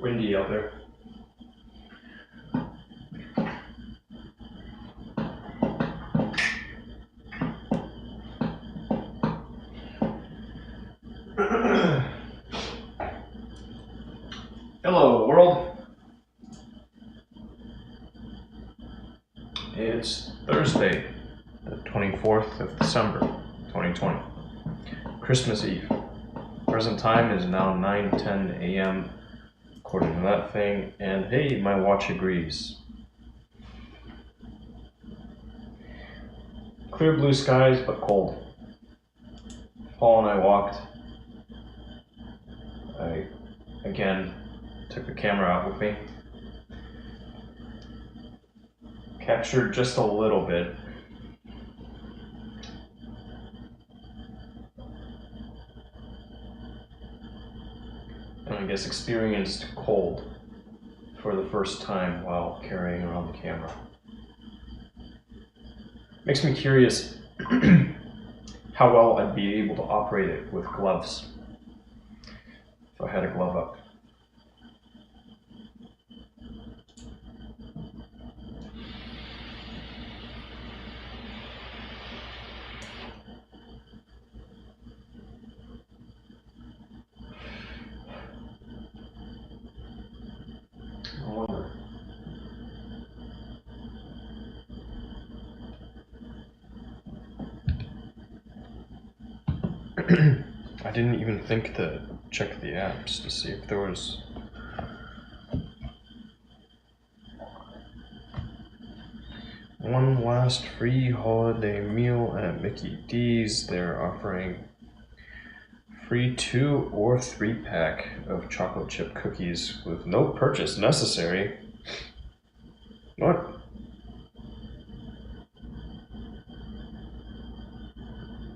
windy out there. Hello, world. It's Thursday, the 24th of December, 2020. Christmas Eve. Present time is now 9:10 a.m. according to that thing, and hey, my watch agrees. Clear blue skies, but cold. Paul and I walked. I, again, took the camera out with me. Captured just a little bit. And I guess experienced cold for the first time while carrying around the camera. Makes me curious how well I'd be able to operate it with gloves if I had a glove up. I wonder. I didn't even think to check the apps to see if there was one last free holiday meal at Mickey D's. They're offering free 2 or 3 pack of chocolate chip cookies with no purchase necessary. What?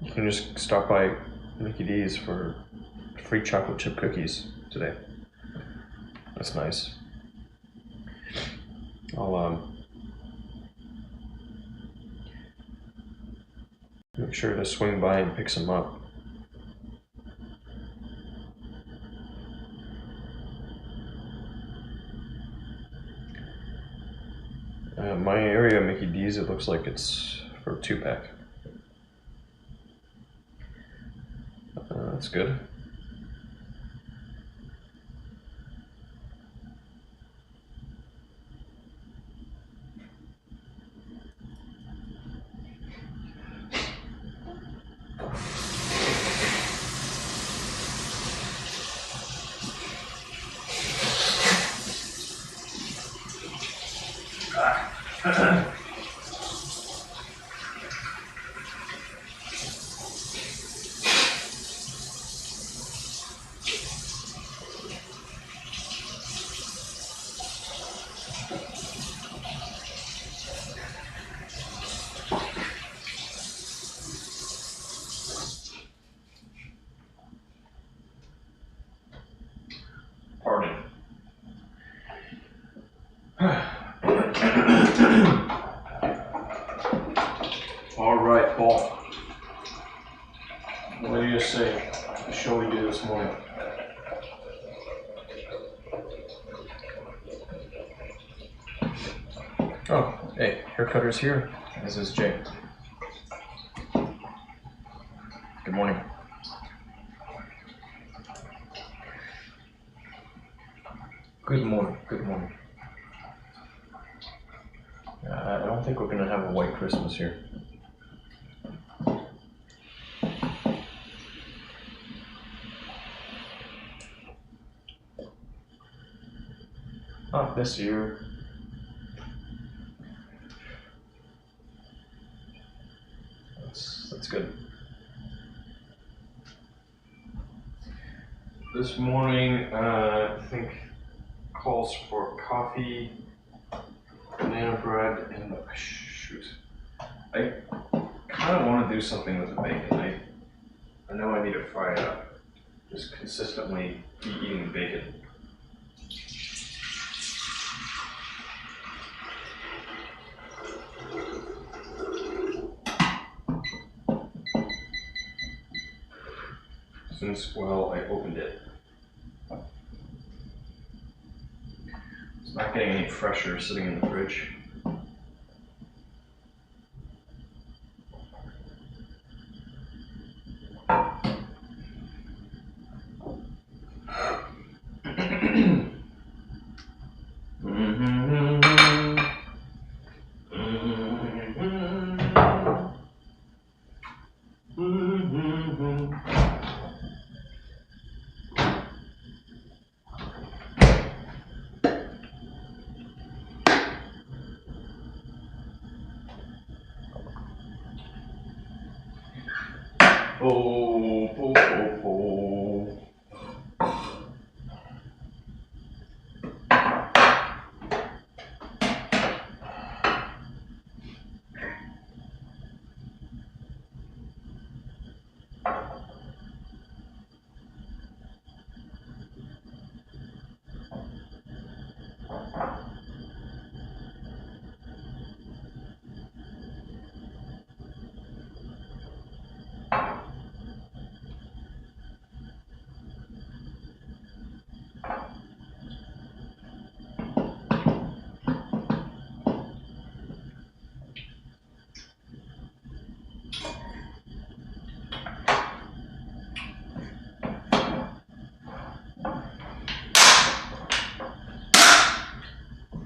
You can just stop by Mickey D's for free chocolate chip cookies today. That's nice. I'll make sure to swing by and pick some up. My area, Mickey D's, it looks like it's for 2 pack. That's good. Pardon. All right, Paul. What do you say? What shall we do this morning? Oh, hey, haircutter's here. This is Jay. Good morning. Good morning. Good morning. I don't think we're gonna have a white Christmas here. Not this year. That's good. This morning, I think calls for coffee, banana bread, and shoot. I kind of want to do something with the bacon. I know I need to fry it up. Just consistently be eating bacon. Since, well, I opened it. getting any fresher sitting in the fridge.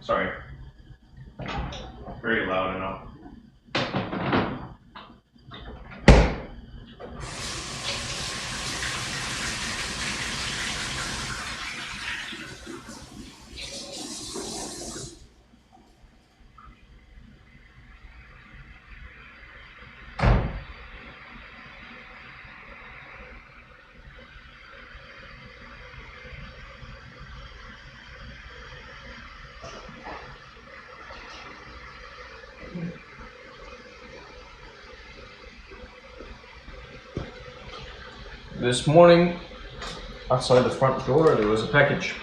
Sorry. Very loud enough. This morning, outside the front door, there was a package.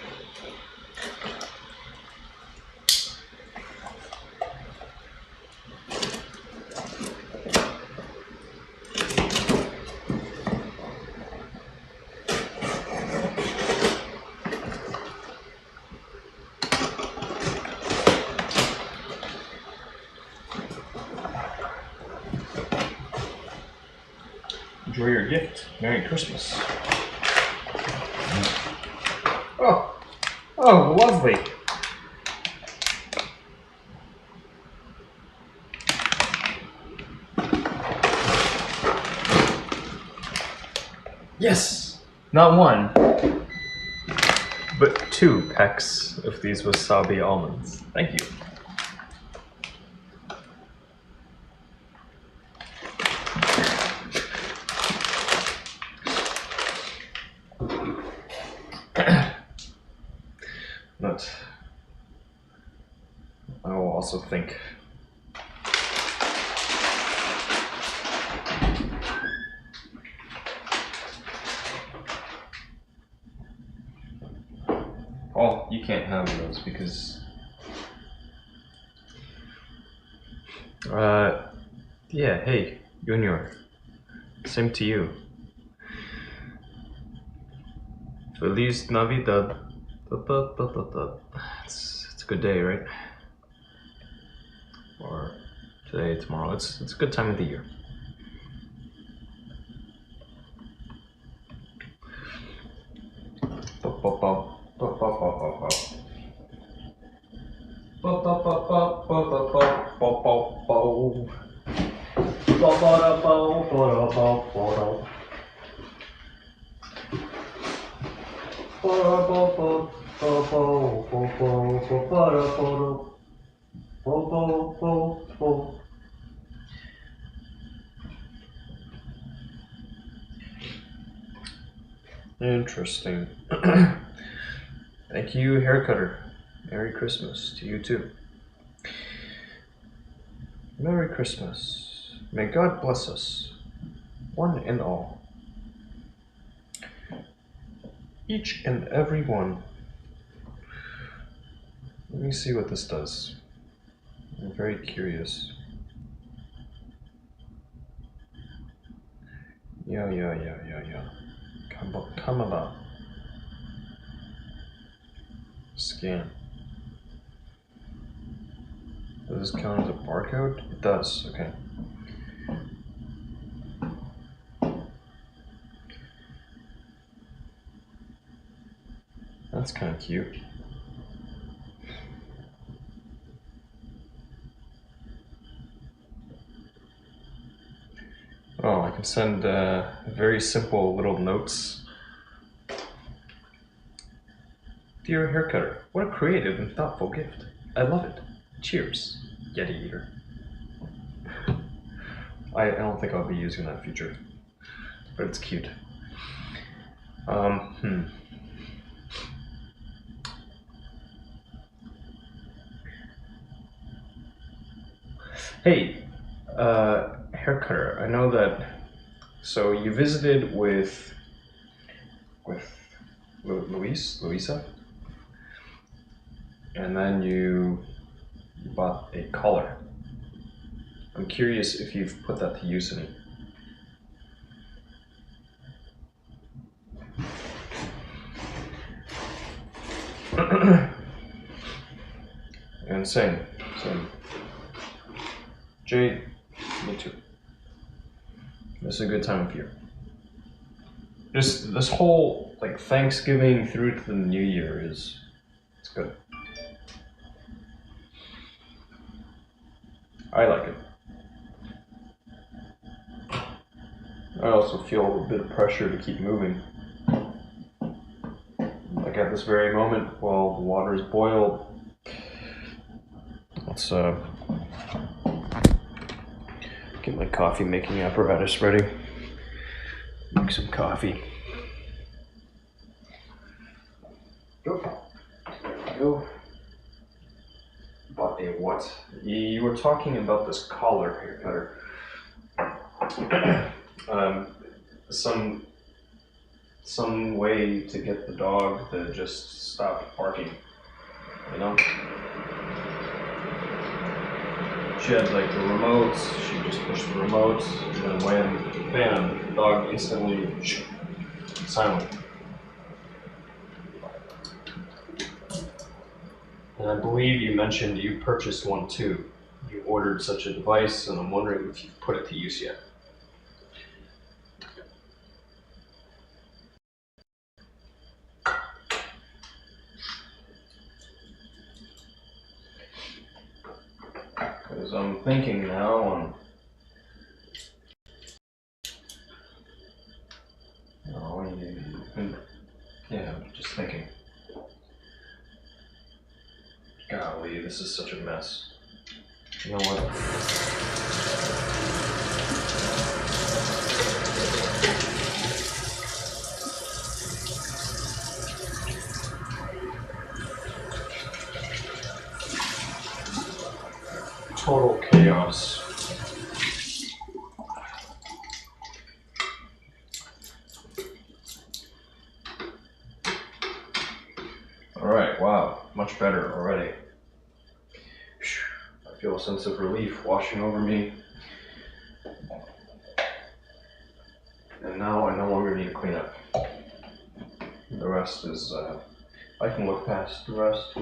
Enjoy your gift. Merry Christmas. Oh, lovely. Yes, not one, but 2 packs of these wasabi almonds. Thank you. But I will also think. Oh, you can't have those because yeah, hey, Junior. Same to you. Feliz Navidad. It's a good day, right? Or today, tomorrow. It's a good time of the year. Interesting. Thank you, haircutter. Merry Christmas to you too. Merry Christmas. May God bless us, one and all. Each and every one. Let me see what this does. I'm very curious. Yeah. Come about. Scan. Does this count as a barcode? It does, okay. That's kind of cute. Oh, I can send very simple little notes. Dear haircutter, what a creative and thoughtful gift. I love it. Cheers, Yeti Eater. I don't think I'll be using that feature, but it's cute. Hey, haircutter, I know that, so you visited with Louisa, and then you bought a collar. I'm curious if you've put that to use any. And same. Jade, me too. This is a good time of year. Just this whole like Thanksgiving through to the New Year it's good. I like it. I also feel a bit of pressure to keep moving. Like at this very moment, while the water is boiled, let's get my coffee making apparatus ready. Make some coffee. Go. Bought a what? You were talking about this collar, haircutter. Some way to get the dog to just stop barking, you know? She had like the remotes, she just pushed the remotes, and then wham, bam, the dog instantly silent. And I believe you mentioned you purchased one too. You ordered such a device, and I'm wondering if you've put it to use yet. Because I'm thinking now on. Yeah, I'm just thinking. Golly, this is such a mess. You know what? Total chaos. Alright, wow, much better already. I feel a sense of relief washing over me. And now I no longer need to clean up. The rest is, I can look past the rest.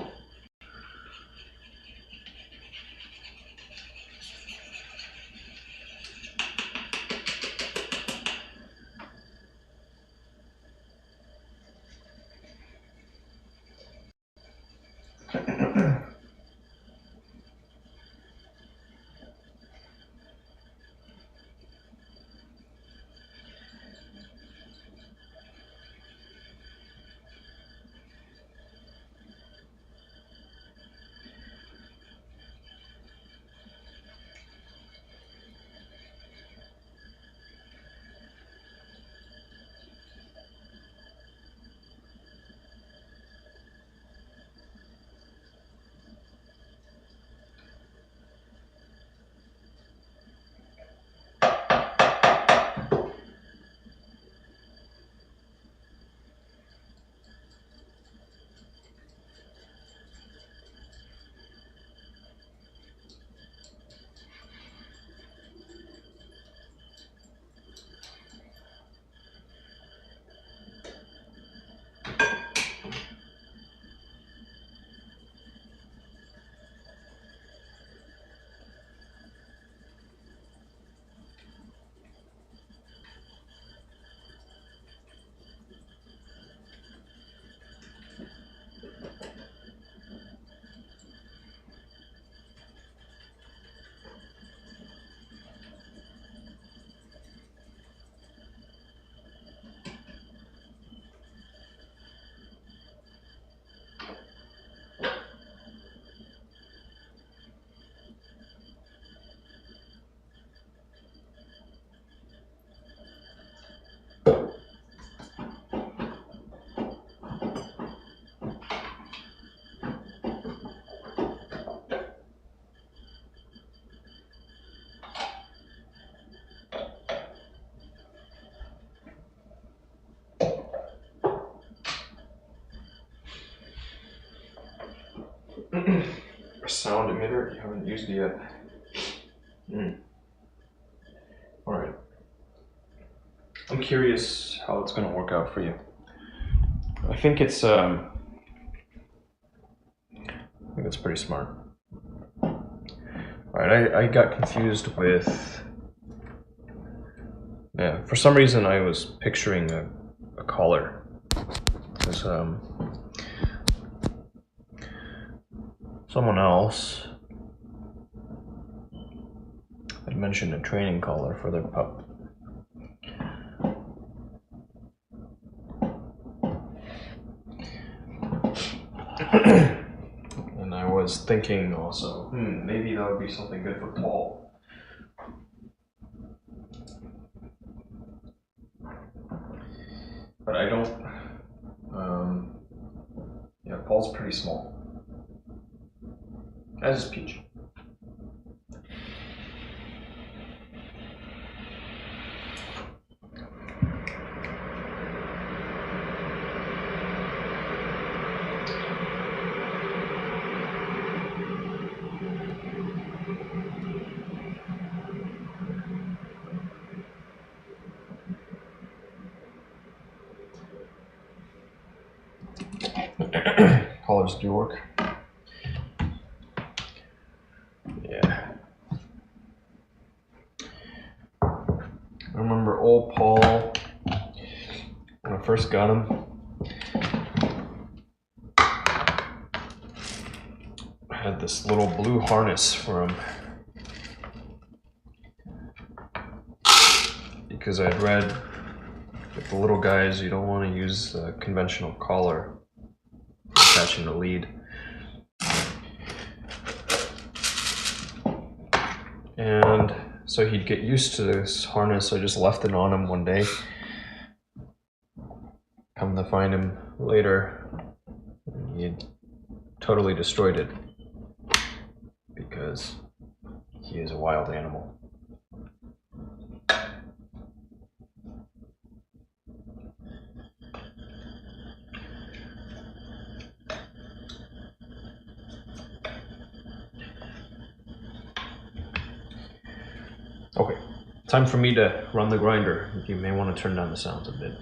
A sound emitter? You haven't used it yet. Alright. I'm curious how it's going to work out for you. I think it's pretty smart. Alright, I got confused with... Yeah, for some reason I was picturing a collar. Because someone else had mentioned a training collar for their pup. And I was thinking also, maybe that would be something good for Paul. But I don't, yeah, Paul's pretty small. As is Peach. Collars do work. Yeah. I remember old Paul, when I first got him, I had this little blue harness for him. Because I'd read with the little guys, you don't want to use the conventional collar for attaching the lead. And so he'd get used to this harness, so I just left it on him one day. Come to find him later, he had totally destroyed it because he is a wild animal. Okay, time for me to run the grinder. You may want to turn down the sounds a bit.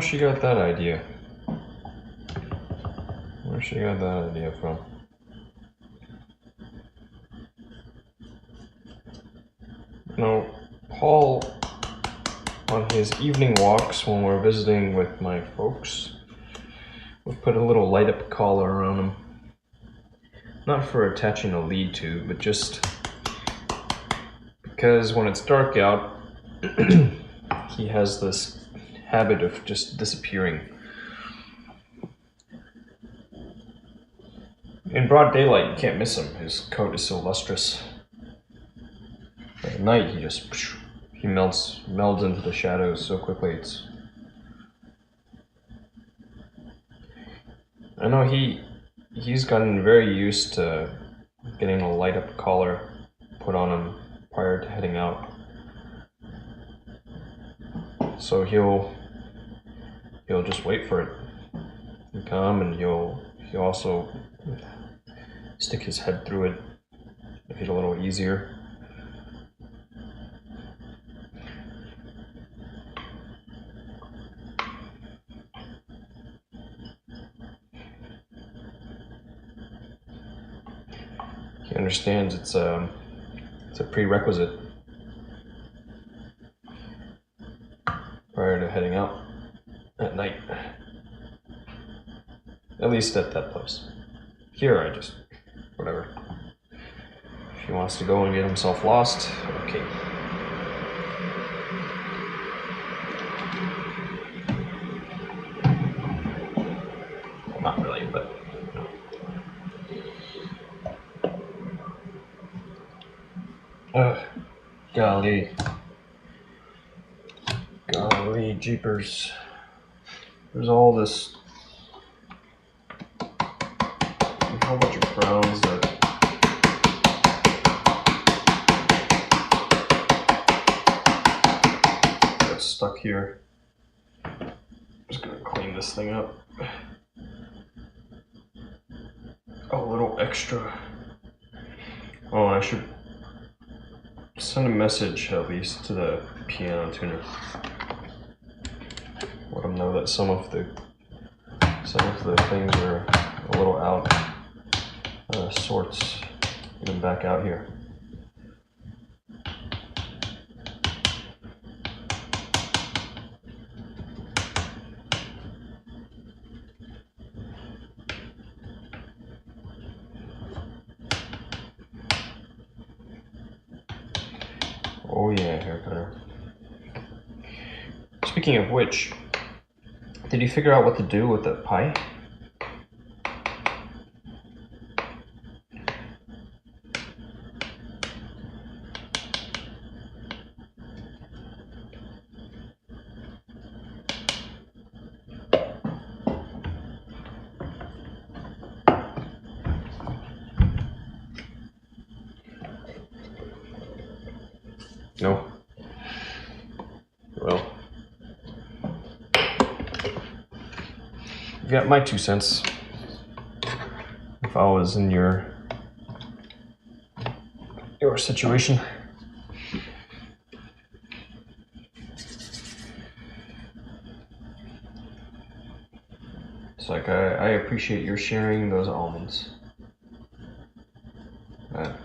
she got that idea. Where she got that idea from? No, Paul, on his evening walks when we're visiting with my folks, would put a little light up collar around him. Not for attaching a lead to, but just because when it's dark out, he has this habit of just disappearing. In broad daylight, you can't miss him. His coat is so lustrous. But at night, he melds into the shadows so quickly. I know he's gotten very used to getting a light up collar put on him prior to heading out. So he'll just wait for it and come, and he'll also stick his head through it, make it a little easier. He understands it's a prerequisite prior to heading out at night. At least at that place. Here I just, whatever. If he wants to go and get himself lost, okay. Well, not really, but golly jeepers. There's all this a whole bunch of browns that got stuck here. I'm just gonna clean this thing up. A little extra. Oh, I should send a message at least to the piano tuner. Let them know that some of the things are a little out of sorts. Get them back out here. Oh yeah, hair cutter. Speaking of which, did you figure out what to do with the pie? No. Well, you got my 2 cents. If I was in your situation. It's like I appreciate your sharing those almonds. That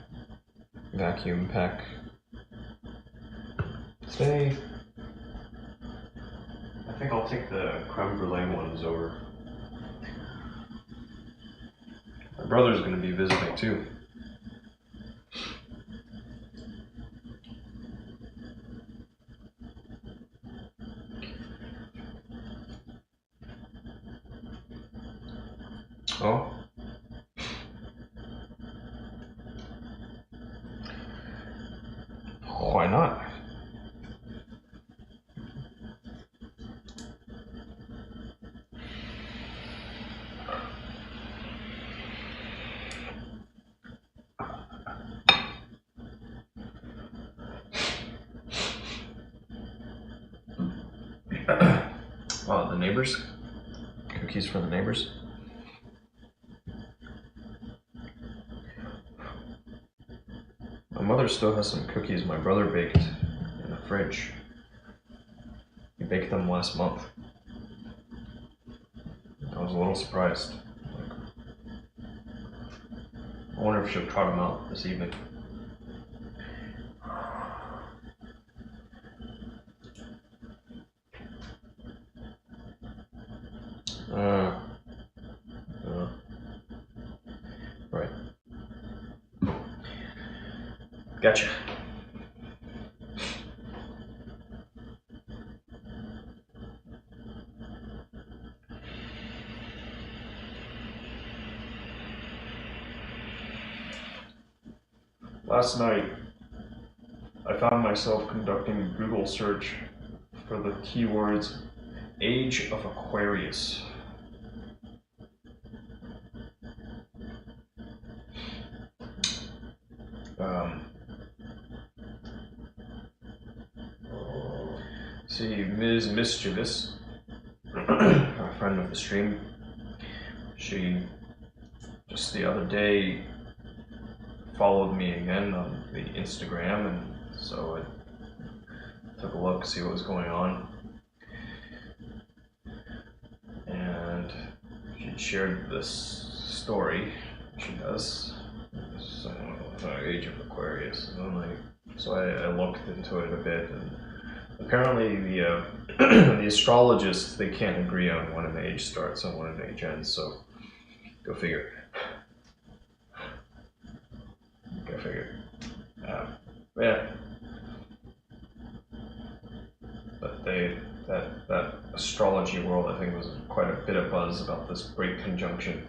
vacuum pack. Today, I think I'll take the creme brulee ones over. My brother's going to be visiting too. Oh? Why not? Oh, the neighbors? Cookies for the neighbors? My mother still has some cookies my brother baked in the fridge. He baked them last month. a little surprised. I wonder if she'll trot him out this evening. Right. Gotcha. Last night, I found myself conducting a Google search for the keywords Age of Aquarius. See, Ms. Mischievous, a friend of the stream, she just the other day followed me again on the Instagram, and so I took a look to see what was going on. And she shared this story, she does, Age of Aquarius. And so I looked into it a bit, and apparently the the astrologists, they can't agree on when an age starts and when an age ends, so go figure. Go figure. Yeah. But that astrology world, I think, was quite a bit of buzz about this great conjunction.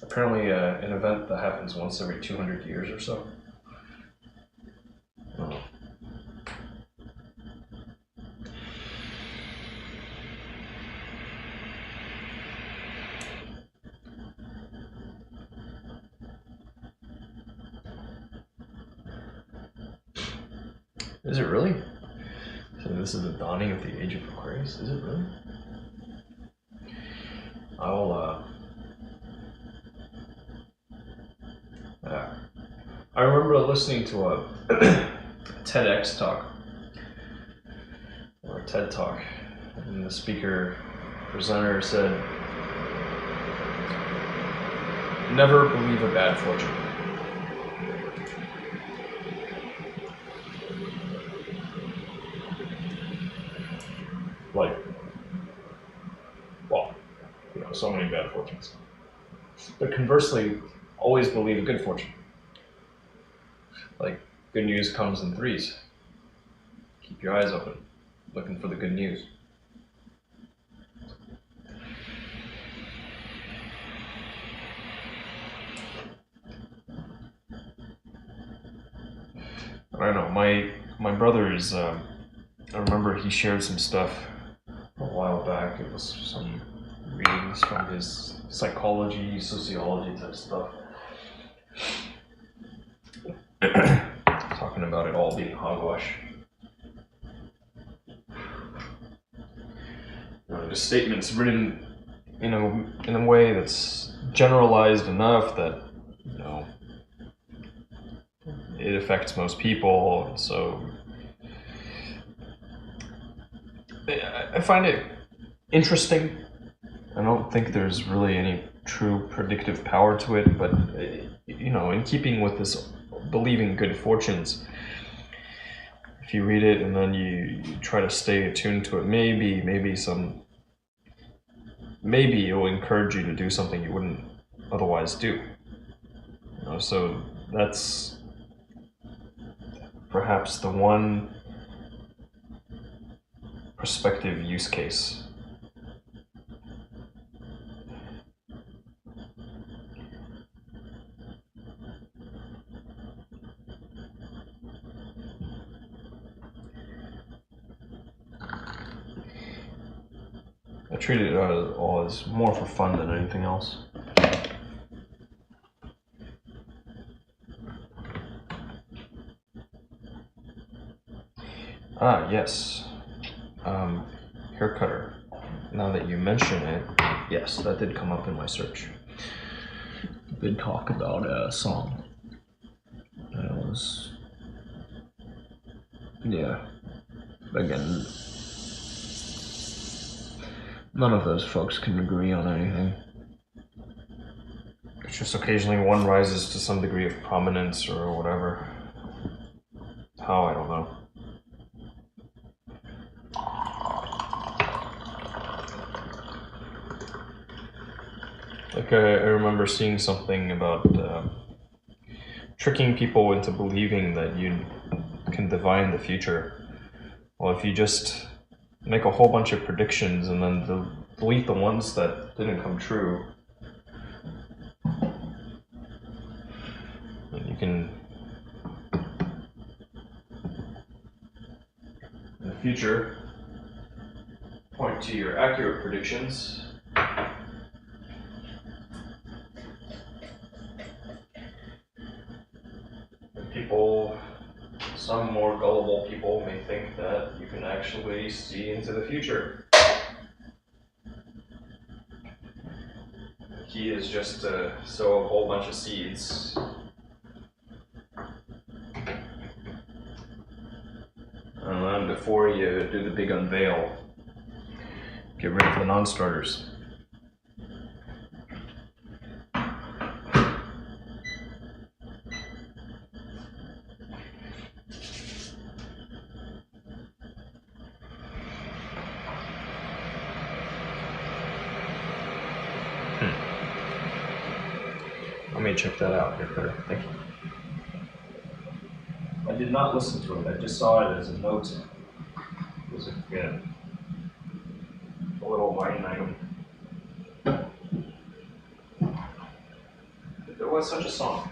Apparently an event that happens once every 200 years or so. Oh. Is it really? So this is the dawning of the Age of Aquarius? Is it really? I remember listening to a TEDx talk, or a TED talk, and the presenter said, never believe a bad fortune. So many bad fortunes. But conversely, always believe a good fortune. Like, good news comes in threes. Keep your eyes open, looking for the good news. I don't know, my brother is, I remember he shared some stuff a while back. It was some readings from his psychology, sociology type stuff. Talking about it all being hogwash. The statement's written in a way that's generalized enough that, you know, it affects most people, and so I find it interesting. I don't think there's really any true predictive power to it, but, you know, in keeping with this believing good fortunes, if you read it and then you try to stay attuned to it, maybe it will encourage you to do something you wouldn't otherwise do. You know, so that's perhaps the one prospective use case. I treat it all as more for fun than anything else. Ah, yes. Haircutter. Now that you mention it, yes, that did come up in my search. Did talk about a song. It was, yeah. Again, None of those folks can agree on anything. It's just occasionally one rises to some degree of prominence or whatever. How, I don't know. Like, I remember seeing something about tricking people into believing that you can divine the future. Well, if you just make a whole bunch of predictions and then delete the ones that didn't come true, then you can, in the future, point to your accurate predictions. People, some more gullible people may think that you can actually see into the future. The key is just to sow a whole bunch of seeds. And then before you do the big unveil, get rid of the non-starters. Let me check that out here, Cutter. Thank you. I did not listen to it. I just saw it as a note. It was a little line item. There was such a song.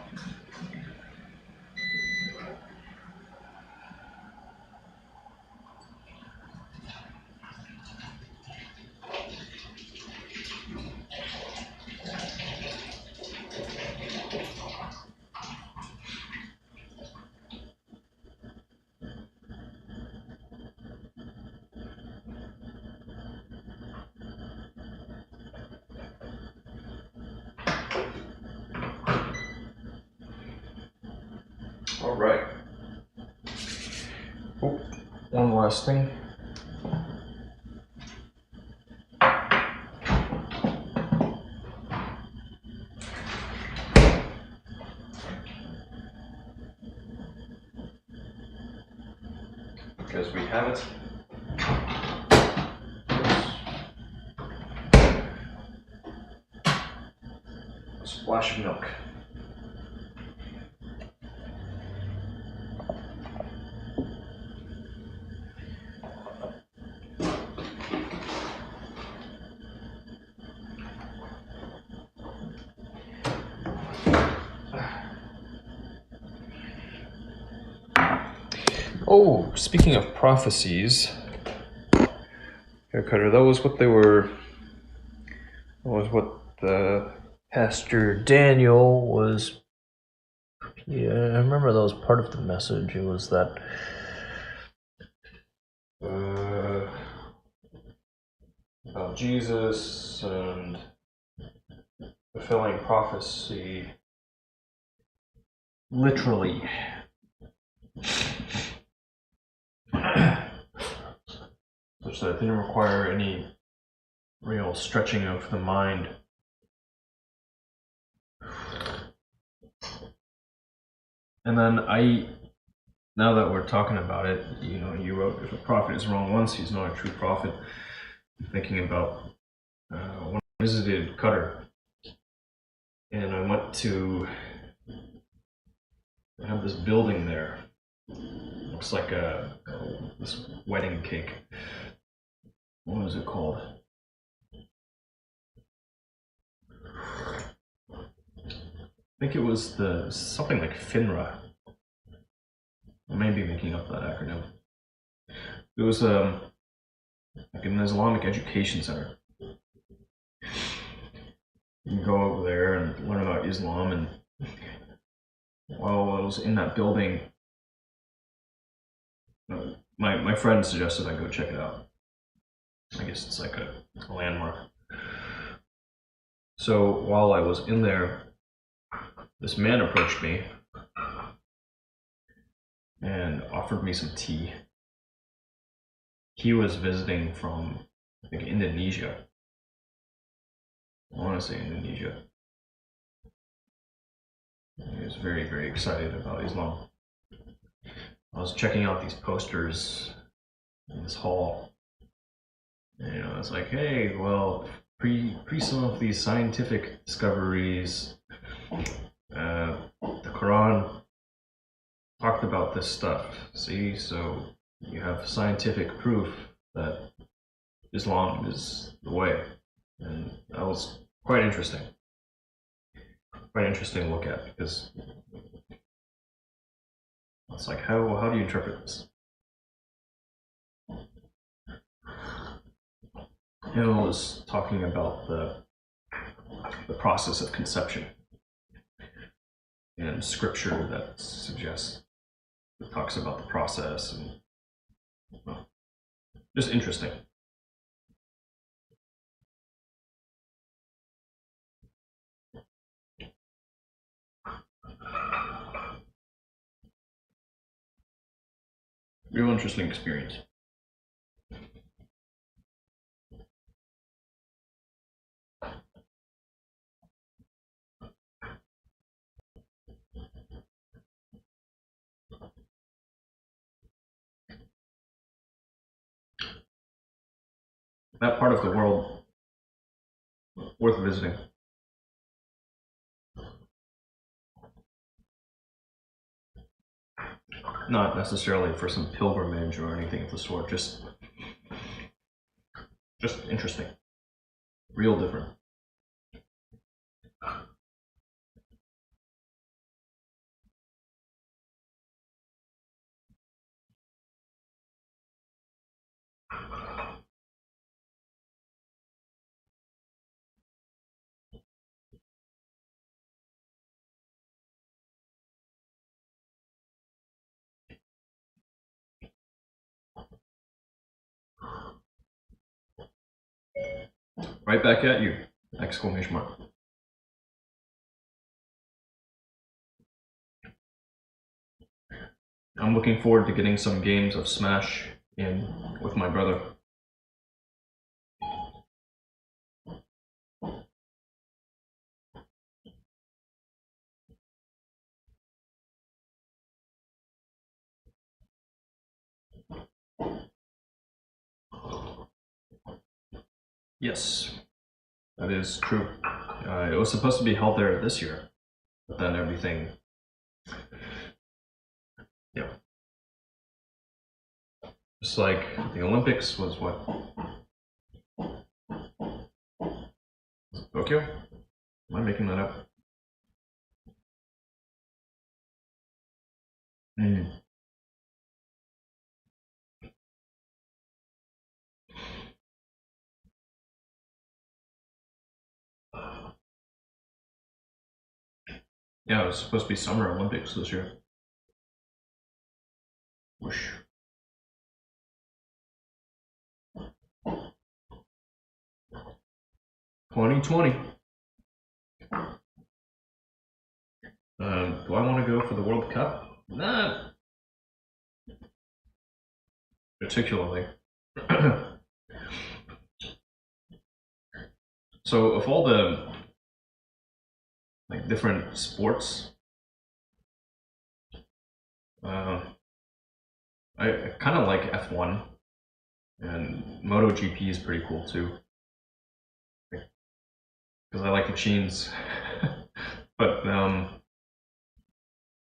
All right. Oh, one last thing. Because we have it. A splash of milk. Oh, speaking of prophecies, here, Cutter, that was what they were. That was what the Pastor Daniel was. Yeah, I remember that was part of the message. It was that. About Jesus and fulfilling prophecy. Literally. Such that it didn't require any real stretching of the mind. And then now that we're talking about it, you wrote, if a prophet is wrong once, he's not a true prophet. I'm thinking about when I visited Qatar, and I went to, they have this building there. Looks like this wedding cake. What was it called? I think it was something like FINRA. I may be making up that acronym. It was like an Islamic education center. You can go over there and learn about Islam, and while I was in that building, my friend suggested I go check it out. I guess it's like a landmark. So while I was in there, this man approached me and offered me some tea. He was visiting from, I think, Indonesia. I want to say Indonesia. He was very, very excited about Islam. I was checking out these posters in this hall. And, it's like, hey, well, pre some of these scientific discoveries, the Quran talked about this stuff. See, so you have scientific proof that Islam is the way, and that was quite interesting. Quite interesting to look at because it's like, how do you interpret this? It was talking about the process of conception and scripture that suggests, that talks about the process, and well, just interesting. Real interesting experience. That part of the world worth visiting. Not necessarily for some pilgrimage or anything of the sort, just interesting. Real different. Right back at you! Exclamation mark. I'm looking forward to getting some games of Smash in with my brother. Yes, that is true. It was supposed to be held there this year, but then everything. Yeah. Just like the Olympics was what? Tokyo? Am I making that up? Yeah, it was supposed to be Summer Olympics this year. Whoosh. (2020). Do I want to go for the World Cup? Nah. Particularly. So of all the different sports, I kind of like F1, and MotoGP is pretty cool too, because I like machines. But I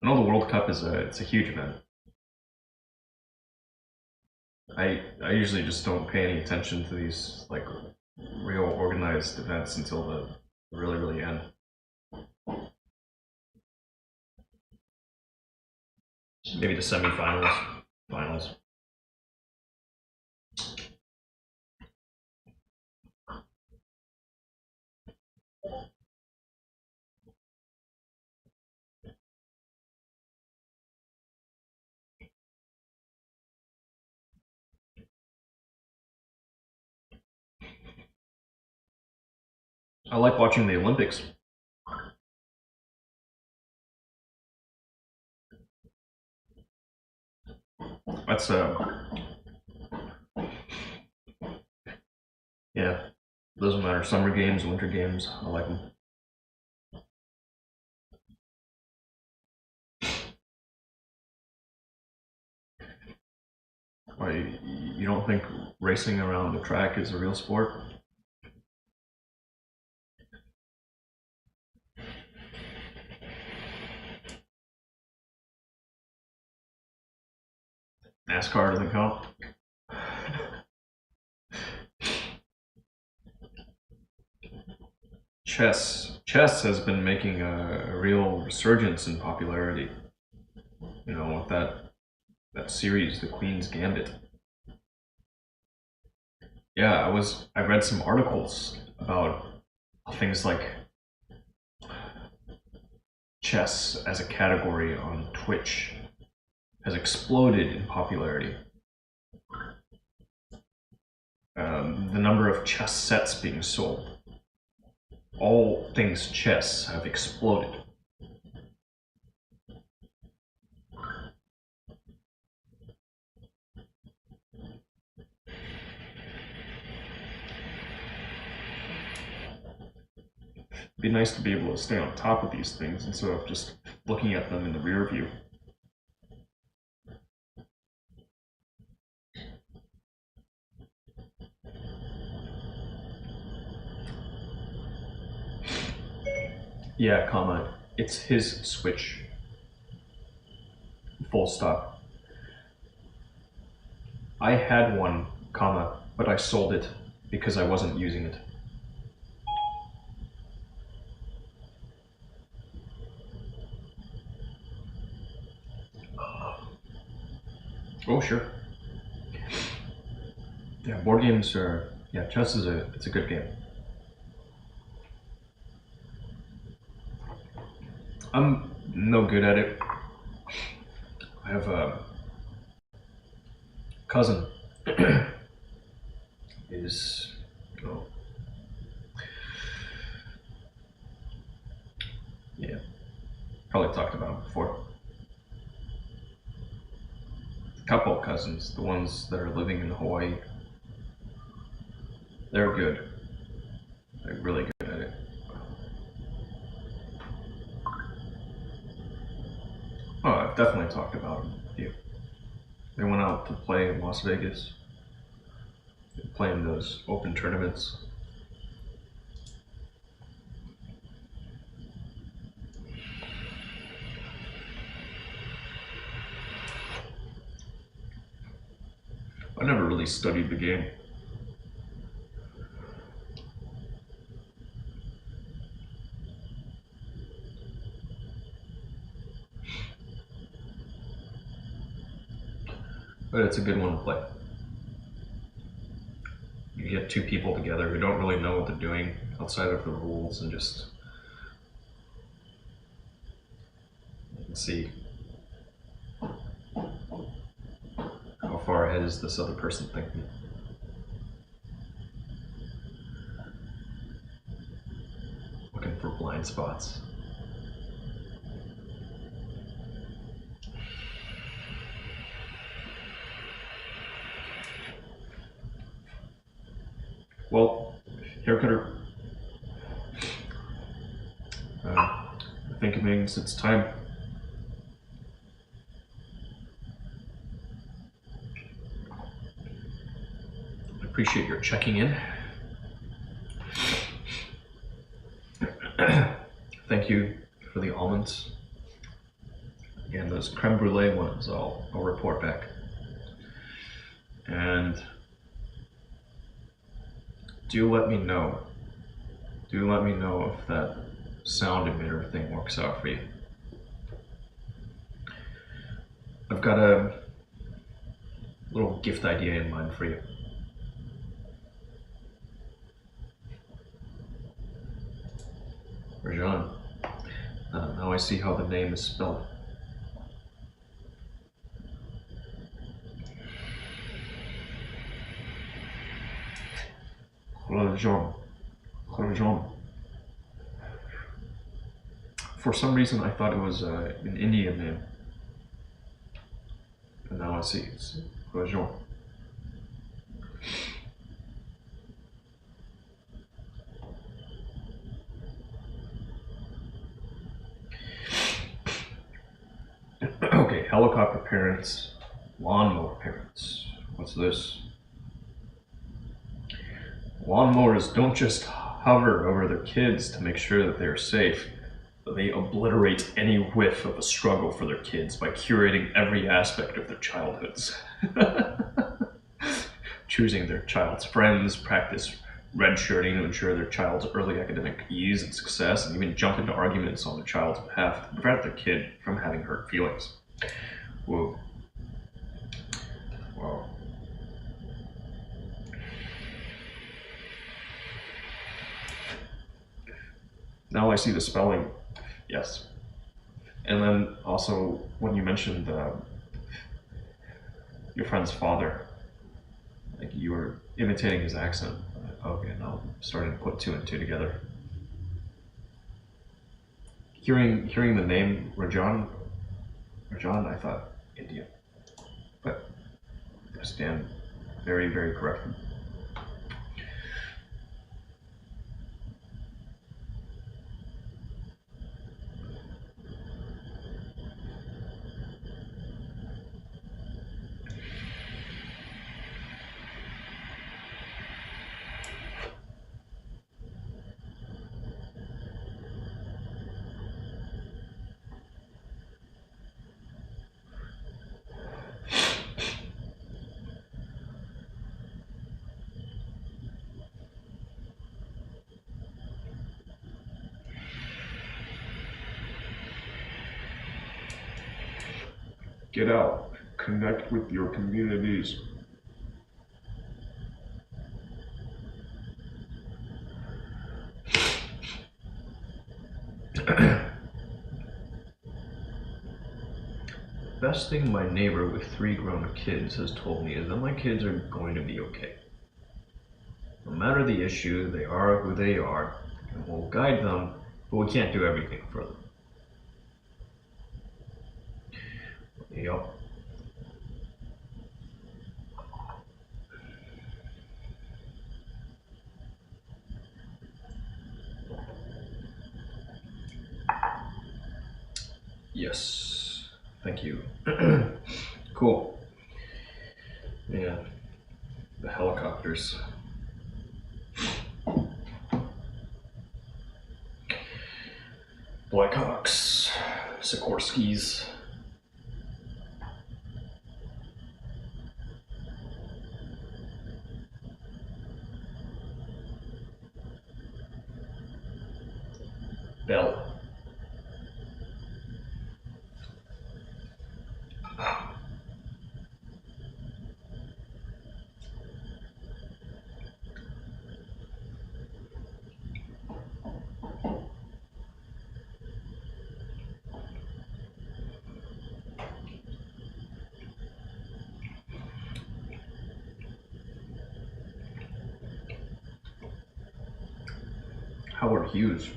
know the World Cup it's a huge event. I usually just don't pay any attention to these real organized events until the really end. Maybe the semifinals, finals. I like watching the Olympics. That's yeah. Doesn't matter, summer games, winter games, I like them. Why, you don't think racing around the track is a real sport? NASCAR doesn't count? Chess has been making a real resurgence in popularity. You know, with that series, The Queen's Gambit. Yeah, I read some articles about things like chess as a category on Twitch has exploded in popularity. The number of chess sets being sold, all things chess, have exploded. It'd be nice to be able to stay on top of these things instead of just looking at them in the rear view. Yeah, comma, it's his Switch. Full stop. I had one, comma, but I sold it because I wasn't using it. Oh, sure. Yeah, board games are, yeah, chess is it's a good game. I'm no good at it. I have a cousin is, oh, yeah, probably talked about him before. A couple of cousins, the ones that are living in Hawaii, they're good. They're really good at it. Oh, I've definitely talked about them with you. They went out to play in Las Vegas, playing those open tournaments. I never really studied the game. But it's a good one to play. You get two people together who don't really know what they're doing outside of the rules and just see how far ahead is this other person thinking. Looking for blind spots. Well, haircutter, I think it means it's time. I appreciate your checking in. Thank you for the almonds. Again, those creme brulee ones, I'll report back. And do let me know. Do let me know if that sound emitter thing works out for you. I've got a little gift idea in mind for you. Rajan. Now I see how the name is spelled. Rajan. Rajan. For some reason, I thought it was an Indian name. And now I see it's Rajan. Okay, helicopter parents, lawnmower parents. What's this? Lawnmowers don't just hover over their kids to make sure that they are safe, but they obliterate any whiff of a struggle for their kids by curating every aspect of their childhoods. Choosing their child's friends, practice redshirting to ensure their child's early academic ease and success, and even jump into arguments on their child's behalf to prevent their kid from having hurt feelings. Whoa. Wow. Now I see the spelling. Yes. And then also, when you mentioned your friend's father, like you were imitating his accent. Okay, now I'm starting to put two and two together. Hearing the name Rajan, I thought Indian, but I stand very, very corrected. Get out. Connect with your communities. Best thing my neighbor with 3 grown kids has told me is that my kids are going to be okay. No matter the issue, they are who they are, and we'll guide them, but we can't do everything for them. Yup. Yes. Thank you. Cool. Yeah. The helicopters. Blackhawks. Sikorskis. Bell. Howard Hughes.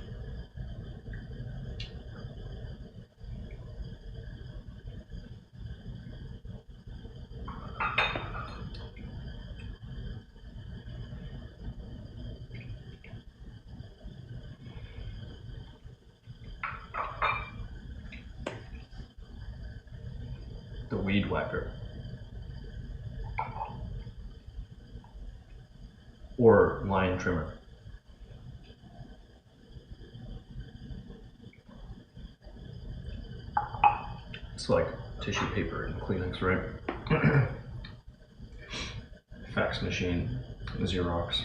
The Weed Whacker. Or Lion Trimmer. It's like tissue paper and Kleenex, right? Fax machine, Xerox.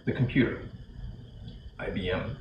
The computer. IBM.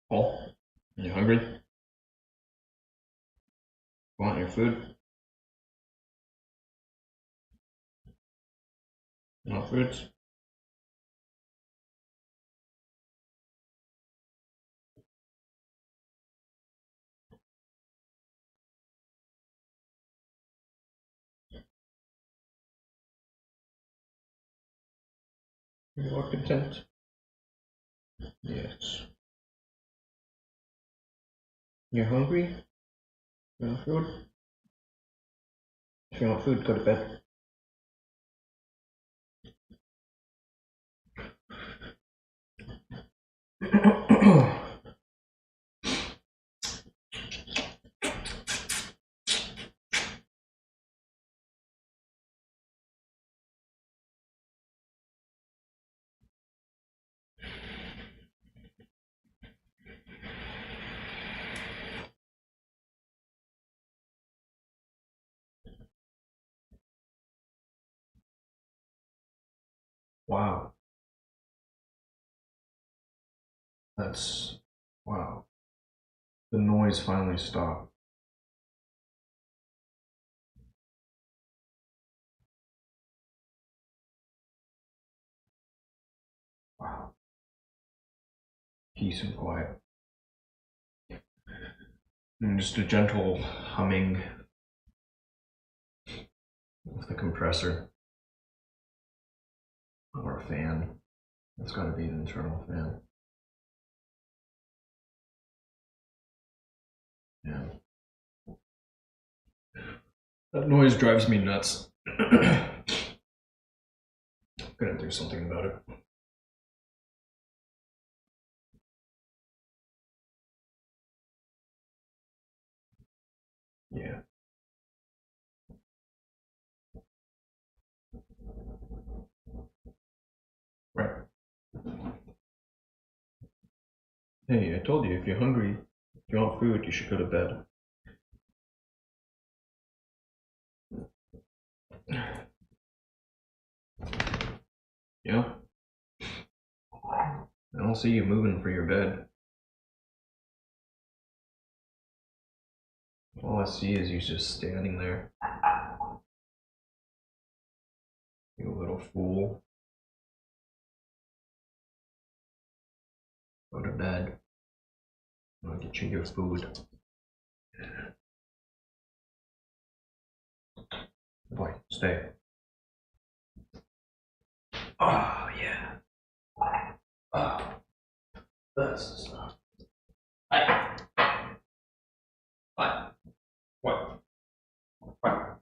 Paul, you hungry? Want your food? No foods? You are content? Yes. You're hungry? You want food? If you want food, go to bed. Wow. Wow. The noise finally stopped. Wow. Peace and quiet. And just a gentle humming of the compressor. Or a fan. That's gotta be an internal fan. Yeah. That noise drives me nuts. I'm gonna do something about it. Yeah. Right. Hey, I told you, if you're hungry, if you want food, you should go to bed. Yeah? I don't see you moving for your bed. All I see is you just standing there. You little fool. Go to bed. I'll get you your food. Boy, stay. Oh, yeah. Oh, that's the stuff. Hi. What? What? What?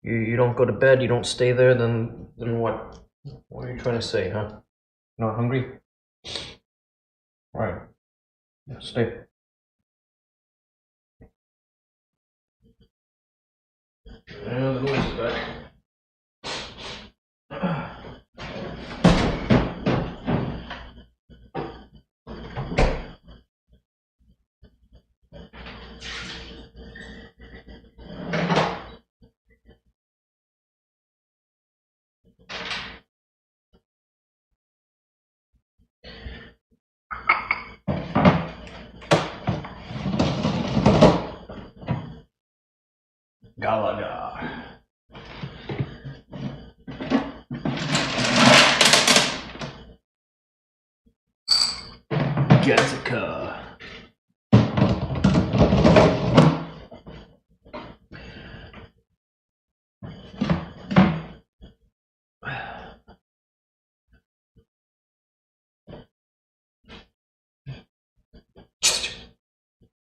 You don't go to bed, you don't stay there, then what? What are you trying to say, huh? Not hungry? Right. Yeah, stay. Yeah, the noise is back. Galaga. Jessica.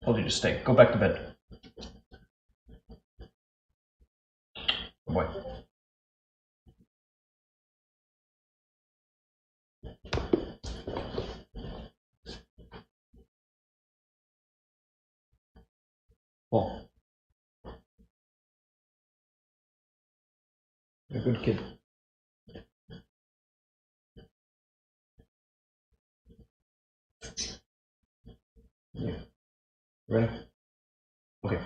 Told you to stay. Go back to bed. Good boy. Paul. You're a good kid. Yeah. Ready? Okay.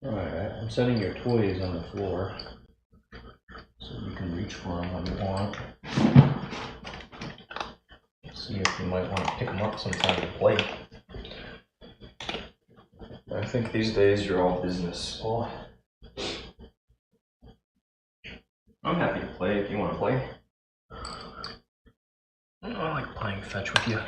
Alright, I'm setting your toys on the floor so you can reach for them when you want. See if you might want to pick them up sometime to play. I think these days you're all business. Oh, I'm happy to play if you want to play. I like playing fetch with you.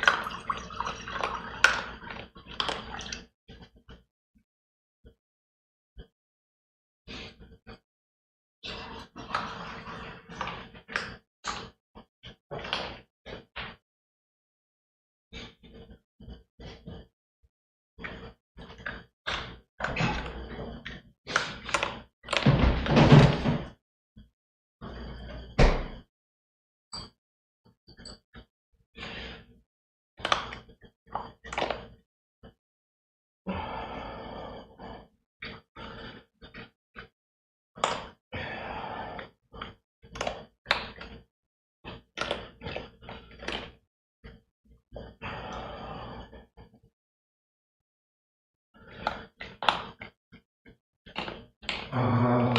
Oh,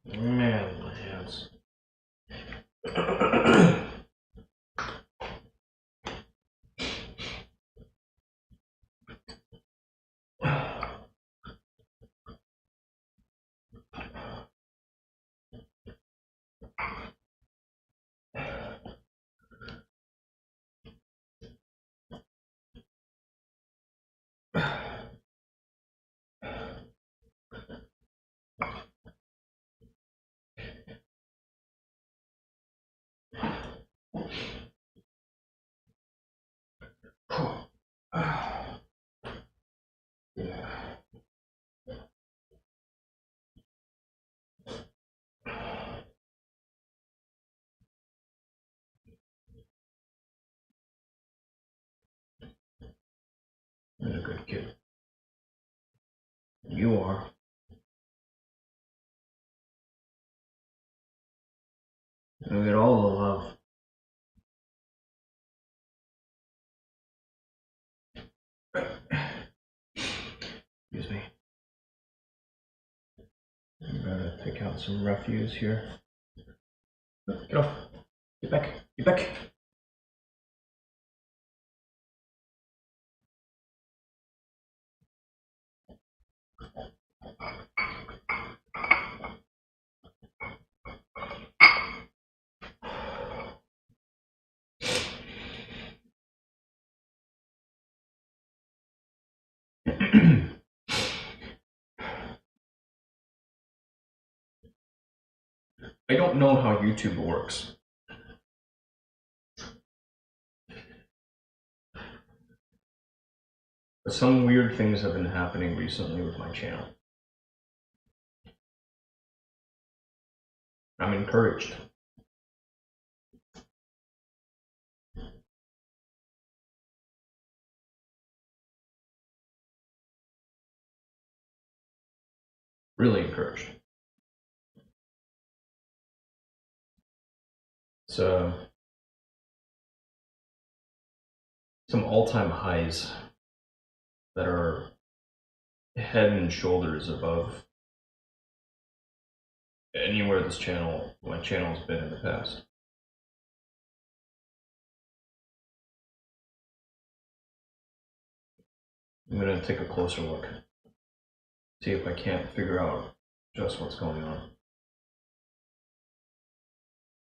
man, my hands. Yeah. You're a good kid. You are. You'll get all the love. Excuse me. I'm gonna pick out some refuse here. Get off. Get back. Get back. I don't know how YouTube works. But some weird things have been happening recently with my channel. I'm encouraged. Really encouraged. So, some all-time highs that are head and shoulders above anywhere my channel's been in the past. I'm gonna take a closer look, see if I can't figure out just what's going on.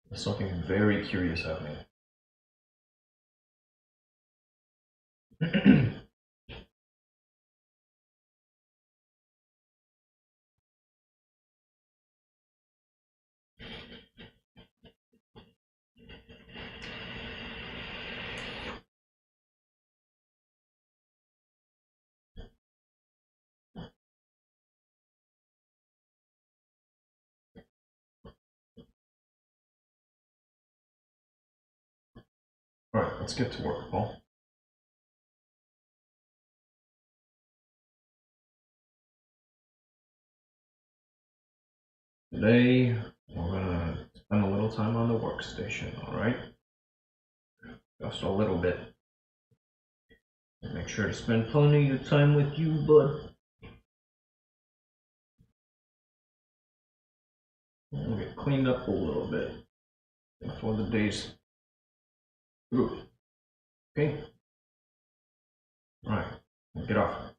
There's something very curious happening. Alright, let's get to work, Paul. Today, we're gonna spend a little time on the workstation, alright? Just a little bit. Make sure to spend plenty of time with you, bud. And get cleaned up a little bit before the day's through. Okay? Alright, get off.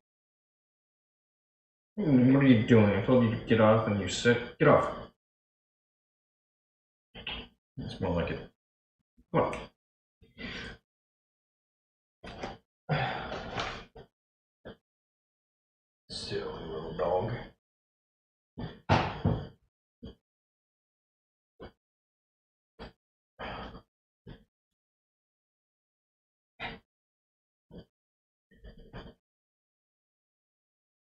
What are you doing? I told you to get off and you said, get off. You smell like it. Come on. Silly little dog.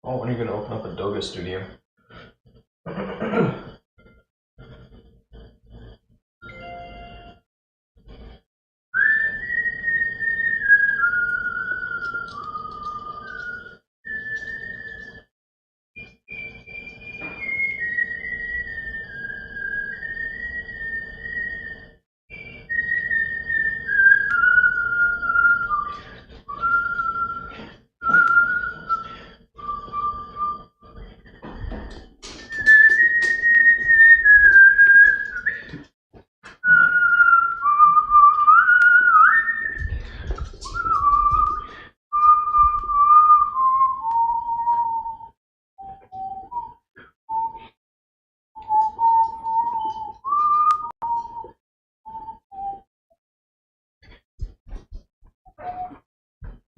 Oh, when are you going to open up a Doga studio?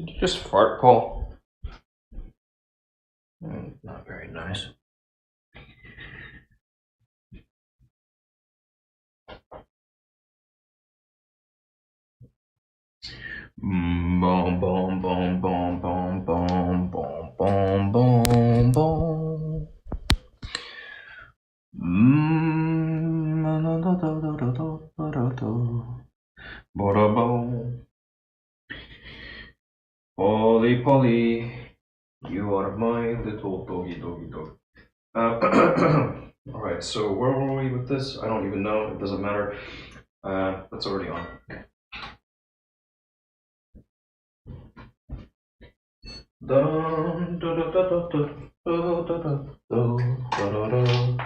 Did you just fart, Paul? Not very nice. Boom, boom, boom, boom, boom, boom, boom, boom, boom, boom. Polly, Polly, you are my little doggy, doggy, dog. Alright, so where were we with this? I don't even know, it doesn't matter. That's already on. Dun, da, da, da, da, da, da, da, da, da, da, da.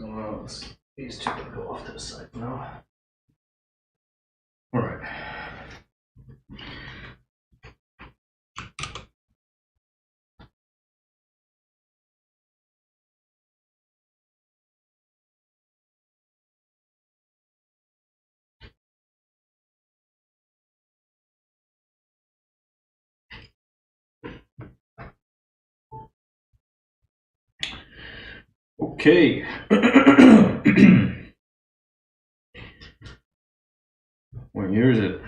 All right. These two can go off to the side now. All right. Okay. What year is it?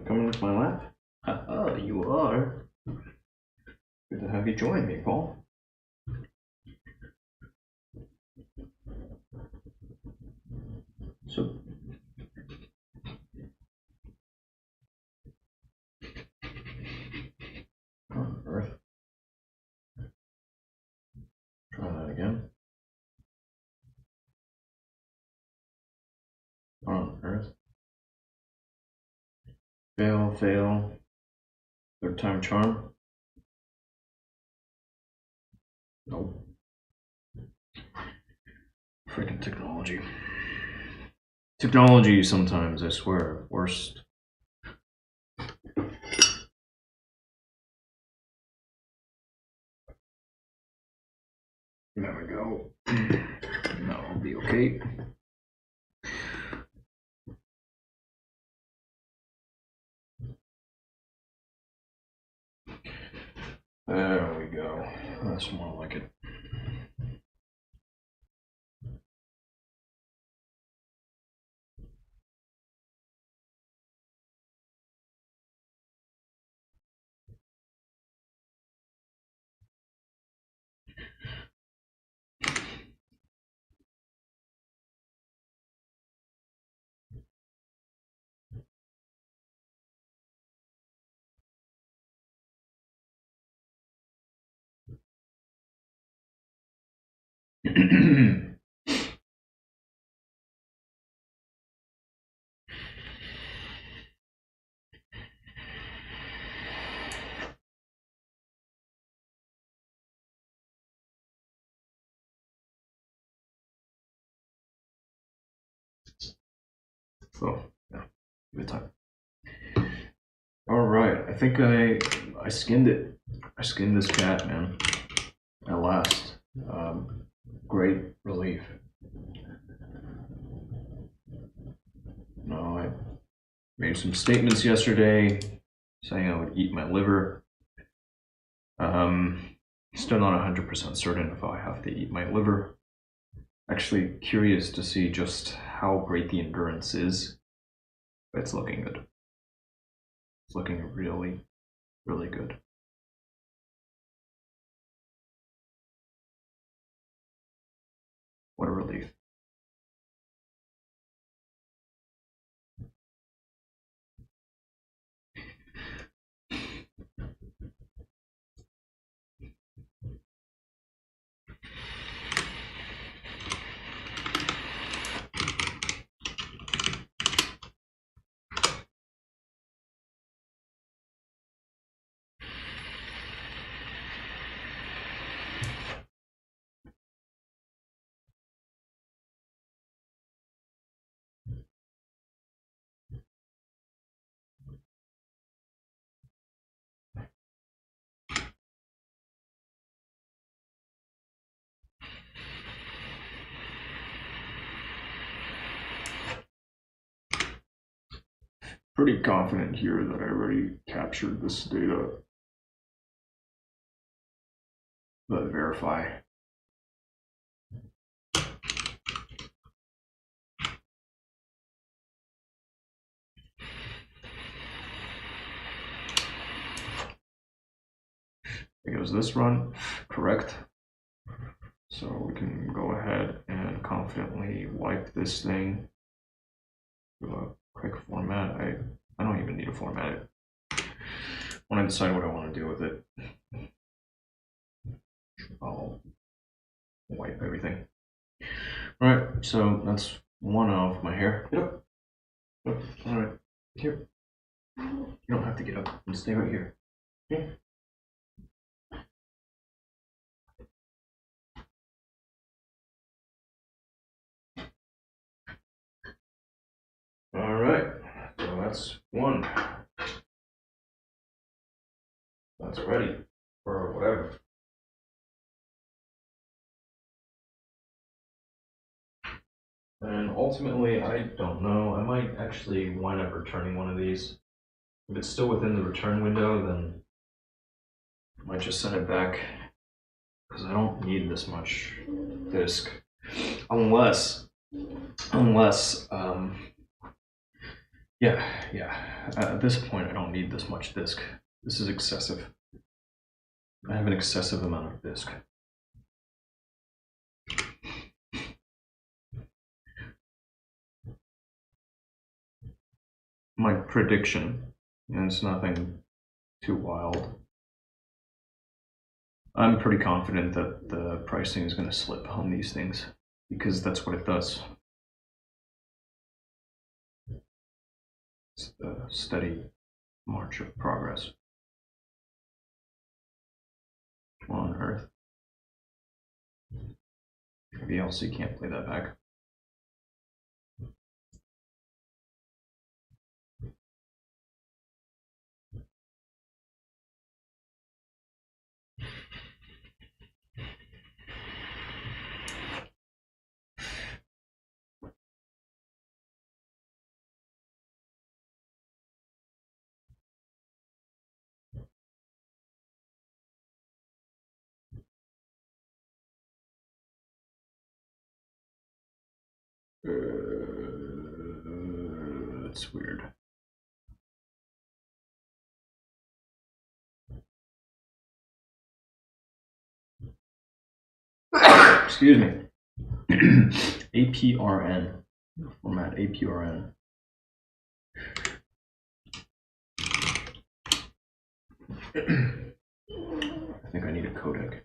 Coming with my lap? Oh, you are. Good to have you join me, Paul. So, on Earth. Try that again. What on earth? Fail, fail. Third time charm? Nope. Freaking technology. Technology sometimes, I swear, worst. There we go. That'll be okay. There we go. That's more like it. So, yeah, good time. All right, I think I skinned it. I skinned this cat, man. At last, great relief. No, I made some statements yesterday saying I would eat my liver. Still not 100% certain if I have to eat my liver. Actually, curious to see just how great the endurance is. But it's looking good. It's looking really, really good. What a relief. Pretty confident here that I already captured this data. But verify. It goes this run, correct. So we can go ahead and confidently wipe this thing. Do a quick format. I don't even need to format it. When I decide what I want to do with it, I'll wipe everything. All right, so that's one off my hair. Get up. All right, here. You don't have to get up. Just stay right here. Okay. All right, so that's one. That's ready for whatever. And ultimately, I don't know. I might actually wind up returning one of these. If it's still within the return window, then I might just send it back because I don't need this much disk. Unless, yeah. At this point, I don't need this much disk. This is excessive. I have an excessive amount of disk. My prediction, and it's nothing too wild. I'm pretty confident that the pricing is going to slip on these things because that's what it does. steady march of progress on Earth. VLC can't play that back. That's weird. Excuse me. APRN. Format APRN. I think I need a codec.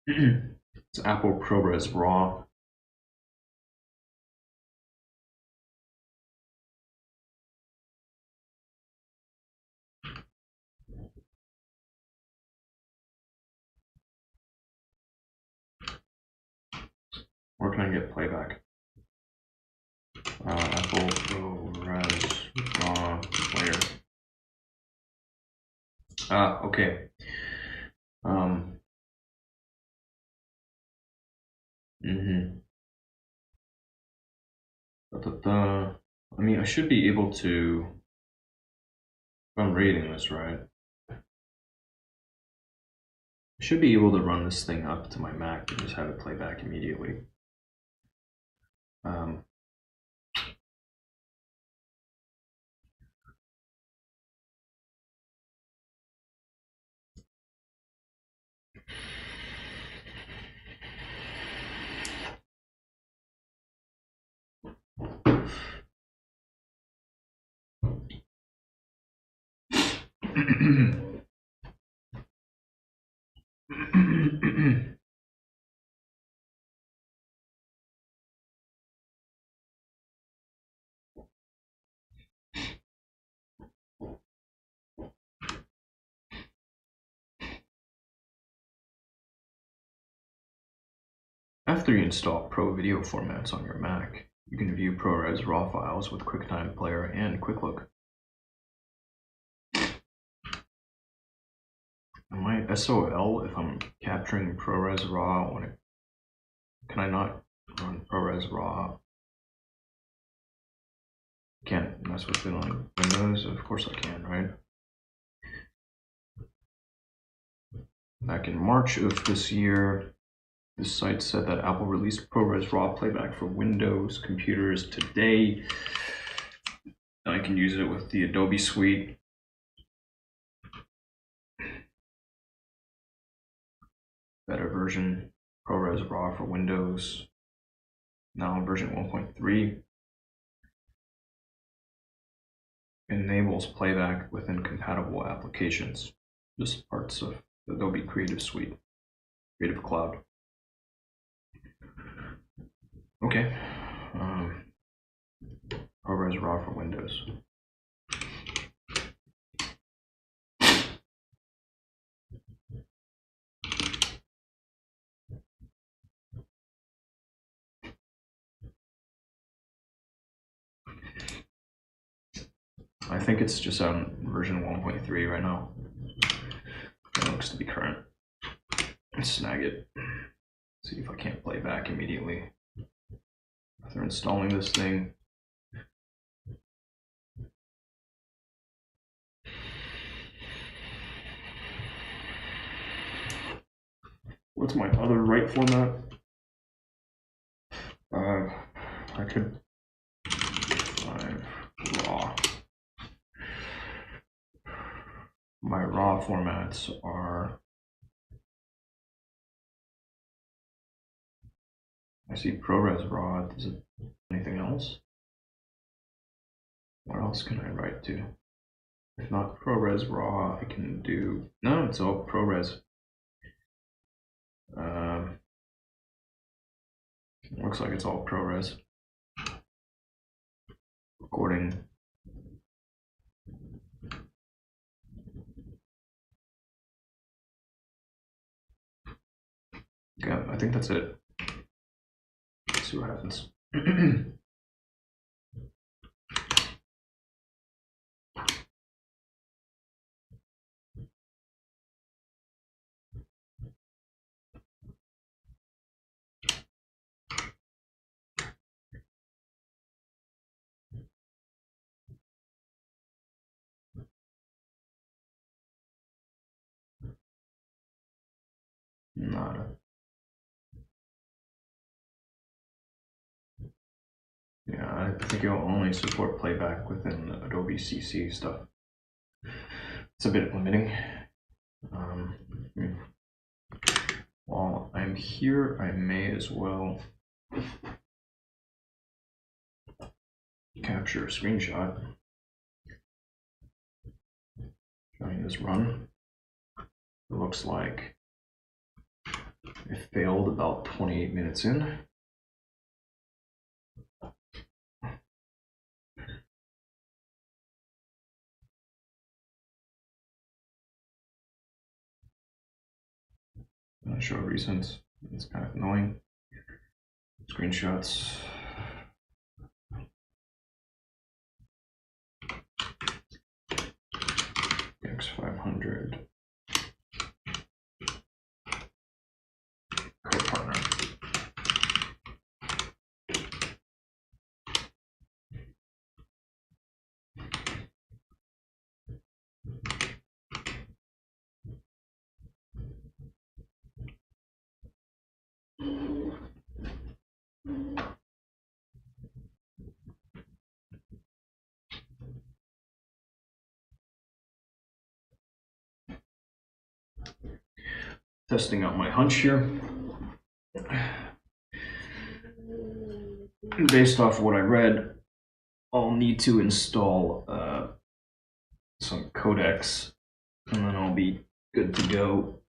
It's Apple ProRes RAW. Where can I get playback? Apple ProRes RAW player. Okay. I mean, I should be able to, if I'm reading this right, I should be able to run this thing up to my Mac and just have it play back immediately. After you install Pro Video formats on your Mac, you can view ProRes RAW files with QuickTime Player and QuickLook. Am I SOL if I'm capturing ProRes RAW? Can I not run ProRes RAW? Am I supposed to be on Windows? Of course I can, right? Back in March of this year, this site said that Apple released ProRes RAW playback for Windows computers today. I can use it with the Adobe Suite. Better version, ProRes RAW for Windows. Now version 1.3. Enables playback within compatible applications. Just parts of the Adobe Creative Suite, Creative Cloud. Okay. ProRes RAW for Windows. I think it's just on version 1.3 right now. It looks to be current. Let's snag it. See if I can't play back immediately after installing this thing. What's my other write format? I could 5 RAW. my raw formats are, I see ProRes raw. Is it anything else? What else can I write to? If not ProRes raw, I can do, no, it's all ProRes. Looks like it's all ProRes. Recording. Yeah, I think that's it. Let's see what happens. Nada. Yeah, I think it'll only support playback within Adobe CC stuff. It's a bit limiting. While I'm here, I may as well capture a screenshot showing this run. It looks like it failed about 28 minutes in. Not sure reasons. It's kind of annoying. Screenshots. X500. Co-partner. Testing out my hunch here. Based off what I read, I'll need to install some codecs, and then I'll be good to go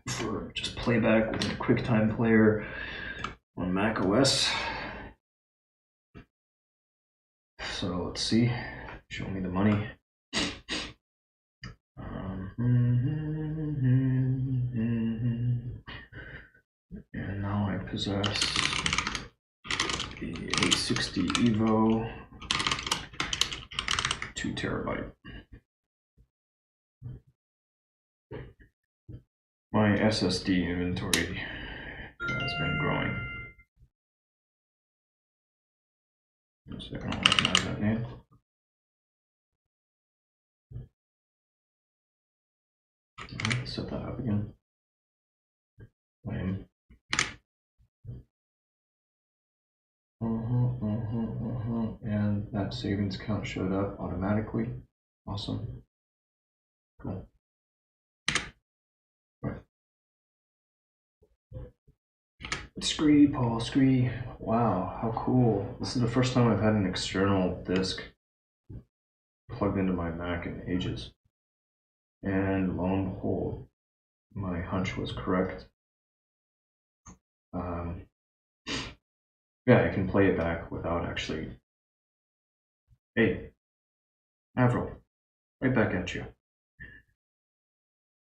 for just playback with a QuickTime player on Mac OS. So let's see. Show me the money. And now I possess the A60 Evo 2 terabyte. My SSD inventory has been growing. One second, I'll recognize that name. Alright, set that up again. Lame. And that savings count showed up automatically. Awesome. Cool. Right. Scree, Paul, Scree. Wow, how cool. This is the first time I've had an external disk plugged into my Mac in ages. And lo and behold, my hunch was correct. Yeah, I can play it back without actually. Hey, Avril, right back at you.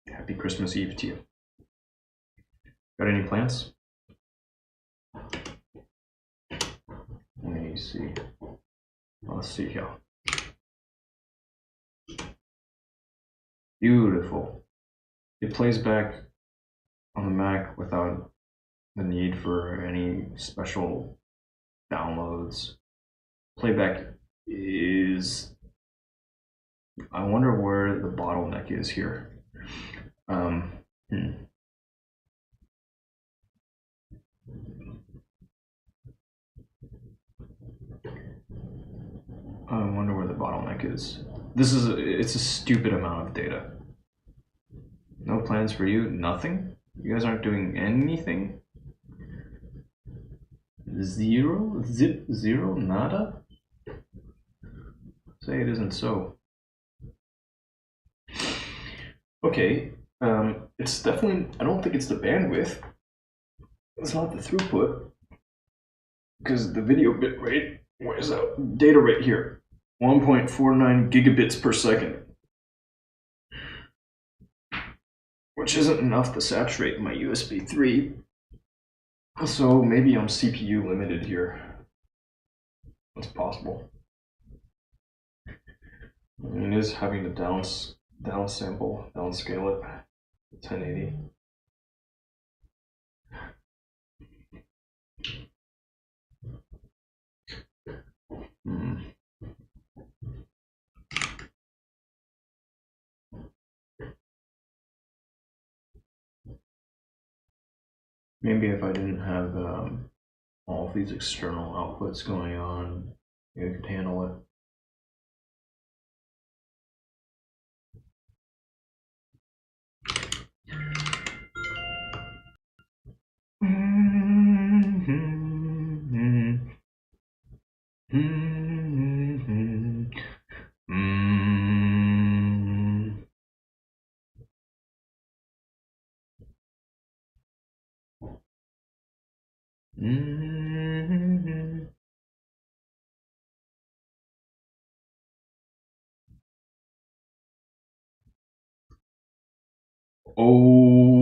Happy Christmas Eve to you. Got any plans? Let me see. Let's see here. Beautiful. It plays back on the Mac without the need for any special downloads. Playback is, I wonder where the bottleneck is here. I wonder where the bottleneck is. it's a stupid amount of data. No plans for you? Nothing? You guys aren't doing anything? Zero? Zip? Zero? Nada? Say it isn't so. Okay, it's definitely, I don't think it's the bandwidth. It's not the throughput. Because the video bit rate, where's that data rate here? 1.49 gigabits per second. Which isn't enough to saturate my USB 3. So maybe I'm CPU limited here. That's possible. I mean, it is having to downscale it, 1080. Maybe if I didn't have all of these external outputs going on, it could handle it. Oh,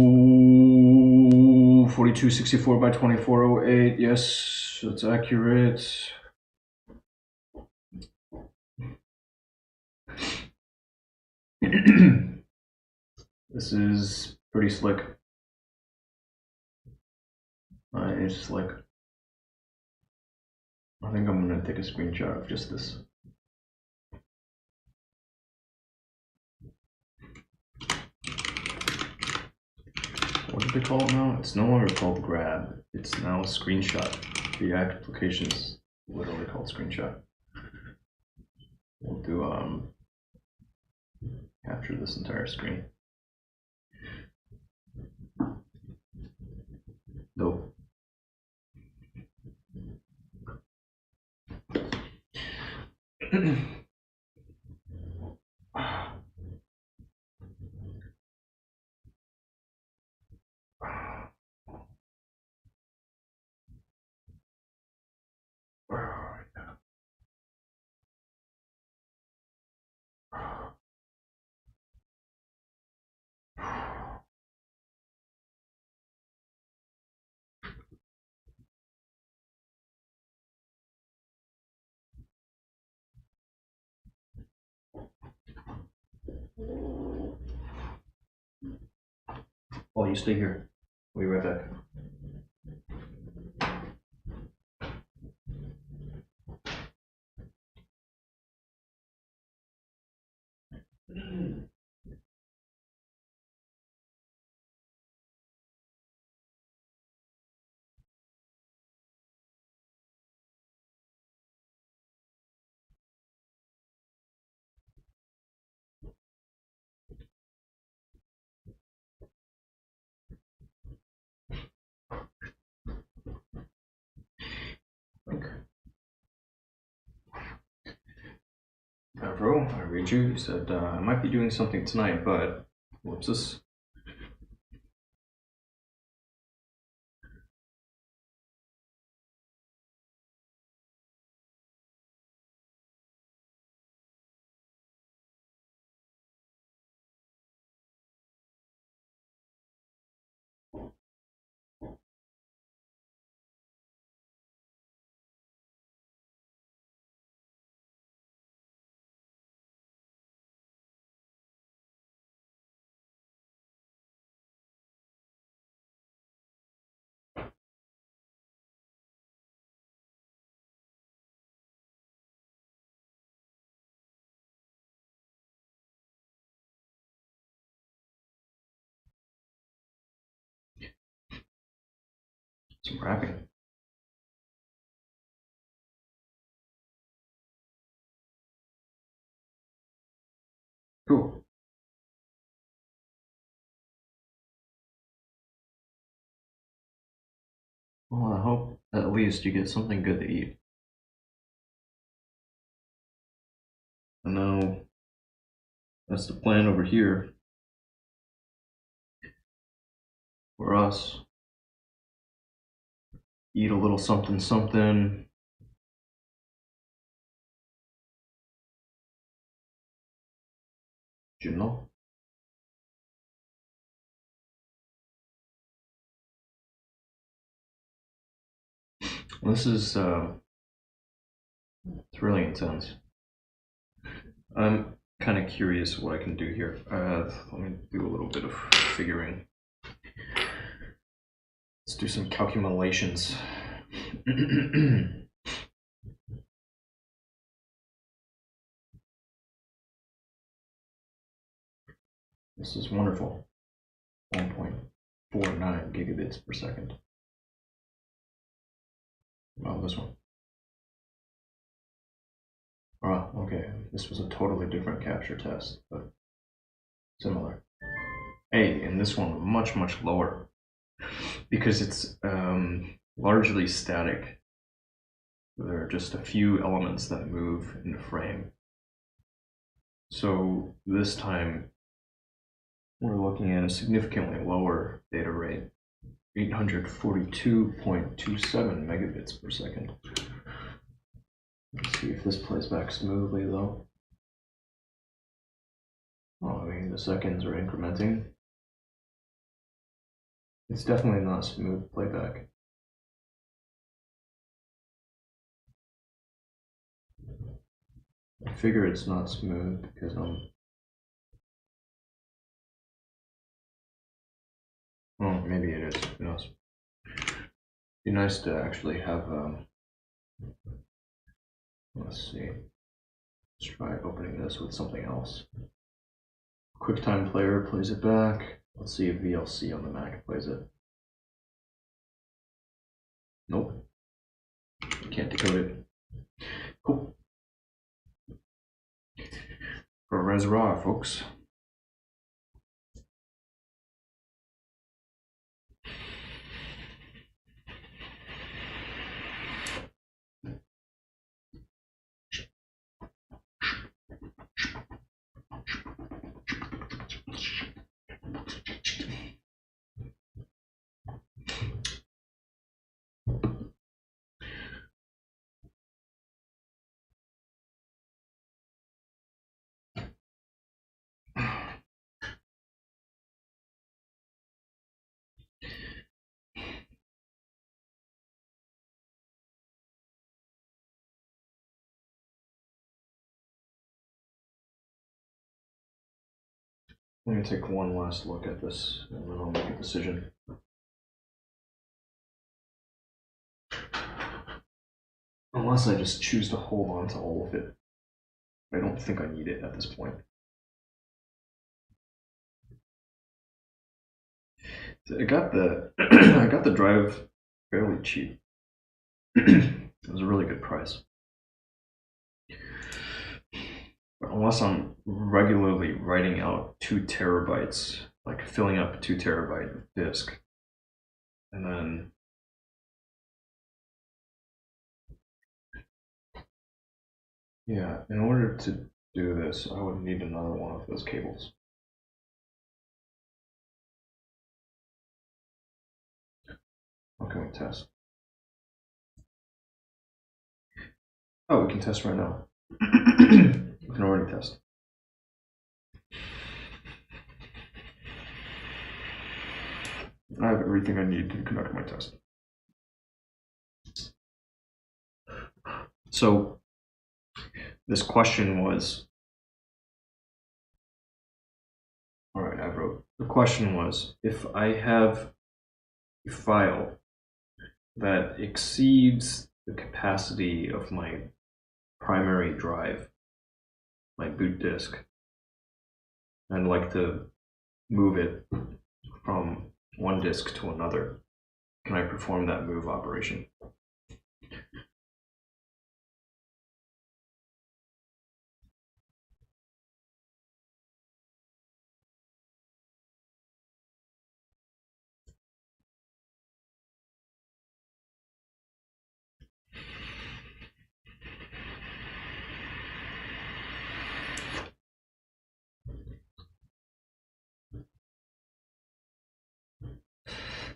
4264 by 2408. Yes, that's accurate. This is pretty slick. It's slick. I think I'm gonna take a screenshot of just this. What did they call it now? It's no longer called grab. It's now a screenshot. The application's literally called screenshot. We'll do capture this entire screen. Dope. Oh, you stay here. We'll be right back. Bro, I read you. You said I might be doing something tonight, but whoopsis. Some rapping. Well, I hope at least you get something good to eat. And now that's the plan over here for us. Eat a little something something. You know? This is it's really intense. I'm kind of curious what I can do here. Let me do a little bit of figuring. Let's do some calculations. This is wonderful. 1.49 gigabits per second. Well, this one. Oh, okay. This was a totally different capture test, but similar. Hey, and this one much, much lower because it's largely static. There are just a few elements that move in the frame. So this time we're looking at a significantly lower data rate, 842.27 megabits per second. Let's see if this plays back smoothly though. Oh, I mean, the seconds are incrementing. It's definitely not smooth playback. I figure it's not smooth because well, maybe it is. Who knows? Be nice to actually have. Let's see. Let's try opening this with something else. QuickTime Player plays it back. Let's see if VLC on the Mac plays it. Nope. Can't decode it. Cool. For Res Raw, folks. Let me take one last look at this and then I'll make a decision. Unless I just choose to hold on to all of it. I don't think I need it at this point. So I got the I got the drive fairly cheap. It was a really good price. But unless I'm regularly writing out 2 terabytes, like filling up a 2 terabyte disk, and then yeah, in order to do this, I would need another one of those cables. How can we test? Oh, we can test right now. We can already test. I have everything I need to conduct my test. So this question was, all right, I wrote, the question was, if I have a file that exceeds the capacity of my primary drive, my boot disk, I'd like to move it from one disk to another. Can I perform that move operation?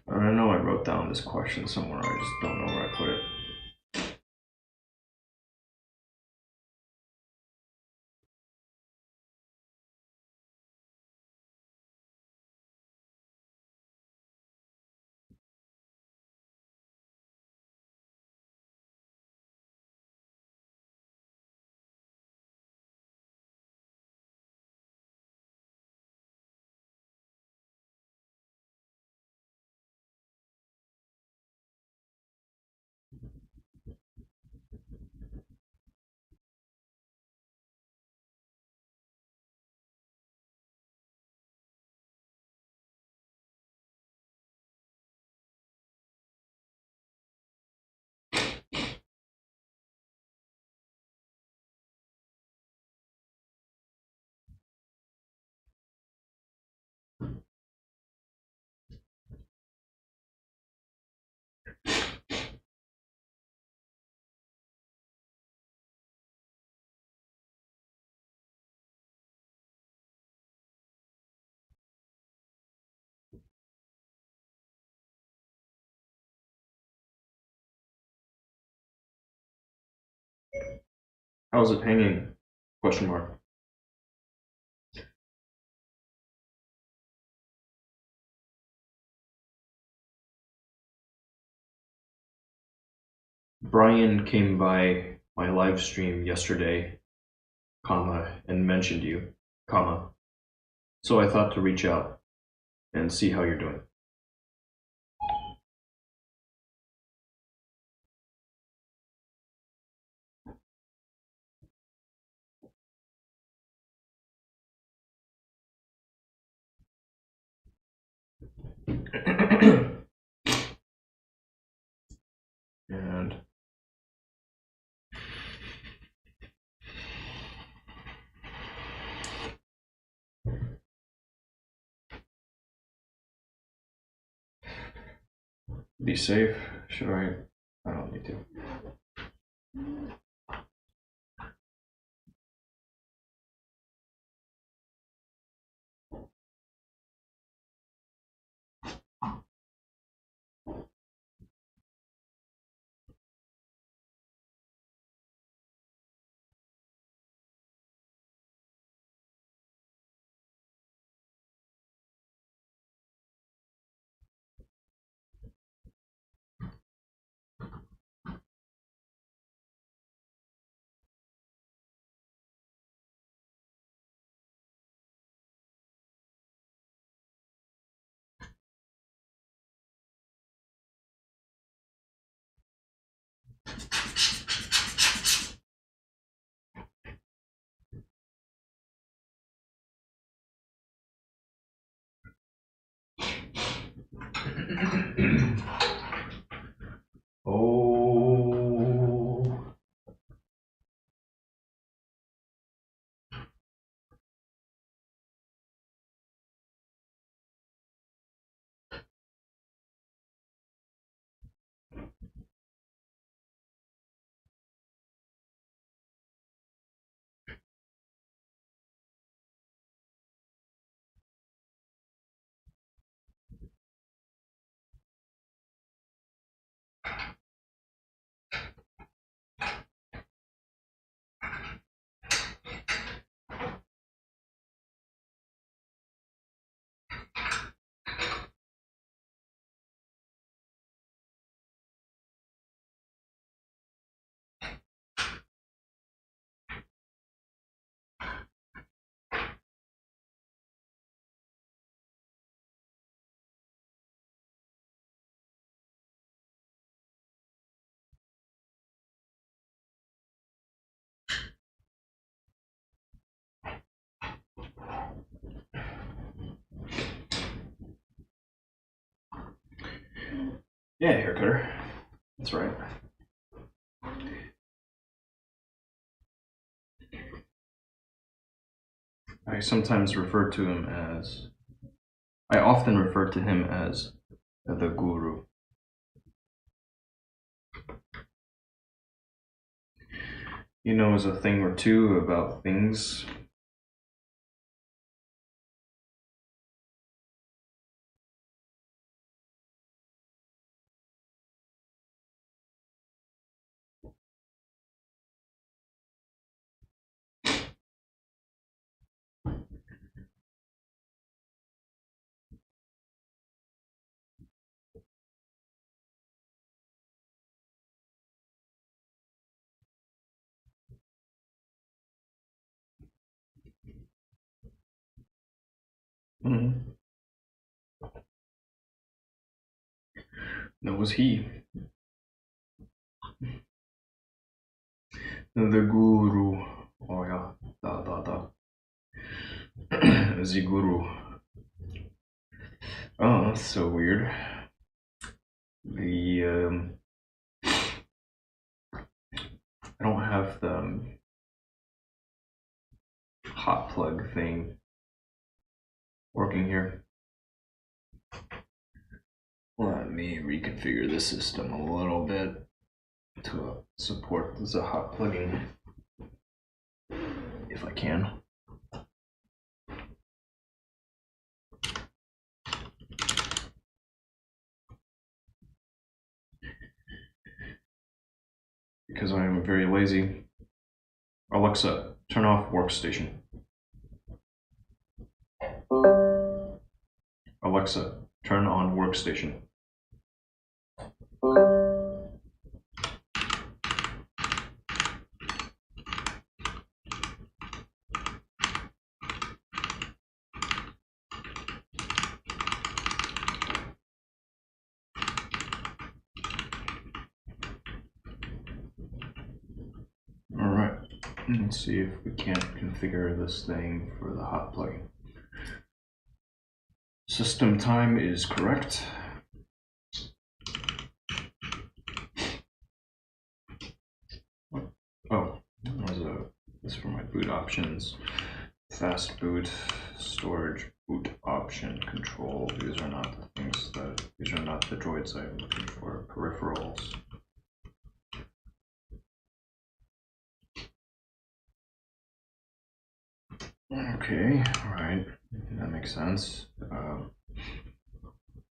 I know I wrote down this question somewhere, I just don't know where I put it. How's it hanging? Question mark. Brian came by my live stream yesterday, and mentioned you, so I thought to reach out and see how you're doing. And be safe. Should I? I don't need to. Oh. Yeah, haircutter. That's right. I often refer to him as the guru. He knows a thing or two about things. Mm-hmm. That was he. The guru. Oh yeah. Da. The guru. Oh, that's so weird. The I don't have the hot plug thing working here. Let me reconfigure the system a little bit to support the hot plugging if I can. Because I am very lazy. Alexa, turn off workstation. Alexa, turn on workstation. Alright, let's see if we can't configure this thing for the hot plugging. System time is correct. Oh, this is for my boot options. Fast boot, storage, boot option, control. These are not the things these are not the droids I'm looking for. Peripherals. Okay, alright, that makes sense.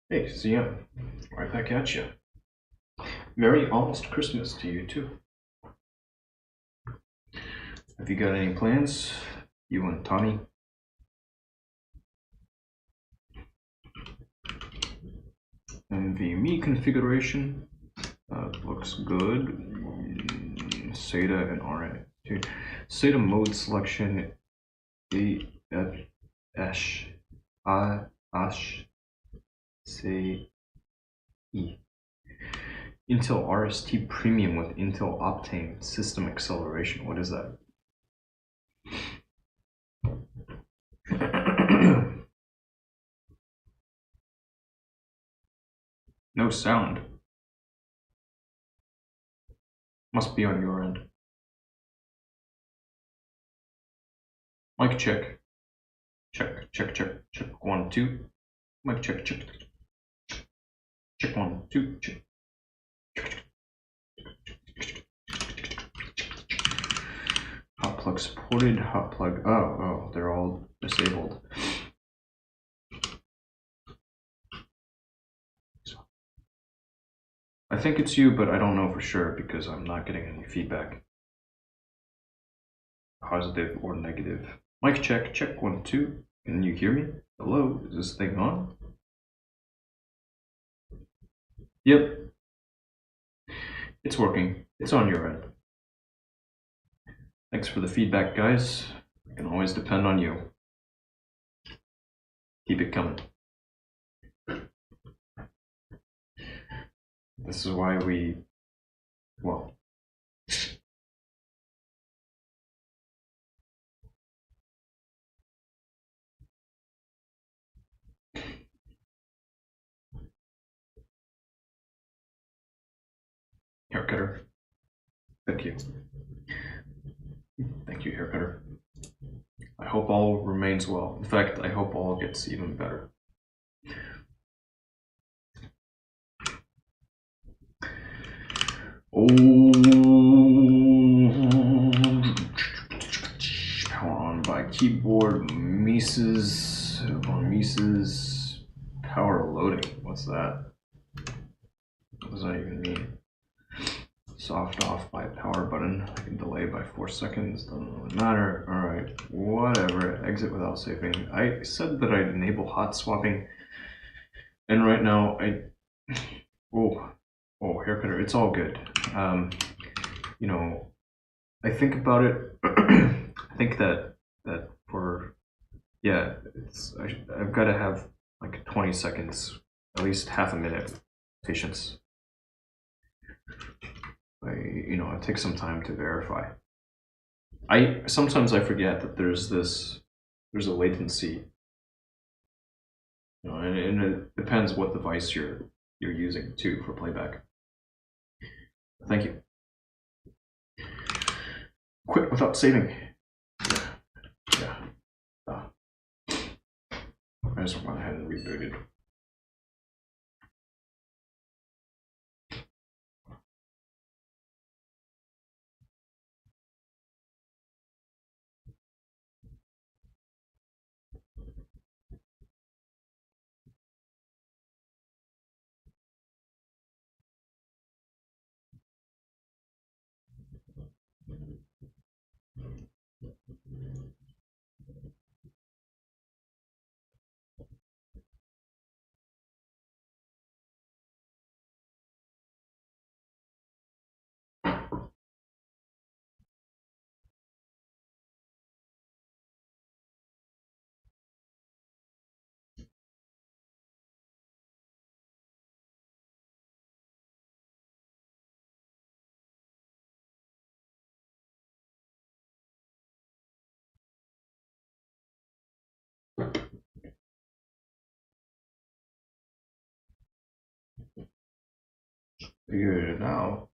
Hey, CM, right back at you. Merry almost Christmas to you too. Have you got any plans, you and Tani? NVMe configuration looks good. SATA and RA. SATA mode selection AFH C E. Intel RST Premium with Intel Optane system acceleration. What is that? No sound. Must be on your end. Mic check. Check. 1, 2. Mic check. Check 1, 2. Check. Hot plug supported. Hot plug. Oh, they're all disabled. I think it's you, but I don't know for sure because I'm not getting any feedback. Positive or negative. Mic check. Check 1, 2. Can you hear me? Hello? Is this thing on? Yep. It's working. It's on your end. Thanks for the feedback, guys. I can always depend on you. Keep it coming. This is why well. Haircutter. Thank you. Thank you, haircutter. I hope all remains well. In fact, I hope all gets even better. Oh, power on by keyboard. Mises power loading. What's that? What does that even mean? Soft off by power button. I can delay by 4 seconds. Doesn't really matter. All right, whatever. Exit without saving. I said that I'd enable hot swapping, and right now Oh, haircutter. It's all good. You know, I think about it. I think that for Yeah, I've got to have like 20 seconds, at least half a minute patience. It takes some time to verify. Sometimes I forget that there's a latency. And it depends what device you're using too for playback. Thank you. Quit without saving. Yeah. I just went ahead and rebooted. Figured it out.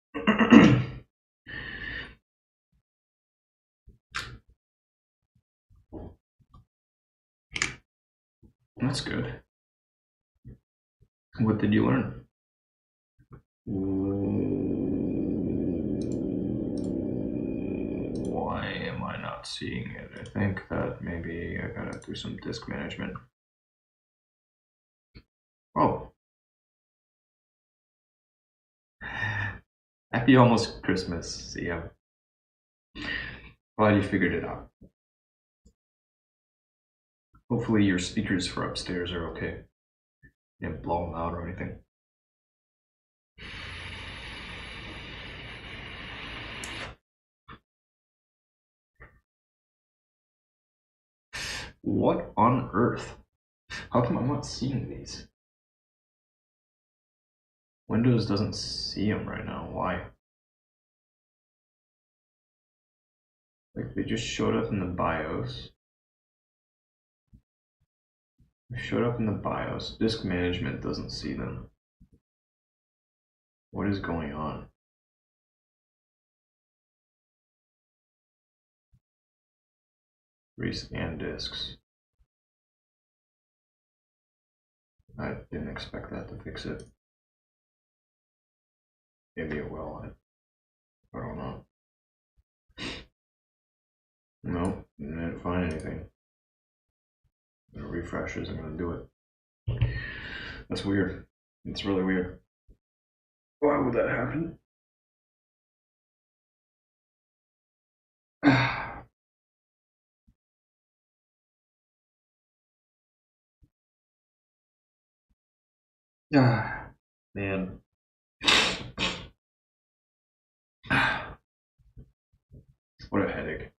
That's good. What did you learn? Why am I not seeing it? I think that maybe I gotta do some disk management. Oh. Happy almost Christmas, CM. Glad you figured it out. Hopefully your speakers for upstairs are okay. You didn't blow them out or anything. What on earth? How come I'm not seeing these? Windows doesn't see them right now. Why? Like they just showed up in the BIOS. They showed up in the BIOS. Disk management doesn't see them. What is going on? Rescan disks. I didn't expect that to fix it. Maybe it will. I don't know. No, I didn't find anything. It refreshes, I'm gonna do it. That's weird. It's really weird. Why would that happen? Man. What a headache.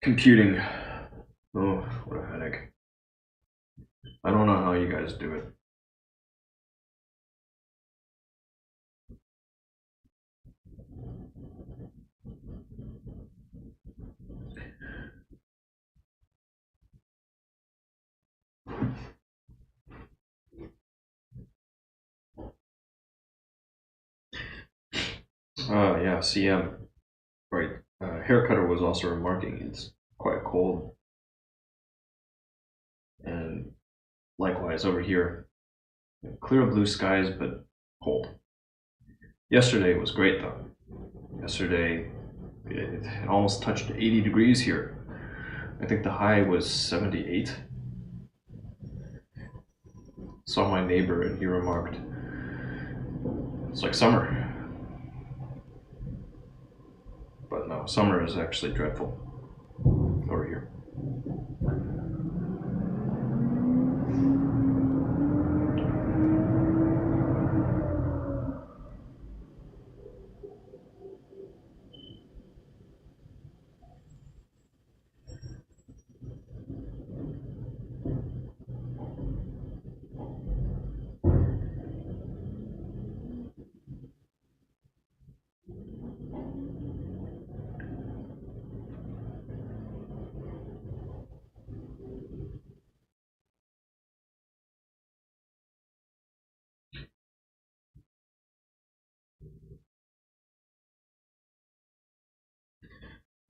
Computing. Oh, what a headache. I don't know how you guys do it. Yeah, CM. Right. Haircutter was also remarking it's quite cold. And likewise over here, clear blue skies, but cold. Yesterday was great though. Yesterday, it almost touched 80 degrees here. I think the high was 78. Saw my neighbor and he remarked, it's like summer. But no, summer is actually dreadful over here.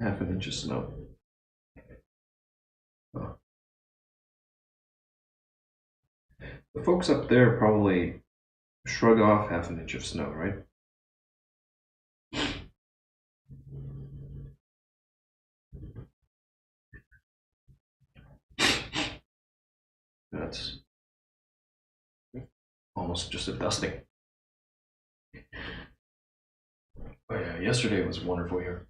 Half an inch of snow. Oh. The folks up there probably shrug off half an inch of snow, right? That's almost just a dusting. But yeah, yesterday was wonderful here.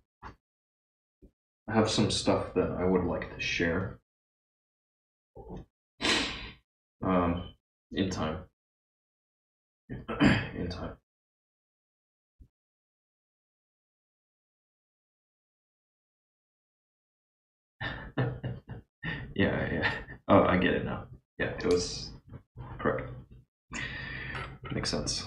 I have some stuff that I would like to share. In time. In time. Yeah. Oh, I get it now. Yeah, it was correct. Makes sense.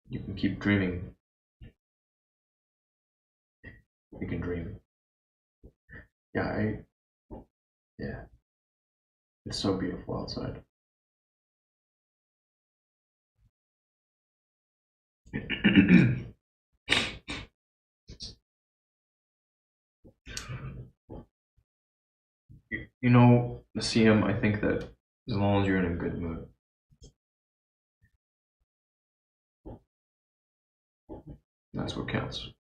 You can keep dreaming. You can dream. Yeah, yeah. It's so beautiful outside. You know, Nassim, I think that as long as you're in a good mood, that's what counts.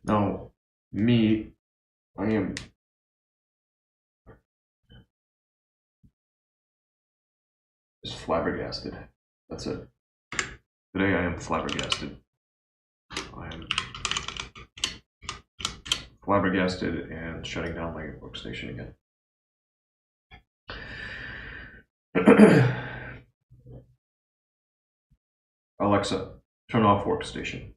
Now, me, I am just flabbergasted. That's it. Today I am flabbergasted. I am flabbergasted and shutting down my workstation again. Alexa, turn off workstation.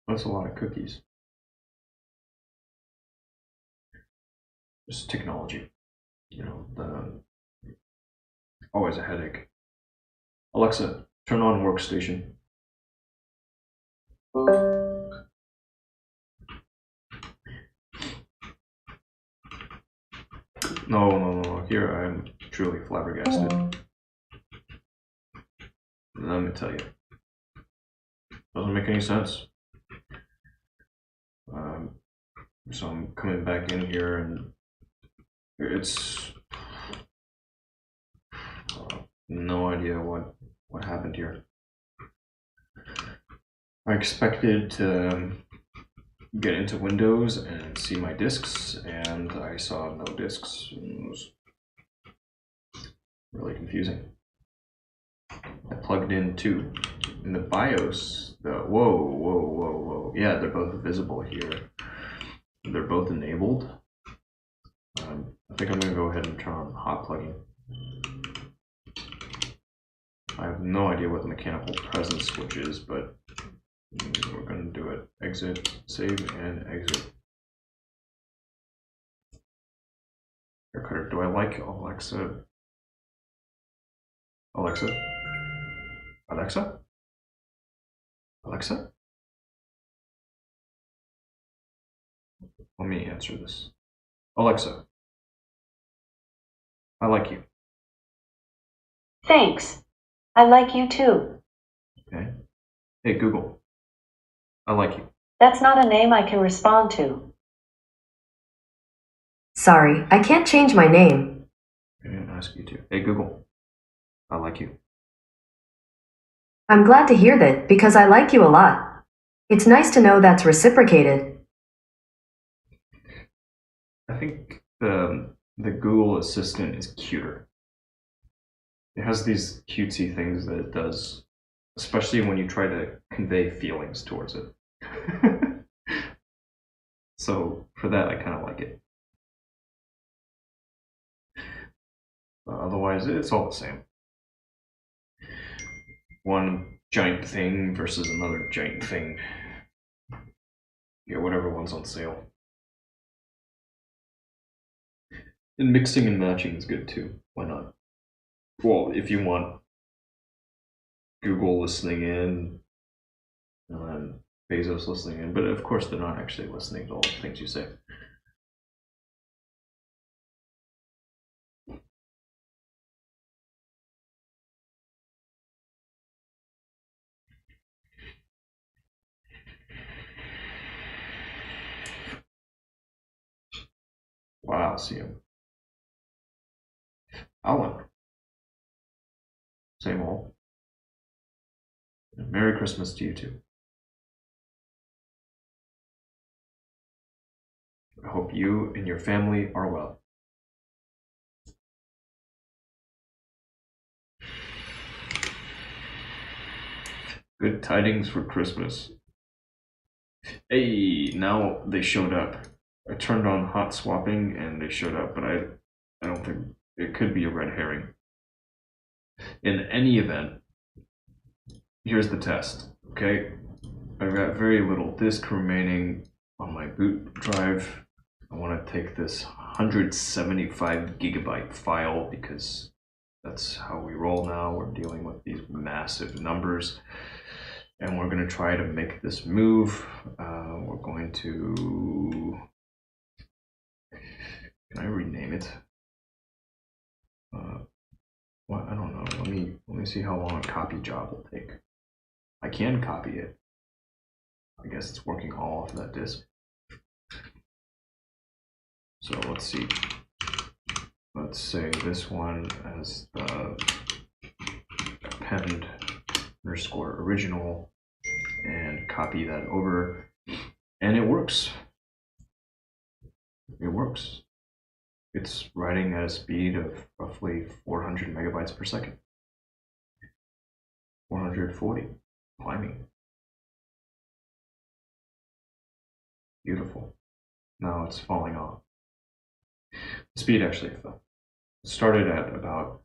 That's a lot of cookies. Just technology. You know, always a headache. Alexa, turn on workstation. No. Here I am truly flabbergasted. Let me tell you. Doesn't make any sense. So I'm coming back in here and it's no idea what happened here. I expected to get into Windows and see my disks, and I saw no disks. It was really confusing. I plugged in too. In the BIOS, whoa. Yeah, they're both visible here. They're both enabled. I think I'm gonna go ahead and turn on hot plugging. I have no idea what the mechanical presence switch is, but we're gonna do it. Exit, save, and exit. Haircutter, do I like Alexa? Alexa? Let me answer this. Alexa, I like you. Thanks. I like you too. Okay. Hey, Google, I like you. That's not a name I can respond to. Sorry, I can't change my name. I didn't ask you to. Hey, Google, I like you. I'm glad to hear that because I like you a lot. It's nice to know that's reciprocated. I think the Google Assistant is cuter. It has these cutesy things that it does, especially when you try to convey feelings towards it. So for that, I kind of like it. Otherwise, it's all the same. One giant thing versus another giant thing. Get whatever one's on sale. And mixing and matching is good too. Why not? Well, if you want Google listening in, and then Bezos listening in, but of course they're not actually listening to all the things you say. Wow, see him. Alan. Same old. Merry Christmas to you too. I hope you and your family are well. Good tidings for Christmas. Hey, now they showed up. I turned on hot swapping and they showed up, but I don't think it could be a red herring. In any event, here's the test, okay? I've got very little disk remaining on my boot drive. I want to take this 175 gigabyte file because that's how we roll now. We're dealing with these massive numbers. And we're going to try to make this move. We're going to... Can I rename it? What? I don't know. Let me see how long a copy job will take. I can copy it. I guess it's working all off that disk. So let's see. Let's say this one as the append underscore original and copy that over, and it works. It works. It's writing at a speed of roughly 400 megabytes per second. 440, climbing. Beautiful. Now it's falling off. The speed actually fell. It started at about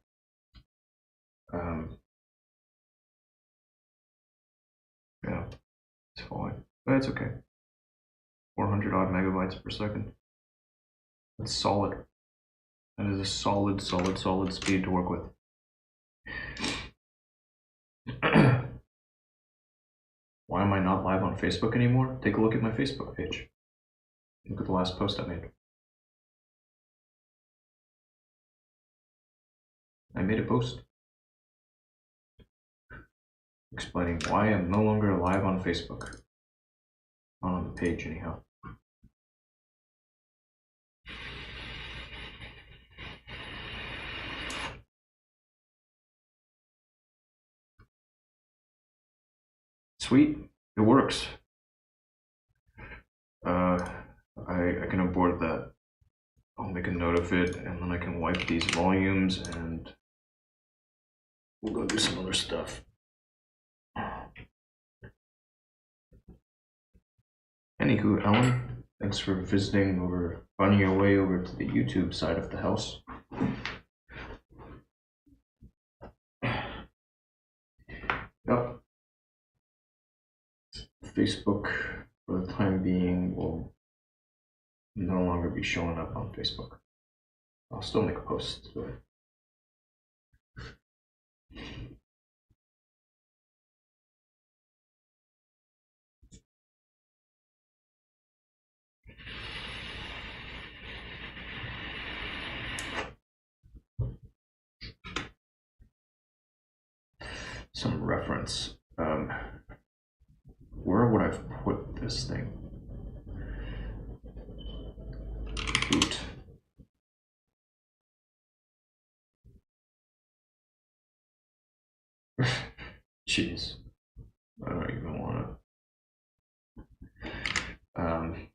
yeah, it's falling, but it's okay. 400 odd megabytes per second. That's solid. That is a solid speed to work with. Why am I not live on Facebook anymore? Take a look at my Facebook page. Look at the last post I made. I made a post explaining why I'm no longer live on Facebook. Not on the page, anyhow. Sweet, it works. I can abort that. I'll make a note of it, and then I can wipe these volumes, and we'll go do some other stuff. Anywho, Alan, thanks for visiting over, finding your way over to the YouTube side of the house. Yep. Facebook, for the time being, will no longer be showing up on Facebook. I'll still make a post to it. Some reference. Where would I put this thing? Boot. Jeez. I don't even want to.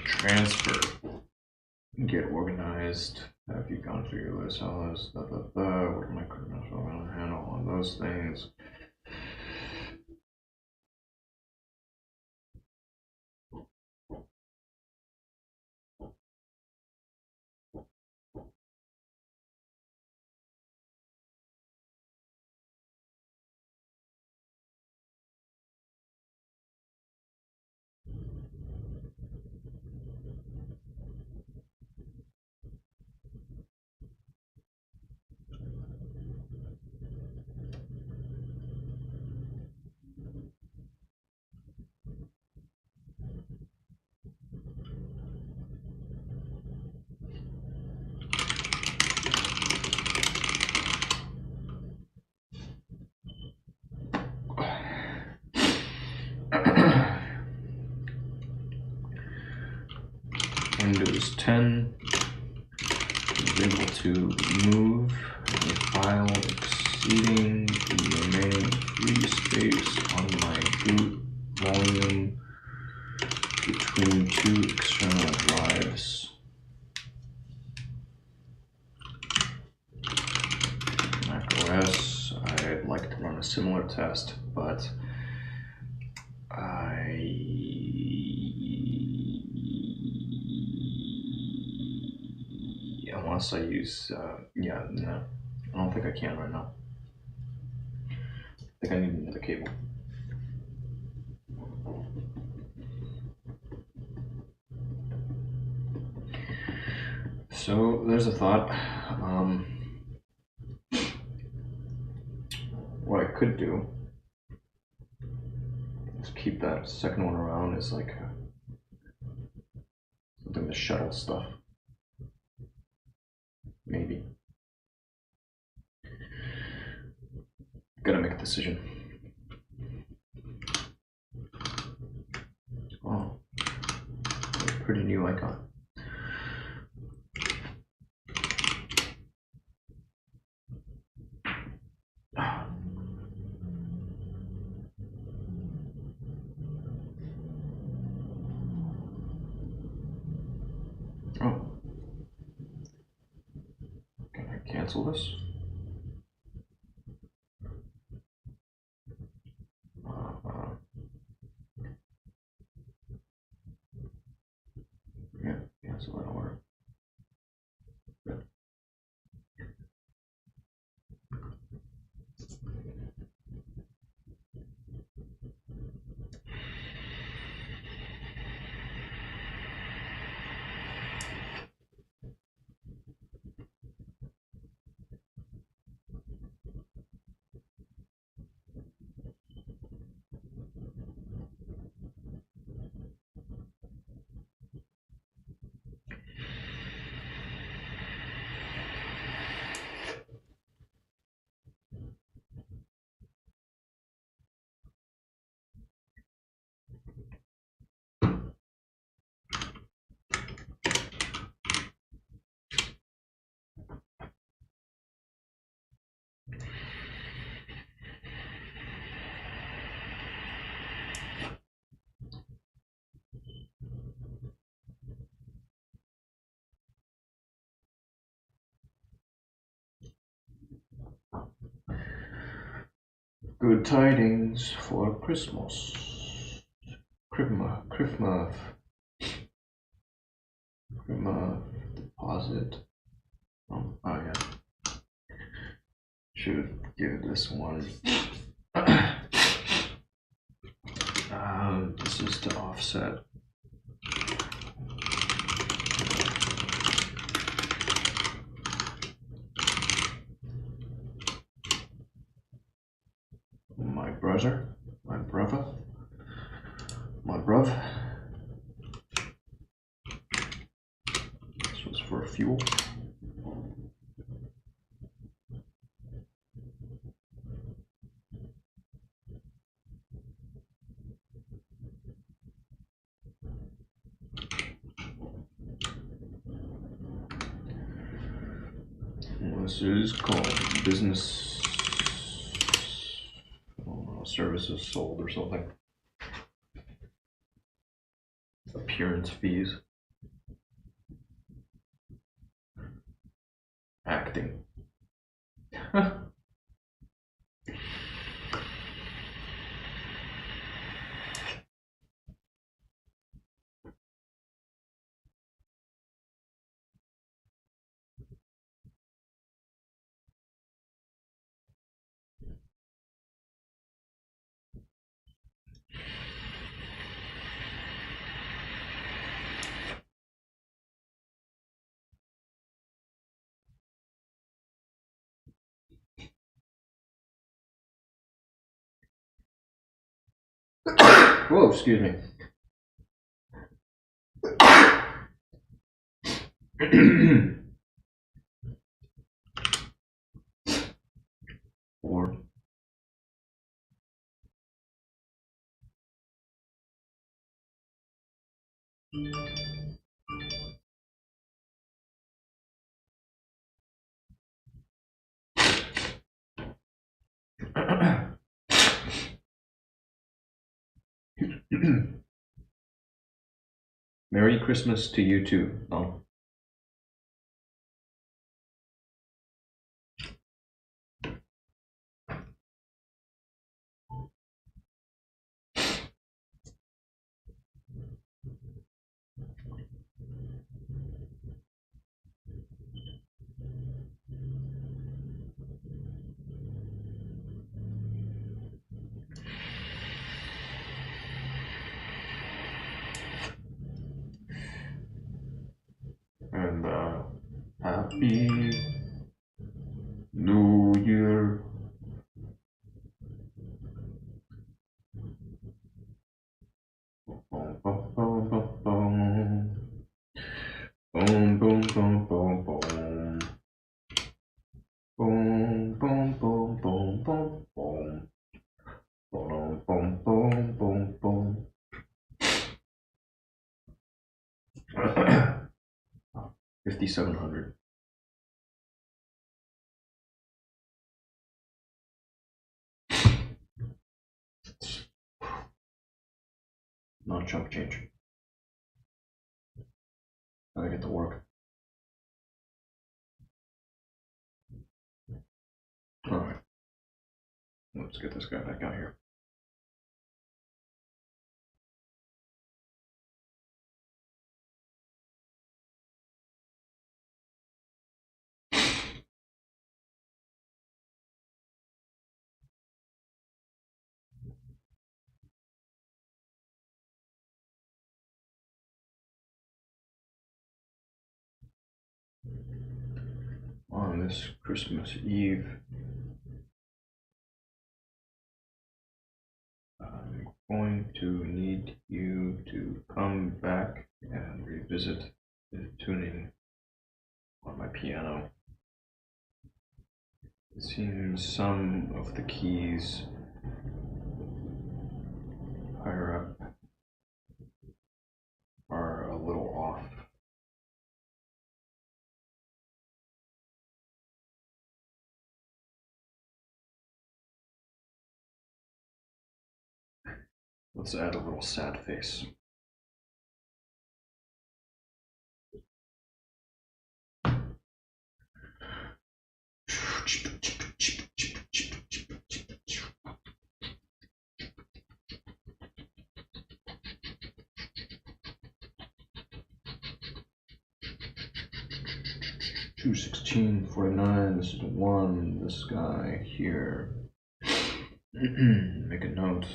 Transfer. Get organized. Have you gone through your list? How is what are my criminals going to handle on those things? Windows 10 is able to move a file exceeding the remaining free space on my boot volume between two external drives. Mac OS, I'd like to run a similar test, but unless I use, yeah, no, I don't think I can right now. I think I need another cable. So there's a thought. What I could do is keep that second one around as like something to shuttle stuff. Maybe. Gotta make a decision. Oh, pretty new icon. Oh, can I cancel this? Yeah, cancel that order. Good. Good tidings for Christmas. Christmas deposit. Oh yeah. Should give this one. This is to offset. My brother, my bruv. This was for fuel. This is called business services sold or something. Appearance fees. acting. Whoa, excuse me. Four. Merry Christmas to you too. Oh. And Happy New Year. Boom, boom, boom, boom, boom. Boom, boom, boom, boom, boom. Boom, boom, boom, boom, boom, boom. Boom, boom, boom, boom, boom. 5,700. Not chump change. Gotta get to work. Alright. Let's get this guy back out here. On this Christmas Eve, I'm going to need you to come back and revisit the tuning on my piano. It seems some of the keys higher up are a little off. Let's add a little sad face. Two 1649. This is one. This guy here. Make a note.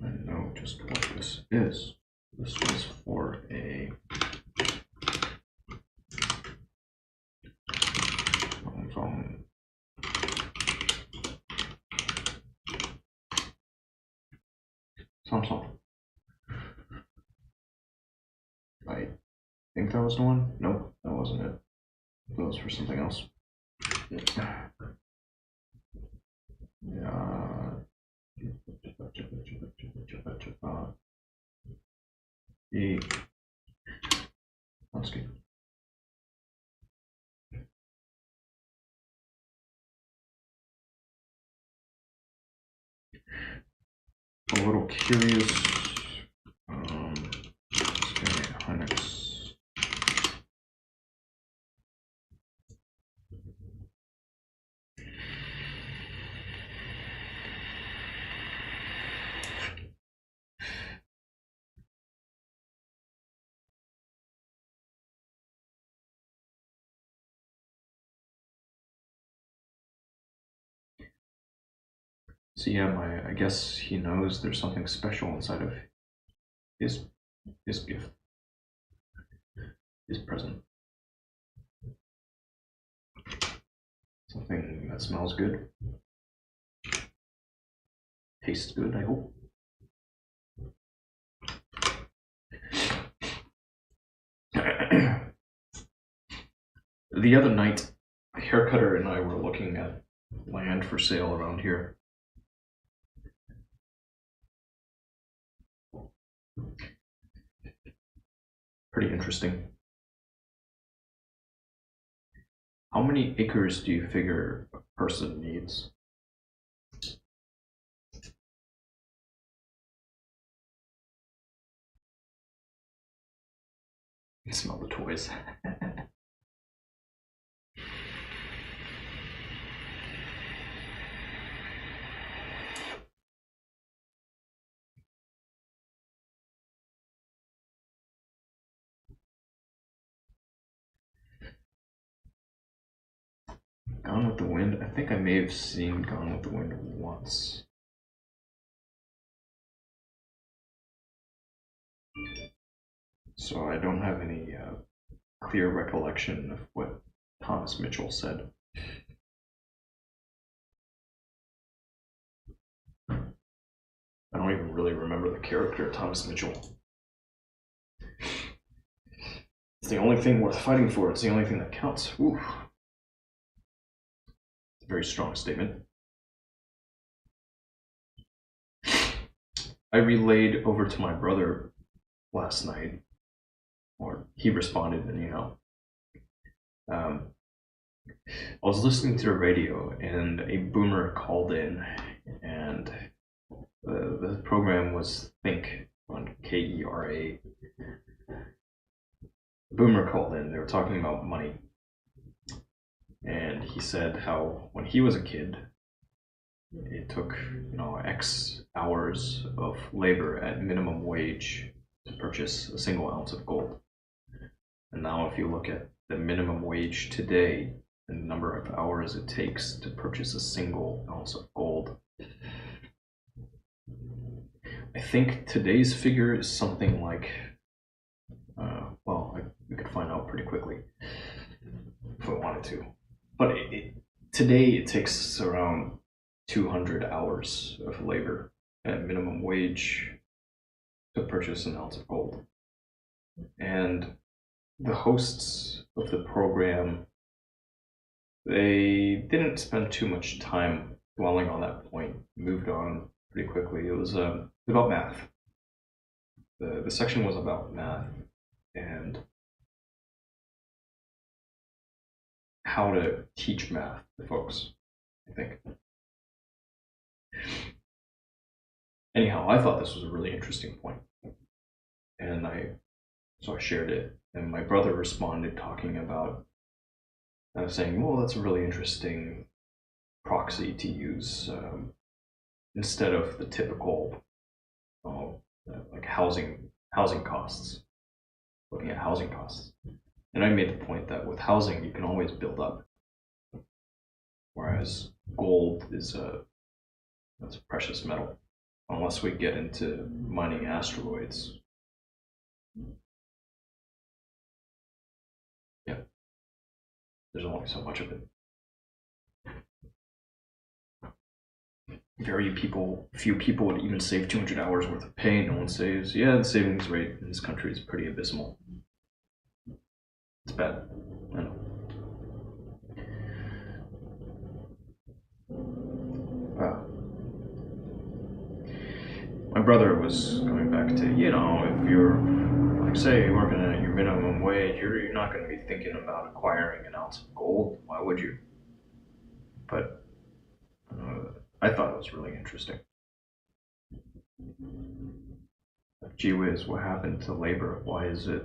I know just what this is. This was for a from Samsung. I think that was the one. Nope, that wasn't it. That was for something else. Yeah. That's good. A little curious. This guy, Hynix So yeah, I guess he knows there's something special inside of his gift, his present. Something that smells good, tastes good, I hope. The other night, Haircutter and I were looking at land for sale around here. Pretty interesting. How many acres do you figure a person needs? You smell the toys. Gone with the Wind? I think I may have seen Gone with the Wind once. So I don't have any clear recollection of what Thomas Mitchell said. I don't even really remember the character Thomas Mitchell. It's the only thing worth fighting for. It's the only thing that counts. Ooh. It's a very strong statement. I relayed over to my brother last night, or he responded anyhow. I was listening to the radio and a boomer called in, and the program was Think on KERA. Boomer called in. They were talking about money, and he said how when he was a kid, it took X hours of labor at minimum wage to purchase a single ounce of gold. And now, if you look at the minimum wage today and the number of hours it takes to purchase a single ounce of gold, I think today's figure is something like, we could find out pretty quickly if we wanted to. But today it takes around 200 hours of labor at minimum wage to purchase an ounce of gold. And the hosts of the program, they didn't spend too much time dwelling on that point, moved on pretty quickly. It was about math. The section was about math and how to teach math to folks, I think. Anyhow, I thought this was a really interesting point, and so I shared it, and my brother responded talking about, saying, well, that's a really interesting proxy to use instead of the typical like housing costs, looking at housing costs. And I made the point that with housing, you can always build up, whereas gold is that's a precious metal. Unless we get into mining asteroids. Yeah. There's only so much of it. Few people would even save 200 hours worth of pay. No one saves. Yeah, the savings rate in this country is pretty abysmal. It's bad. I know. My brother was going back to, if you're, like, say, working at your minimum wage, you're not going to be thinking about acquiring an ounce of gold. Why would you? But I thought it was really interesting. Gee whiz, what happened to labor? Why is it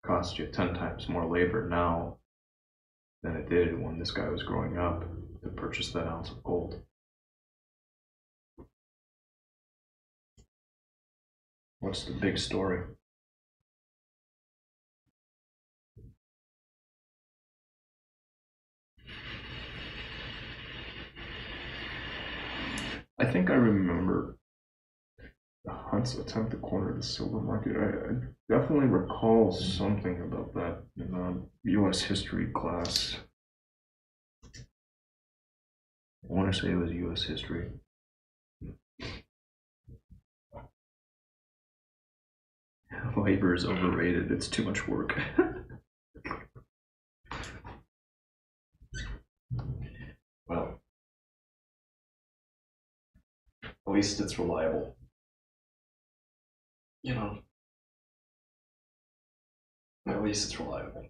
cost you 10 times more labor now than it did when this guy was growing up to purchase that ounce of gold? What's the big story? I think I remember the Hunts attempt to corner the silver market. I definitely recall something about that in U.S. history class. I want to say it was U.S. history. Labor is overrated. It's too much work. Well, at least it's reliable. You know, at least it's reliable.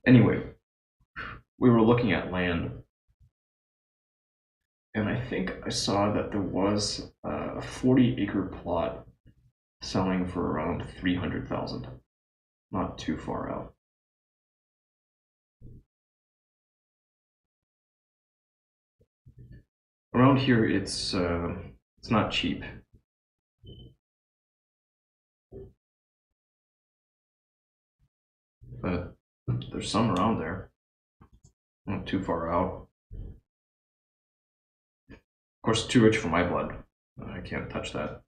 Anyway, we were looking at land, and I think I saw that there was a 40-acre plot selling for around 300,000. Not too far out. Around here, it's not cheap. But there's some around there. Not too far out. Of course, too rich for my blood. I can't touch that.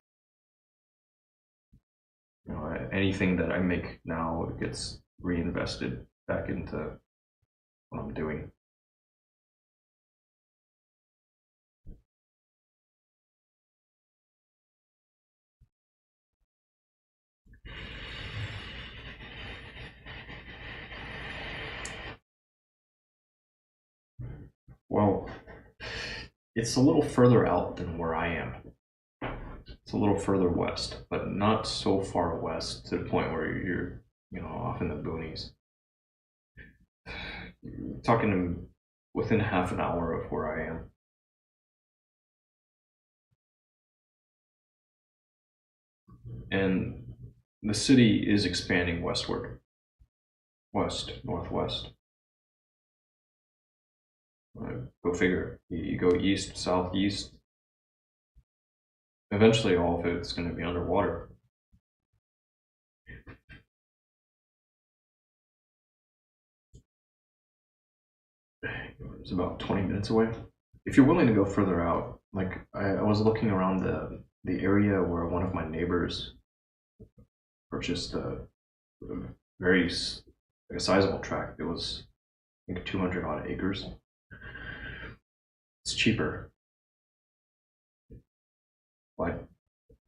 You know, anything that I make now gets reinvested back into what I'm doing. Well, it's a little further out than where I am. It's a little further west, but not so far west to the point where you're, off in the boonies. You're talking within half an hour of where I am. And the city is expanding westward. West, northwest. Go figure. You go east, southeast. Eventually, all of it's going to be underwater. It's about 20 minutes away. If you're willing to go further out, like I was looking around the area where one of my neighbors purchased a very a sizable tract. It was, I think, 200 odd acres. It's cheaper, but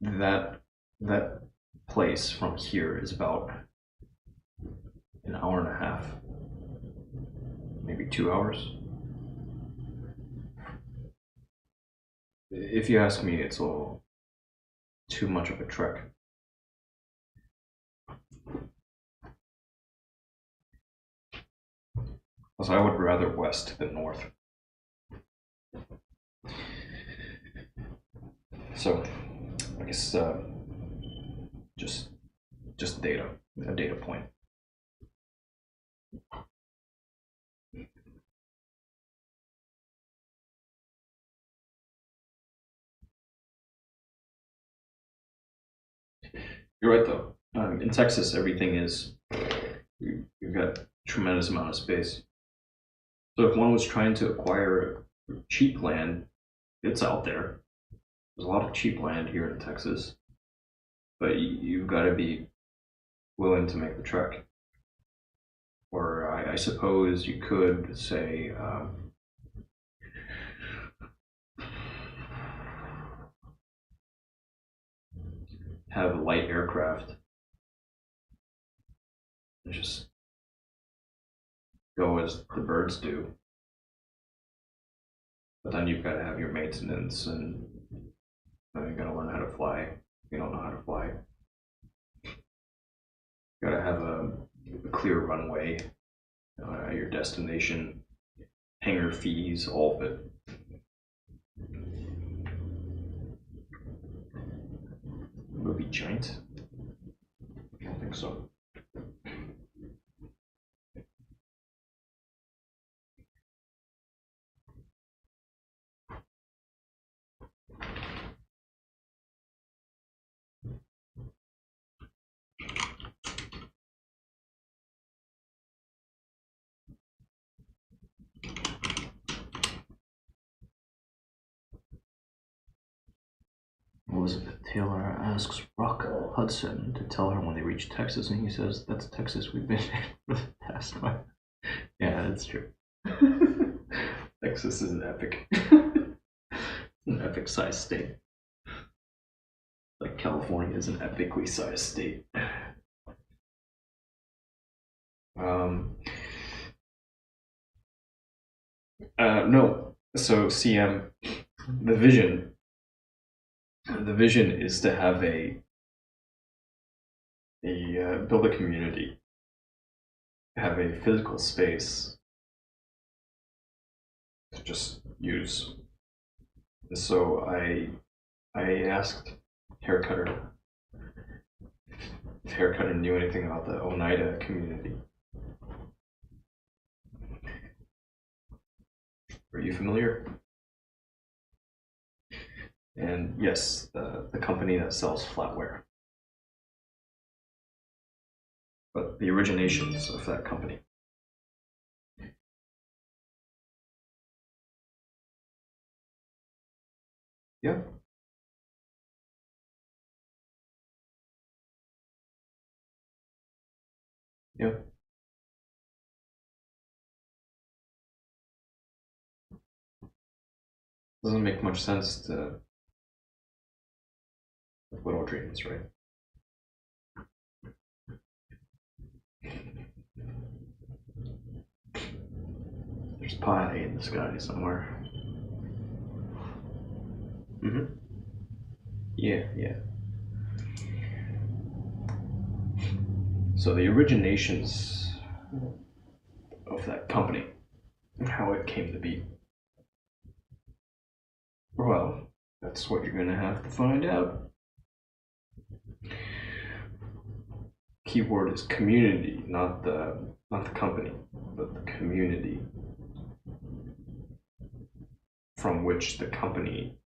that place from here is about an hour and a half, maybe 2 hours. If you ask me, it's a little too much of a trek. Plus, I would rather west than north. So, I guess just a data point. You're right, though. In Texas, everything is, you've got a tremendous amount of space. So if one was trying to acquire cheap land, it's out there. There's a lot of cheap land here in Texas, but you've got to be willing to make the trek. Or I suppose you could say, have a light aircraft and just go as the birds do. But then you've got to have your maintenance, and you've got to learn how to fly if you don't know how to fly. You got to have a clear runway, your destination, hangar fees, all of it. Will it be giant? I don't think so. Elizabeth Taylor asks Rock Hudson to tell her when they reach Texas, and he says, "That's Texas we've been in for the past month." Yeah, that's true. Texas is an epic, an epic sized state. Like California is an epically sized state. No. So CM, the vision is to have a build a community, have a physical space to just use. And so I asked Haircutter if Haircutter knew anything about the Oneida community. Are you familiar? And yes, the company that sells flatware. But the originations of that company. Yeah. Yeah. Doesn't make much sense to little dreams, right? There's pie in the sky somewhere. Mm-hmm. Yeah, yeah. So the originations of that company and how it came to be. Well, that's what you're gonna have to find out. Keyword is community, not the company, but the community from which the company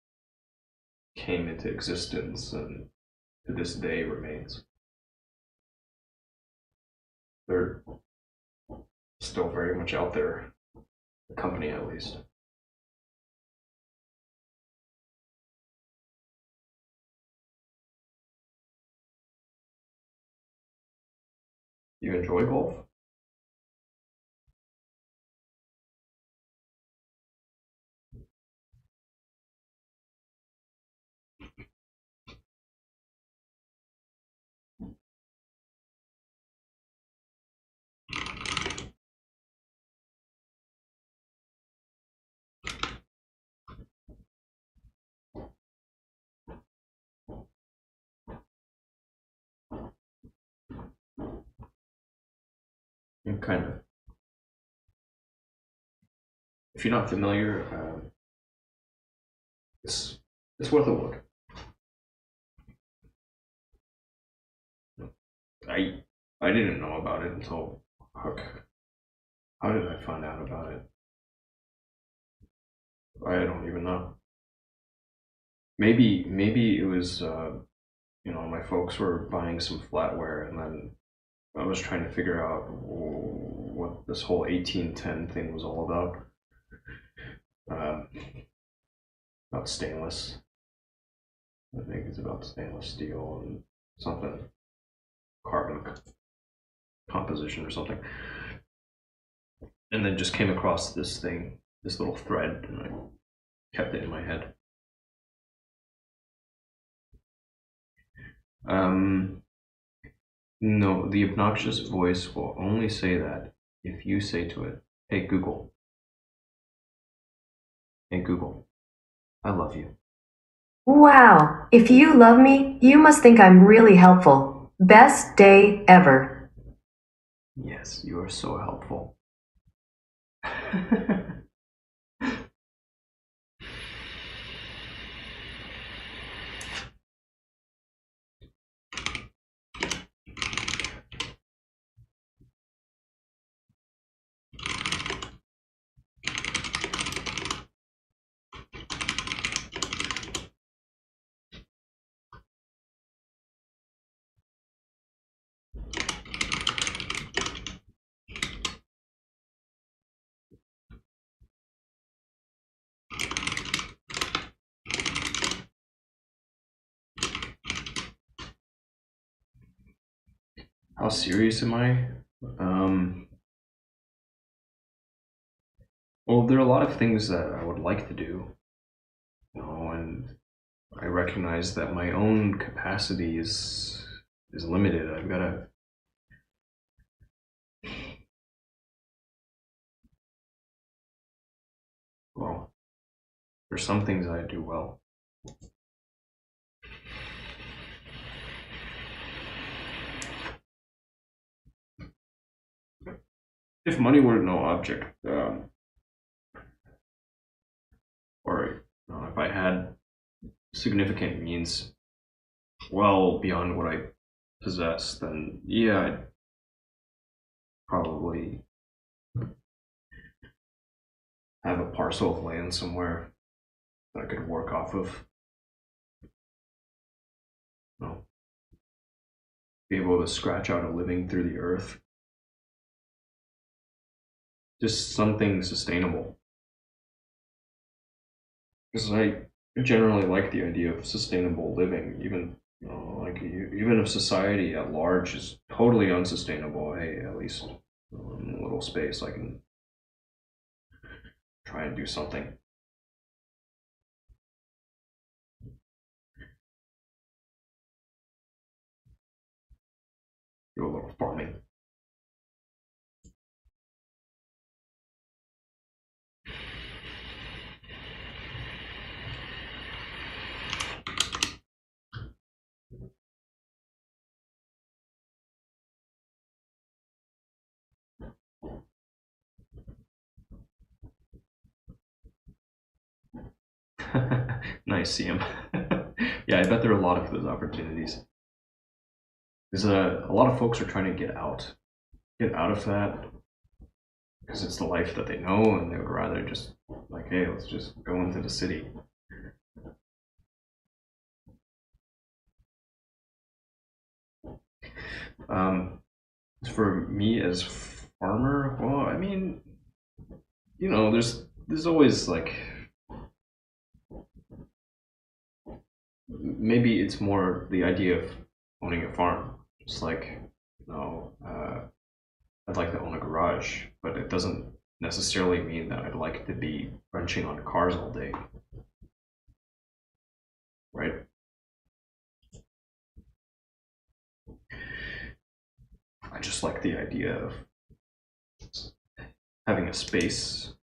came into existence and to this day remains. They're still very much out there, the company at least. You enjoy golf? Kind of. If you're not familiar, it's worth a look. I didn't know about it until Hook. How did I find out about it? I don't even know. Maybe it was my folks were buying some flatware, and then I was trying to figure out what this whole 1810 thing was all about. About stainless. I think it's about stainless steel and something carbon composition or something. And then just came across this thing, this little thread, and I kept it in my head. No, the obnoxious voice will only say that if you say to it, "Hey Google. Hey Google, I love you." Wow, if you love me, you must think I'm really helpful. Best day ever. Yes, you are so helpful. How serious am I? Well, there are a lot of things that I would like to do, and I recognize that my own capacity is limited. I've got to. Well, there's some things I do well. If money were no object, or if I had significant means well beyond what I possess, then yeah, I'd probably have a parcel of land somewhere that I could work off of. Be able to scratch out a living through the earth. Just something sustainable. Because I generally like the idea of sustainable living, even even if society at large is totally unsustainable. Hey, at least in a little space, I can try and do something. Do a little farming. Nice, CM. Yeah, I bet there are a lot of those opportunities. Because a lot of folks are trying to get out of that, because it's the life that they know, and they would rather just like, hey, let's just go into the city. For me as farmer, well, I mean, there's always like, maybe it's more the idea of owning a farm. Just like, I'd like to own a garage, but it doesn't necessarily mean that I'd like to be wrenching on cars all day, right? I just like the idea of having a space,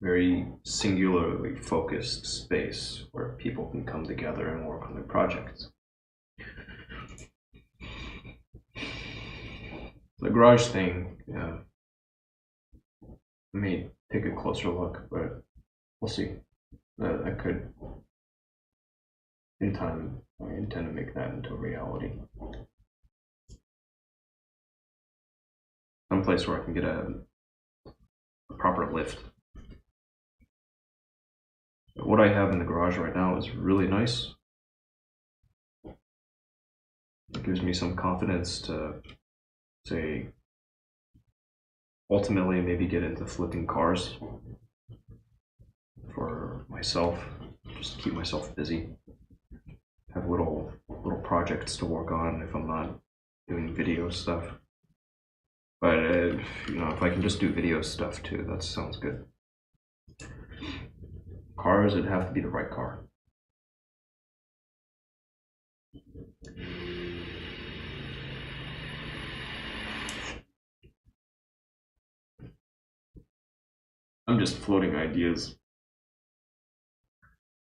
very singularly focused space where people can come together and work on their projects. The garage thing, I may take a closer look, but we'll see. I could, in time, I intend to make that into a reality. Some place where I can get a proper lift. What I have in the garage right now is really nice. It gives me some confidence to, say, ultimately maybe get into flipping cars for myself, just to keep myself busy. Have little projects to work on if I'm not doing video stuff. But if I can just do video stuff too, that sounds good. Cars, it'd have to be the right car. I'm just floating ideas.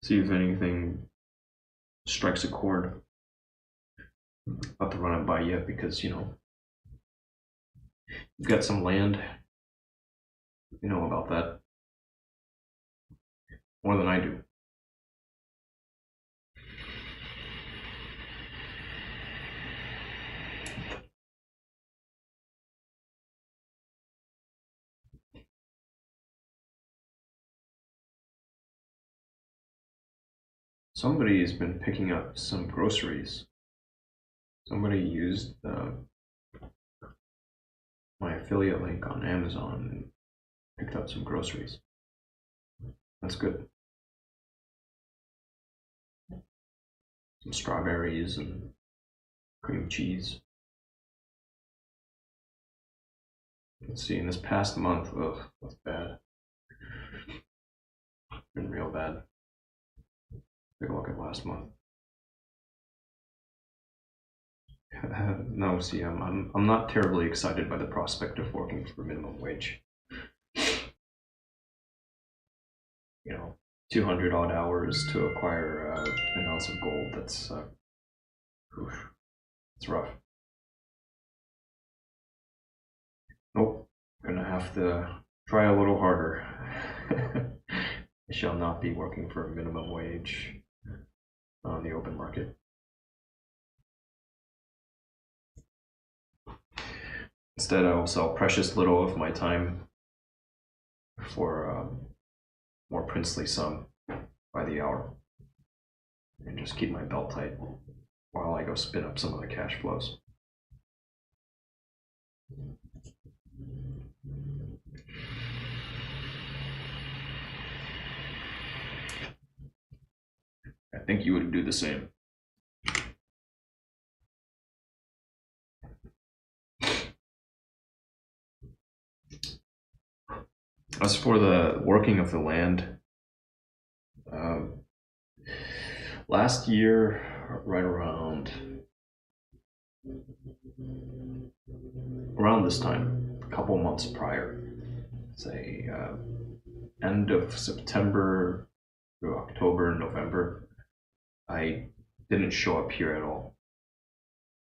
See if anything strikes a chord. About to run it by you because, you've got some land. You know about that. More than I do. Somebody has been picking up some groceries. Somebody used my affiliate link on Amazon and picked up some groceries. That's good. Some strawberries and cream cheese. Let's see, in this past month, ugh, that's bad. Been real bad. Take a look at last month. No, see, I'm not terribly excited by the prospect of working for minimum wage. 200 odd hours to acquire an ounce of gold. That's it's rough. Nope, gonna have to try a little harder. I shall not be working for a minimum wage on the open market. Instead, I will sell precious little of my time for more princely sum by the hour, and just keep my belt tight while I go spin up some of the cash flows. I think you would do the same. As for the working of the land, last year, right around this time, a couple months prior, say end of September through October, November, I didn't show up here at all.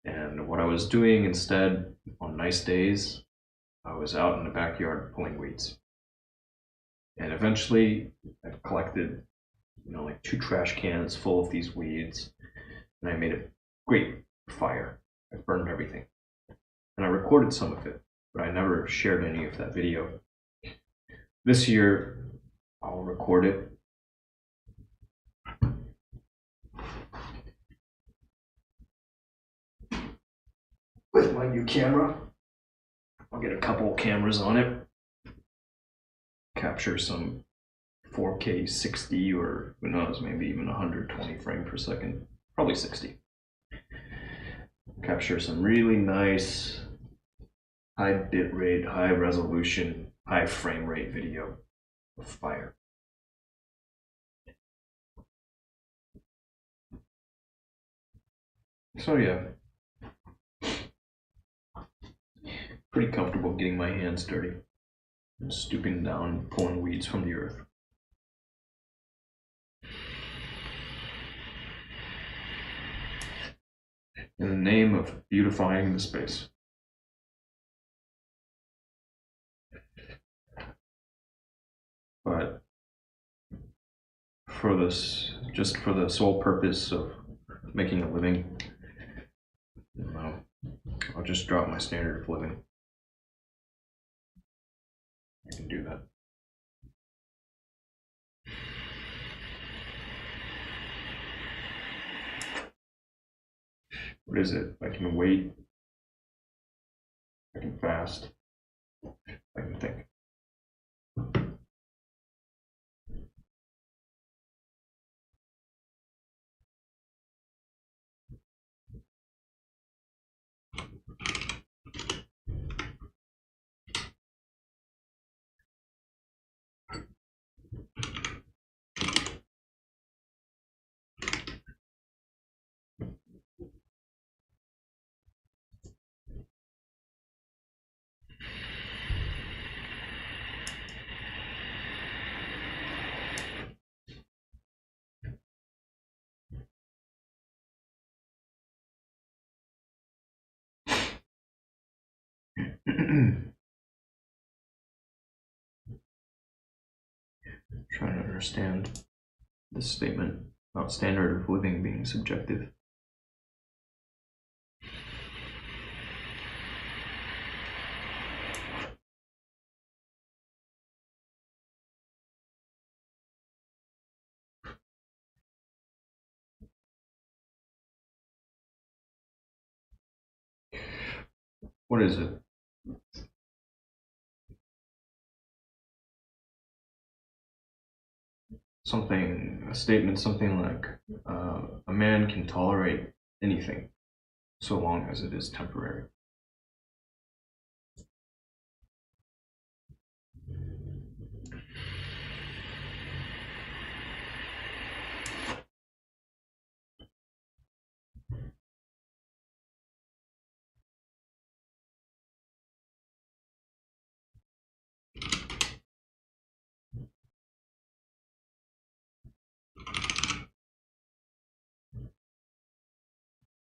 And what I was doing instead, on nice days, I was out in the backyard pulling weeds. And eventually, I collected, like 2 trash cans full of these weeds, and I made a great fire. I burned everything. And I recorded some of it, but I never shared any of that video. This year, I'll record it. With my new camera. I'll get a couple cameras on it. Capture some 4K 60 or who knows, maybe even 120 frame per second. Probably 60. Capture some really nice high bit rate, high resolution, high frame rate video of fire. So yeah, pretty comfortable getting my hands dirty and stooping down and pulling weeds from the earth. In the name of beautifying the space. But for this, just for the sole purpose of making a living, I'll just drop my standard of living. I can do that. What is it? I can wait. I can fast. I can think. Trying to understand this statement about standard of living being subjective. What is it? A statement something like, a man can tolerate anything, so long as it is temporary.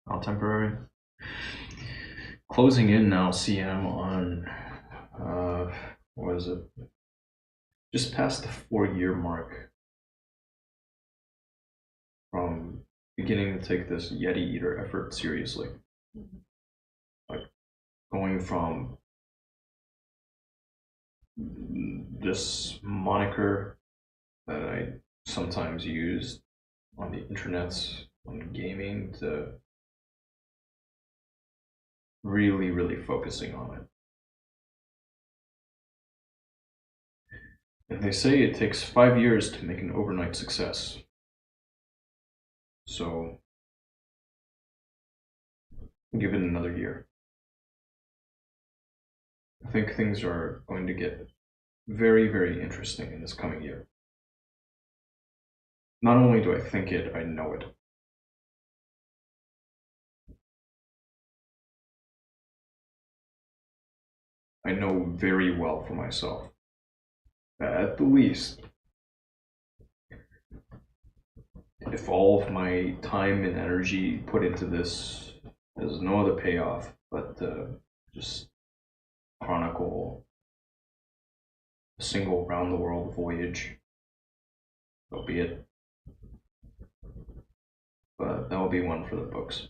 All temporary. Closing in now, CM, on what is it? Just past the 4-year mark from beginning to take this Yeti Eater effort seriously. Like going from this moniker that I sometimes use on the internets, on gaming, to really, really focusing on it. And they say it takes 5 years to make an overnight success. So, give it another year. I think things are going to get very, very interesting in this coming year. Not only do I think it, I know it. I know very well for myself, at the least, if all of my time and energy put into this has no other payoff but just chronicle a single round the world voyage, so be it. But that will be one for the books.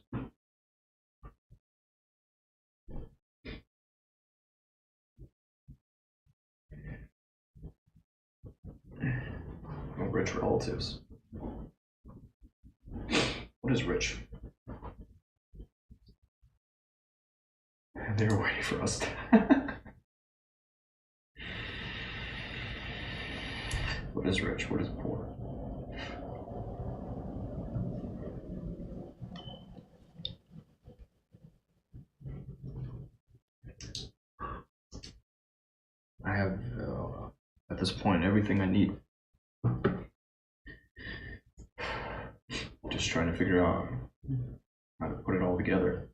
Rich relatives. What is rich? They were waiting for us. What is rich? What is poor? I have, at this point, everything I need. Just trying to figure out how to put it all together.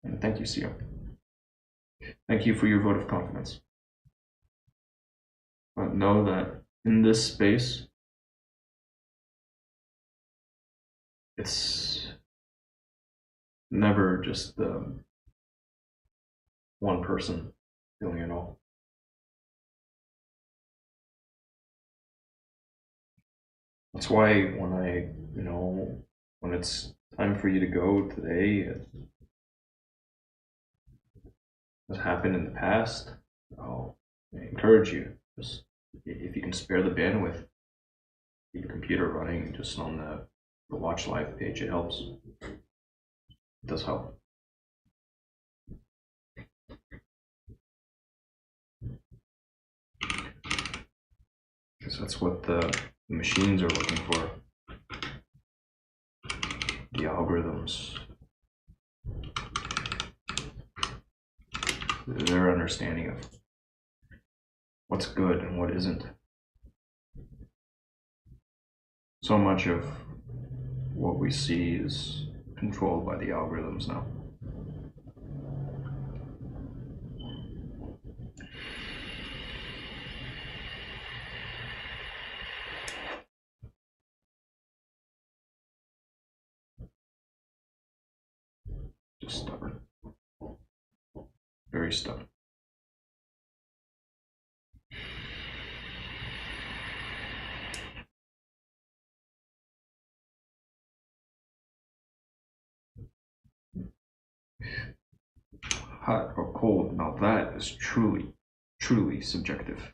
And thank you, Sia. Thank you for your vote of confidence. But know that in this space, it's never just one person doing it all. That's why when it's time for you to go today, what happened in the past, I'll encourage you, just if you can spare the bandwidth, keep your computer running just on the Watch Live page. It helps. It does help. Because that's what the machines are looking for. The algorithms. Their understanding of what's good and what isn't. So much of what we see is controlled by the algorithms now. Just stubborn. Very stubborn. Hot or cold, now that is truly, truly subjective.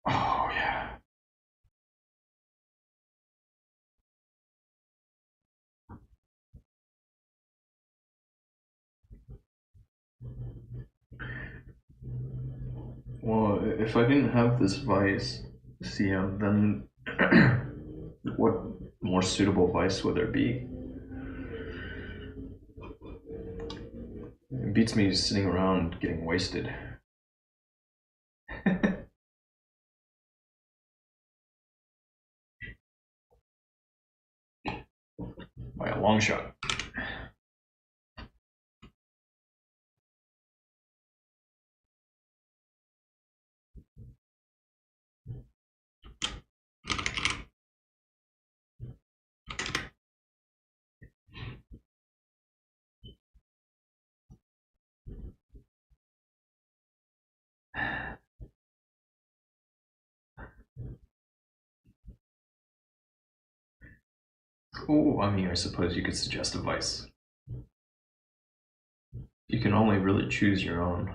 Oh yeah. if I didn't have this vice, then what more suitable vice would there be? It beats me sitting around getting wasted. By a long shot. Oh, I mean, I suppose you could suggest a vice. You can only really choose your own.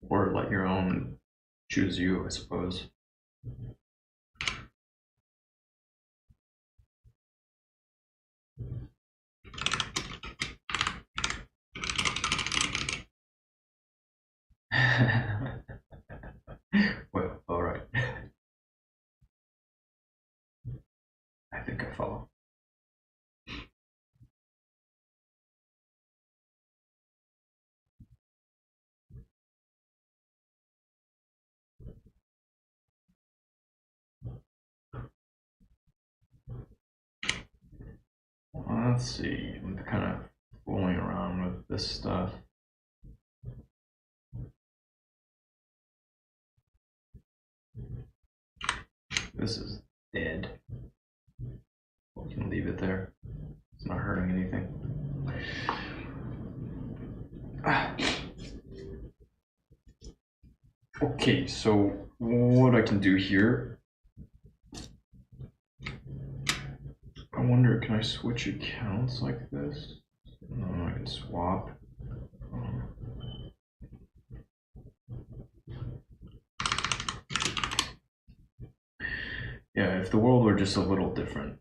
Or let your own choose you, I suppose. Well, alright. I think I follow. Let's see, I'm kind of fooling around with this stuff. This is dead. We can leave it there. It's not hurting anything. Okay, so what I can do here, I wonder, can I switch accounts like this? No, I can swap. Yeah, if the world were just a little different,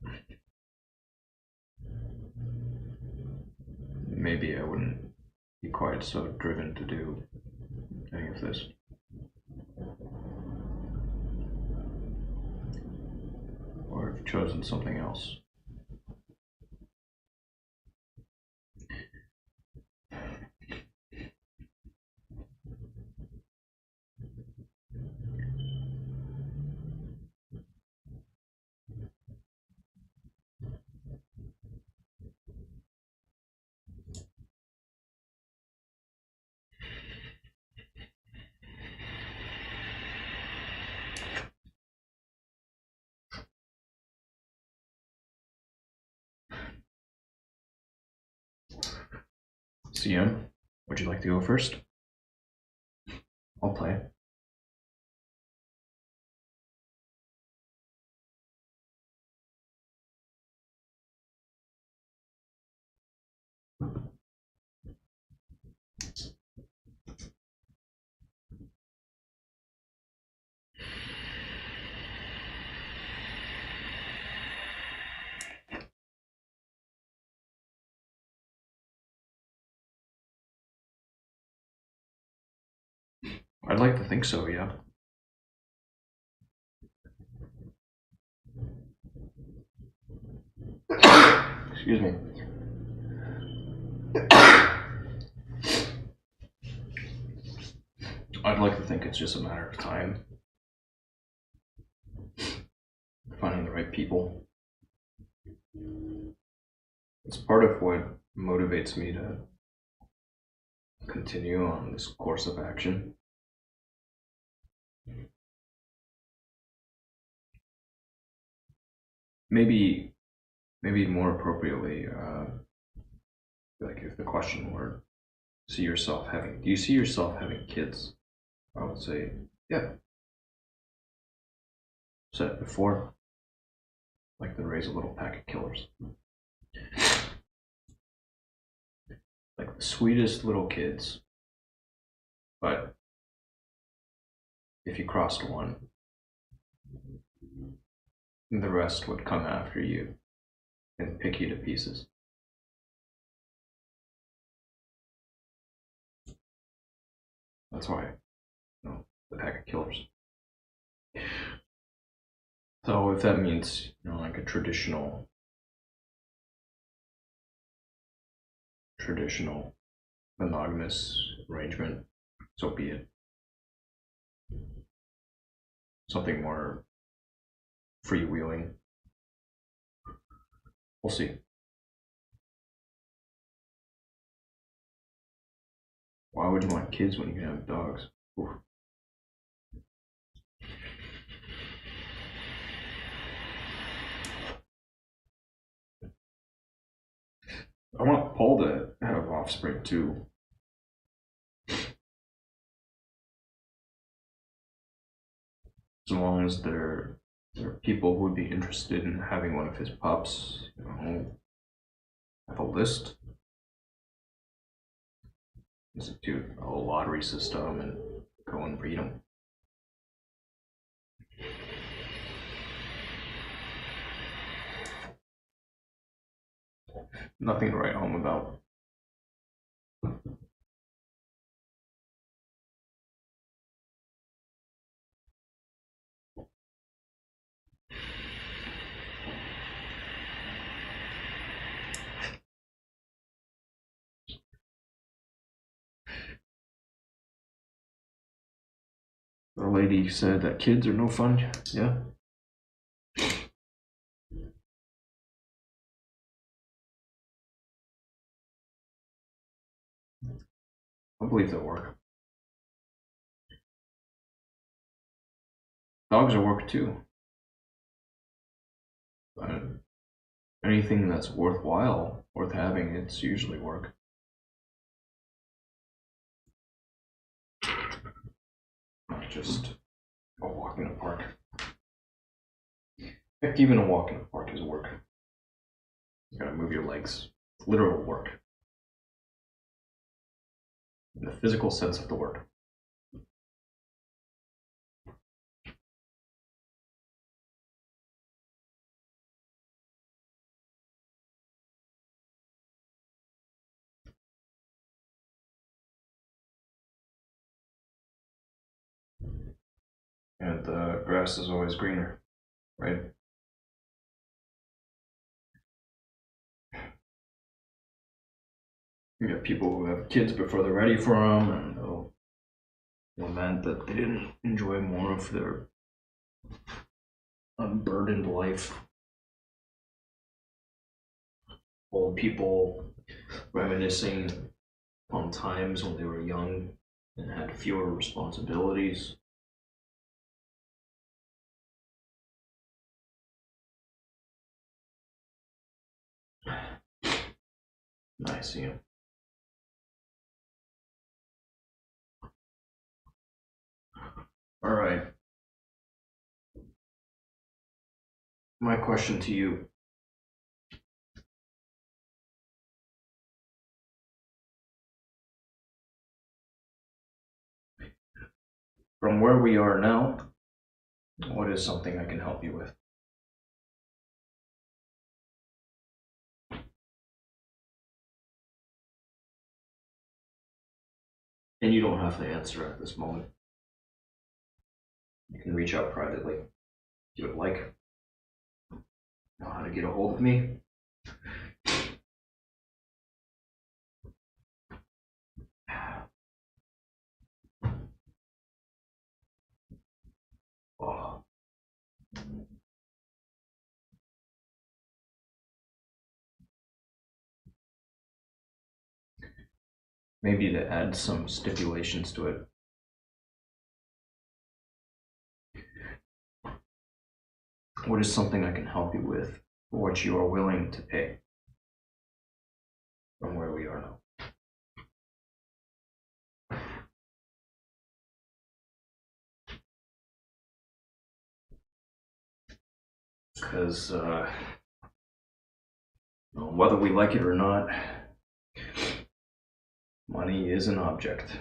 maybe I wouldn't be quite so driven to do any of this. Or have chosen something else. CM, would you like to go first? I'll play. I'd like to think so, yeah. Excuse me. I'd like to think it's just a matter of time. Finding the right people. It's part of what motivates me to continue on this course of action. Maybe more appropriately, like if the question were, do you see yourself having kids? I would say, yeah. Said it before, like to raise a little pack of killers. Like the sweetest little kids. But if you crossed one, the rest would come after you. and pick you to pieces. That's why, the pack of killers. So if that means, like a traditional monogamous arrangement, so be it. Something more freewheeling. We'll see. Why would you want kids when you can have dogs? Oof. I want Paul to have offspring too. As long as there are people who would be interested in having one of his pups, have a list, institute a lottery system, and go and breed them. Nothing to write home about. The lady said that kids are no fun. Yeah. I believe they'll work. Dogs are work too. But anything that's worthwhile, worth having, it's usually work. Not just a walk in a park. Heck, even a walk in a park is work. You gotta move your legs. It's literal work. In the physical sense of the word. And the grass is always greener, right? You get people who have kids before they're ready for them, and they'll lament that they didn't enjoy more of their unburdened life. Old people reminiscing on times when they were young and had fewer responsibilities. I see him. All right. My question to you. From where we are now, what is something I can help you with? And you don't have to answer at this moment. You can reach out privately if you would like. Know how to get a hold of me? Oh. Maybe to add some stipulations to it. What is something I can help you with for what you are willing to pay from where we are now? Because whether we like it or not, money is an object.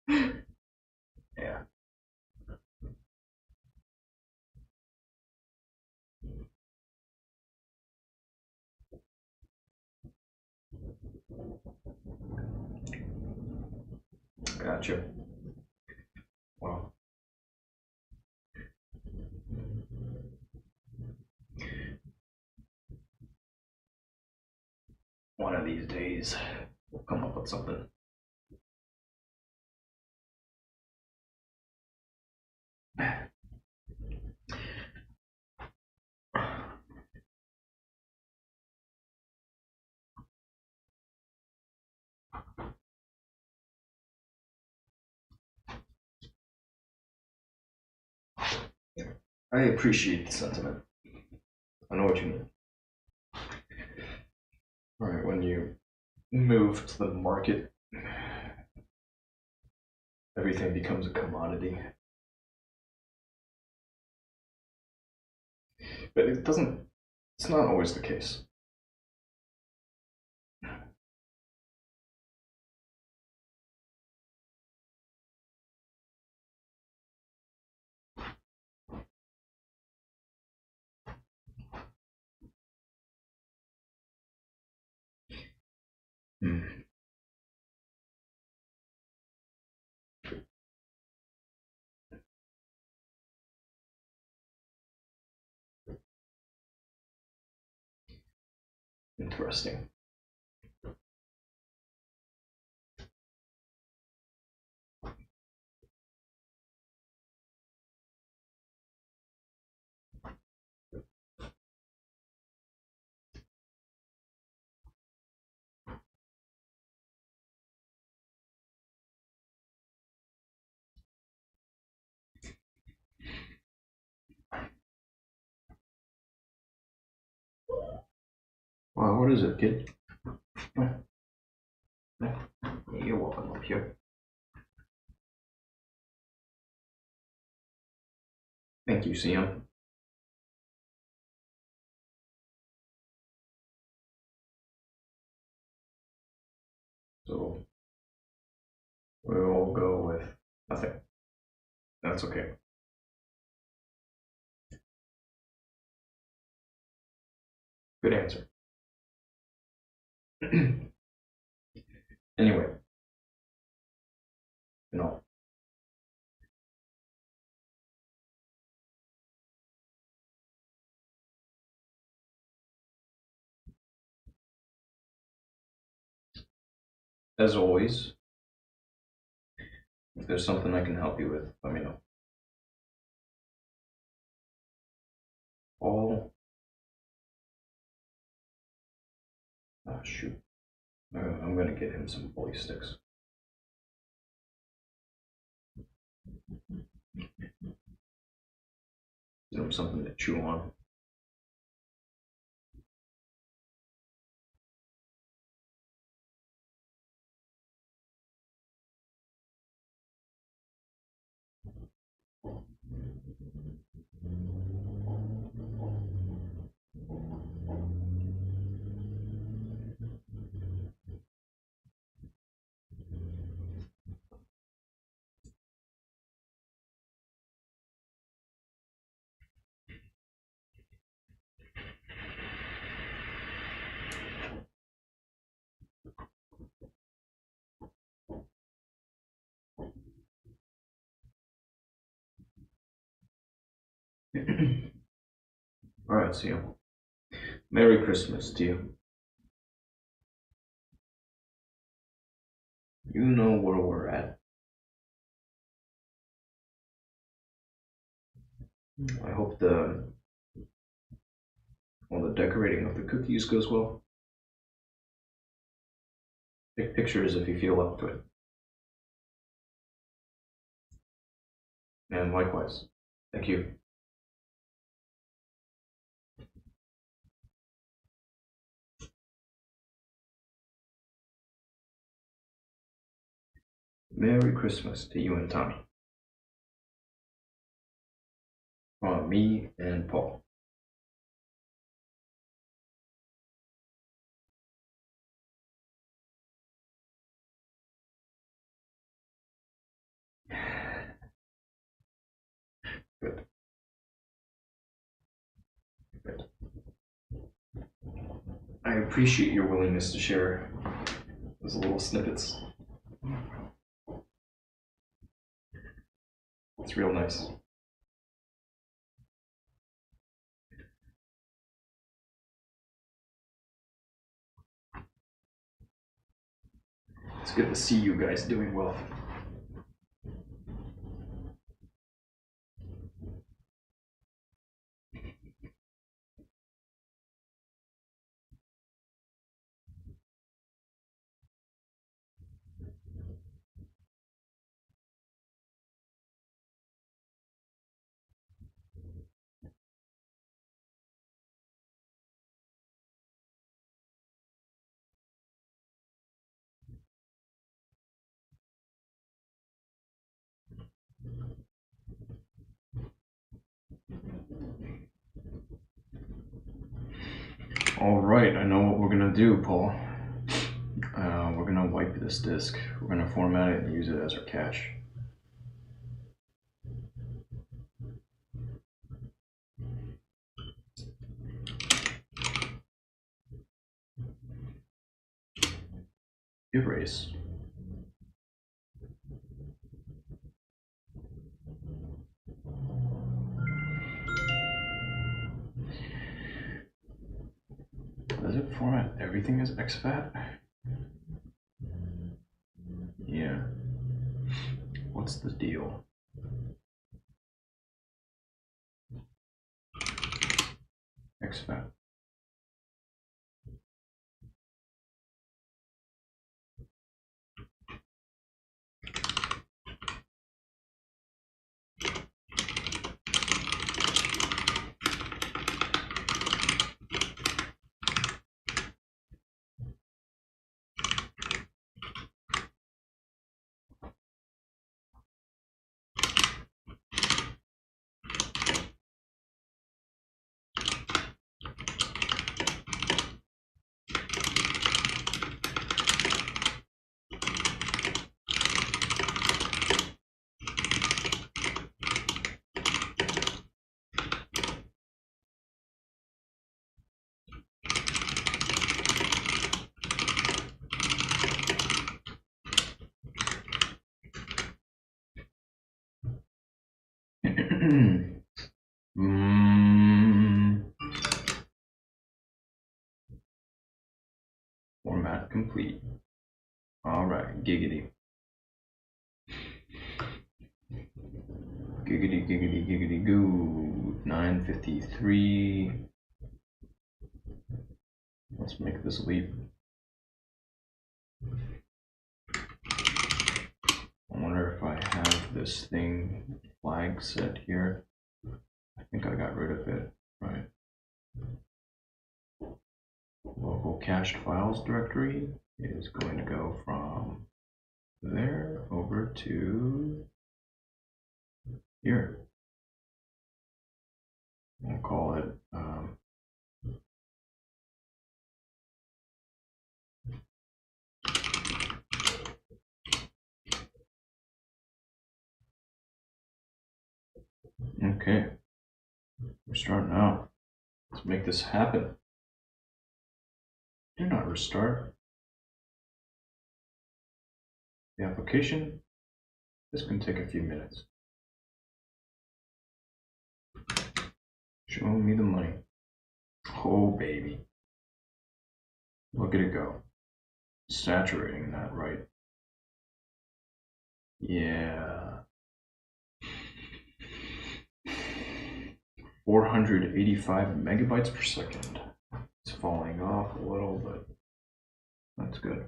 Yeah. Gotcha. Well, one of these days, we'll come up with something. I appreciate the sentiment. I know what you mean. Right, when you move to the market, everything becomes a commodity. But it's not always the case. Hmm. Interesting. Well, what is it, kid? You're welcome up here. Thank you, Sam. So we'll go with nothing. That's okay. Good answer. Anyway, you know, as always, if there's something I can help you with, let me know. All. Ah, shoot. I'm gonna get him some bully sticks. Give him something to chew on. All right, see you. Merry Christmas to you. You know where we're at. I hope the decorating of the cookies goes well. Take pictures if you feel up to it. And likewise. Thank you. Merry Christmas to you and Tommy. Me and Paul. Good. Good. I appreciate your willingness to share those little snippets. It's real nice. It's good to see you guys doing well. All right, I know what we're gonna do, Paul. We're gonna wipe this disk. We're gonna format it and use it as our cache. Erase. Does it format everything as exFAT? Yeah. What's the deal? exFAT. Format complete. All right, giggity. Giggity, giggity, giggity, goo. 9:53. Let's make this leap. I wonder if I have this thing flag set here. I think I got rid of it, right? Local cached files directory is going to go from there over to here. I'll call it okay. We're starting out. Let's make this happen. Do not restart the application. This can take a few minutes. Show me the money. Oh, baby. Look at it go. Saturating that, right? Yeah. 485 megabytes per second. It's falling off a little, but that's good.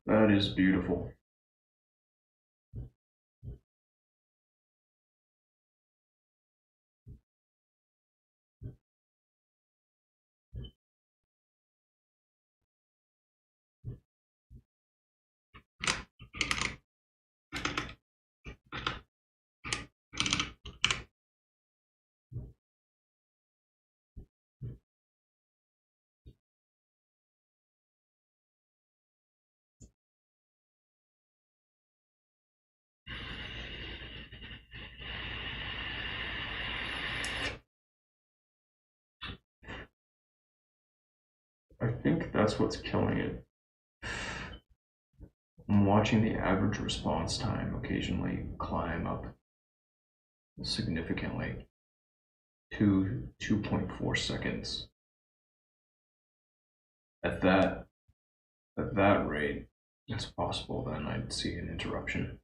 That is beautiful. that's what's killing it. I'm watching the average response time occasionally climb up significantly to 2.4 seconds. At that rate, it's possible then I'd see an interruption.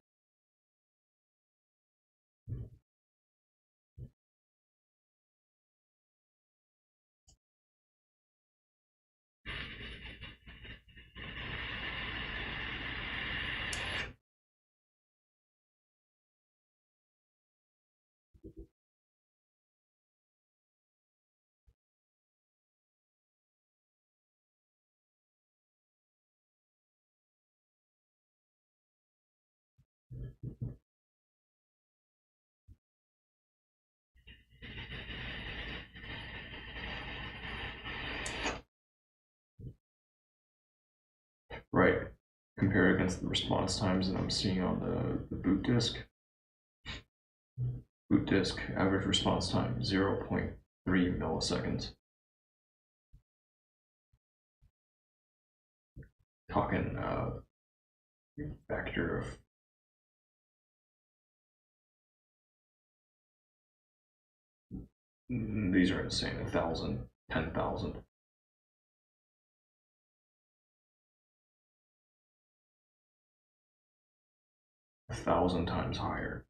Right. Compare against the response times that I'm seeing on the boot disk. Boot disk average response time 0.3 milliseconds. Talking factor of these are insane. 1,000, 10,000. 1,000 times higher,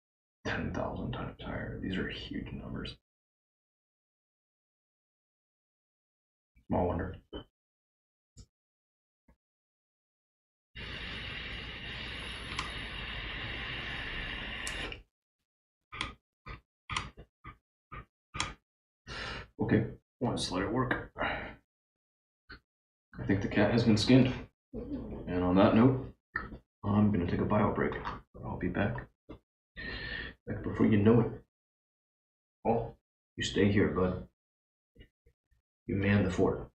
10,000 times higher. These are huge numbers. Small wonder. Okay, want to let it work. I think the cat has been skinned. And on that note, I'm gonna take a bio break. I'll be back. Back before you know it. Oh, you stay here, bud. You man the fort.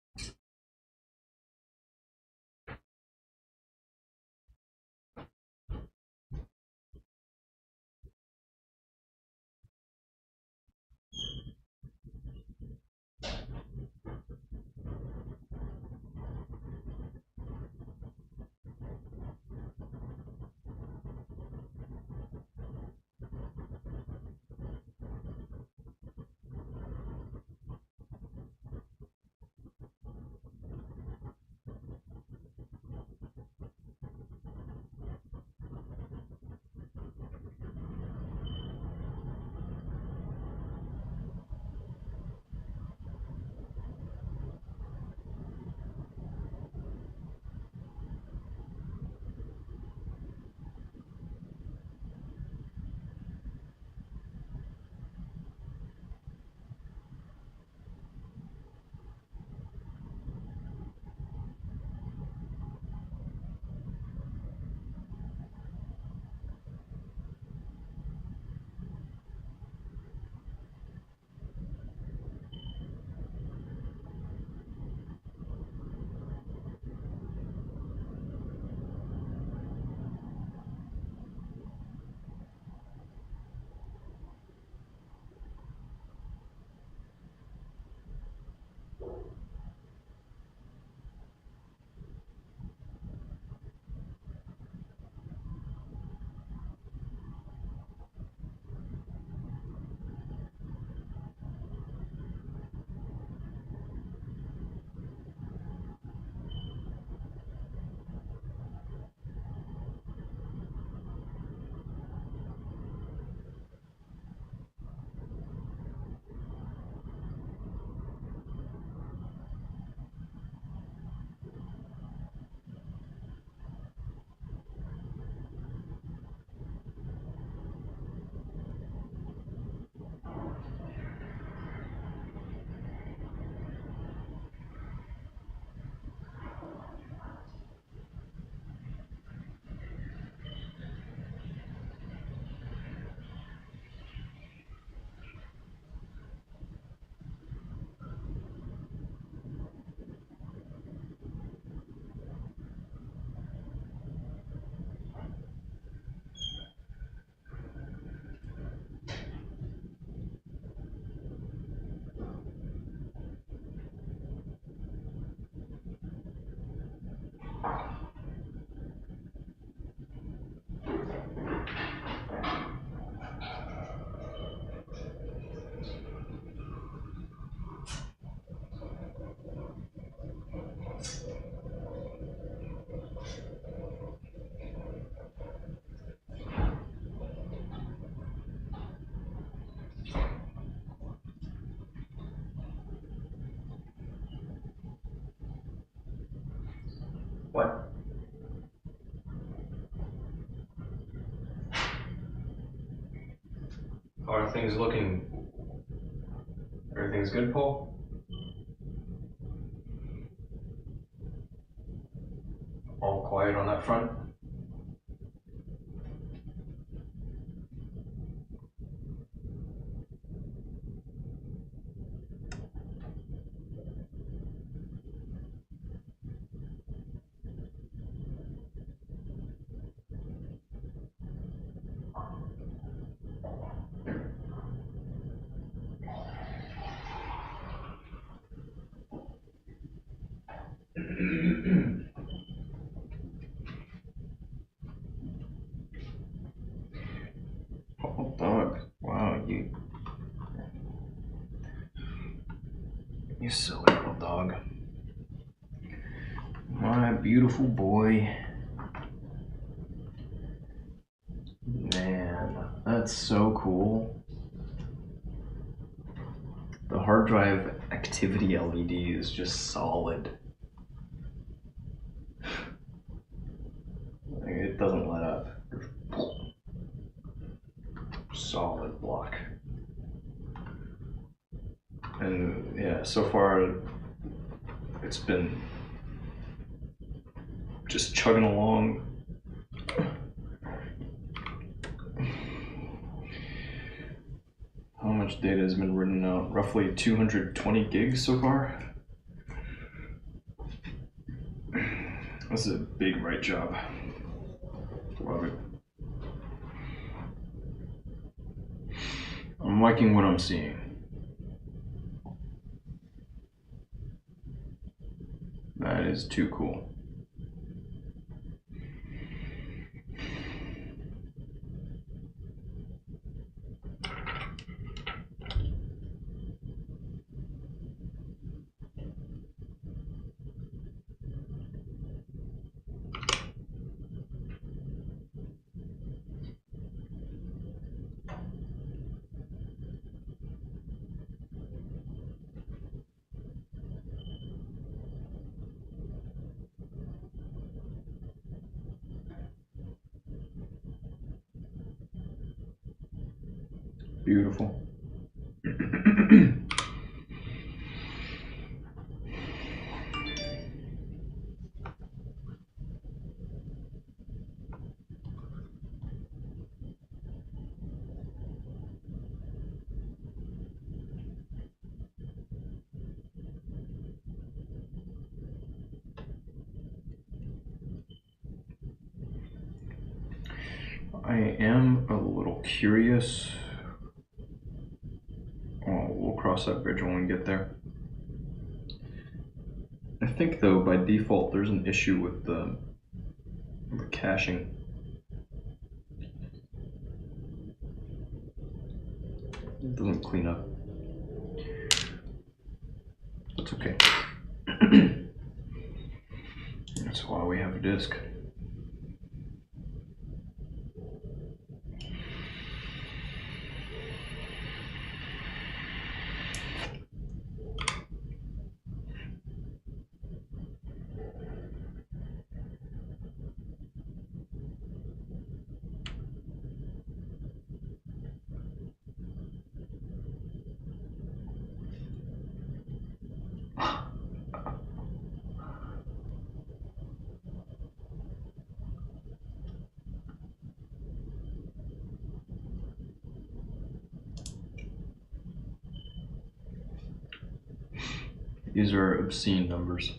What? How are things looking? Everything's good, Paul? All quiet on that front? Oh, dog. Wow, you silly little dog. My beautiful boy. Man, that's so cool. The hard drive activity LED is just solid. It doesn't let up. Solid block. And yeah, so far it's been just chugging along. How much data has been written out? Roughly 220 gigs so far. This is a big write job. Love it. I'm liking what I'm seeing. That is too cool. Beautiful. I am a little curious. Well, we'll cross that bridge when we get there. I think, though, by default, there's an issue with the caching. It doesn't clean up. That's okay. That's why we have a disk. These are obscene numbers.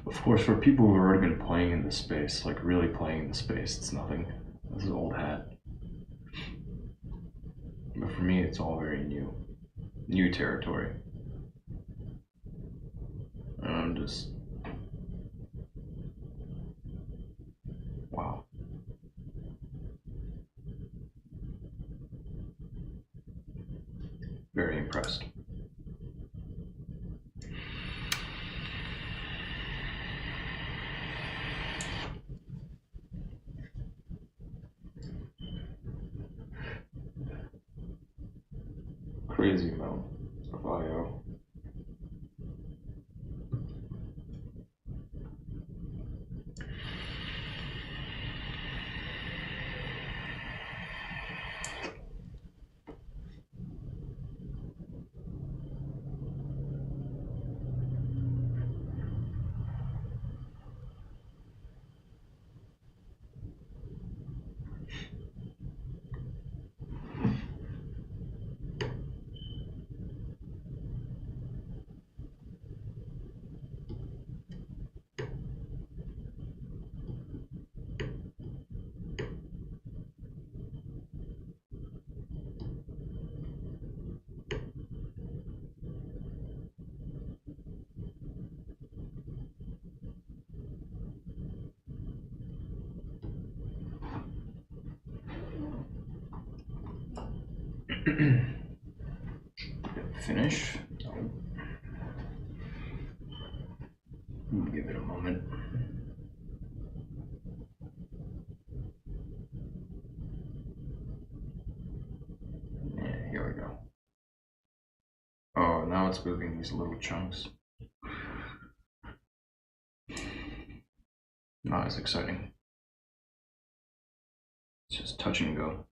Of course, for people who have already been playing in this space, like really playing in the space, it's nothing. This is old hat. But for me, it's all very new. New territory. And I'm just... Wow. Very impressed. Crazy amount of IO. Finish. Give it a moment. Yeah, here we go. Oh, now it's moving these little chunks. Not as exciting. It's just touch and go.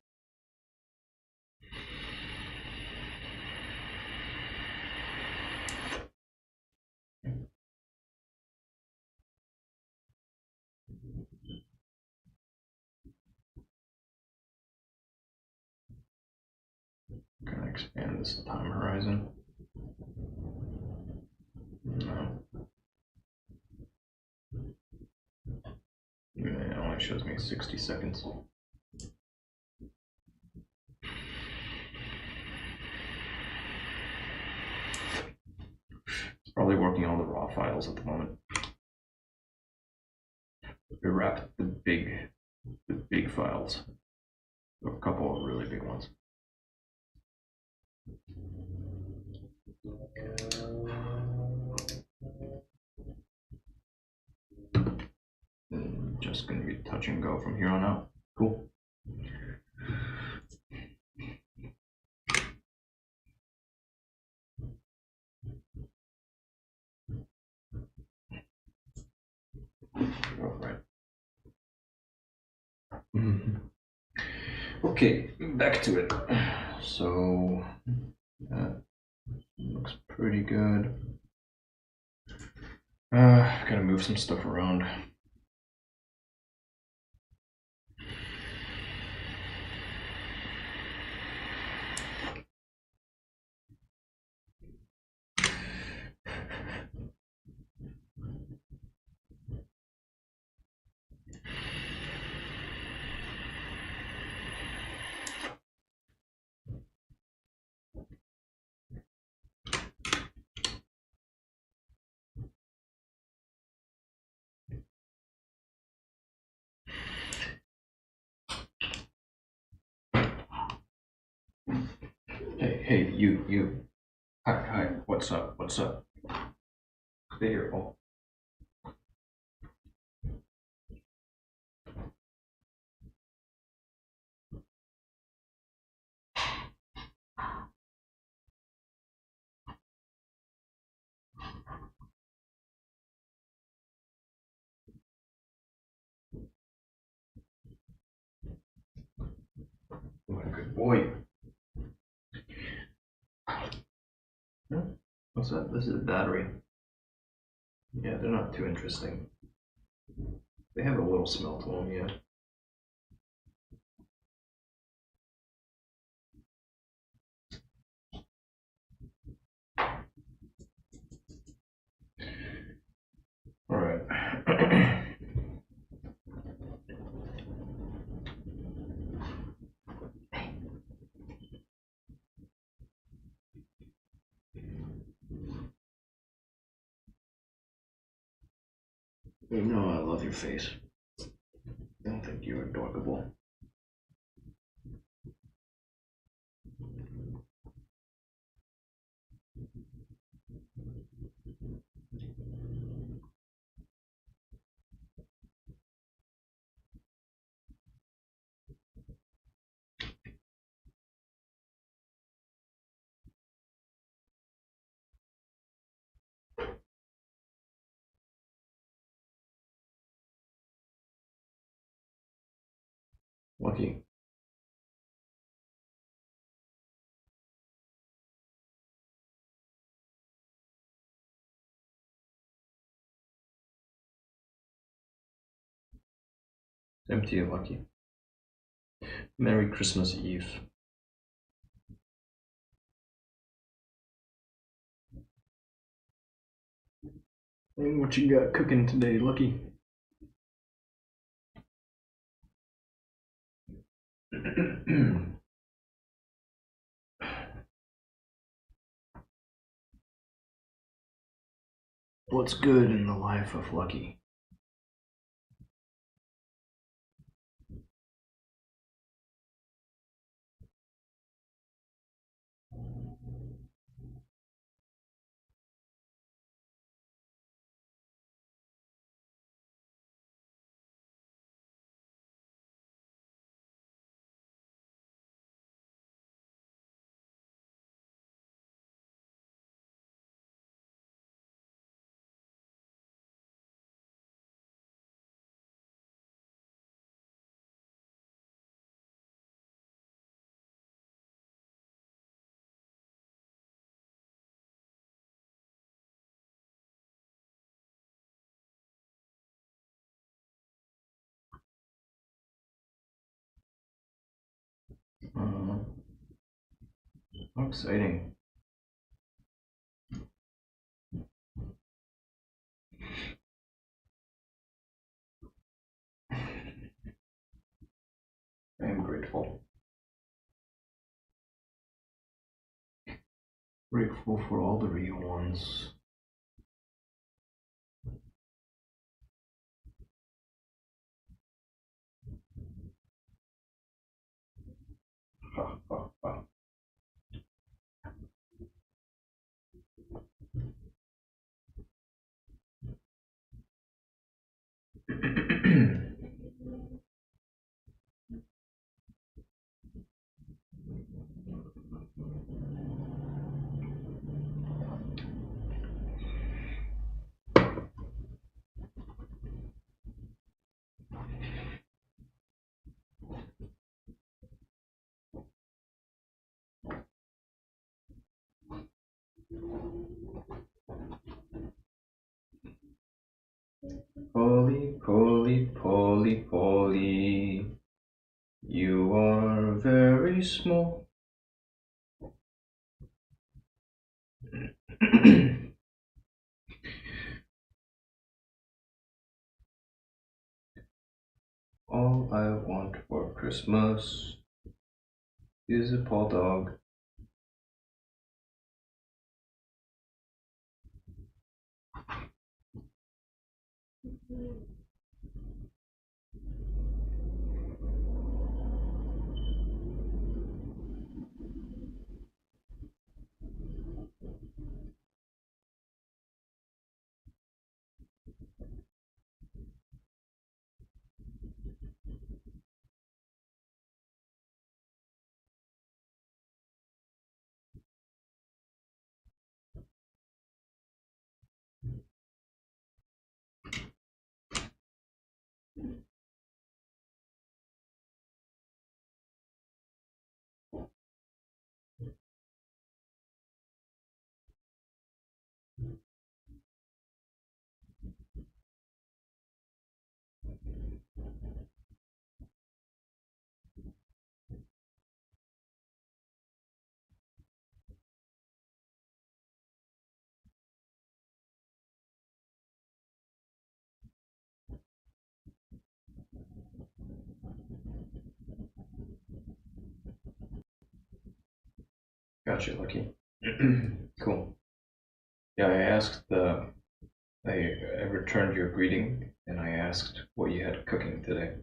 Can I expand this time horizon? No. It only shows me 60 seconds. It's probably working on the raw files at the moment. We wrapped the big files. A couple of really big ones. Just gonna be touch and go from here on out. Cool. All right. Okay, back to it. So that looks pretty good. Gotta move some stuff around. Hey, you. Hi, what's up? Stay here, Paul. What a good boy. What's that? This is a battery. Yeah, they're not too interesting. They have a little smell to them, yeah. All right. You know I love your face. I don't think you're adorable. Lucky. It's empty, Lucky. Merry Christmas Eve. And what you got cooking today, Lucky? What's good in the life of Lucky? How exciting. I am grateful. Grateful for all the real ones. Ha, ha, ha. Polly, Polly, Polly, Polly, you are very small. All I want for Christmas is a Paul dog. Gotcha, Lucky. Cool. Yeah, I returned your greeting and I asked what you had cooking today.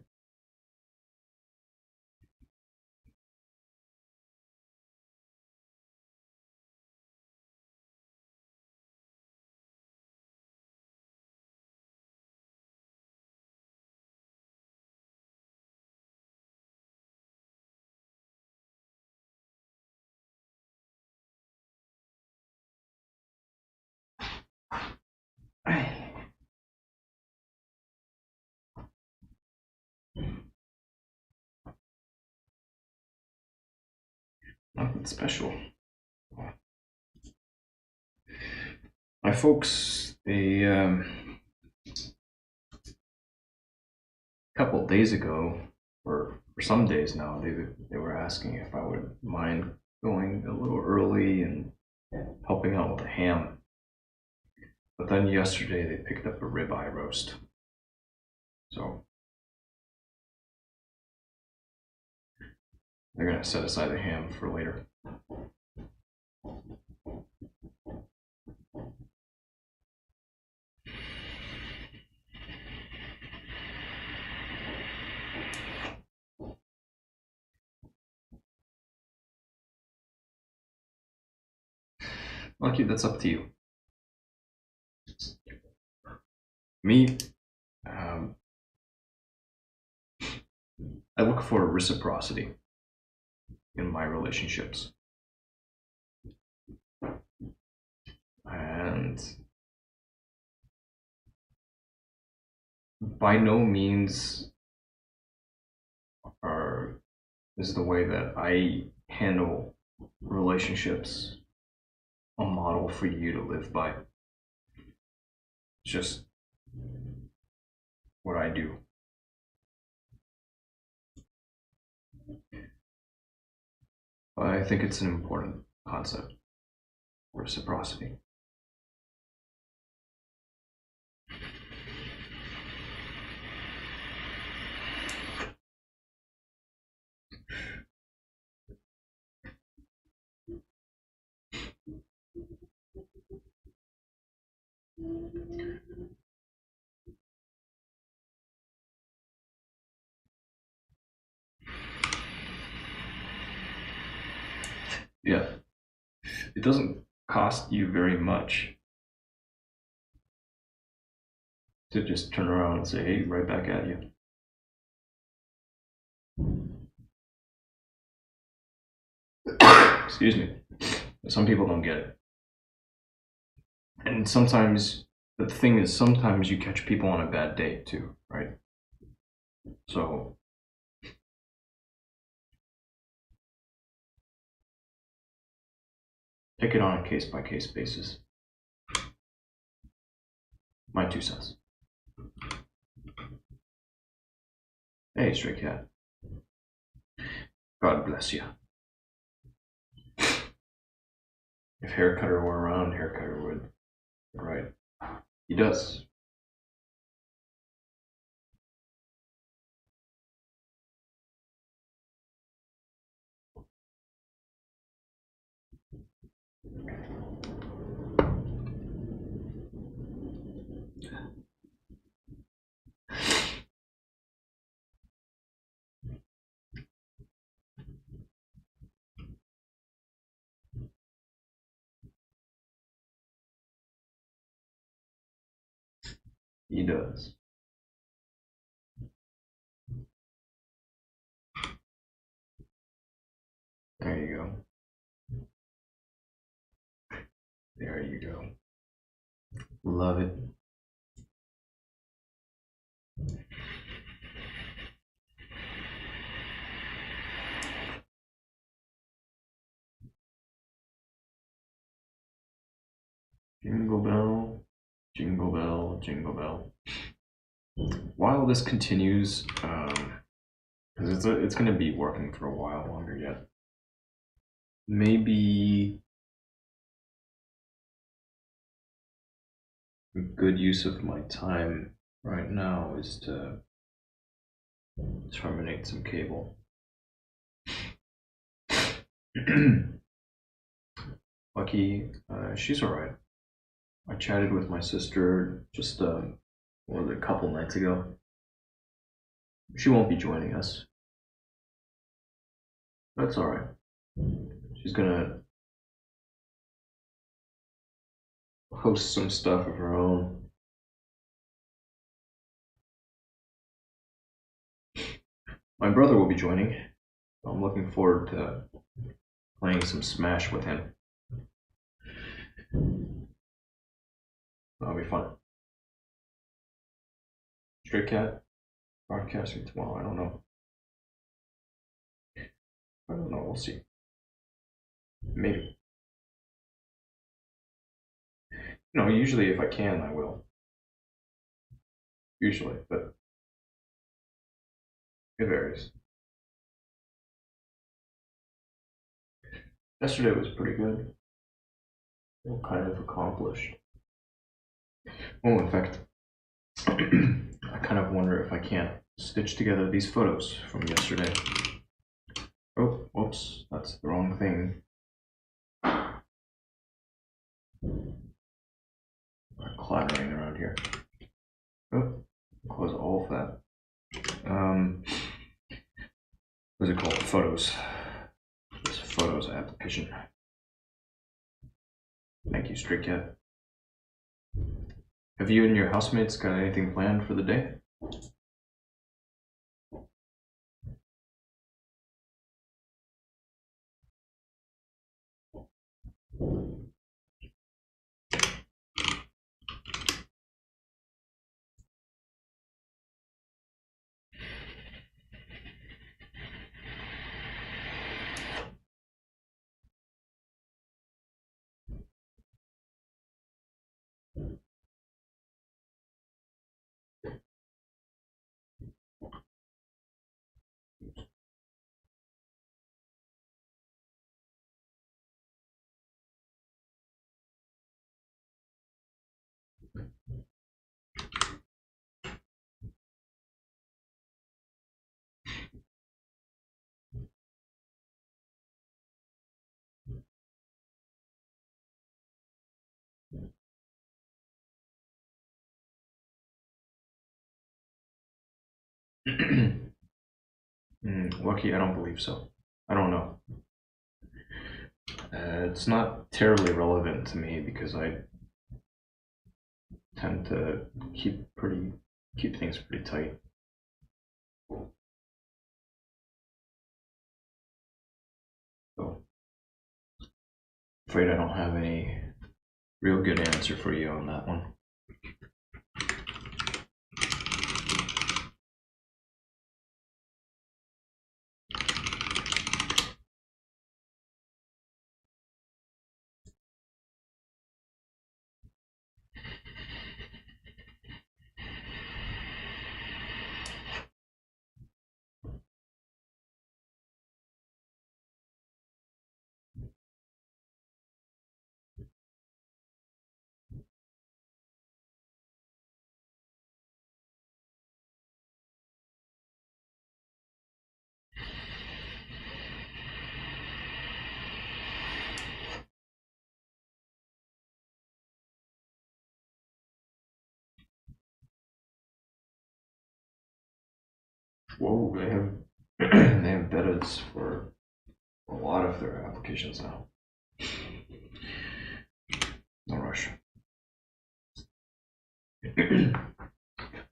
Nothing special. My folks, they a couple of days ago, or for some days now, they were asking if I would mind going a little early and helping out with the ham. But then yesterday they picked up a ribeye roast. So they're gonna set aside the ham for later. Lucky, that's up to you. Me, I look for reciprocity in my relationships. And by no means is the way that I handle relationships a model for you to live by. It's just what I do. But I think it's an important concept, reciprocity. Yeah, it doesn't cost you very much to just turn around and say, hey, right back at you. Excuse me. Some people don't get it. And sometimes, the thing is, sometimes you catch people on a bad day too, right? So, take it on a case-by-case basis. My 2 cents. Hey, stray cat. God bless you. If Haircutter were around, Haircutter would. Right. He does. He does. There you go. There you go. Love it. Jingle bell, jingle bell, jingle bell. While this continues, because it's going to be working for a while longer yet, maybe a good use of my time right now is to terminate some cable. Lucky, she's alright. I chatted with my sister just a couple nights ago. She won't be joining us. That's alright. She's gonna host some stuff of her own. My brother will be joining. I'm looking forward to playing some Smash with him. That'll be fun. Stray Cat broadcasting tomorrow. I don't know. We'll see. Maybe. No, usually if I can, I will. Usually, but it varies. Yesterday was pretty good. Kind of accomplished. Oh, in fact, I kind of wonder if I can't stitch together these photos from yesterday. Oh, whoops, that's the wrong thing. Clattering around here. Oh, close all of that. What's it called? Photos. This Photos application. Thank you, Stray Cat. Have you and your housemates got anything planned for the day? Lucky, I don't believe so. I don't know. It's not terribly relevant to me because I tend to keep things pretty tight. So, afraid I don't have any real good answer for you on that one. Whoa, they have they have betas for a lot of their applications now. No rush.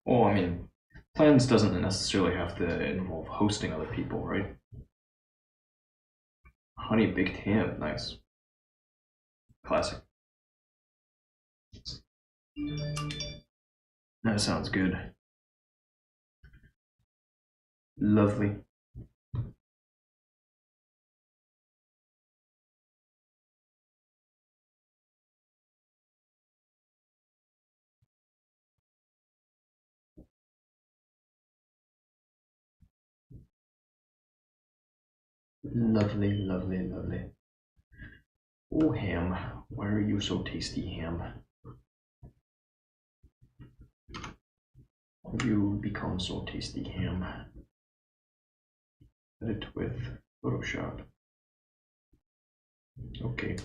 Well, I mean, plans doesn't necessarily have to involve hosting other people, right? Honey baked ham, nice. Classic. That sounds good. Lovely. Lovely, lovely, lovely. Oh, ham. Why are you so tasty, ham? Why have you become so tasty, ham? Edit with Photoshop. Okay.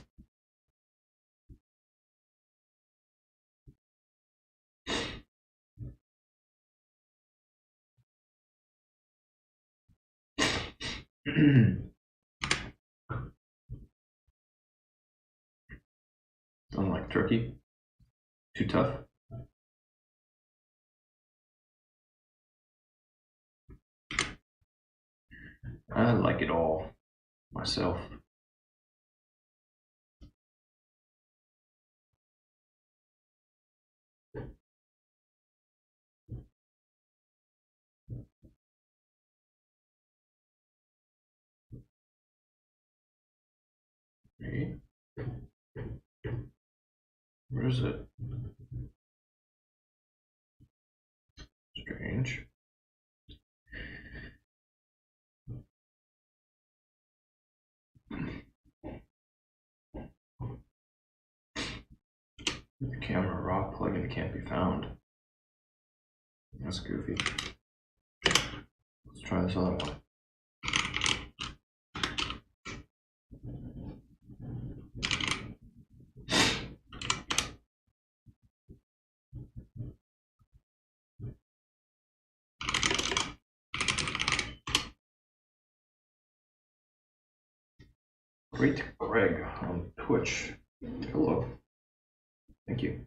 Don't like turkey? Too tough? I like it all myself. Okay. Where is it? Strange. The camera rock plugin can't be found. That's goofy. Let's try this other one. Great Greg on Twitch. Hello. Thank you.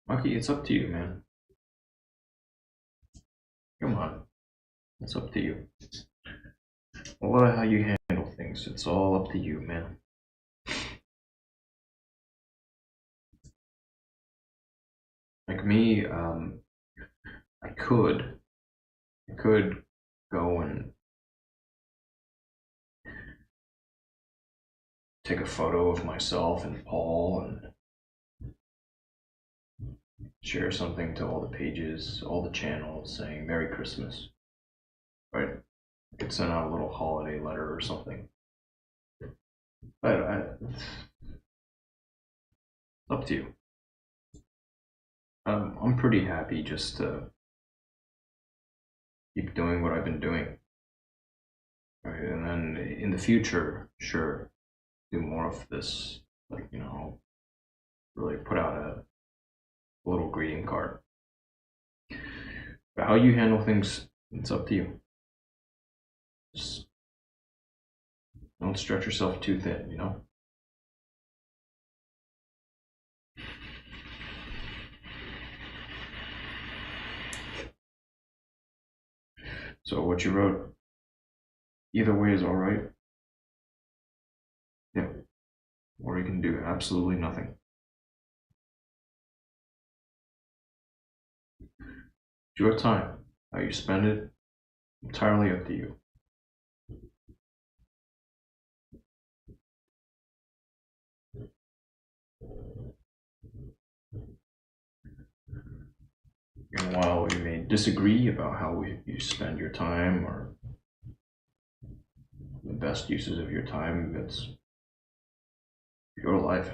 Monkey, it's up to you, man. Come on. It's up to you. A lot of how you handle things. It's all up to you, man. Like me, I could go and take a photo of myself and Paul and share something to all the pages, all the channels saying Merry Christmas. Right? I could send out a little holiday letter or something. But it's up to you. I'm pretty happy just to keep doing what I've been doing. Right? And then in the future, sure, do more of this. Like, really put out a little greeting card. But how you handle things, it's up to you. Just don't stretch yourself too thin, So what you wrote, either way is alright. Yeah. Or you can do absolutely nothing. It's your time. How you spend it, entirely up to you. And while we may disagree about how you spend your time or the best uses of your time, it's your life.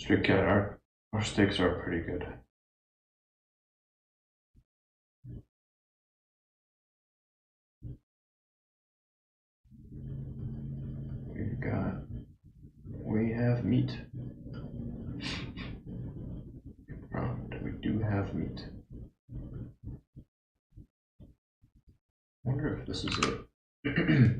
Street Cat, our steaks are pretty good. We have meat. We do have meat. I wonder if this is it.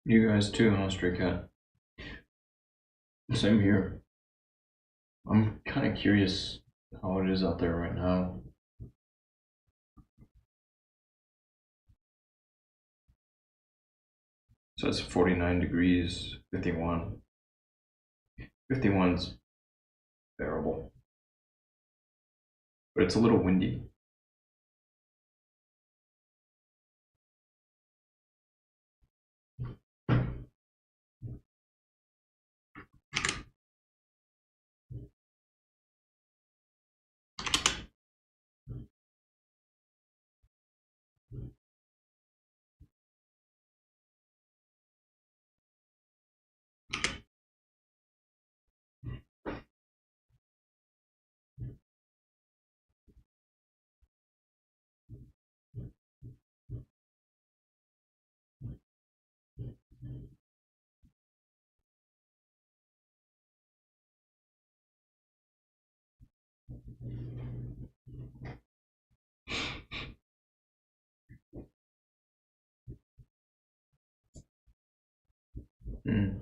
You guys too, huh, Stray Cat? Same here. I'm kind of curious how it is out there right now. So it's 49 degrees, 51. 51's bearable. But it's a little windy. Mm.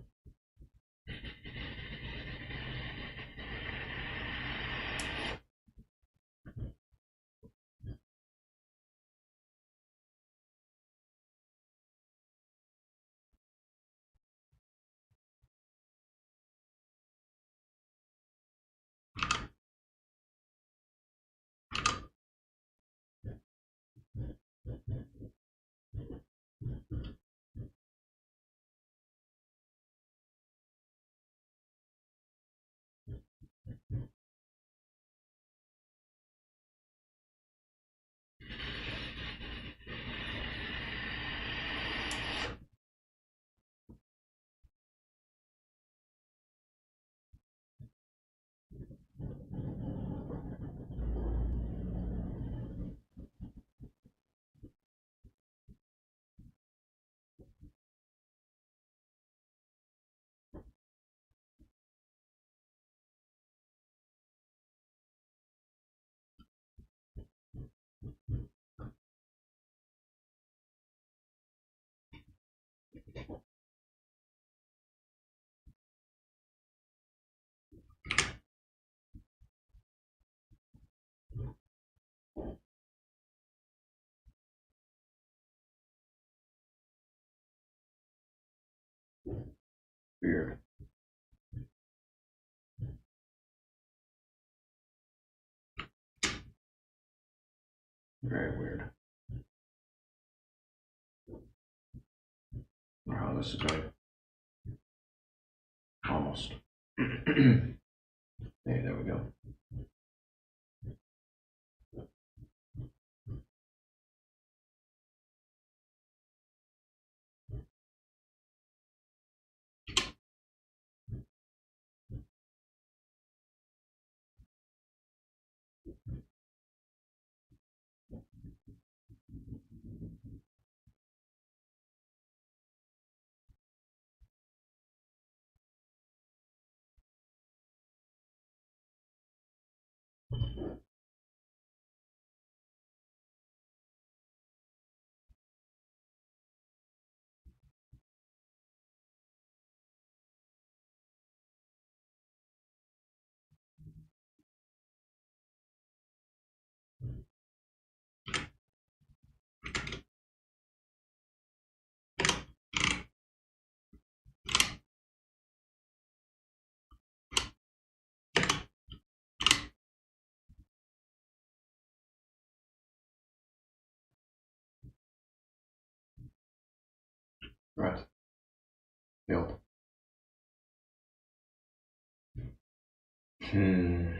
Weird. Very weird. Wow, this is going almost. Hey, there we go. Right. Failed. Hmm.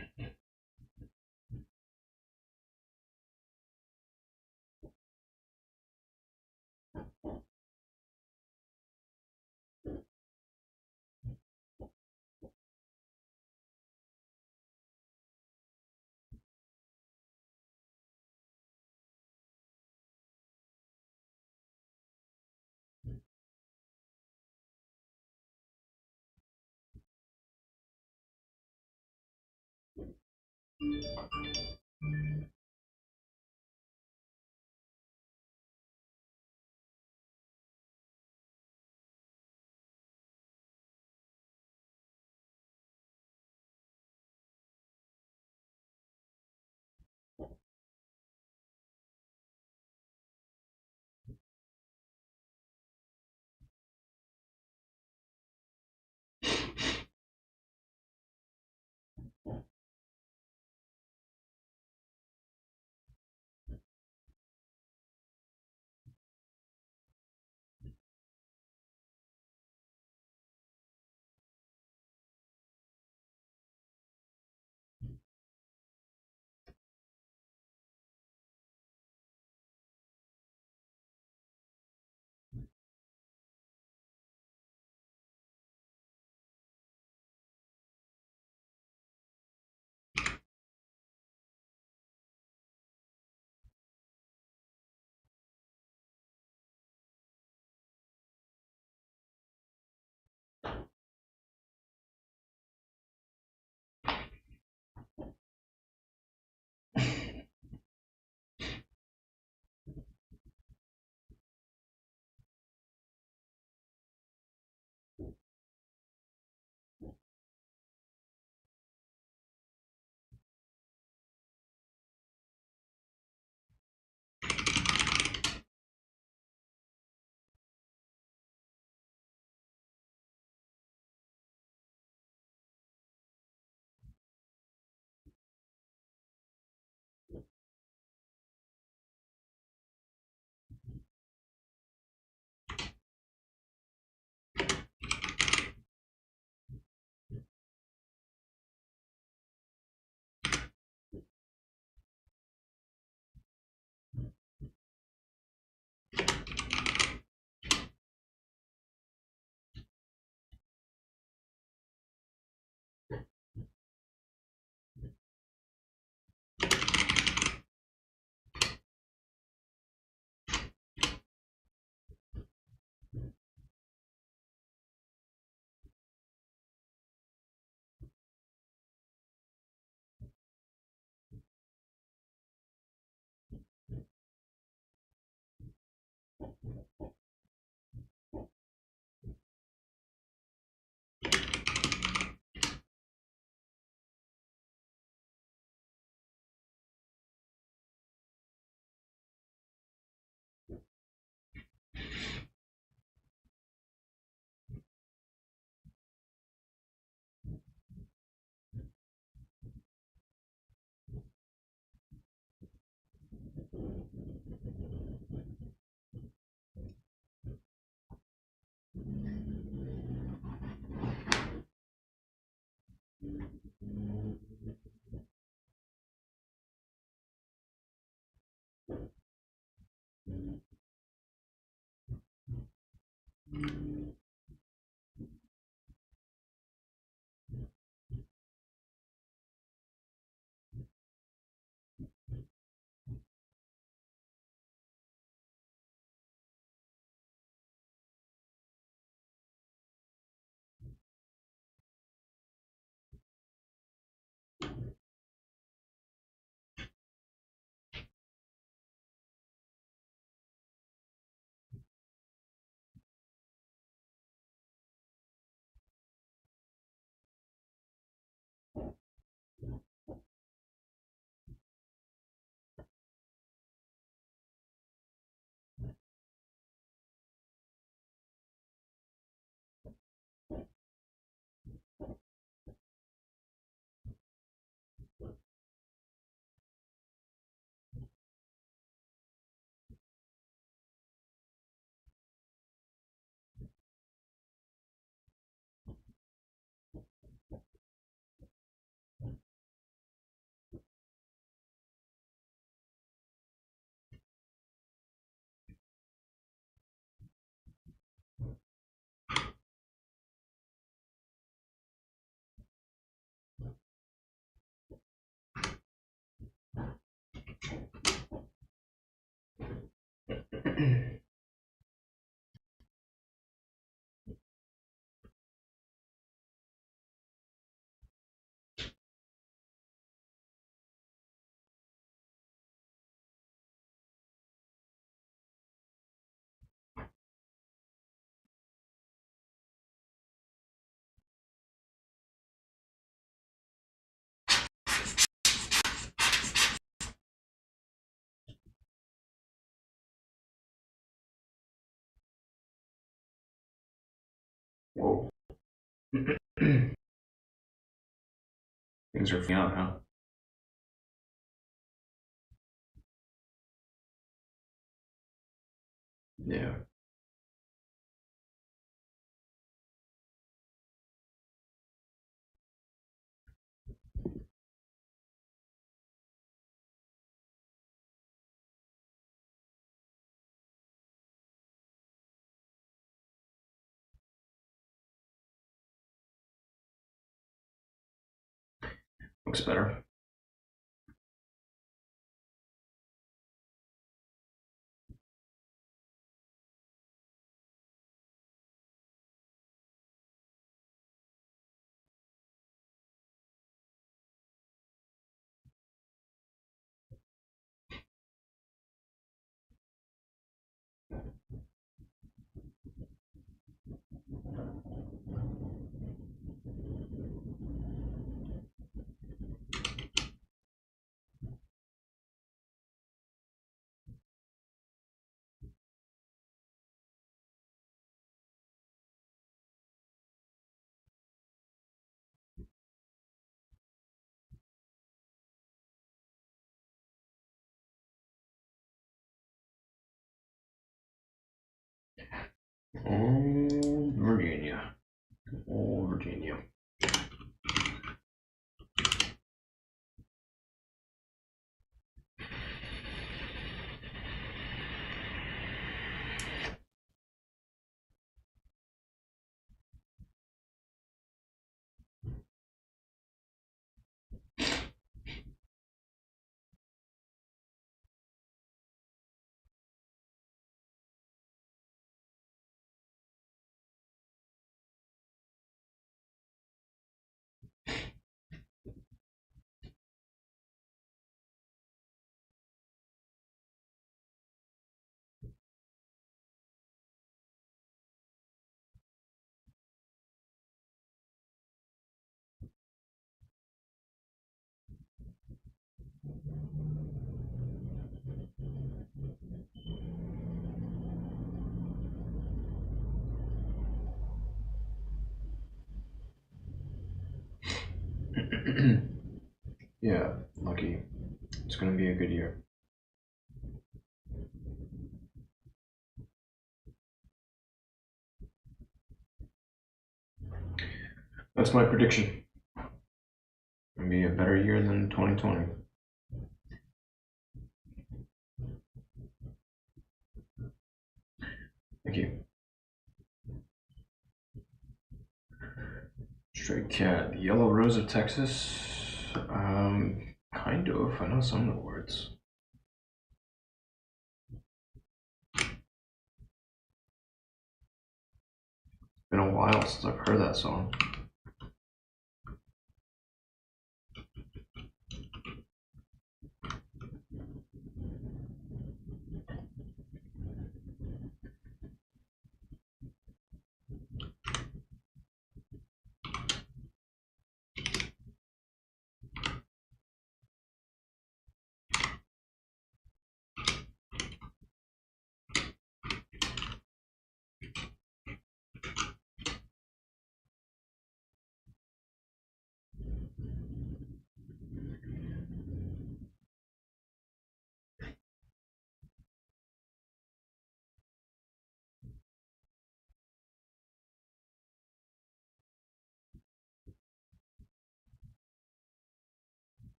Whoa. Things are out, huh? Yeah. Looks better. Old Virginia. Old Virginia. Yeah, lucky. It's gonna be a good year. That's my prediction. It'll be a better year than 2020. Thank you. Stray Cat, the Yellow Rose of Texas. Kind of. I know some of the words. Been a while since I've heard that song.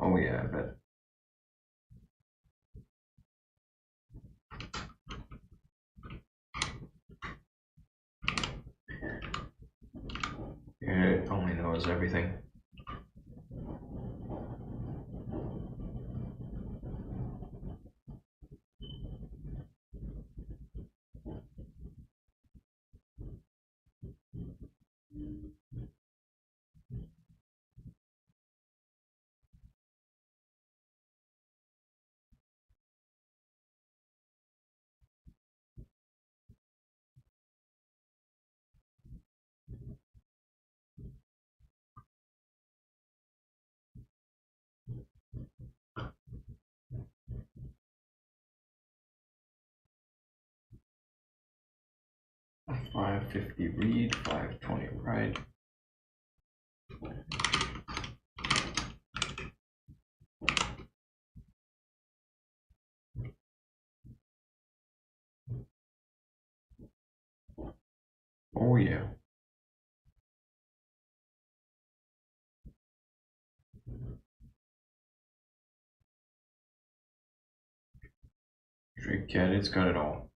Oh yeah, I bet. It only knows everything. $5.50 read, $5.20 write. Oh yeah. Stray Cat, it's got it all.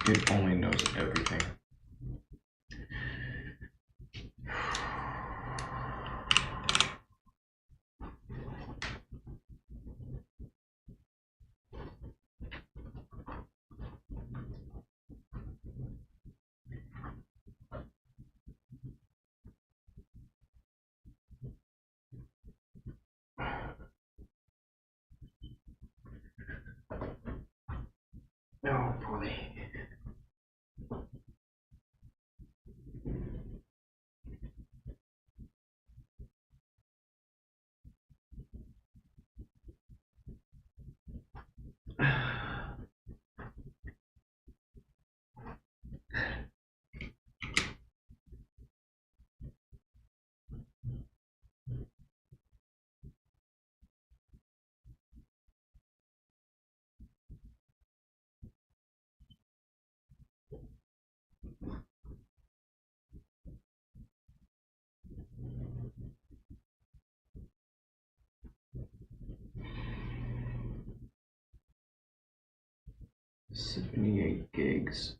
It only knows everything. No, poorly. $78 gigs.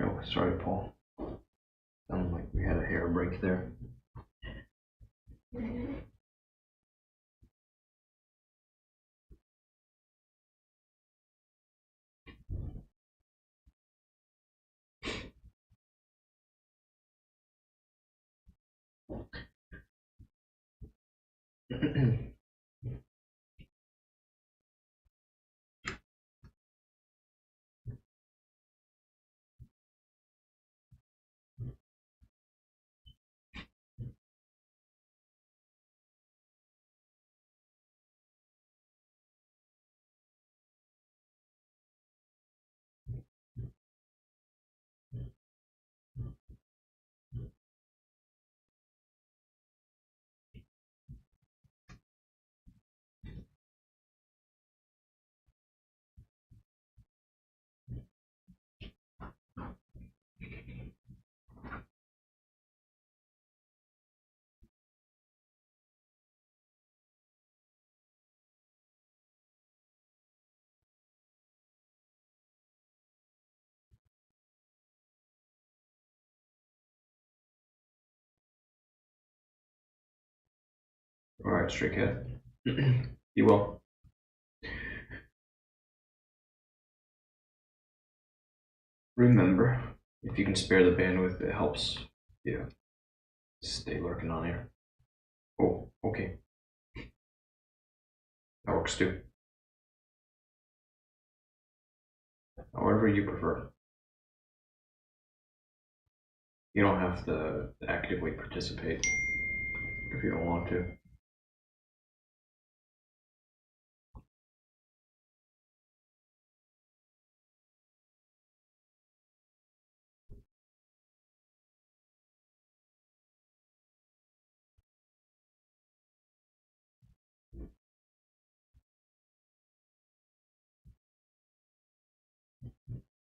Oh, sorry, Paul. Sounded like we had a hair break there. Alright, Stray Cat. Be well. Remember, if you can spare the bandwidth, it helps. Yeah. Stay lurking on here. Oh, okay. That works too. However you prefer. You don't have to actively participate if you don't want to.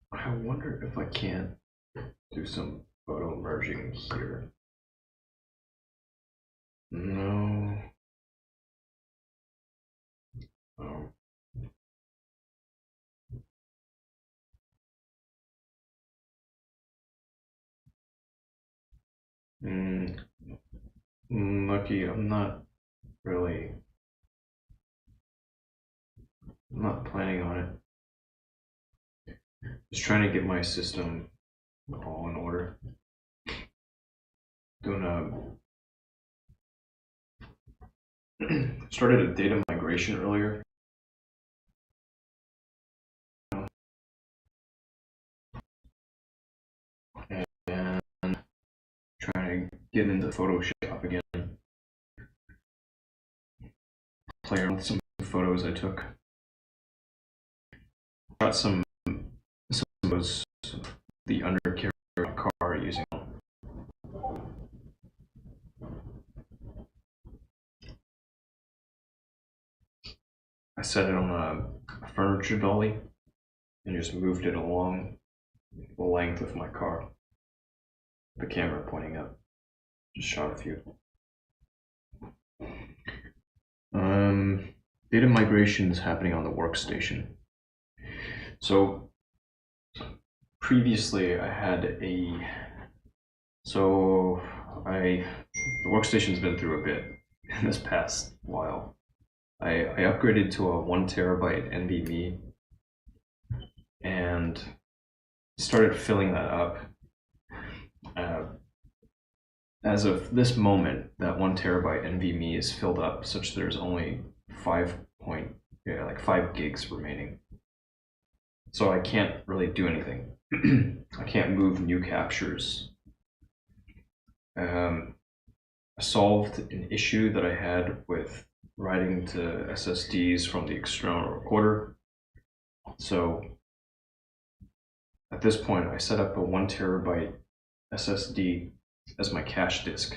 I wonder if I can't do some photo merging here. No. Oh. Lucky, I'm not planning on it. Just trying to get my system all in order. Started a data migration earlier. And trying to get into Photoshop again. Play around with some photos I took. Got some photos of the undercarriage of my car using them. I set it on a furniture dolly and just moved it along the length of my car. The camera pointing up. Just shot a few. Data migration is happening on the workstation. So previously I had the workstation's been through a bit in this past while. I upgraded to a 1 terabyte NVMe and started filling that up. As of this moment, that 1 terabyte NVMe is filled up such there's only 5 gigs remaining. So I can't really do anything. I can't move new captures. I solved an issue that I had with writing to SSDs from the external recorder. So at this point, I set up a 1 terabyte SSD as my cache disk.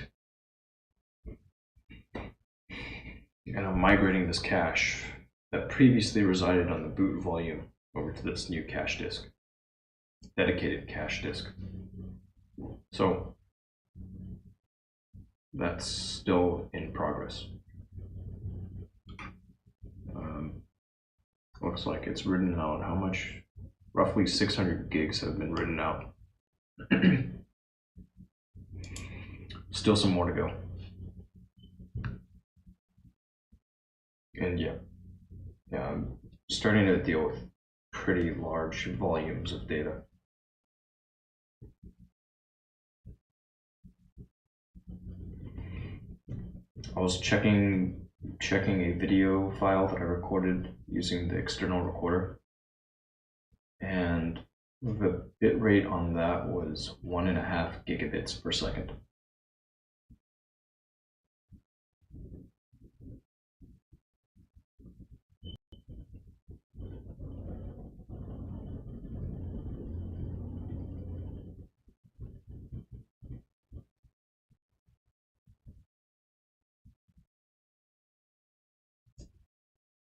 And I'm migrating this cache that previously resided on the boot volume over to this new cache disk, dedicated cache disk. So that's still in progress. Looks like it's written out. How much? Roughly 600 gigs have been written out. Still some more to go. And yeah, I'm starting to deal with pretty large volumes of data. I was checking a video file that I recorded using the external recorder, and the bit rate on that was 1.5 gigabits per second.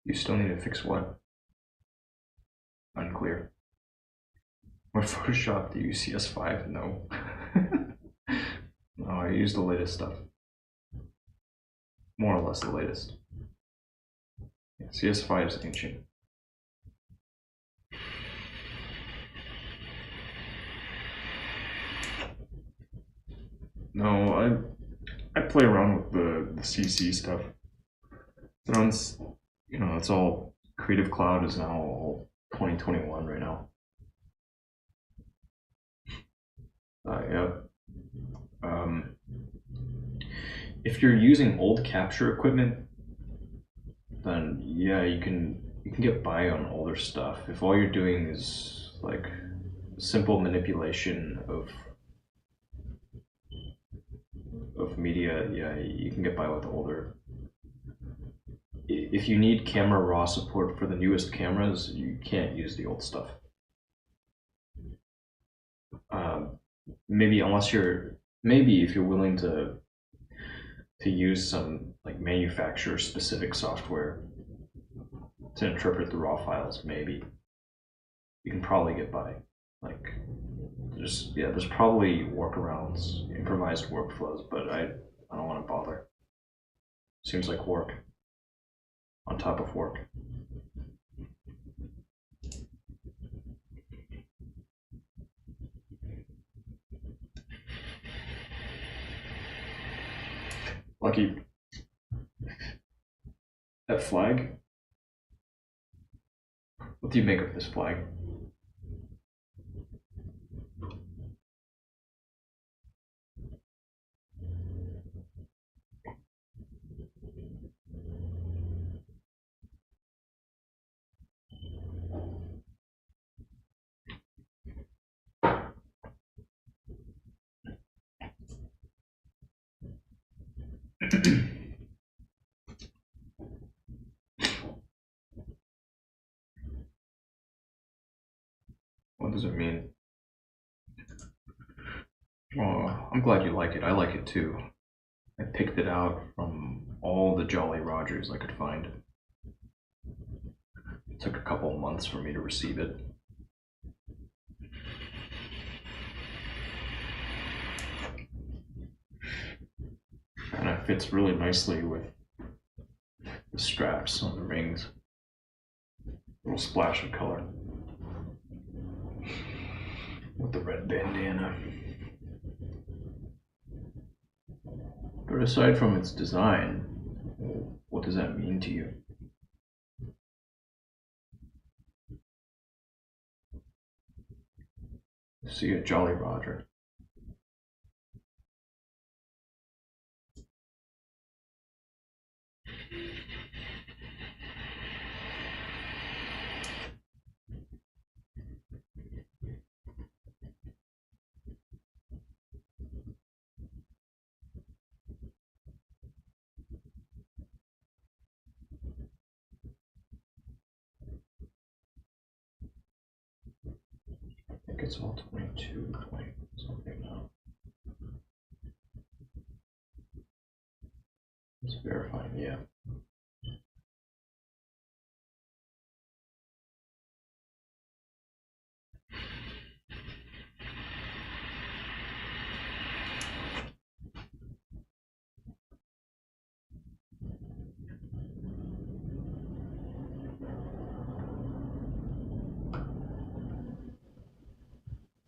You still need to fix what? Unclear. What Photoshop do you use? CS5? No. No, I use the latest stuff. More or less the latest. Yeah, CS5 is ancient. No, I play around with the CC stuff. It runs, it's all Creative Cloud is now all 2021 right now. Yeah. If you're using old capture equipment, then yeah, you can get by on older stuff. If all you're doing is like simple manipulation of media, yeah, you can get by with older. If you need camera raw support for the newest cameras, you can't use the old stuff. Maybe if you're willing to use some like manufacturer specific software to interpret the raw files, maybe you can probably get by. Like there's probably workarounds, improvised workflows, but I don't want to bother. Seems like work on top of work. Lucky. That flag? What do you make of this flag? What does it mean? Oh, I'm glad you like it. I like it too. I picked it out from all the Jolly Rogers I could find. It took a couple months for me to receive it. And it fits really nicely with the straps on the rings. Little splash of color. With the red bandana. But aside from its design, what does that mean to you? See a Jolly Roger. I think it's all 22, 20 something now. It's verifying, yeah.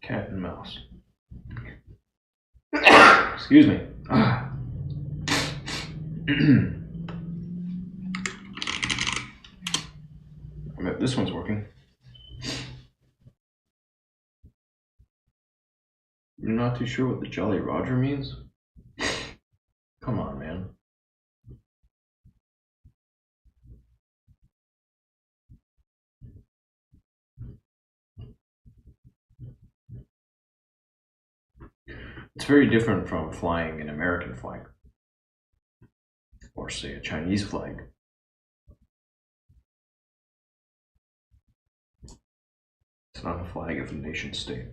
Cat and mouse. Excuse me. I bet this one's working. You're not too sure what the Jolly Roger means? Come on, man. It's very different from flying an American flag, or say a Chinese flag. It's not a flag of a nation state.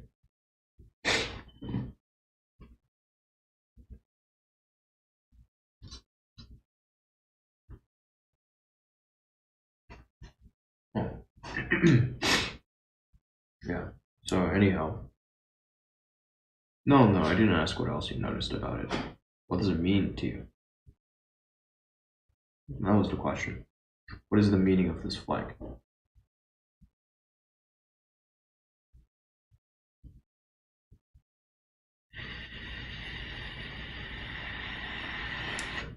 Yeah, so anyhow. No, I didn't ask what else you noticed about it. What does it mean to you? That was the question. What is the meaning of this flag?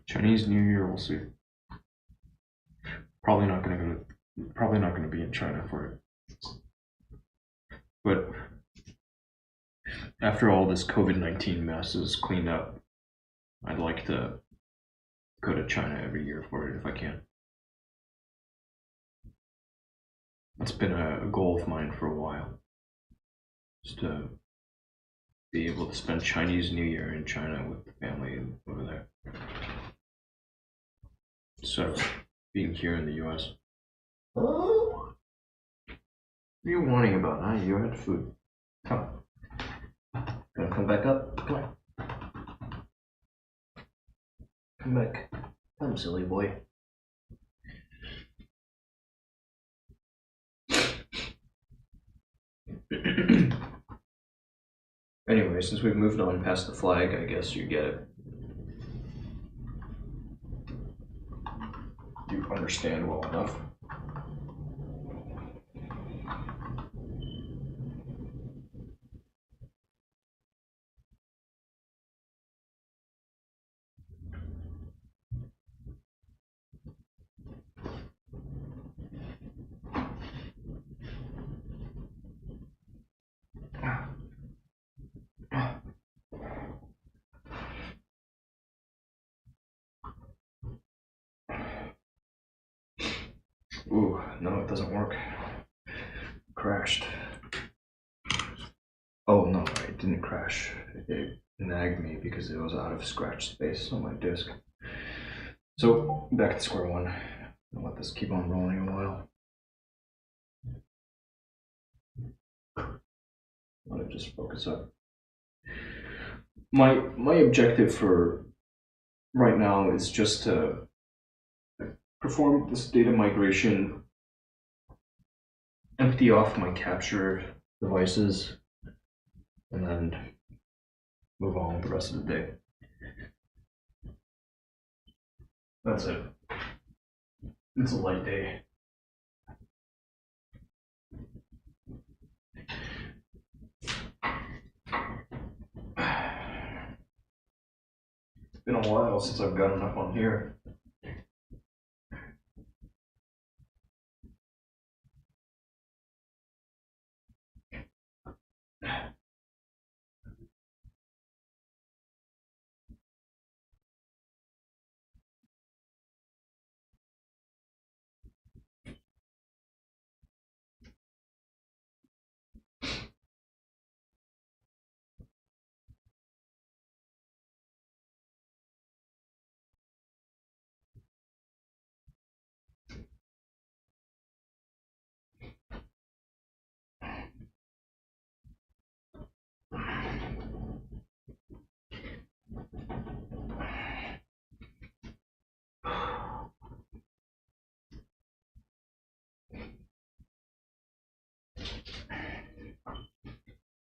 Chinese New Year, we'll see. Probably not going to be in China for it. But after all this COVID-19 mess is cleaned up, I'd like to go to China every year for it if I can. That's been a goal of mine for a while. Just to be able to spend Chinese New Year in China with the family over there. Instead of being here in the US. What are you whining about, huh? You had food. Come on. Gonna come back up? Come on. Come back. Come, silly boy. Anyway, since we've moved on past the flag, I guess you get it. You understand well enough. Ooh, no, it doesn't work. Crashed. Oh no, it didn't crash. It nagged me because it was out of scratch space on my disk. So, back to square one. I'll let this keep on rolling a while. Let it just focus up. My objective for right now is just to perform this data migration, empty off my capture devices, and then move on with the rest of the day. That's it. It's a light day. It's been a while since I've gotten up on here.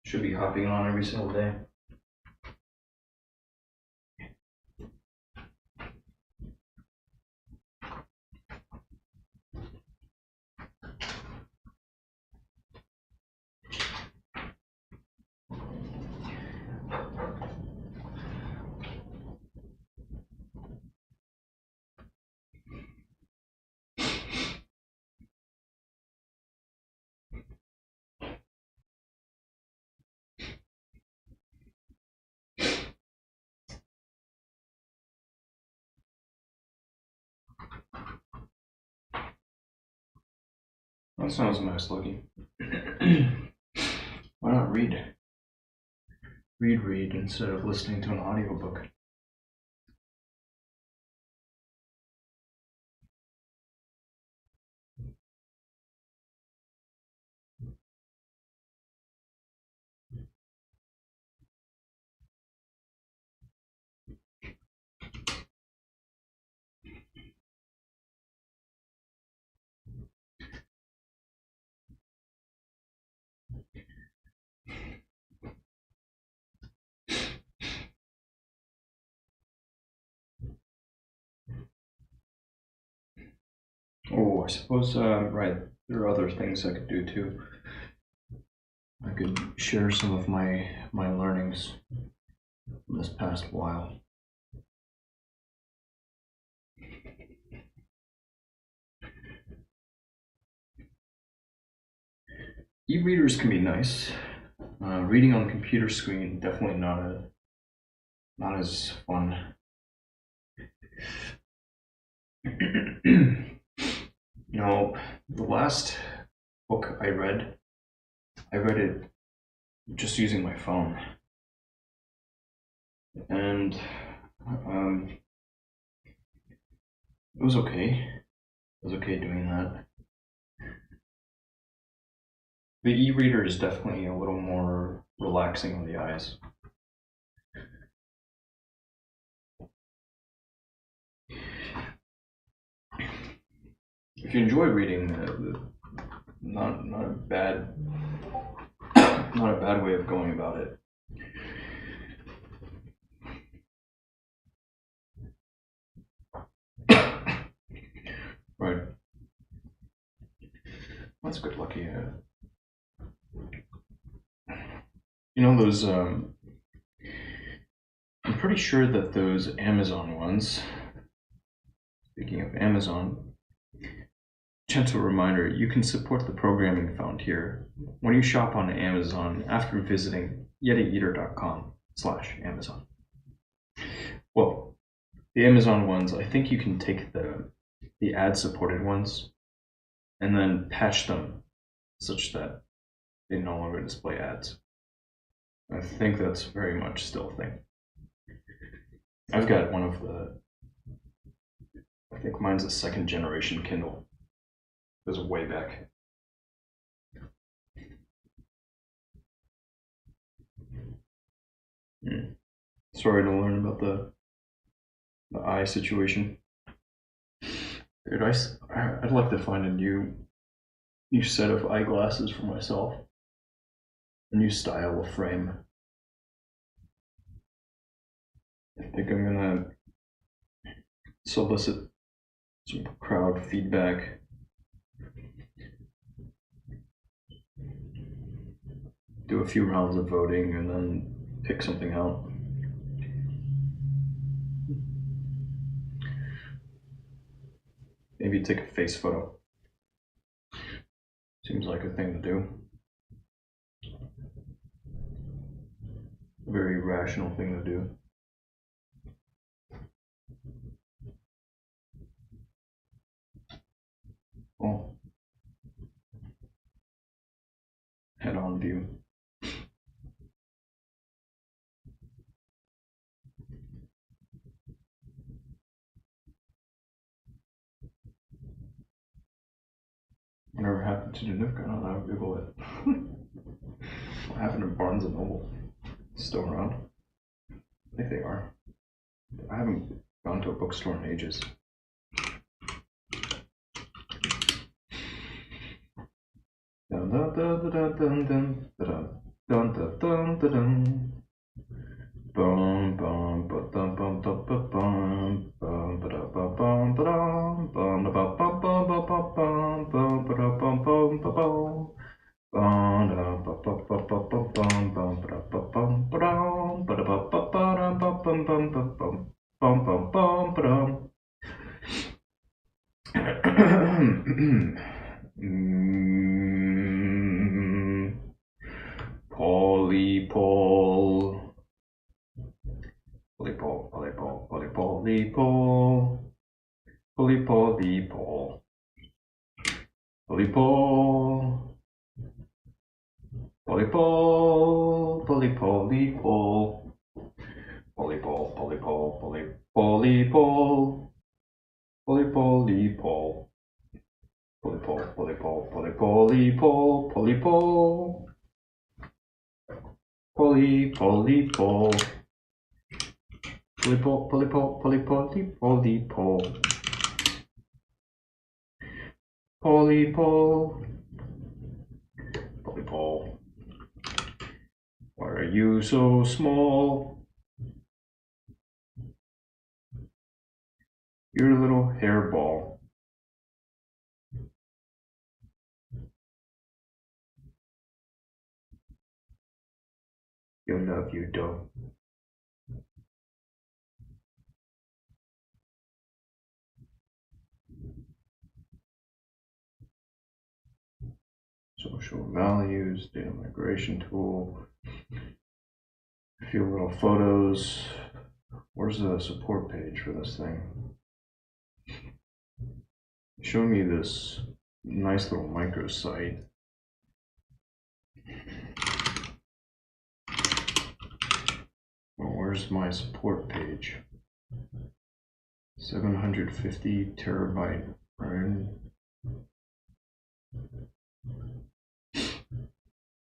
Should be hopping on every single day. That sounds nice looking. Why not read? Read instead of listening to an audiobook. Oh, I suppose, right, there are other things I could do too. I could share some of my learnings from this past while. E-readers can be nice. Reading on the computer screen, definitely not as fun. No, the last book I read it just using my phone. And it was okay. It was okay doing that. The e-reader is definitely a little more relaxing on the eyes. If you enjoy reading, not a bad way of going about it. Right. That's good lucky. You know those. I'm pretty sure that those Amazon ones. Speaking of Amazon, gentle reminder: you can support the programming found here when you shop on Amazon after visiting YetiEater.com/Amazon. Well, the Amazon ones, I think you can take the ad-supported ones and then patch them such that they no longer display ads. I think that's very much still a thing. I've got one of I think mine's a second generation Kindle. It was way back. Sorry to learn about the eye situation. Dude, I'd like to find a new set of eyeglasses for myself. A new style of frame. I think I'm gonna solicit some crowd feedback. Do a few rounds of voting and then pick something out. Maybe take a face photo. Seems like a thing to do. A very rational thing to do. Well, head-on view. Whatever happened to the Nook? I don't know. Google it. What happened to Barnes and Noble? Still around? I think they are. I haven't gone to a bookstore in ages. Dun dun dun dun dun dun dun dun dun dun dun. Bum bum ba dum bum dum ba bum bum ba da bum bum ba dum bum da bum bum bum bum bum bum ba da bum bum ba bum. Bum da ba ba ba ba ba bum bum ba da ba bum ba dum ba da ba ba ba dum bum bum bum bum bum bum bum ba dum. Polypol. Polypol, polypol, polypol, polypol, polypol, polypol, polypol, polypol, polypol, polypol, polypol, polypol, polypol, polypol, polypol, polypol. Polypol, polypol, polypol, polypol. Polypol. Polypol. Why are you so small? You're a little hairball. You'll love you, though. So social values, data migration tool, a few little photos. Where's the support page for this thing? Show me this nice little microsite. Well, where's my support page? 750 terabyte RAM.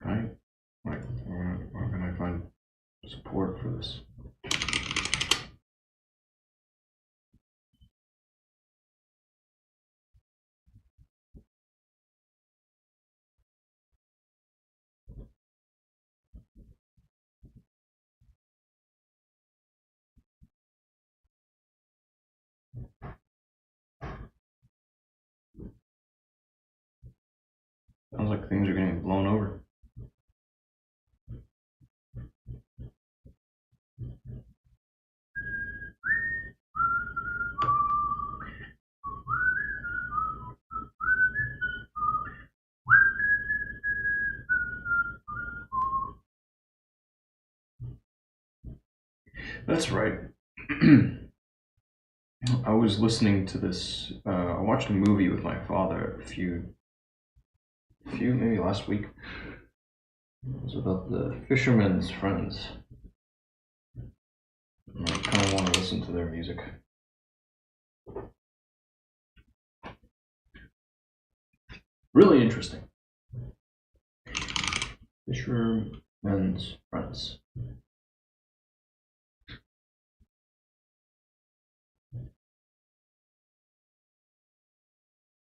Right? Like, where can I find support for this? Sounds like things are getting blown over. That's right. I was listening to this. I watched a movie with my father maybe last week. It was about the Fisherman's Friends. And I kind of want to listen to their music. Really interesting. Fisherman's Friends.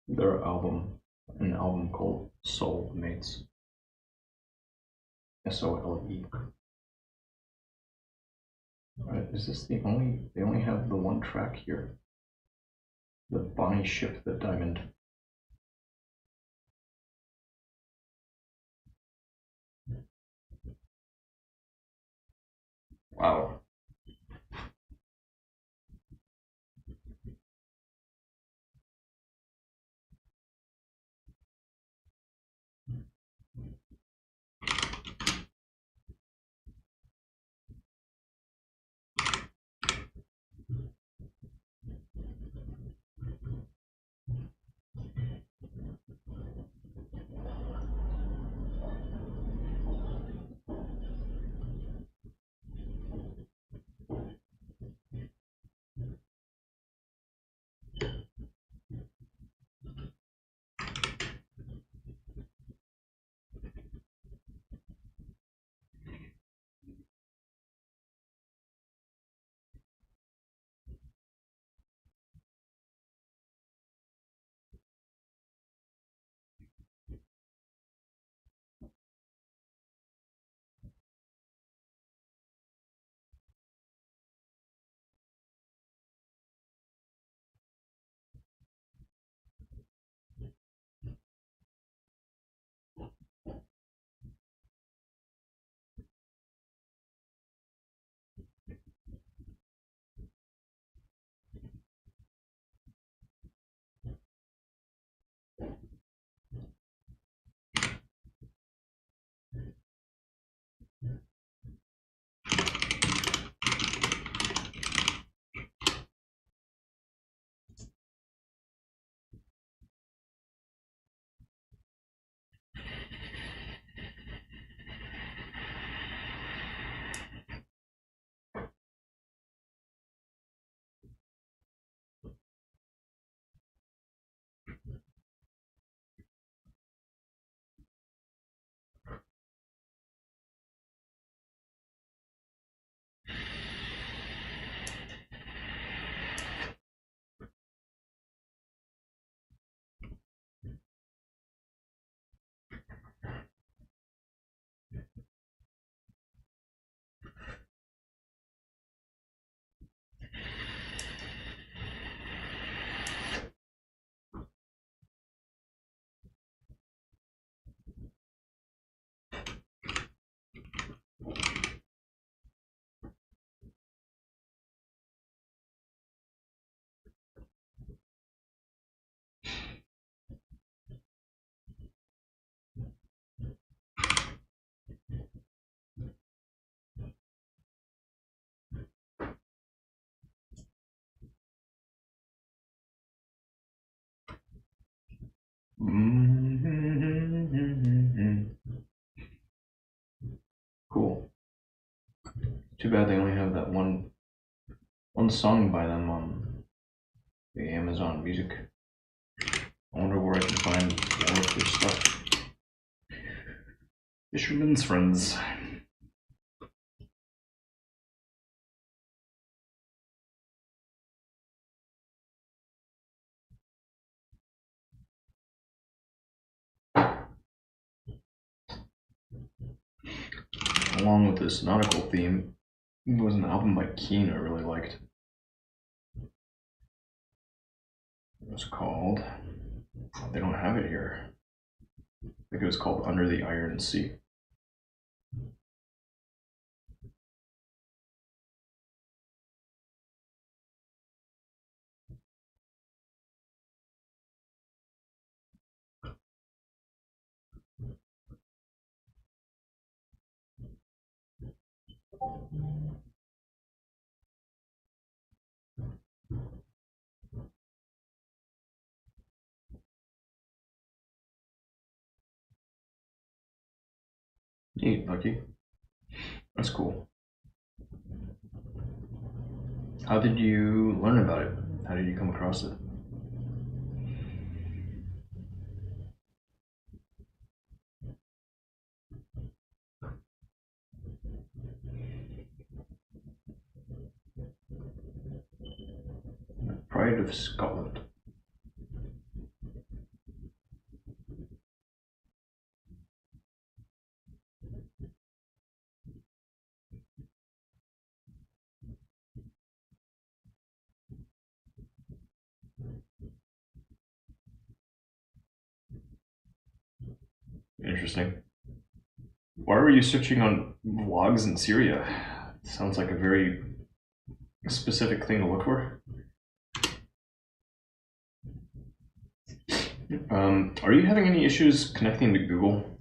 Their an album called Soul Mates. SOLE. Is this they only have the one track here? The Bonnie Ship the Diamond. Wow. Cool. Too bad they only have that one song by them on the Amazon Music. I wonder where I can find more of their stuff. Fisherman's Friends. Along with this nautical theme, it was an album by Keane I really liked. It was called, they don't have it here. I think it was called Under the Iron Sea. Neat, Lucky. That's cool. How did you learn about it? How did you come across it? Pride of Scotland. Interesting. Why were you searching on vlogs in Syria? Sounds like a very specific thing to look for. Are you having any issues connecting to Google?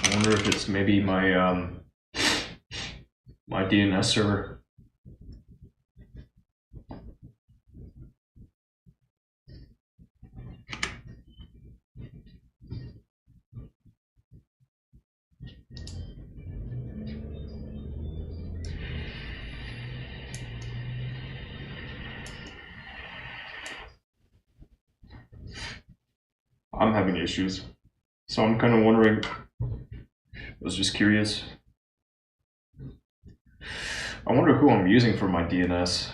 I wonder if it's maybe my my DNS server. I'm having issues, so I'm kind of wondering. I was just curious. I wonder who I'm using for my DNS.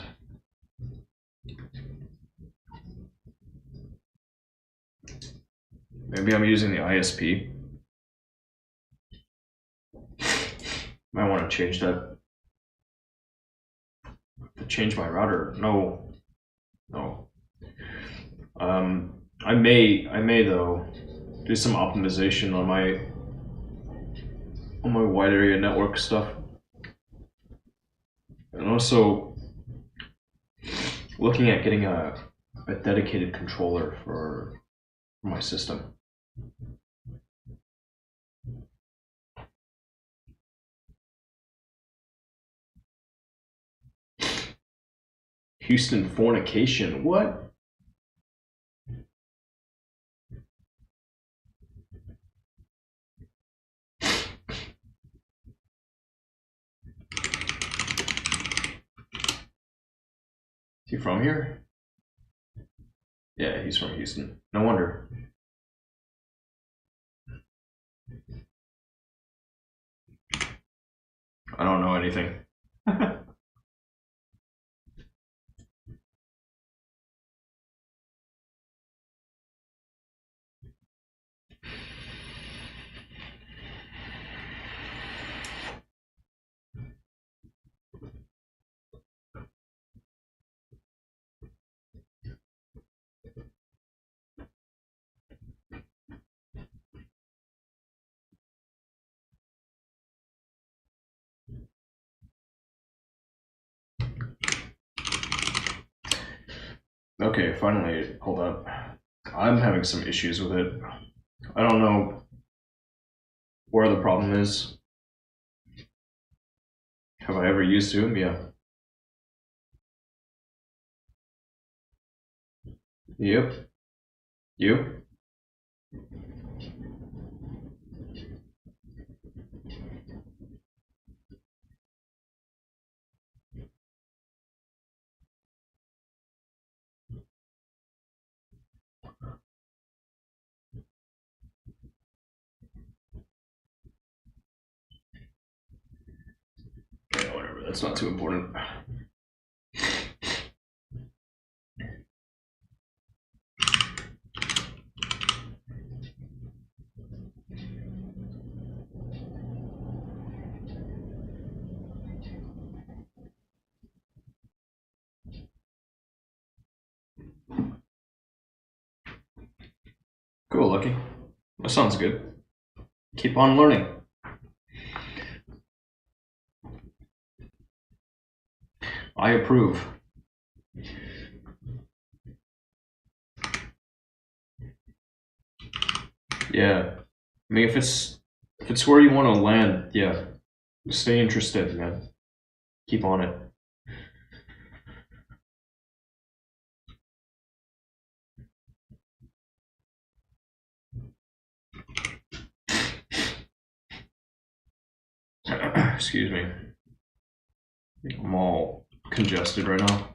Maybe I'm using the ISP. Might want to change that. To change my router? No. I may though do some optimization on my wide area network stuff, and also looking at getting a dedicated controller for my system. Houston fornication. What? Is he from here? Yeah, he's from Houston. No wonder. I don't know anything. Okay, finally, hold up. I'm having some issues with it. I don't know where the problem is. Have I ever used Zoom? Yeah. Yep. You? Yeah, whatever. That's not too important. Cool, Lucky. That sounds good. Keep on learning. I approve. Yeah. I mean, if it's where you want to land, yeah. Stay interested, man. Keep on it. Excuse me. I'm all congested right now.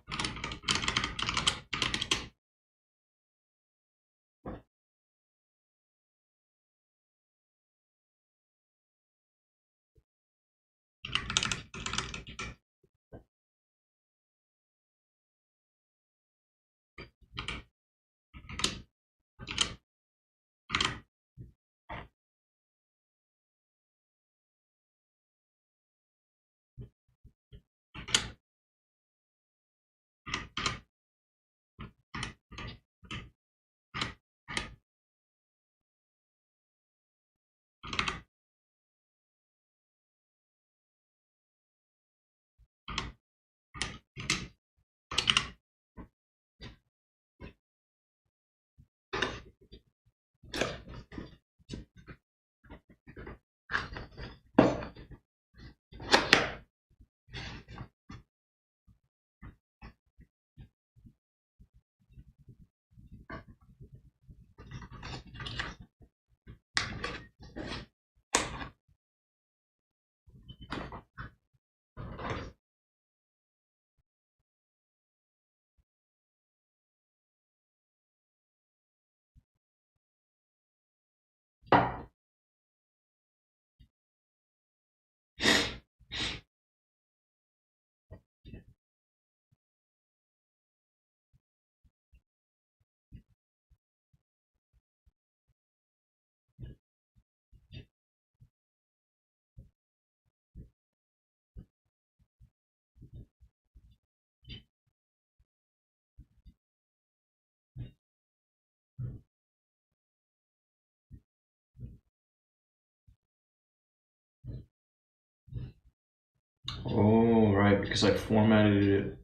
Oh, right, because I formatted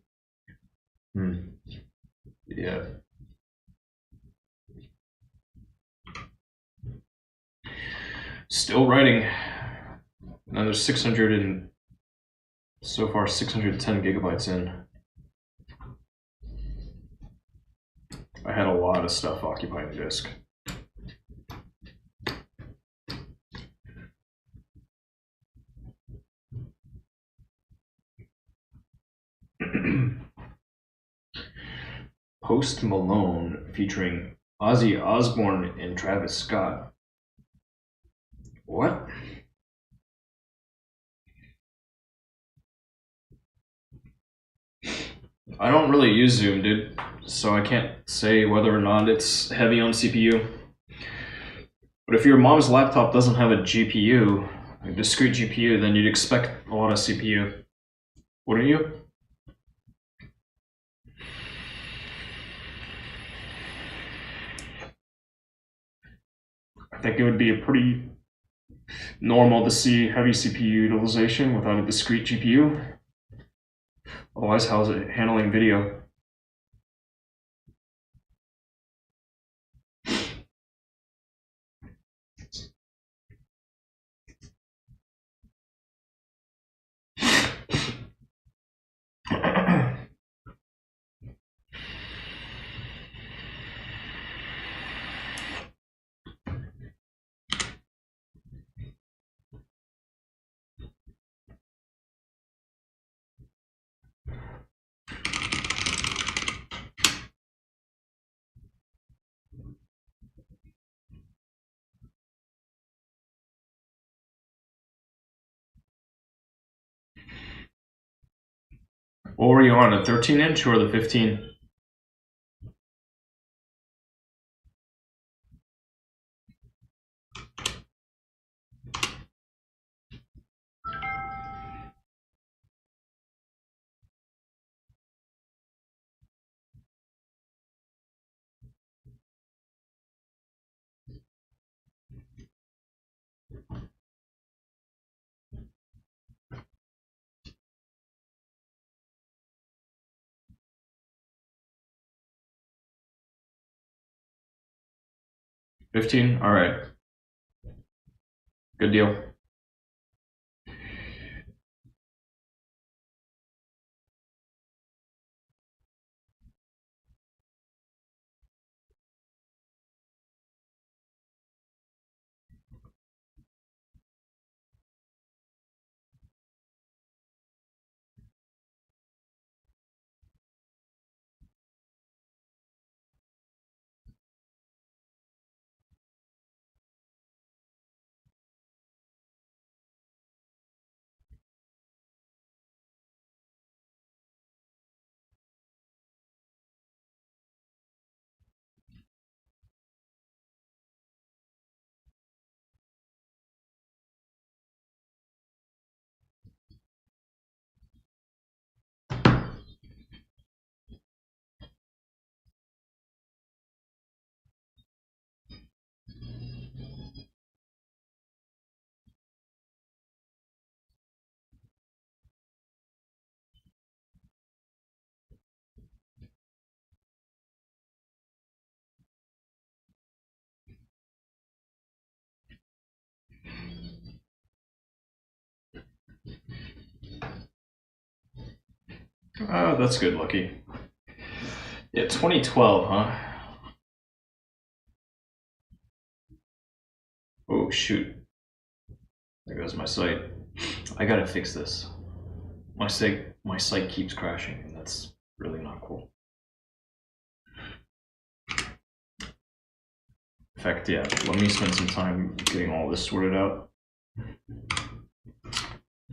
it. Yeah. Still writing. Now there's 600 and so far 610 gigabytes in. I had a lot of stuff occupying the disk. Post Malone featuring Ozzy Osbourne and Travis Scott. What? I don't really use Zoom, dude, so I can't say whether or not it's heavy on CPU. But if your mom's laptop doesn't have a GPU, a discrete GPU, then you'd expect a lot of CPU. Wouldn't you? I think it would be pretty normal to see heavy CPU utilization without a discrete GPU. Otherwise, how's it handling video? What were you on, a 13-inch or the 15? $15? Alright. Good deal. Oh, that's good, Lucky. Yeah, 2012, huh? Oh, shoot. There goes my site. I gotta fix this. My site keeps crashing, and that's really not cool. In fact, yeah, let me spend some time getting all this sorted out.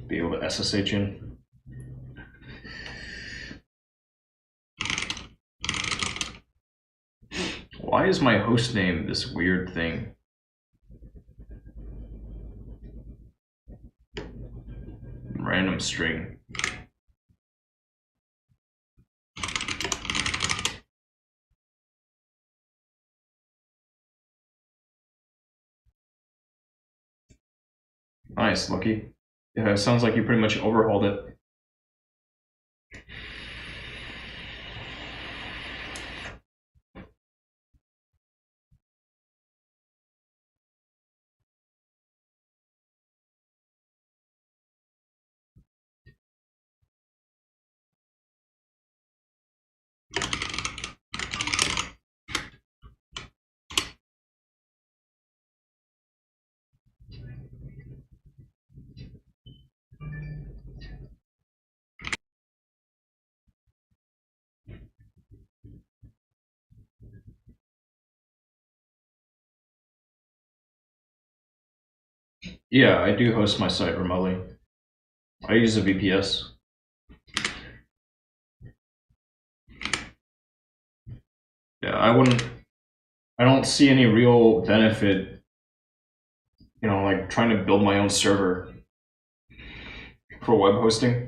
Be able to SSH in. Why is my host name this weird thing? Random string. Nice, Lucky. Yeah, it sounds like you pretty much overhauled it. Yeah, I do host my site remotely. I use a VPS. Yeah, I don't see any real benefit, like trying to build my own server for web hosting.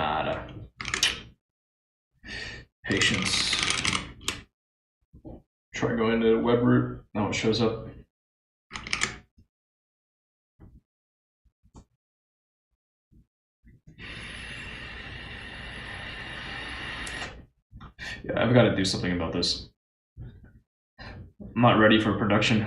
Nada. Patience. Try going to web root. Now it shows up. Yeah, I've got to do something about this. I'm not ready for production.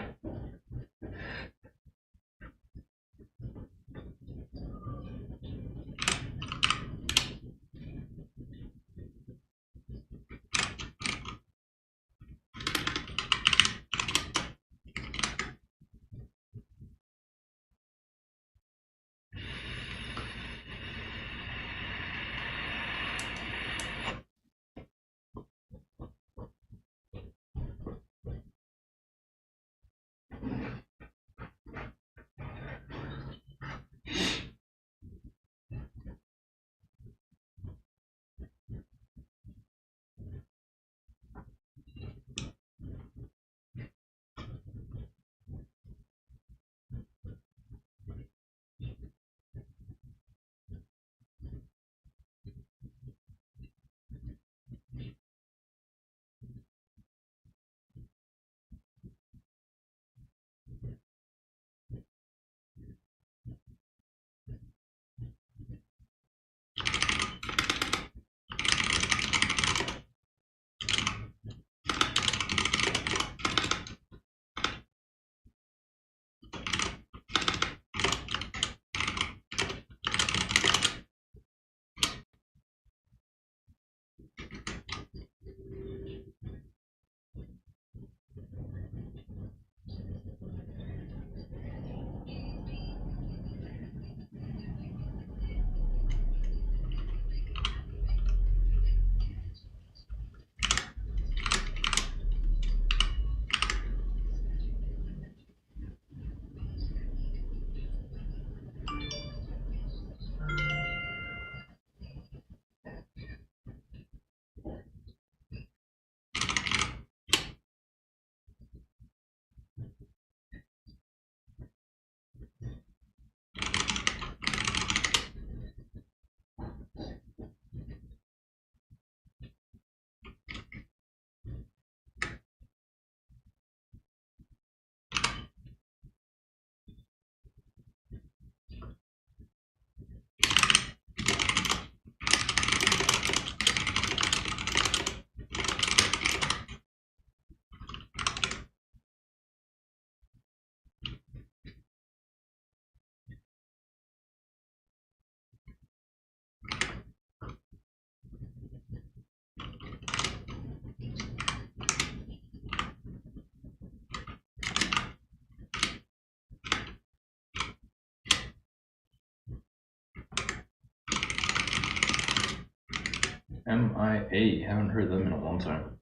MIA, haven't heard them in a long time.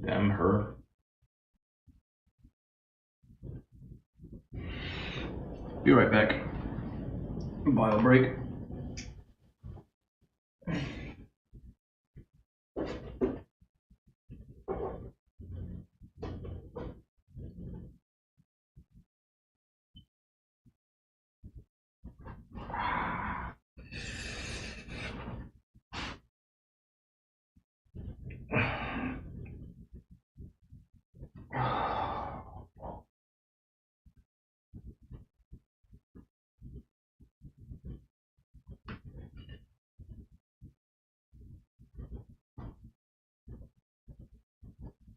Damn her. Be right back. Bio break.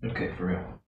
Okay, for real.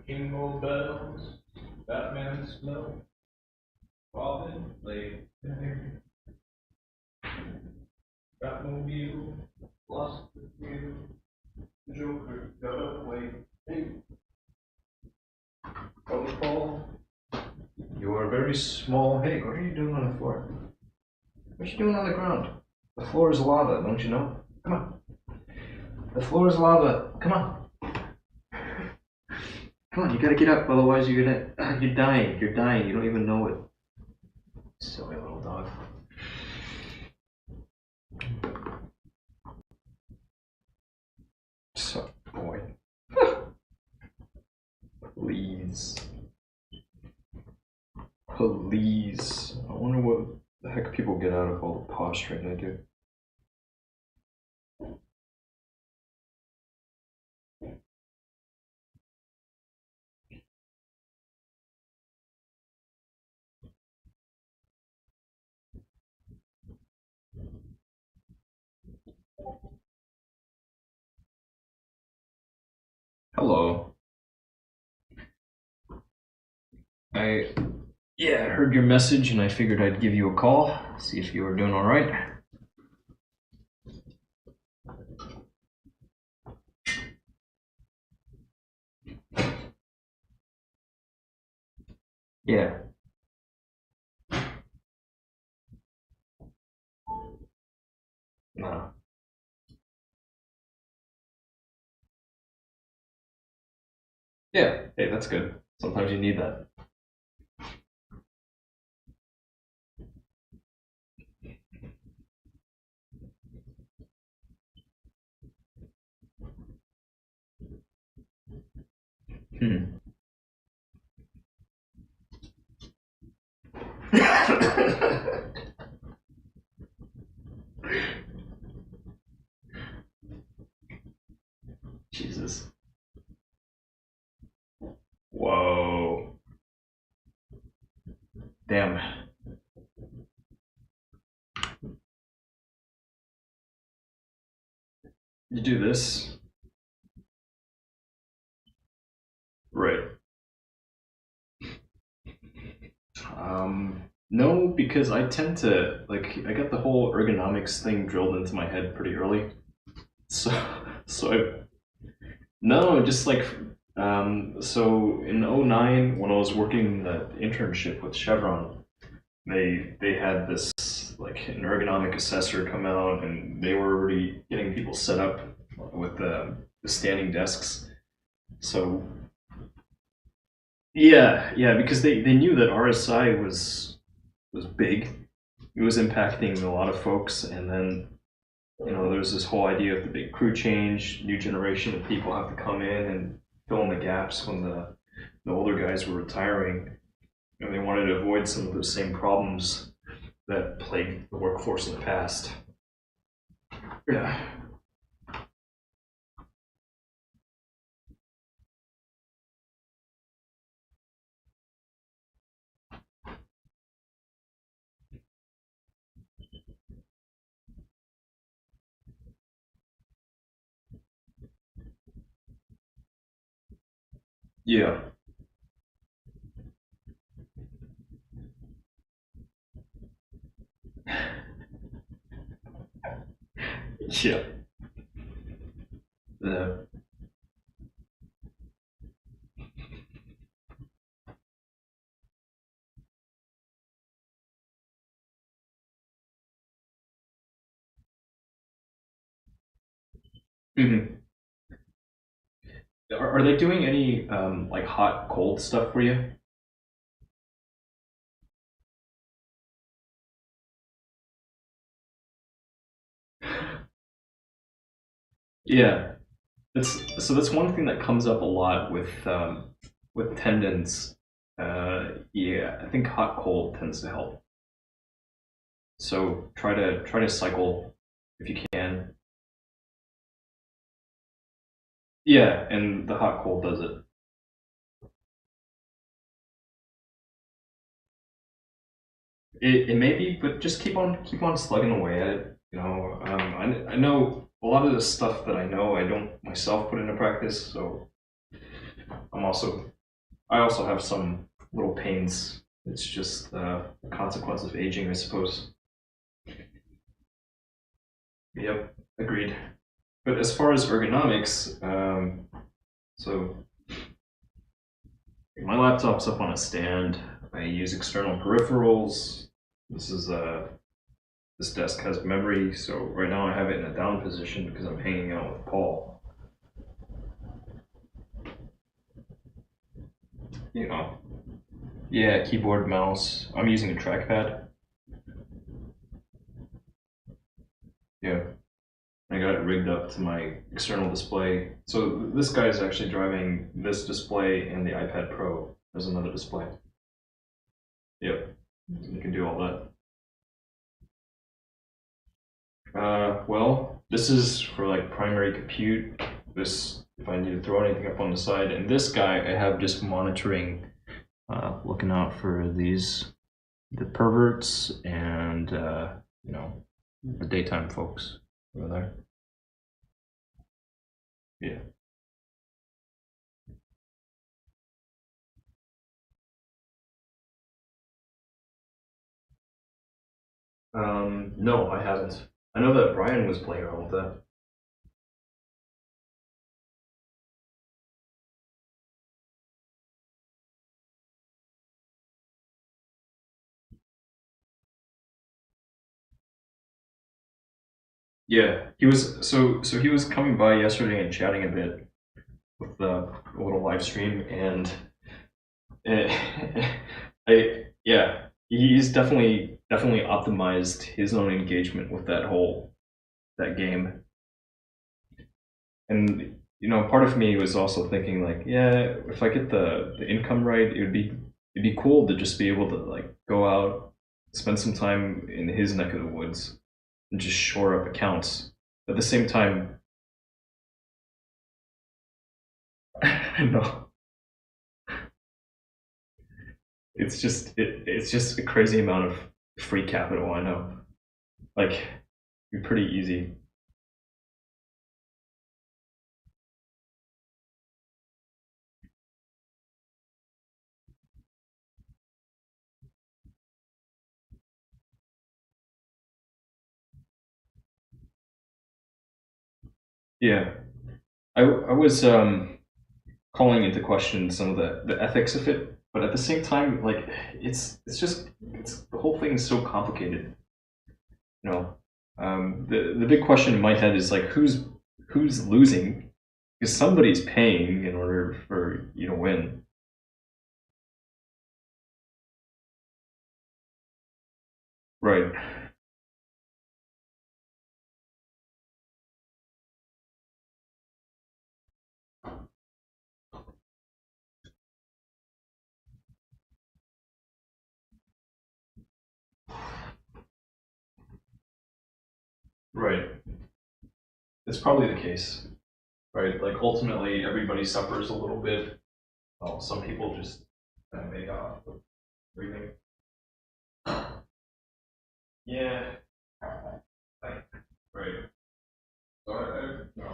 Jingle bells, Batman smell, Robin laid there. Batmobile, lost the wheel, Joker got away. Hey. Paul, you are very small. Hey, what are you doing on the floor? What are you doing on the ground? The floor is lava, don't you know? Come on. The floor is lava. Come on. Come on, you gotta get up, otherwise you're dying. You're dying. You don't even know it. Silly little dog. So, boy. Please. Please. I wonder what the heck people get out of all the posturing they do. Hello. I heard your message and I figured I'd give you a call, see if you were doing all right. Yeah. No. Yeah, hey, that's good. Sometimes you need that. Jesus. Whoa. Damn. You do this. Right. No, because I tend to, I got the whole ergonomics thing drilled into my head pretty early. So no, just so in '09 when I was working the internship with Chevron, they had this, an ergonomic assessor come out, and they were already getting people set up with the standing desks. So yeah, because they knew that RSI was big. It was impacting a lot of folks, and then there's this whole idea of the big crew change, new generation of people have to come in and fill in the gaps when the older guys were retiring, and they wanted to avoid some of those same problems that plagued the workforce in the past. Yeah. Yeah. Yeah. Yeah. Mm-hmm. Are they doing any hot cold stuff for you? Yeah. That's one thing that comes up a lot with tendons. Yeah, I think hot cold tends to help. So try to cycle if you can. Yeah, and the hot cold does it. It may be, but just keep on slugging away at it. I know a lot of the stuff that I know I don't myself put into practice, so I'm also I also have some little pains. It's just a consequence of aging, I suppose. Yep, agreed. But as far as ergonomics, so my laptop's up on a stand. I use external peripherals. This desk has memory, so right now I have it in a down position because I'm hanging out with Paul. You know, yeah, keyboard, mouse. I'm using a trackpad. Yeah, I got it rigged up to my external display. So this guy is actually driving this display and the iPad Pro as another display. Yep, you can do all that. Well, this is for like primary compute. This, if I need to throw anything up on the side, and this guy I have just monitoring, looking out for the perverts and you know, the daytime folks over there. Yeah. No, I haven't. I know that Brian was playing around with that. Yeah, he was so he was coming by yesterday and chatting a bit with the little live stream, and yeah, he's definitely optimized his own engagement with that game. And you know, part of me was also thinking like, yeah, if I get the income right, it'd be cool to just be able to like go out, spend some time in his neck of the woods, and just shore up accounts. At the same time, I know it's just a crazy amount of free capital. I know, like, it'd be pretty easy. Yeah, I was calling into question some of the ethics of it, but at the same time, like, it's the whole thing is so complicated. You know, the big question in my head is like, who's losing? Because somebody's paying in order for you to win. Right. Right. It's probably the case. Right. Like ultimately, everybody suffers a little bit. Well, some people just kind of make off with everything. Yeah. Right. Right. So no,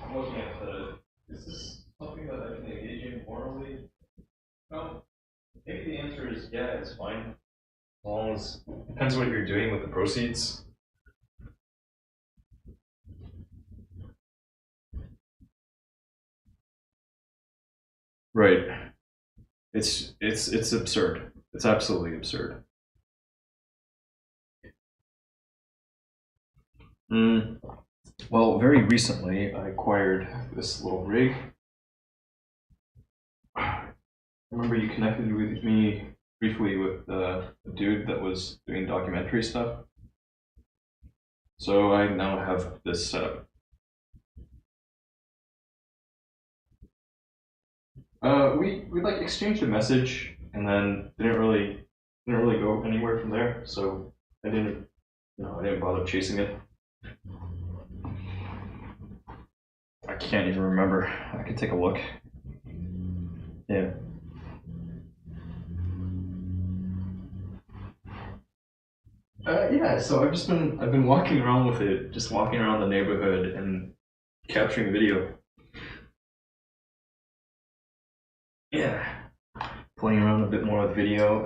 I'm looking at is this something that I can engage in morally? No. Maybe the answer is yeah, it's fine. As long as depends what you're doing with the proceeds. Right. It's absurd. It's absolutely absurd. Mm. Well, very recently I acquired this little rig. Remember you connected with me briefly with the dude that was doing documentary stuff? So I now have this setup. We like exchanged a message and then didn't really go anywhere from there. So I didn't bother chasing it. I can't even remember. I could take a look. Yeah. Yeah, so I've been walking around with it, just walking around the neighborhood and capturing video. Yeah. playing around a bit more with video.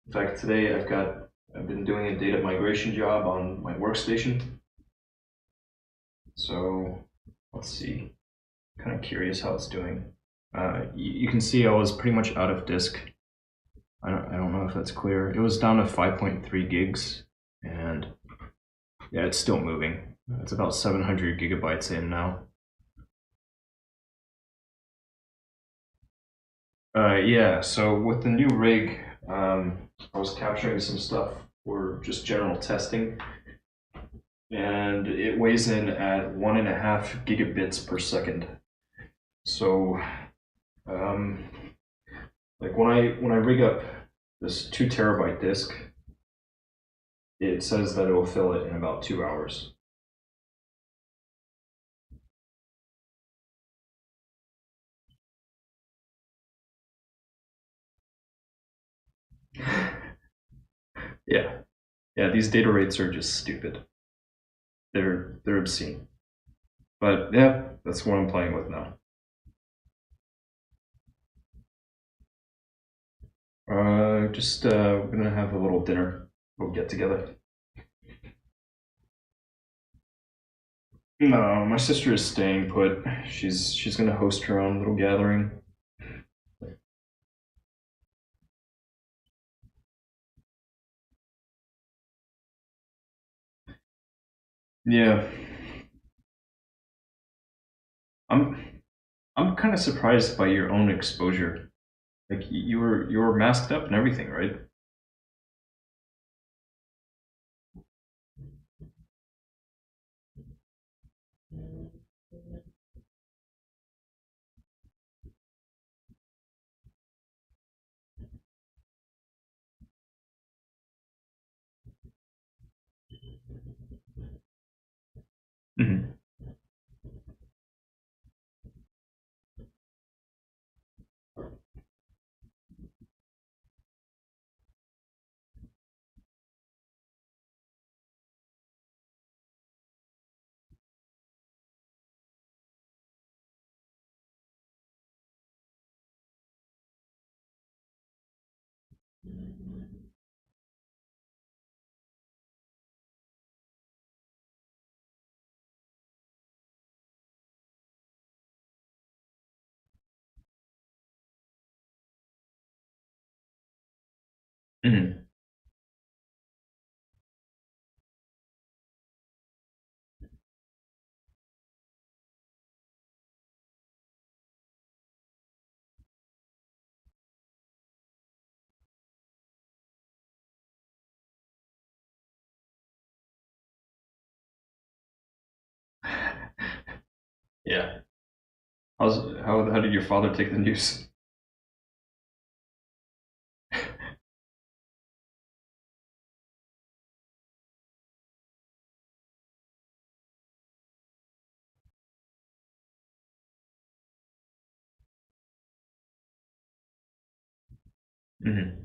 In fact, today I've been doing a data migration job on my workstation. So let's see. Kind of curious how it's doing. You can see I was pretty much out of disk. I don't know if that's clear. It was down to 5.3 gigs, and yeah, it's still moving. It's about 700 gigabytes in now. Yeah, so with the new rig, I was capturing some stuff for just general testing, and it weighs in at 1.5 gigabits per second. So, like when I rig up this 2 terabyte disk, it says that it will fill it in about 2 hours. Yeah, these data rates are just stupid. They're obscene. But yeah, that's what I'm playing with now. We're gonna have a little dinner. We'll get together. No, my sister is staying put. She's gonna host her own little gathering. Yeah. I'm kind of surprised by your own exposure. Like you were masked up and everything, right? Hmm. Hmm. Yeah. How did your father take the news? Hmm.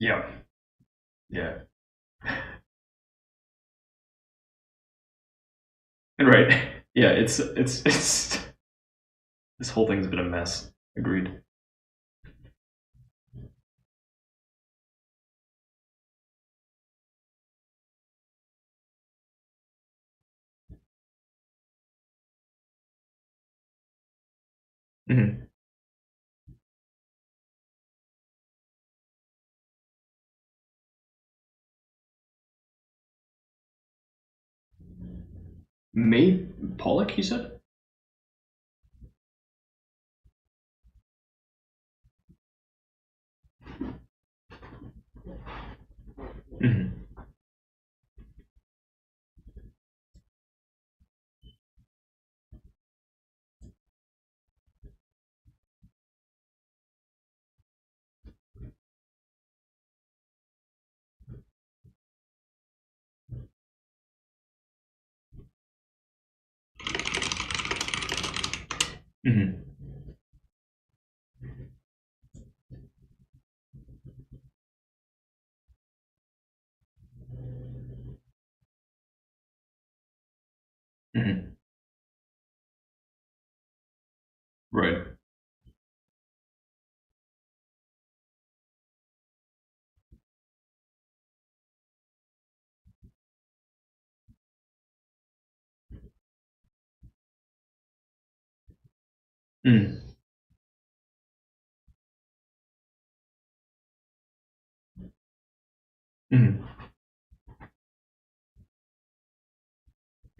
Yeah. Yeah. Right. Yeah, it's this whole thing's been a mess. Agreed. Hmm. May Pollock, you said? Hmm. Mm-hmm. Mm-hmm. Right. Mm-hmm. Mm-hmm.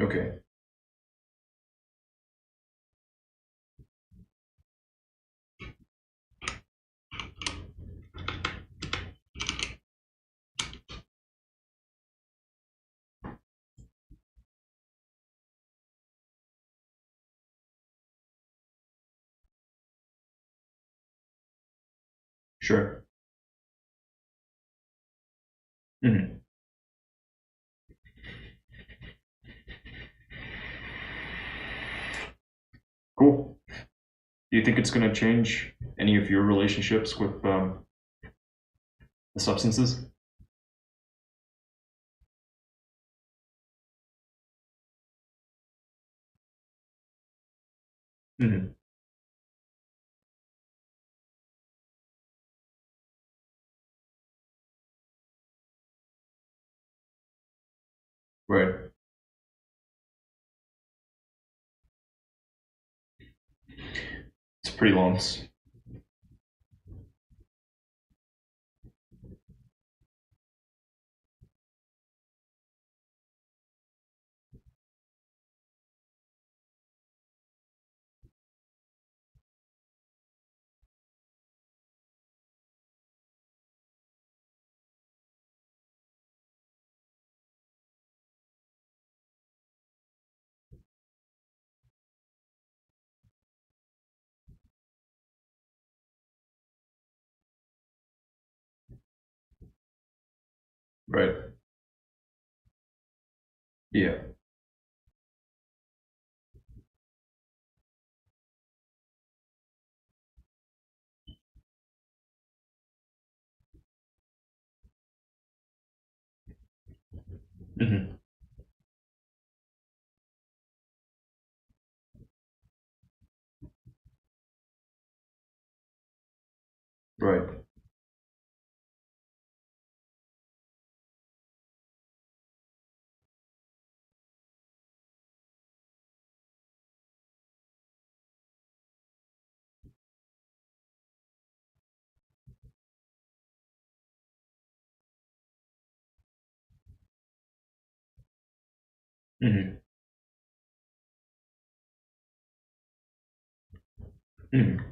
Okay. Sure. Mm-hmm. Cool. Do you think it's going to change any of your relationships with the substances? Mm-hmm. Right. It's pretty long. Right. Yeah. Mm-hmm. Right. Mm-hmm. Mm-hmm.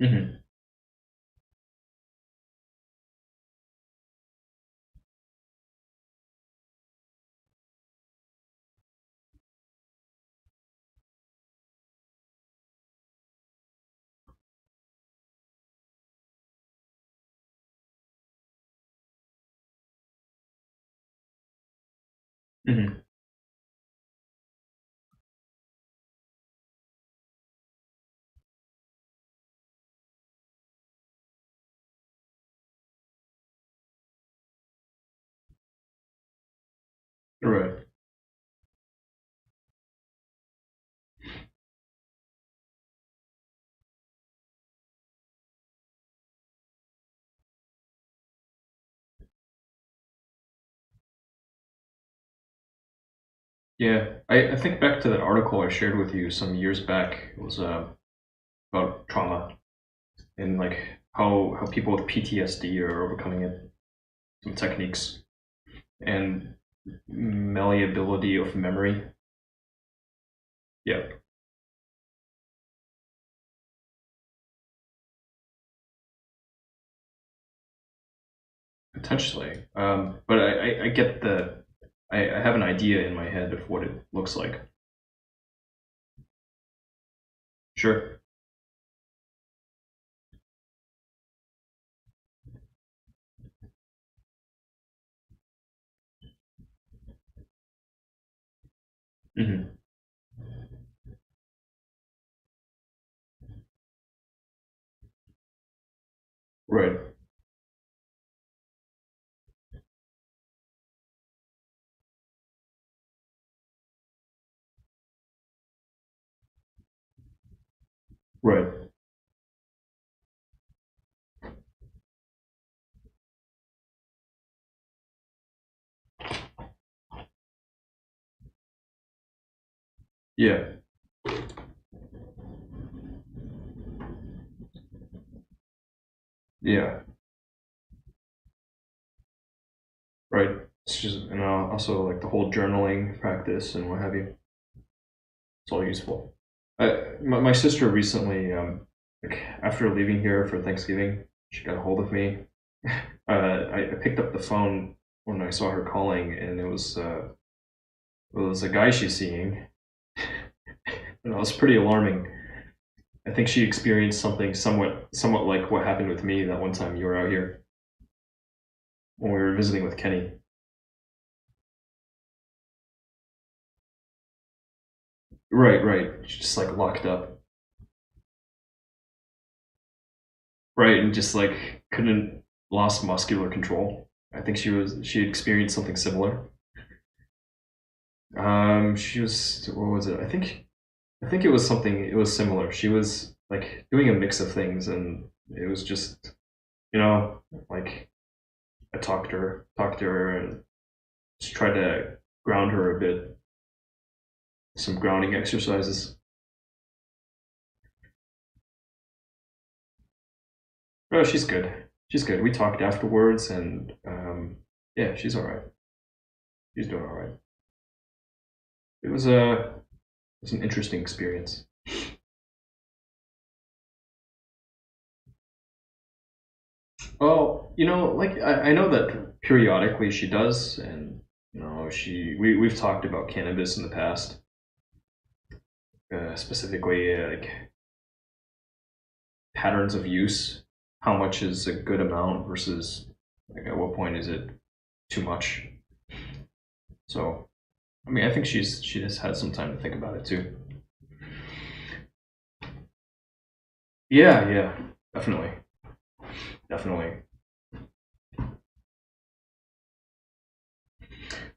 Mm-hmm. Mm-hmm. Right. Yeah. I think back to that article I shared with you some years back. It was about trauma and like how people with PTSD are overcoming it. Some techniques and malleability of memory. Yeah. potentially. But I get I have an idea in my head of what it looks like. Sure. Hmm. Right. Right. Yeah. Yeah. Right. It's just, and also like the whole journaling practice and what have you. It's all useful. My sister recently, like after leaving here for Thanksgiving, she got a hold of me. I picked up the phone when I saw her calling, and it was a guy she's seeing. And it was pretty alarming. I think she experienced something somewhat like what happened with me that one time you were out here when we were visiting with Kenny. Right, right. She just like locked up. Right, and just like couldn't lost muscular control. I think she experienced something similar. She was what was it? I think it was something. It was similar. She was like doing a mix of things, and it was just you know like I talked to her, and just tried to ground her a bit. Some grounding exercises. Oh, she's good. She's good. We talked afterwards, and yeah, she's all right. She's doing all right. It was an interesting experience. Well, like I know that periodically she does, and we've talked about cannabis in the past, specifically like patterns of use. How much is a good amount versus like at what point is it too much? So, I mean, I think she just had some time to think about it too. Yeah, yeah, definitely, definitely.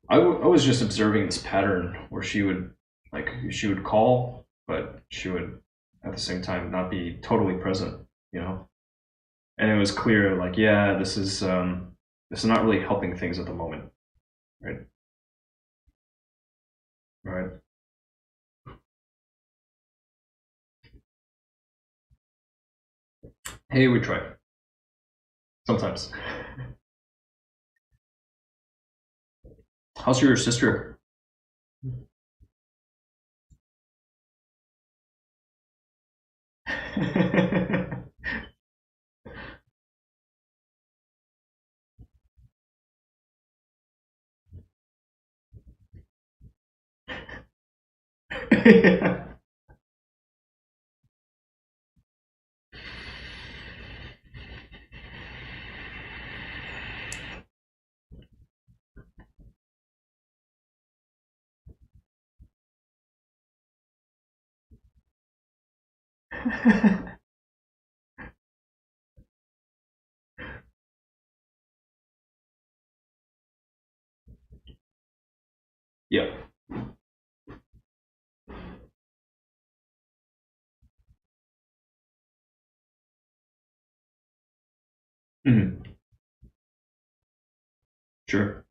I was just observing this pattern where she would call, but she would at the same time not be totally present, you know. And it was clear, like, yeah, this is not really helping things at the moment, right? Right. Hey, we try sometimes. How's your sister? Yeah. Hmm. Sure.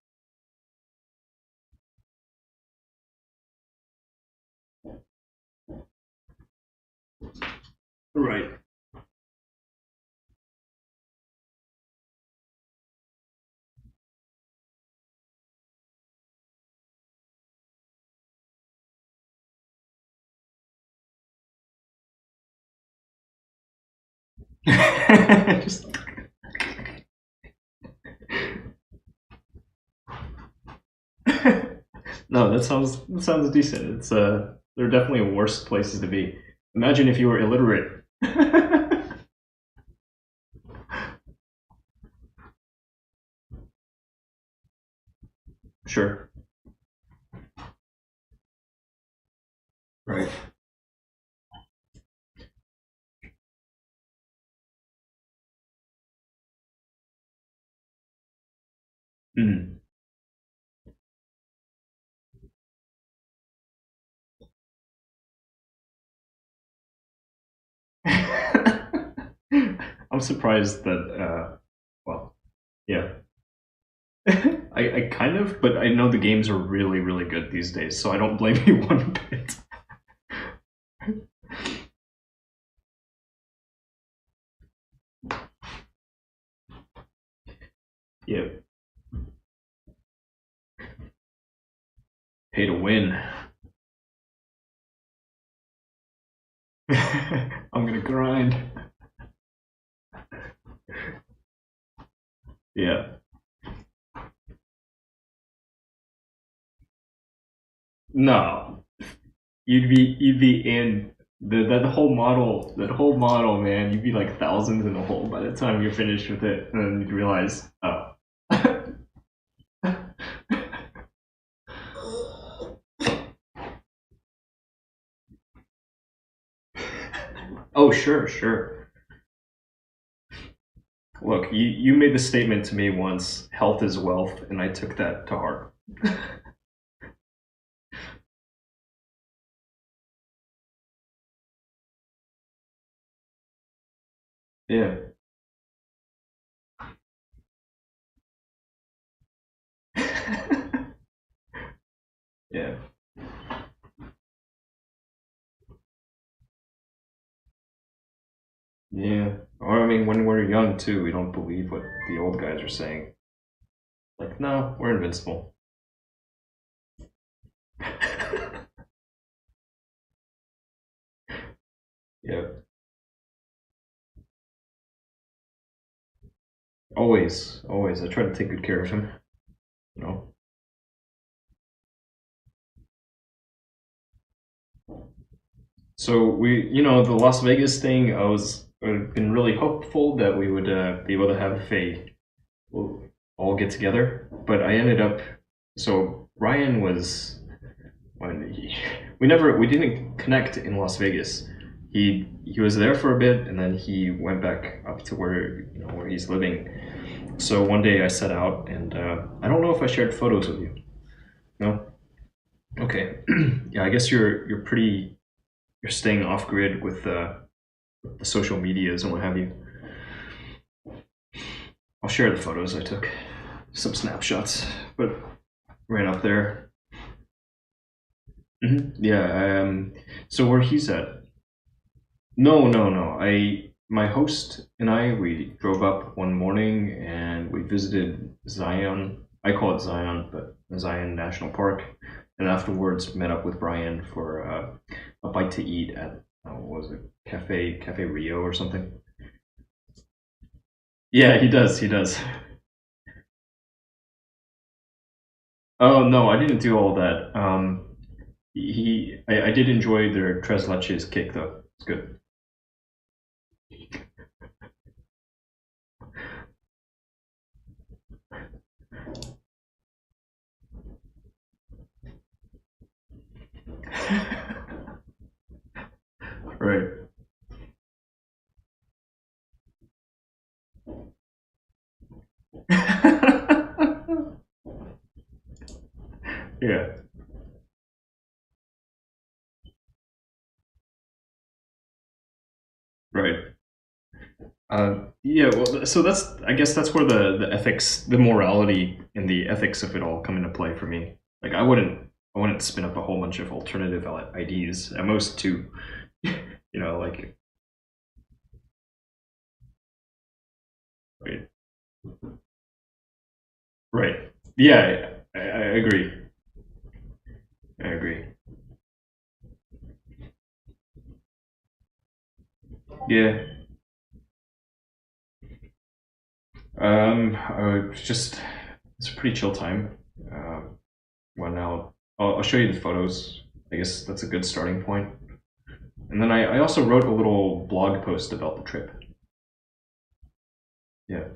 Right. Just No, that sounds decent. It's there are definitely worse places to be. Imagine if you were illiterate. Sure. Right. Mm. I'm surprised that well, yeah. I kind of, but I know the games are really, really good these days, so I don't blame you one bit. Yeah, pay to win. I'm gonna grind. Yeah. No, you'd be in that whole model, man. You'd be like thousands in the hole by the time you're finished with it, and then you'd realize, oh. Oh, sure, sure. Look, you made the statement to me once, health is wealth, and I took that to heart. Yeah. Yeah. Yeah. Or I mean, when we're young too, we don't believe what the old guys are saying. Like, no, we're invincible. Yeah. Always, always. I try to take good care of him. You know. So the Las Vegas thing, I've been really hopeful that we would be able to have we'll all get together, but I ended up. So Ryan was when we didn't connect in Las Vegas. He was there for a bit, and then he went back up to where he's living. So one day I set out, and I don't know if I shared photos with you. No. Okay. Yeah, I guess you're staying off grid with the social medias and what have you. I'll share the photos I took, some snapshots, but right up there. Yeah. So where he's at? No, no, no. My host and we drove up one morning and we visited Zion. I call it Zion, but Zion National Park. And afterwards, met up with Brian for a bite to eat at what was it, Cafe Rio or something. Yeah, he does. He does. Oh no, I didn't do all that. I did enjoy their tres leches cake though. It's good. Right. Yeah. Right. Yeah. Well, so I guess that's where the ethics, the morality, and the ethics of it all come into play for me. Like I wouldn't spin up a whole bunch of alternative IDs. At most two. Like right. Right. Yeah. I agree. I agree. Yeah. It's a pretty chill time. Went out I'll show you the photos. I guess that's a good starting point. And then I also wrote a little blog post about the trip. Yeah.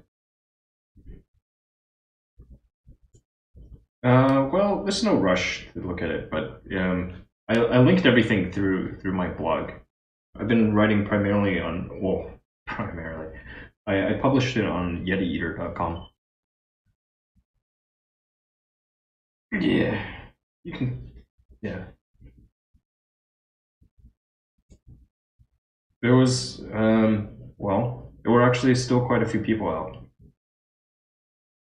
Well, there's no rush to look at it, but I linked everything through my blog. I've been writing primarily on, well, primarily. I published it on YetiEater.com. Yeah, you can, yeah. There was, well, there were actually still quite a few people out.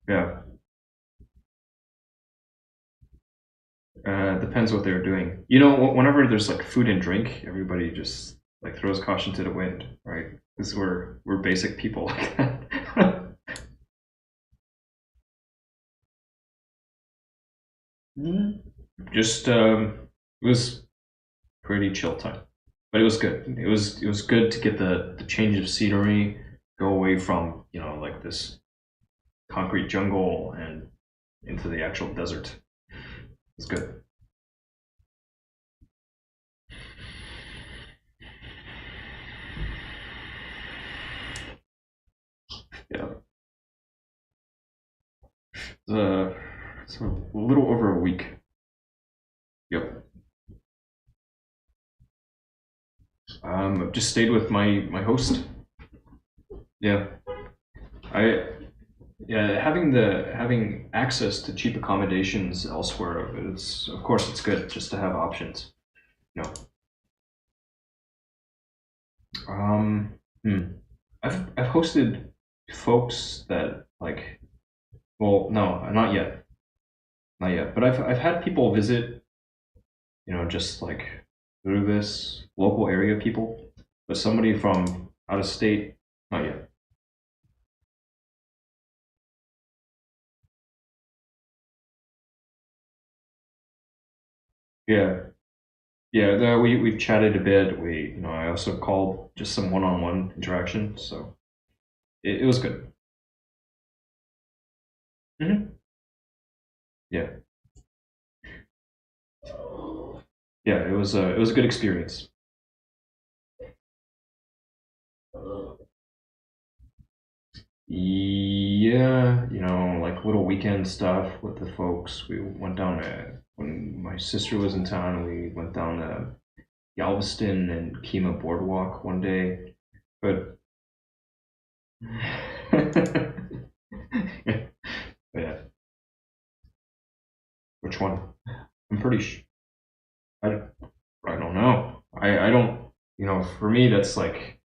Yeah. Depends what they're doing. You know, whenever there's like food and drink, everybody just like throws caution to the wind, right? Because we're basic people like that. Just it was pretty chill time, but it was good. It was good to get the change of scenery, go away from like this concrete jungle and into the actual desert. It's good. Yeah. It's a little over a week. Yep. I've just stayed with my host. Yeah. I Yeah, having access to cheap accommodations elsewhere, it's of course it's good just to have options. No. Um, hmm. I've hosted folks that like, well, no, not yet, not yet. But I've had people visit, just like through this local area people, but somebody from out of state, not yet. Yeah, yeah. We chatted a bit. I also called just some one-on-one interaction, so it was good. Hmm. Yeah, yeah. It was a good experience. Yeah, like little weekend stuff with the folks. We went down when my sister was in town. We went down to Galveston and Kima Boardwalk one day. But yeah, which one? I'm pretty sure. I, I don't know. I don't. For me, that's like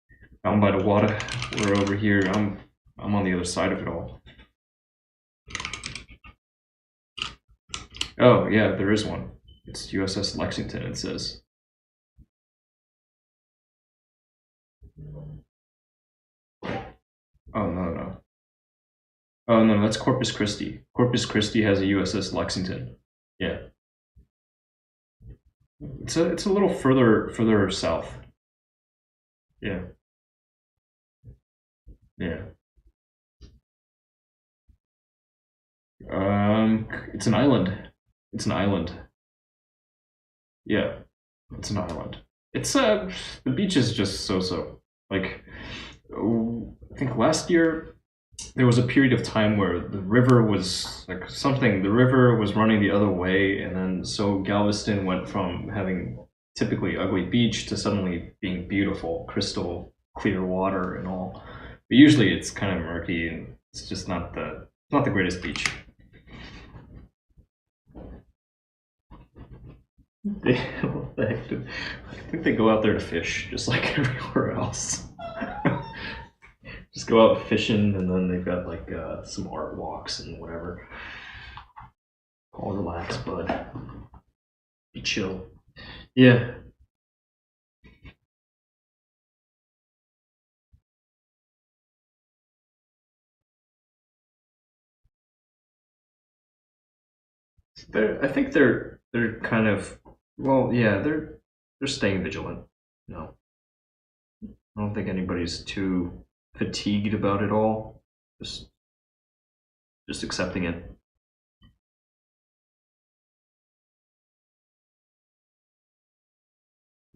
down by the water. We're over here. I'm on the other side of it all. Oh yeah, there is one. It's USS Lexington. It says. Oh no. Oh no, that's Corpus Christi. Corpus Christi has a USS Lexington. Yeah, it's a little further south. Yeah, yeah. It's an island. It's an island. Yeah, it's an island. It's the beach is just so. Like, I think last year there was a period of time where the river was like something. The river was running the other way, and then so Galveston went from having typically ugly beach to suddenly being beautiful, crystal clear water and all. But usually it's kind of murky and it's just not the greatest beach. What the heck I think they go out there to fish, just like everywhere else. Just go out fishing, and then they've got like some art walks and whatever. All relax, bud. Be chill. Yeah. I think they're kind of well, yeah, they're staying vigilant. No, I don't think anybody's too fatigued about it all. Just just accepting it.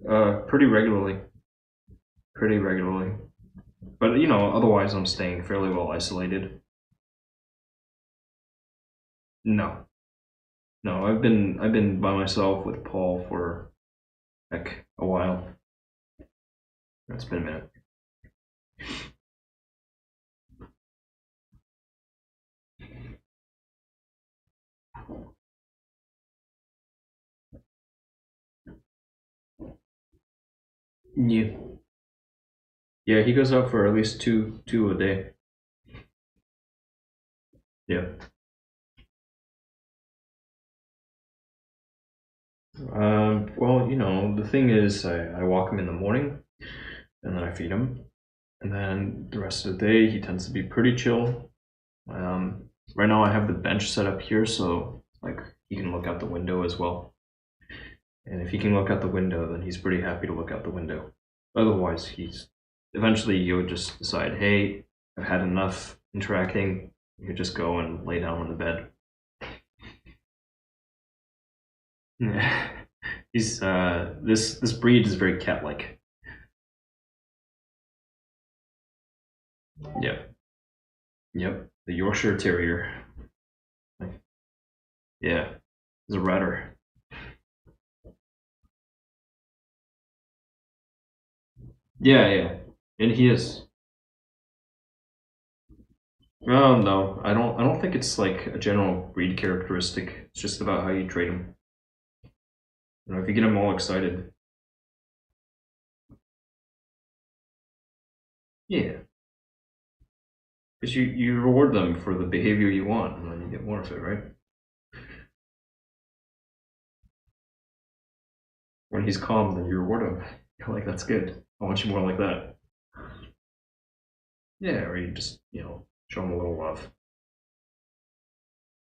Pretty regularly. Pretty regularly. But you know, otherwise I'm staying fairly well isolated. No. No, I've been by myself with Paul for like a while. It's been a minute. Yeah. Yeah, he goes out for at least two a day. Yeah. Well, you know, the thing is, I walk him in the morning, and then I feed him, and then the rest of the day he tends to be pretty chill. Right now I have the bench set up here, so like he can look out the window as well. And if he can look out the window, then he's pretty happy to look out the window. Otherwise, he'll just decide, hey, I've had enough interacting. You could just go and lay down on the bed. Yeah. He's this breed is very cat-like. Yep. Yep. The Yorkshire Terrier. Yeah. He's a ratter. Yeah, yeah. And he is. No, I don't think it's like a general breed characteristic. It's just about how you treat him. You know, if you get him all excited. Yeah. Because you reward them for the behavior you want, and then you get more of it, right? When he's calm, then you reward him. You're like, that's good. I want you more like that. Yeah, or you just, you know, show him a little love.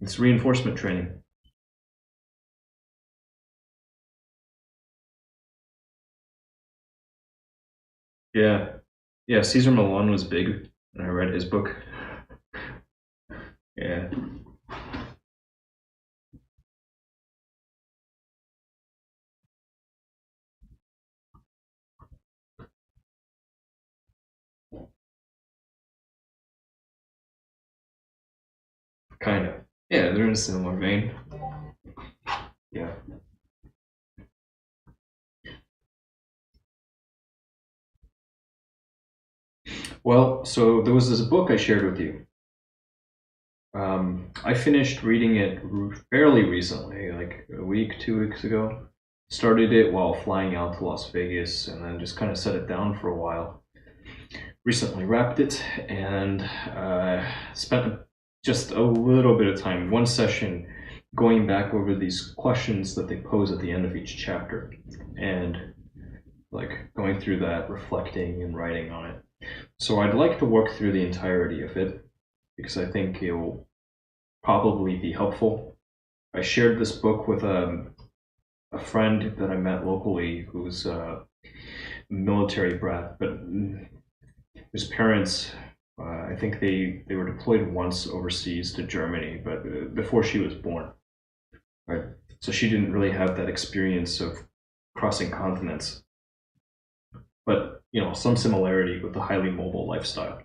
It's reinforcement training. Yeah. Yeah, Caesar Milan was big, and I read his book. Yeah. Kind of. Yeah, they're in a similar vein. Yeah. Well, so there was this book I shared with you. I finished reading it fairly recently, like a week, 2 weeks ago. Started it while flying out to Las Vegas and then just kind of set it down for a while. Recently wrapped it and spent just a little bit of time, one session, going back over these questions that they pose at the end of each chapter and like going through that, reflecting and writing on it. So I'd like to work through the entirety of it because I think it will probably be helpful. I shared this book with a friend that I met locally who's a military brat, but his parents, I think they were deployed once overseas to Germany, but before she was born, right? So she didn't really have that experience of crossing continents, but you know, some similarity with the highly mobile lifestyle.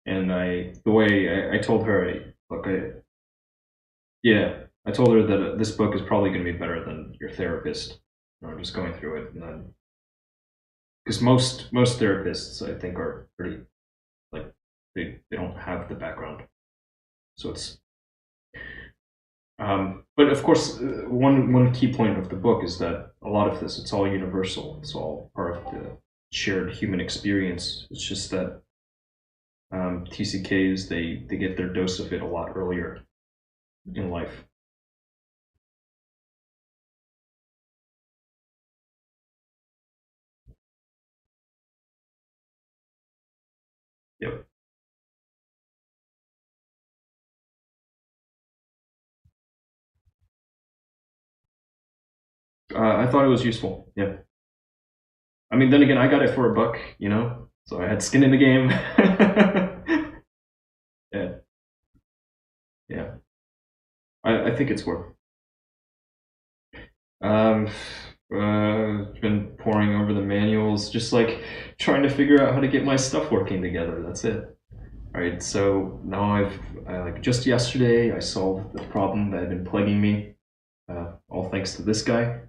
And the way I told her, look, yeah, I told her that this book is probably going to be better than your therapist. You know, just going through it, and then because most therapists I think are pretty like they don't have the background, so it's. But of course, one key point of the book is that a lot of this it's all universal. It's all part of the shared human experience. It's just that TCKs they get their dose of it a lot earlier in life. Yep. I thought it was useful. Yeah. I mean, then again, I got it for $1, you know, so I had skin in the game. Yeah. Yeah. I think it's worth. It's been poring over the manuals, just like trying to figure out how to get my stuff working together. That's it. All right, so now like just yesterday I solved the problem that had been plaguing me, all thanks to this guy.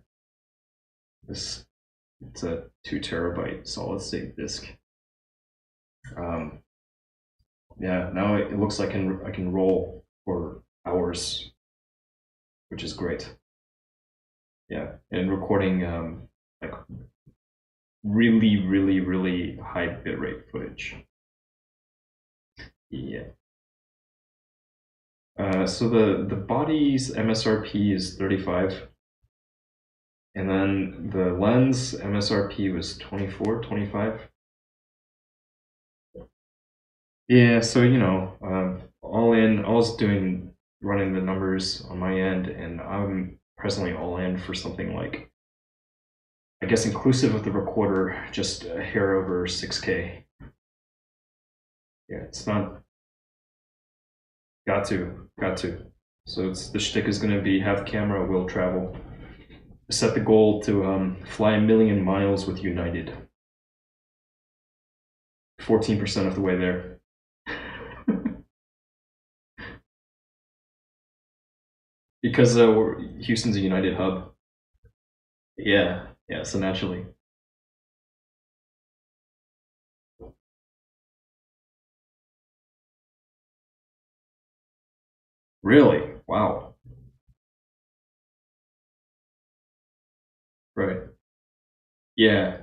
It's a 2 terabyte solid state disk. Yeah, now it looks like I can roll for hours, which is great. Yeah, and recording like really, really, really high bitrate footage. Yeah. So the body's MSRP is 35, and then the lens MSRP was 24, 25. Yeah, so all in, I was running the numbers on my end, and I'm presently all in for something like, I guess inclusive of the recorder, just a hair over 6K. Yeah, it's not. Got to. So the shtick is going to be have camera, will travel. Set the goal to fly 1 million miles with United. 14% of the way there. Because Houston's a United hub. Yeah, so naturally. Really? Wow. Right. Yeah.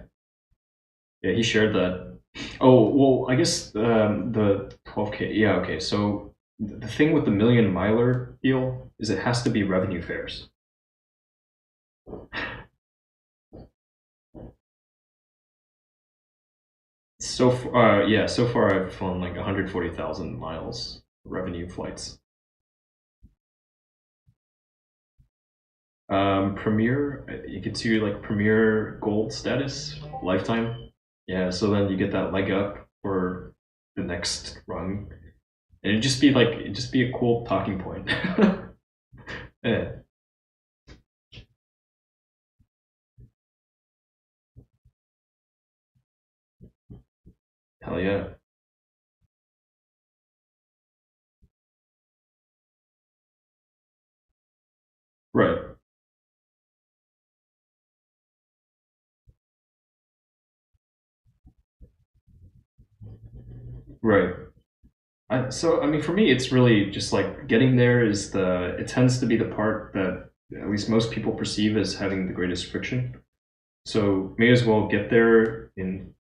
Yeah, he shared that. Oh, well, I guess the 12K. Yeah, okay. So the thing with the million miler deal is it has to be revenue fares. So far, so far I've flown like 140,000 miles revenue flights. Premier, you get to like Premier Gold status, lifetime. Yeah, so then you get that leg up for the next run. And it'd just be a cool talking point. Yeah. Hell yeah. Right. Right. So I mean, for me, it's really just like getting there it tends to be the part that at least most people perceive as having the greatest friction. So may as well get there in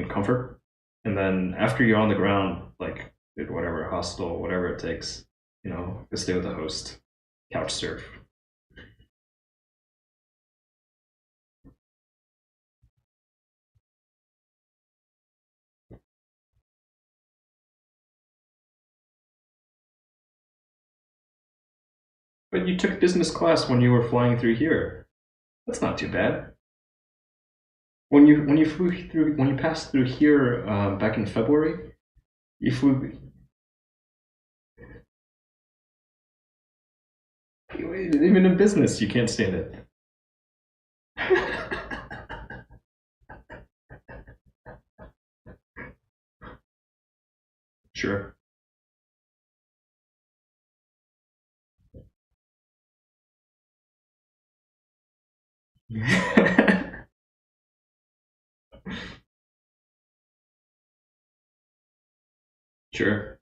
comfort, and then after you're on the ground, like whatever hostel, whatever it takes, to stay with the host, couch surf. But you took business class when you were flying through here. That's not too bad. When you passed through here back in February, you flew. Even in business, you can't stand it. Sure. Sure.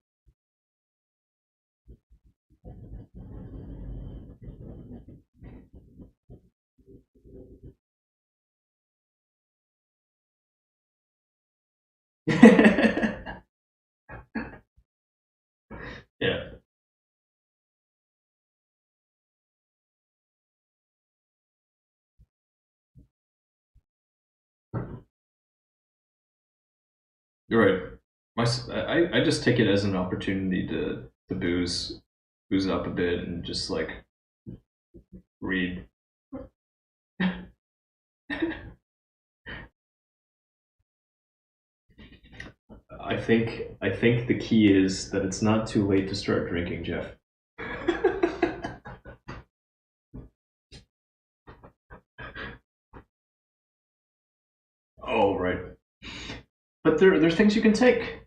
Yeah. You're right. I just take it as an opportunity to booze up a bit and just like read. I think the key is that it's not too late to start drinking, Jeff. Oh, right. But there's things you can take.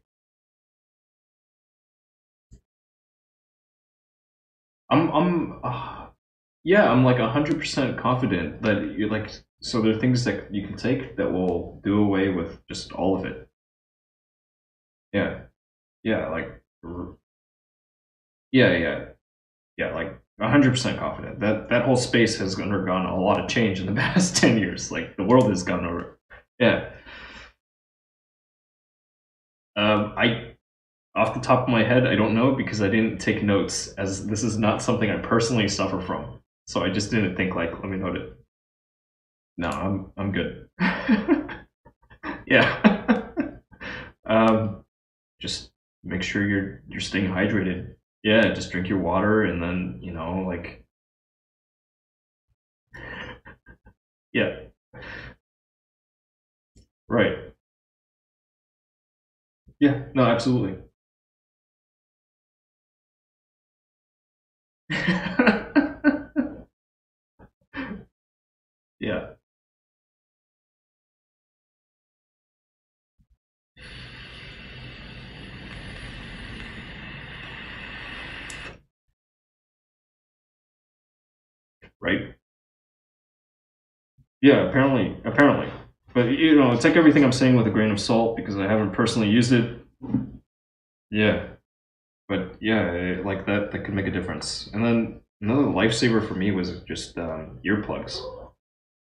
Yeah, I'm like 100% confident that you like. So there are things that you can take that will do away with just all of it. Yeah, yeah, like, yeah, yeah, like 100% confident that that whole space has undergone a lot of change in the past 10 years. Like the world has gone over. Yeah. I off the top of my head, I don't know because I didn't take notes, as this is not something I personally suffer from. So I just didn't think like, let me note it. No, I'm good. Yeah. Just make sure you're staying hydrated. Yeah, just drink your water and then, like, yeah, right. Yeah, no, absolutely. Yeah, right. Yeah, apparently. But take everything I'm saying with a grain of salt because I haven't personally used it. Yeah, but yeah, like that could make a difference. And then another lifesaver for me was just earplugs.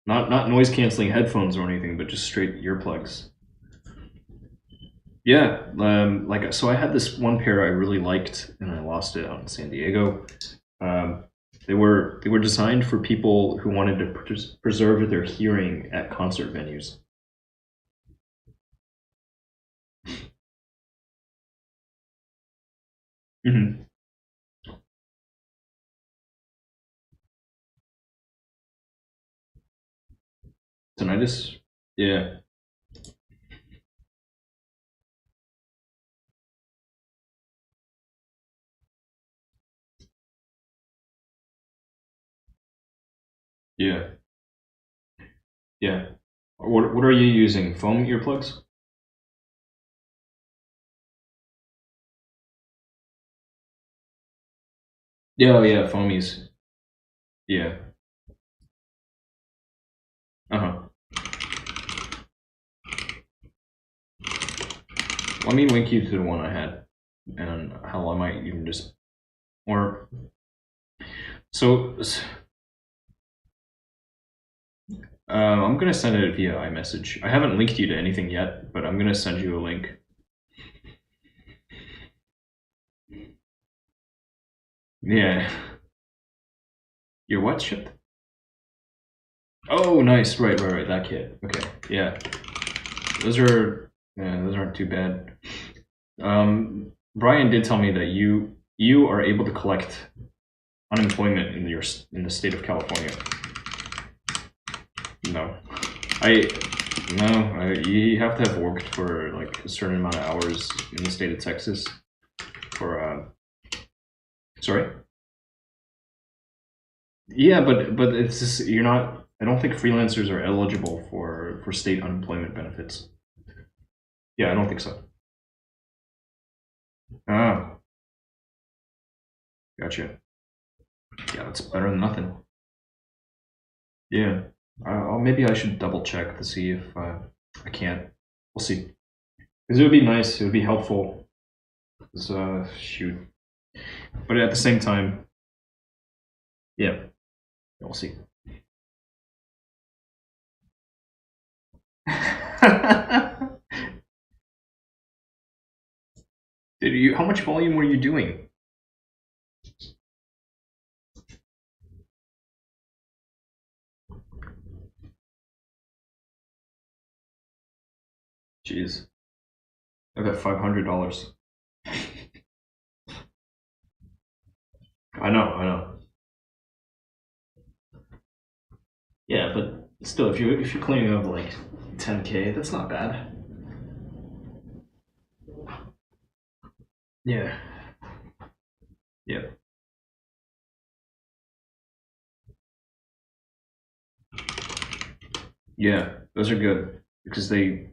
Not noise canceling headphones or anything, but just straight earplugs. Yeah, like so I had this one pair I really liked, and I lost it out in San Diego. Um, they were designed for people who wanted to preserve their hearing at concert venues. Hmm. Tinnitus. Yeah, yeah, yeah. What are you using? Foam earplugs? Yeah, oh, yeah, foamies. Yeah. Uh huh. Let me link you to the one I had, and how I might even just or so. I'm gonna send it via iMessage. I haven't linked you to anything yet, but I'm gonna send you a link. Yeah. Your what shipped? Oh, nice. Right. That kit. Okay. Yeah. Those aren't too bad. Brian did tell me that you are able to collect unemployment in the state of California. No, I you have to have worked for like a certain amount of hours in the state of Texas for sorry. Yeah, but it's just you're not. I don't think freelancers are eligible for state unemployment benefits. Yeah, I don't think so. Ah, gotcha. Yeah, that's better than nothing. Yeah. Maybe I should double check to see if I can't. We'll see. Because it would be nice. It would be helpful. 'Cause, shoot. But at the same time, yeah, we'll see. Did you? How much volume were you doing? Jeez, I bet $500. I know. Yeah, but still, if you're cleaning up like 10K, that's not bad. Yeah, yeah, yeah. Those are good. because they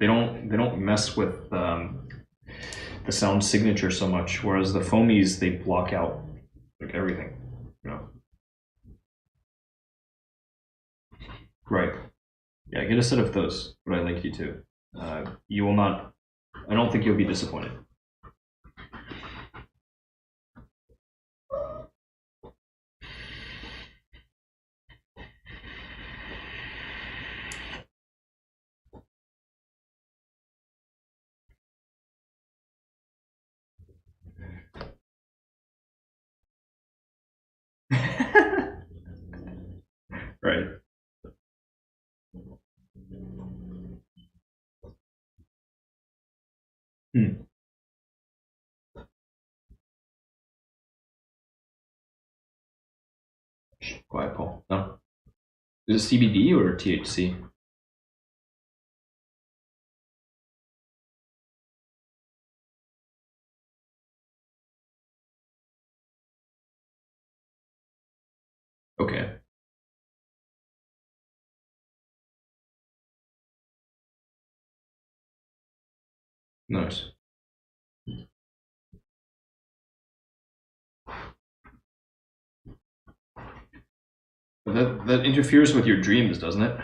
don't mess with the sound signature so much, whereas the foamies, they block out like everything, you know. Right. Yeah, get a set of those. What I link you to. You will not. I don't think you'll be disappointed. Right. Hmm. Quiet, Paul. No. Is it CBD or THC? Okay. Nice. But that interferes with your dreams, doesn't it?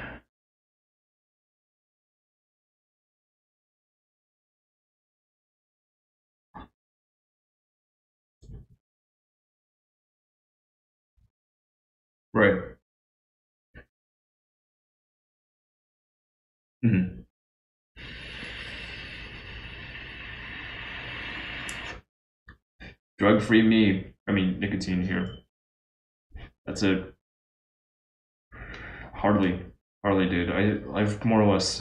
Right. Hmm. Drug-free me. I mean, nicotine here. That's it. Hardly, dude. I've more or less,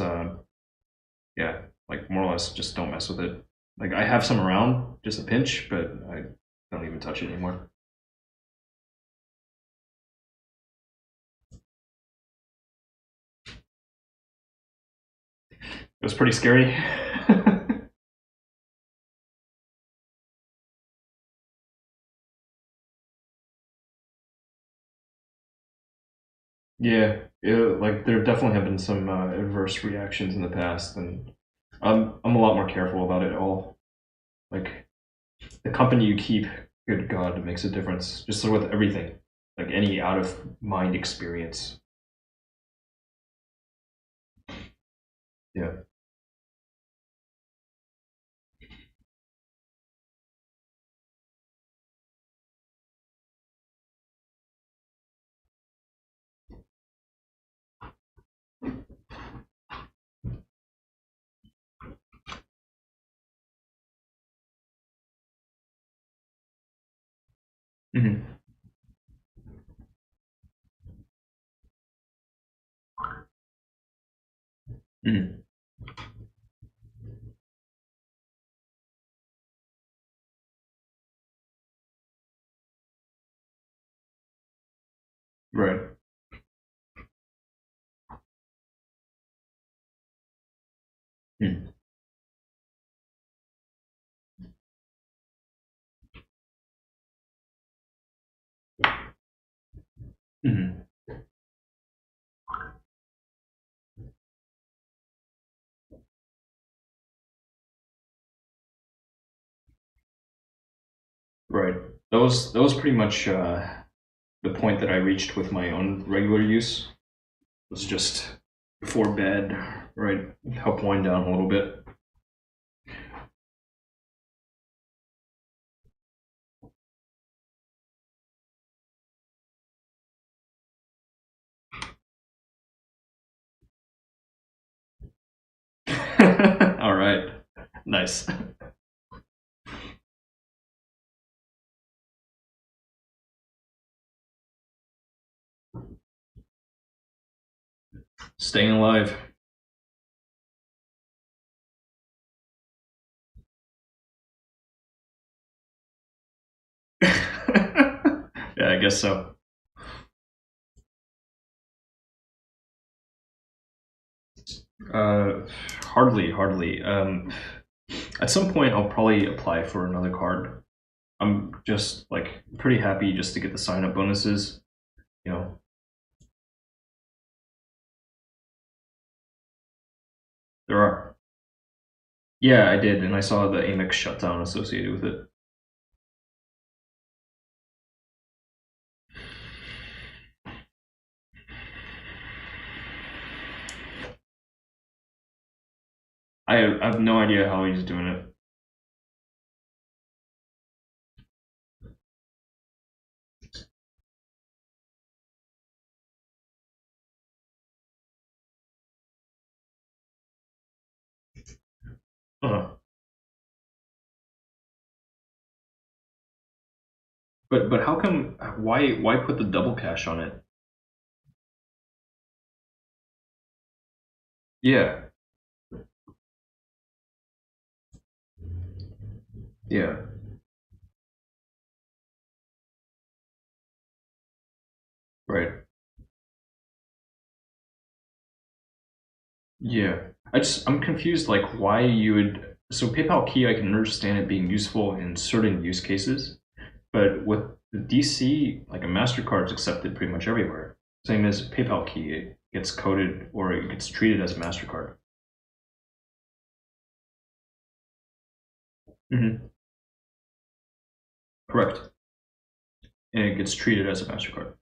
yeah, like more or less just don't mess with it. Like I have some around, just a pinch, but I don't even touch it anymore. It was pretty scary. Yeah, like there definitely have been some adverse reactions in the past, and I'm a lot more careful about it all. Like the company you keep, good God, it makes a difference. Just with everything, like any out of mind experience. Yeah. Hmm. Hmm. Right. Hmm. Hmm. Right. That was pretty much the point that I reached with my own regular use. Was just before bed, right? Help wind down a little bit. All right. Nice. Staying alive. Yeah, I guess so. Uh, hardly. At some point, I'll probably apply for another card. I'm just like pretty happy just to get the sign up bonuses. You know. There are. Yeah, I did, and I saw the Amex shutdown associated with it. I have no idea how he's doing it. Uh-huh. But how come? Why put the double cash on it? Yeah. Yeah. Right. Yeah. I'm confused like why you would so PayPal Key I can understand it being useful in certain use cases, but with the DC, like a MasterCard's accepted pretty much everywhere. Same as PayPal Key, it gets coded or it gets treated as a MasterCard. Mm-hmm. Correct. And it gets treated as a MasterCard.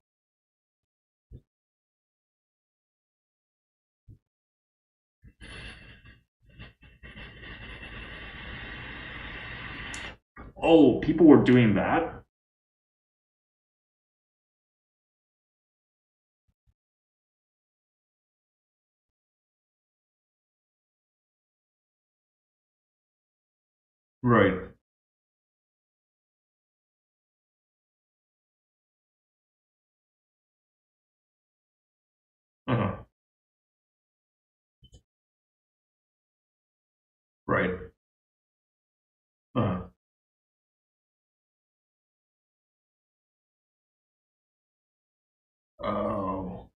Oh, people were doing that? Right. Uh-huh. Right. Uh-huh. Oh.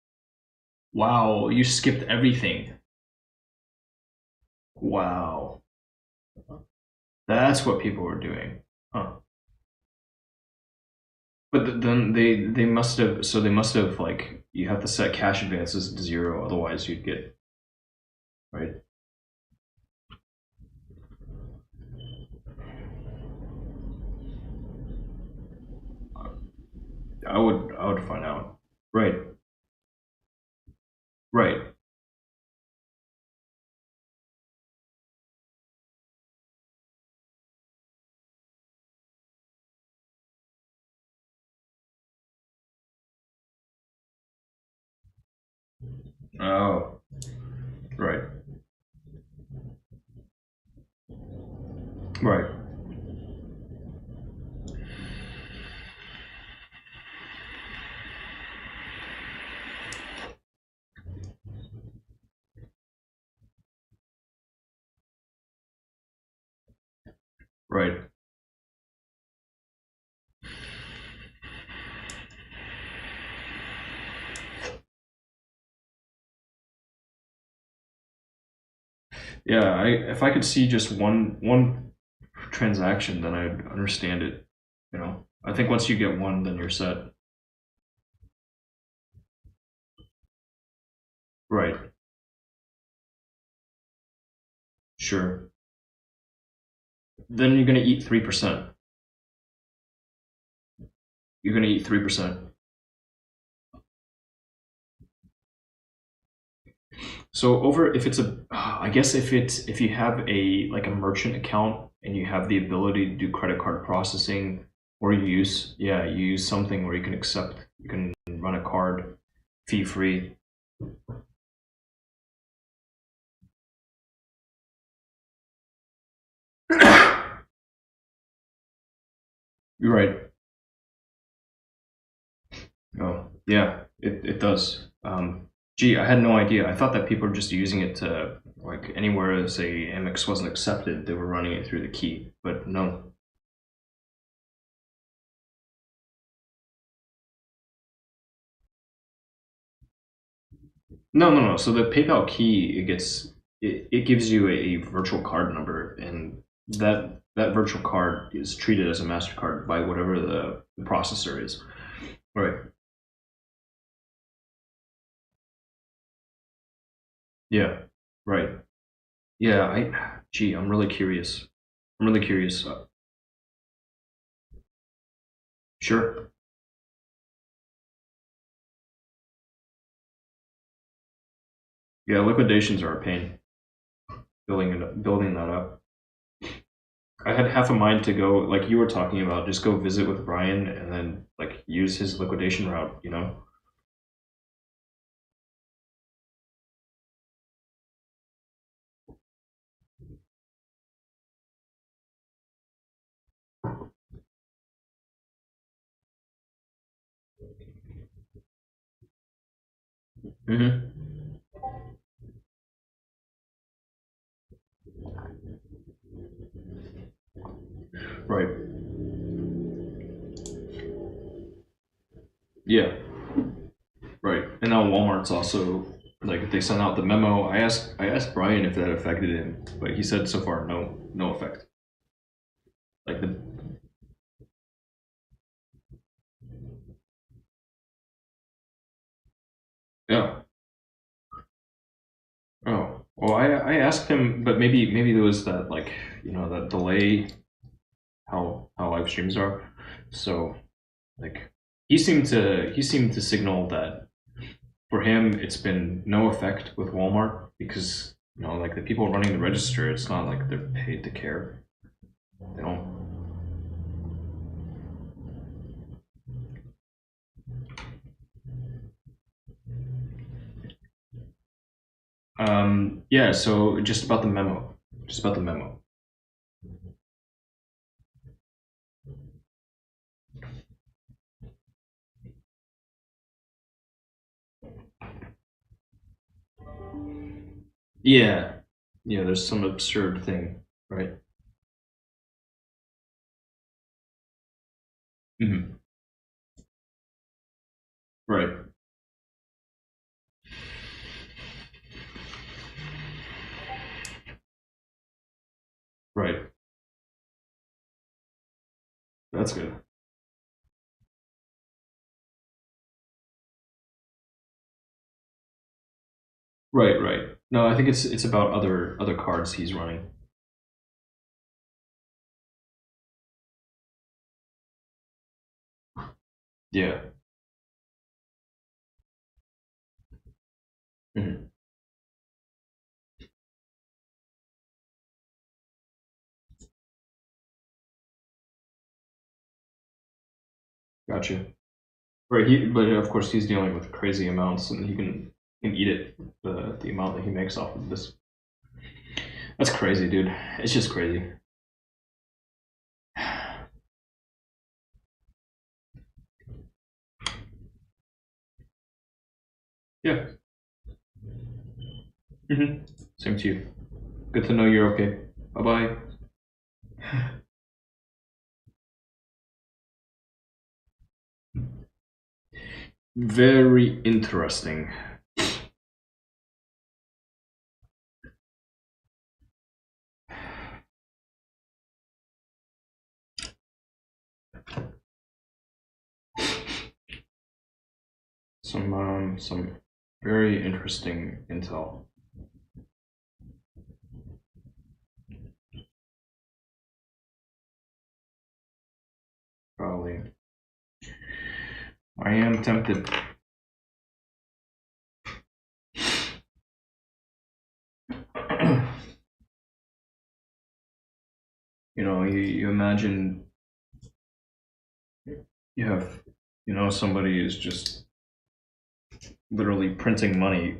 Wow, you skipped everything. Wow. That's what people were doing. Huh. But then they must have they must have like you have to set cash advances to 0, otherwise you'd get right. I would find out. Right. Right. Oh. Right. Right. Right. Yeah. If I could see just one transaction, then I'd understand it. You know. I think once you get one, then you're set. Right. Sure. Then you're gonna eat 3%. You're gonna eat 3%. So over if it's a I guess if you have a like a merchant account and you have the ability to do credit card processing or you use something where you can run a card fee free. You're right. Oh, yeah, it does. Gee, I had no idea. I thought that people were just using it to like anywhere say Amex wasn't accepted, they were running it through the key. But no. No. So the PayPal key, it gives you a virtual card number, and that virtual card is treated as a Mastercard by whatever the processor is. Right. Yeah. Right. Yeah, gee, I'm really curious. I'm really curious. Sure. Yeah, liquidations are a pain. Building that up. I had half a mind to go, like you were talking about, just go visit with Brian and then like use his liquidation route, you know? Mm-hmm. Right. Yeah. Right. And now Walmart's also like they sent out the memo. I asked Brian if that affected him, but he said so far no effect. Like the yeah. Oh. Well, I asked him, but maybe there was that like that delay how live streams are. So like he seemed to signal that for him it's been no effect with Walmart because like the people running the register, it's not like they're paid to care. They don't. Yeah. So just about the memo. Just about the memo. Yeah. Yeah. There's some absurd thing, right? Hmm. Right. Right. That's good. Right. Right. No, I think it's about other cards he's running. Yeah. Hmm. Gotcha. Right. But of course he's dealing with crazy amounts, and he can eat it the amount that he makes off of this. That's crazy, dude. It's just crazy. Yeah. Hmm. Same to you. Good to know you're okay. Bye bye. Very interesting. Some very interesting intel. Probably. I am tempted. You imagine you have, somebody is just literally printing money.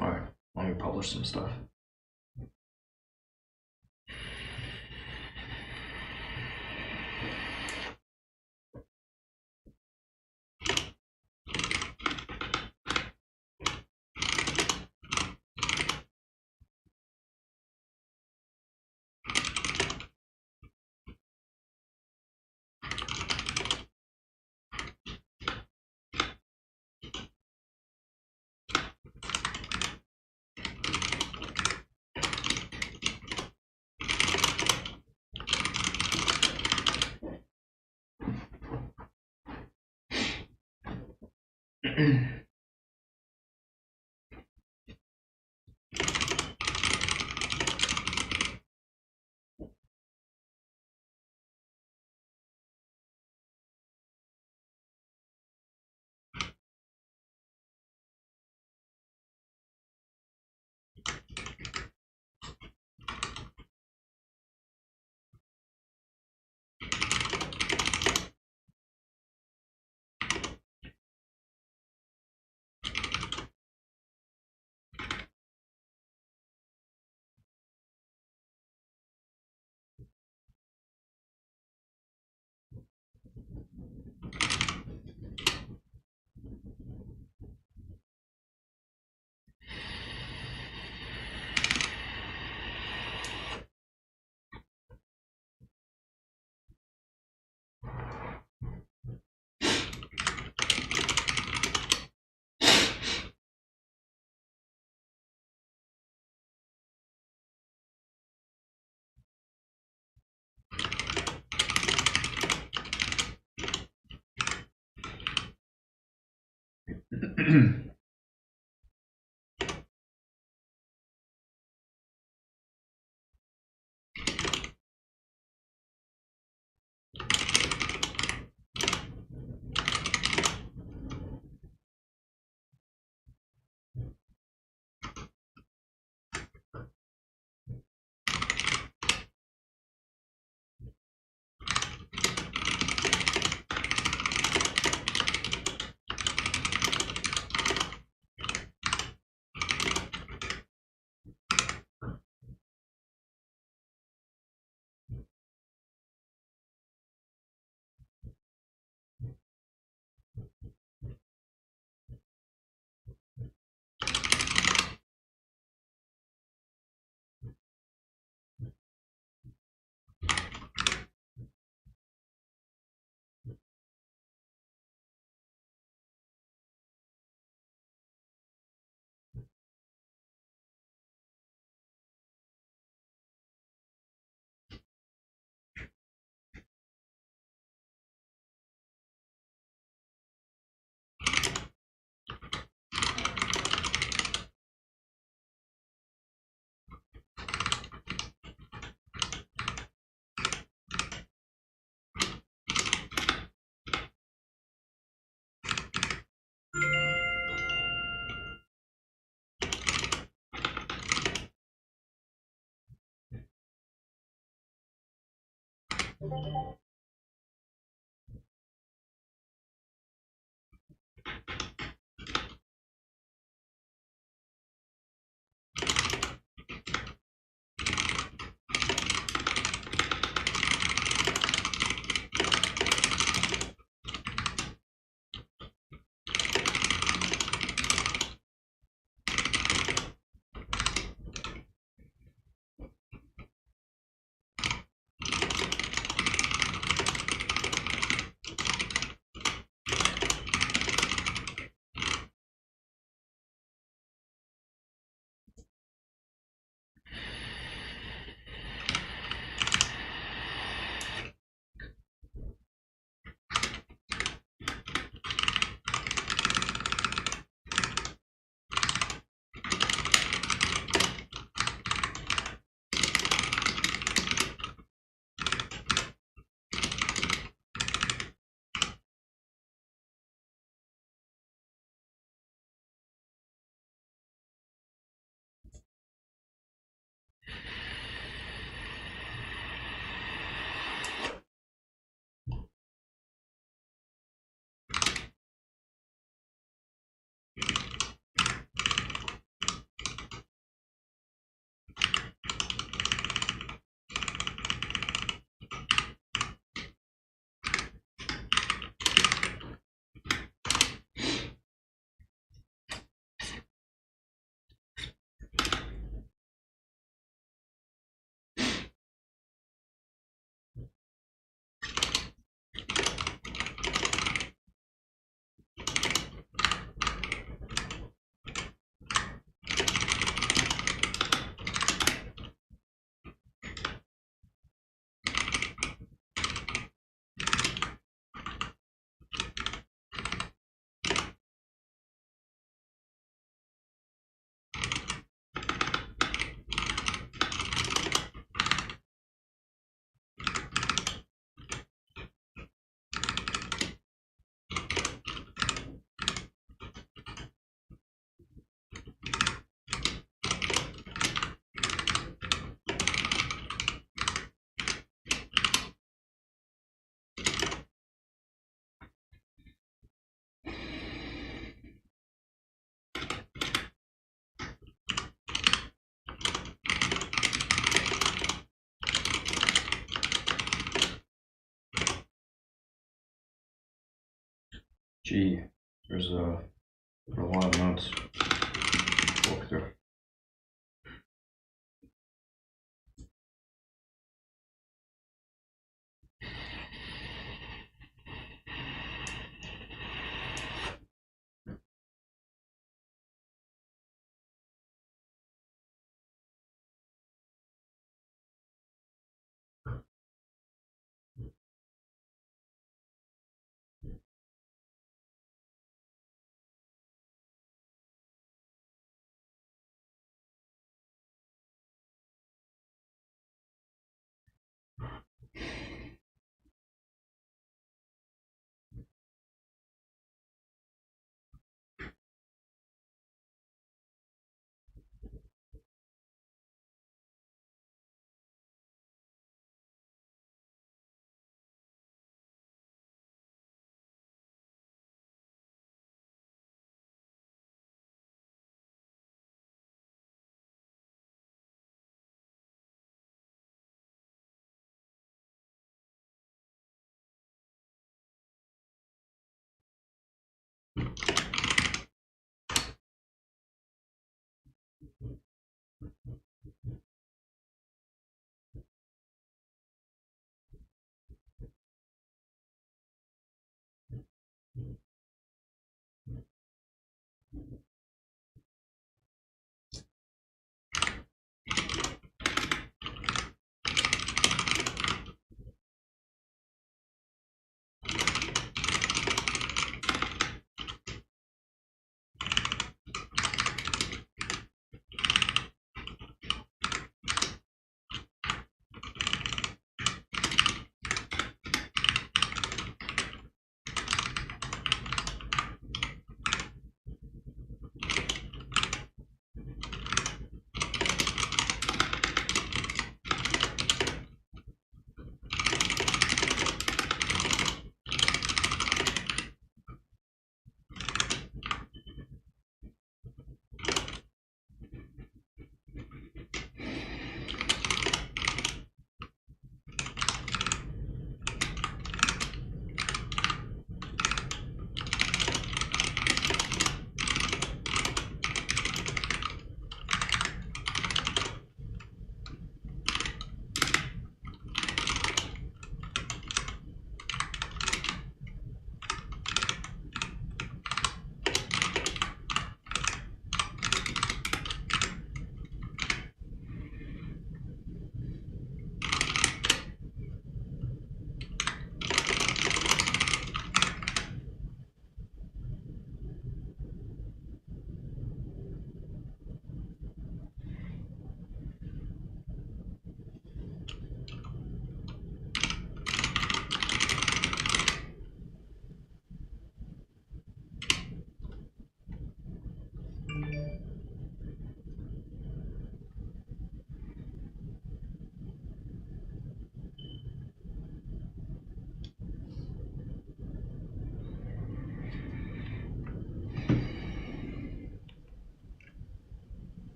All right, let me publish some stuff. Gee, there's a lot of notes to walk through.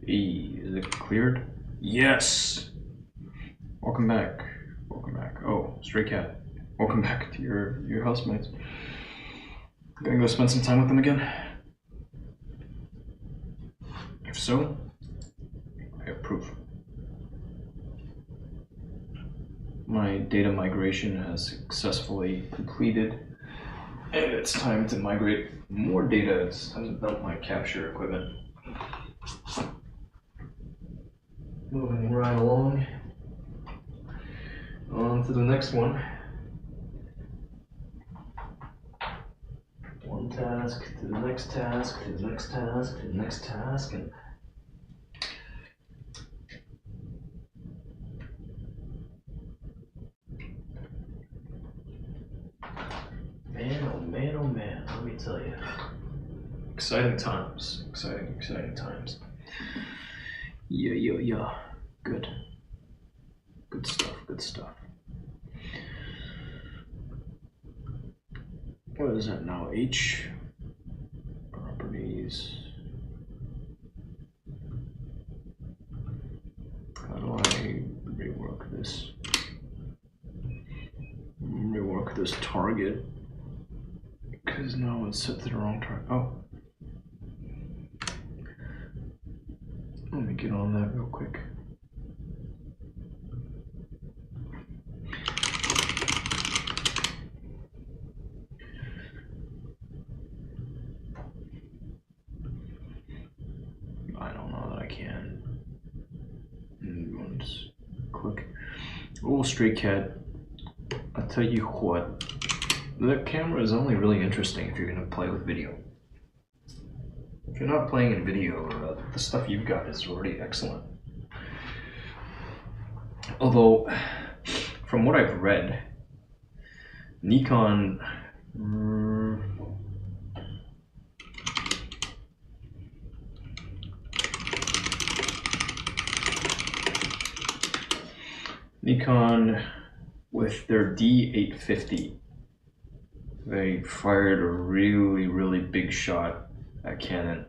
Hey, is it cleared? Yes! Welcome back. Welcome back. Oh, Stray Cat. Welcome back to your housemates. Gonna go spend some time with them again? If so, I approve. My data migration has successfully completed, and it's time to migrate more data. It's time to dump my capture equipment. Moving right along. On to the next one. One task to the next task, to the next task, to the next task, and man, oh man, oh man. Let me me tell you. Exciting times. Exciting times. Yeah. Good. Good stuff. What is that now? H. Properties. How do I rework this? Rework this target. Because now it's set to the wrong target. Oh. Let me get on that real quick. I don't know that I can. Let's click. Oh, Stray Cat. I'll tell you what. The camera is only really interesting if you're going to play with video. If you're not playing in video, the stuff you've got is already excellent. Although, from what I've read, Nikon with their D850, they fired a really big shot at Canon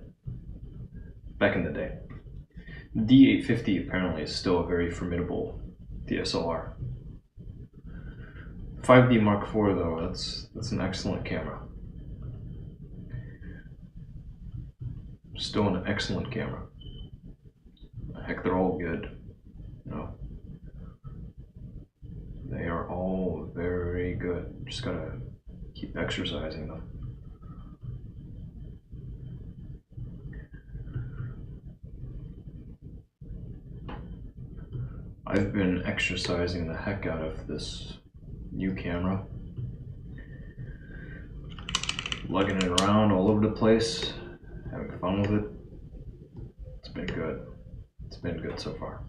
back in the day. D850 apparently is still a very formidable DSLR. 5D Mark IV though, that's an excellent camera. Still an excellent camera. Heck, they're all good, you know. They are all very good. Just gotta keep exercising them. I've been exercising the heck out of this new camera. Lugging it around all over the place, having fun with it. It's been good. It's been good so far.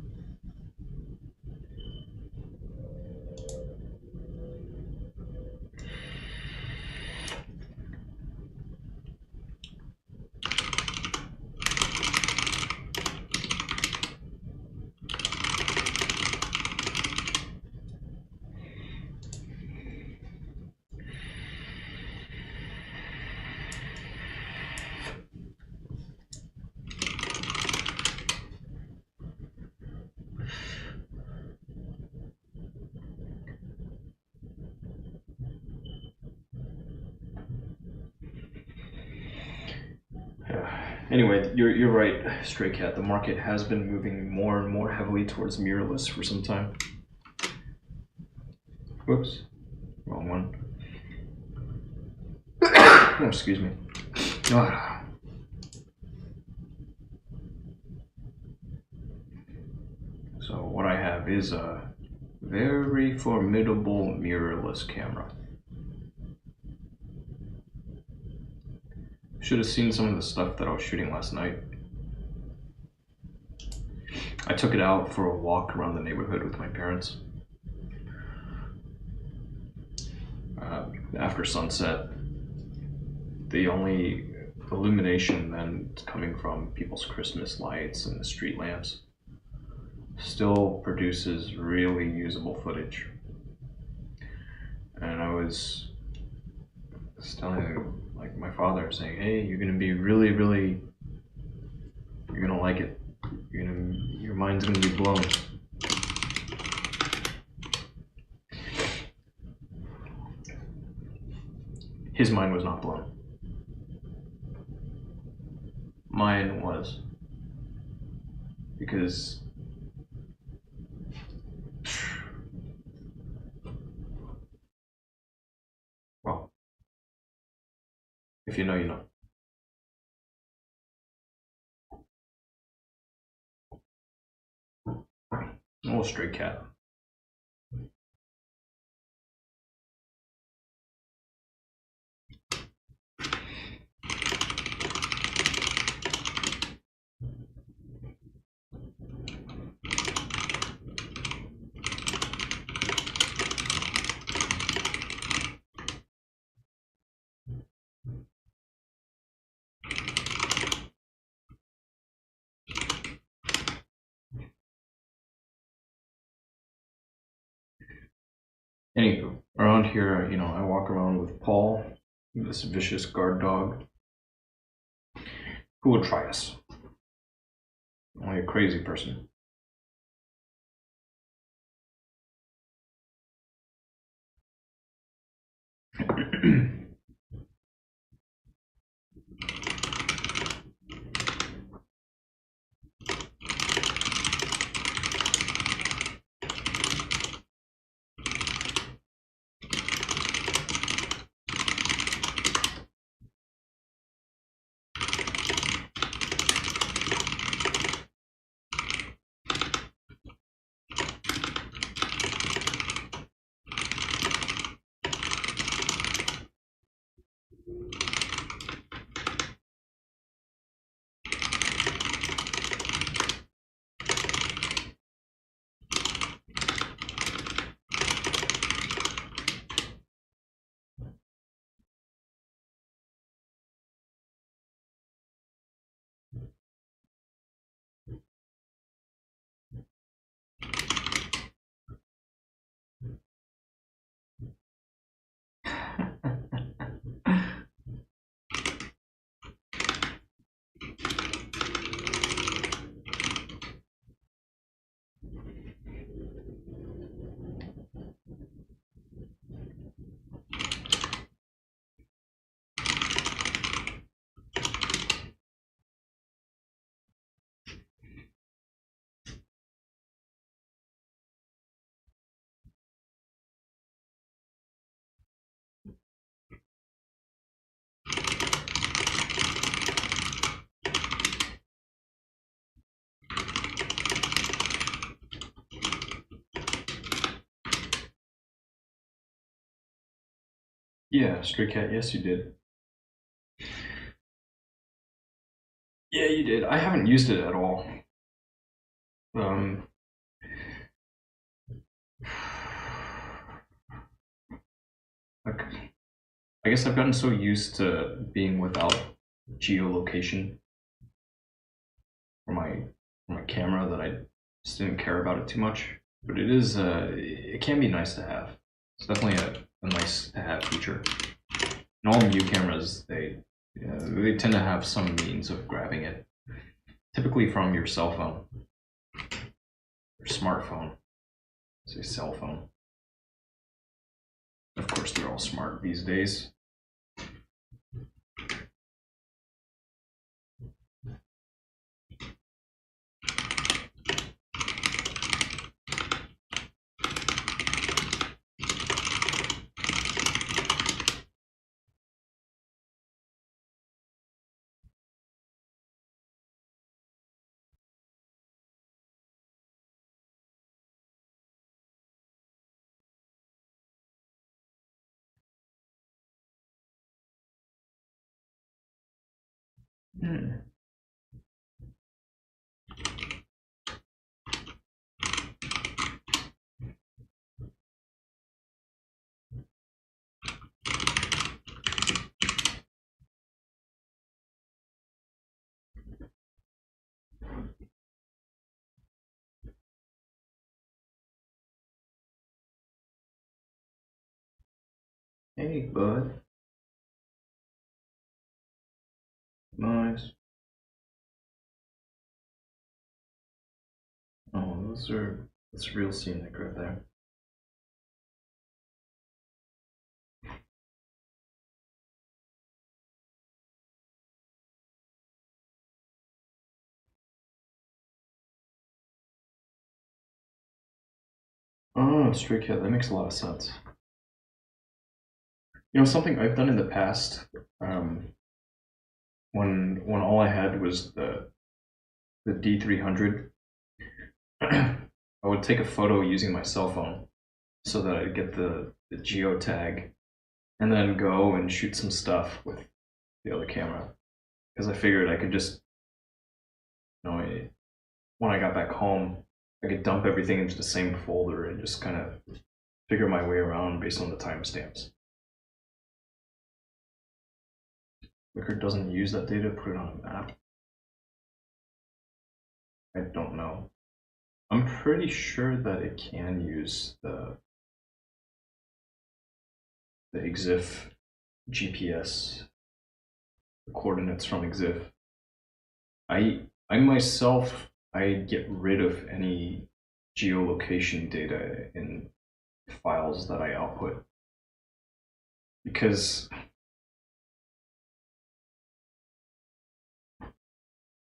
Anyway, you're right, Stray Cat. The market has been moving more and more heavily towards mirrorless for some time. Whoops, wrong one. Oh, excuse me. So what I have is a very formidable mirrorless camera. Should have seen some of the stuff that I was shooting last night. I took it out for a walk around the neighborhood with my parents. After sunset, the only illumination then coming from people's Christmas lights and the street lamps still produces really usable footage. And I was telling like my father, saying, hey, you're gonna be really, you're gonna like it. Your mind's gonna be blown. His mind was not blown. Mine was. Because well, if you know, you know. Oh, Stray Cat. Anywho, around here, you know, I walk around with Paul, this vicious guard dog, who will try us. Only a crazy person. Yeah, Stray Cat, yes you did. Yeah, you did. I haven't used it at all. Like, I guess I've gotten so used to being without geolocation for my camera that I just didn't care about it too much. But it is, it can be nice to have. It's definitely a nice to have feature. And all Mute cameras, they tend to have some means of grabbing it, typically from your cell phone, or smartphone, say cell phone. Of course, they're all smart these days. Hmm. Hey, bud. Nice. Oh, that's real scenic right there. Oh, Stray Cat, that makes a lot of sense. You know, something I've done in the past, when all I had was the D300, I would take a photo using my cell phone so that I'd get the geotag and then go and shoot some stuff with the other camera. Because I figured I could just, you know, when I got back home, I could dump everything into the same folder and just kind of figure my way around based on the timestamps. Flickr doesn't use that data, put it on a map. I don't know. I'm pretty sure that it can use the the EXIF GPS, the coordinates from EXIF. I myself, I get rid of any geolocation data in files that I output, because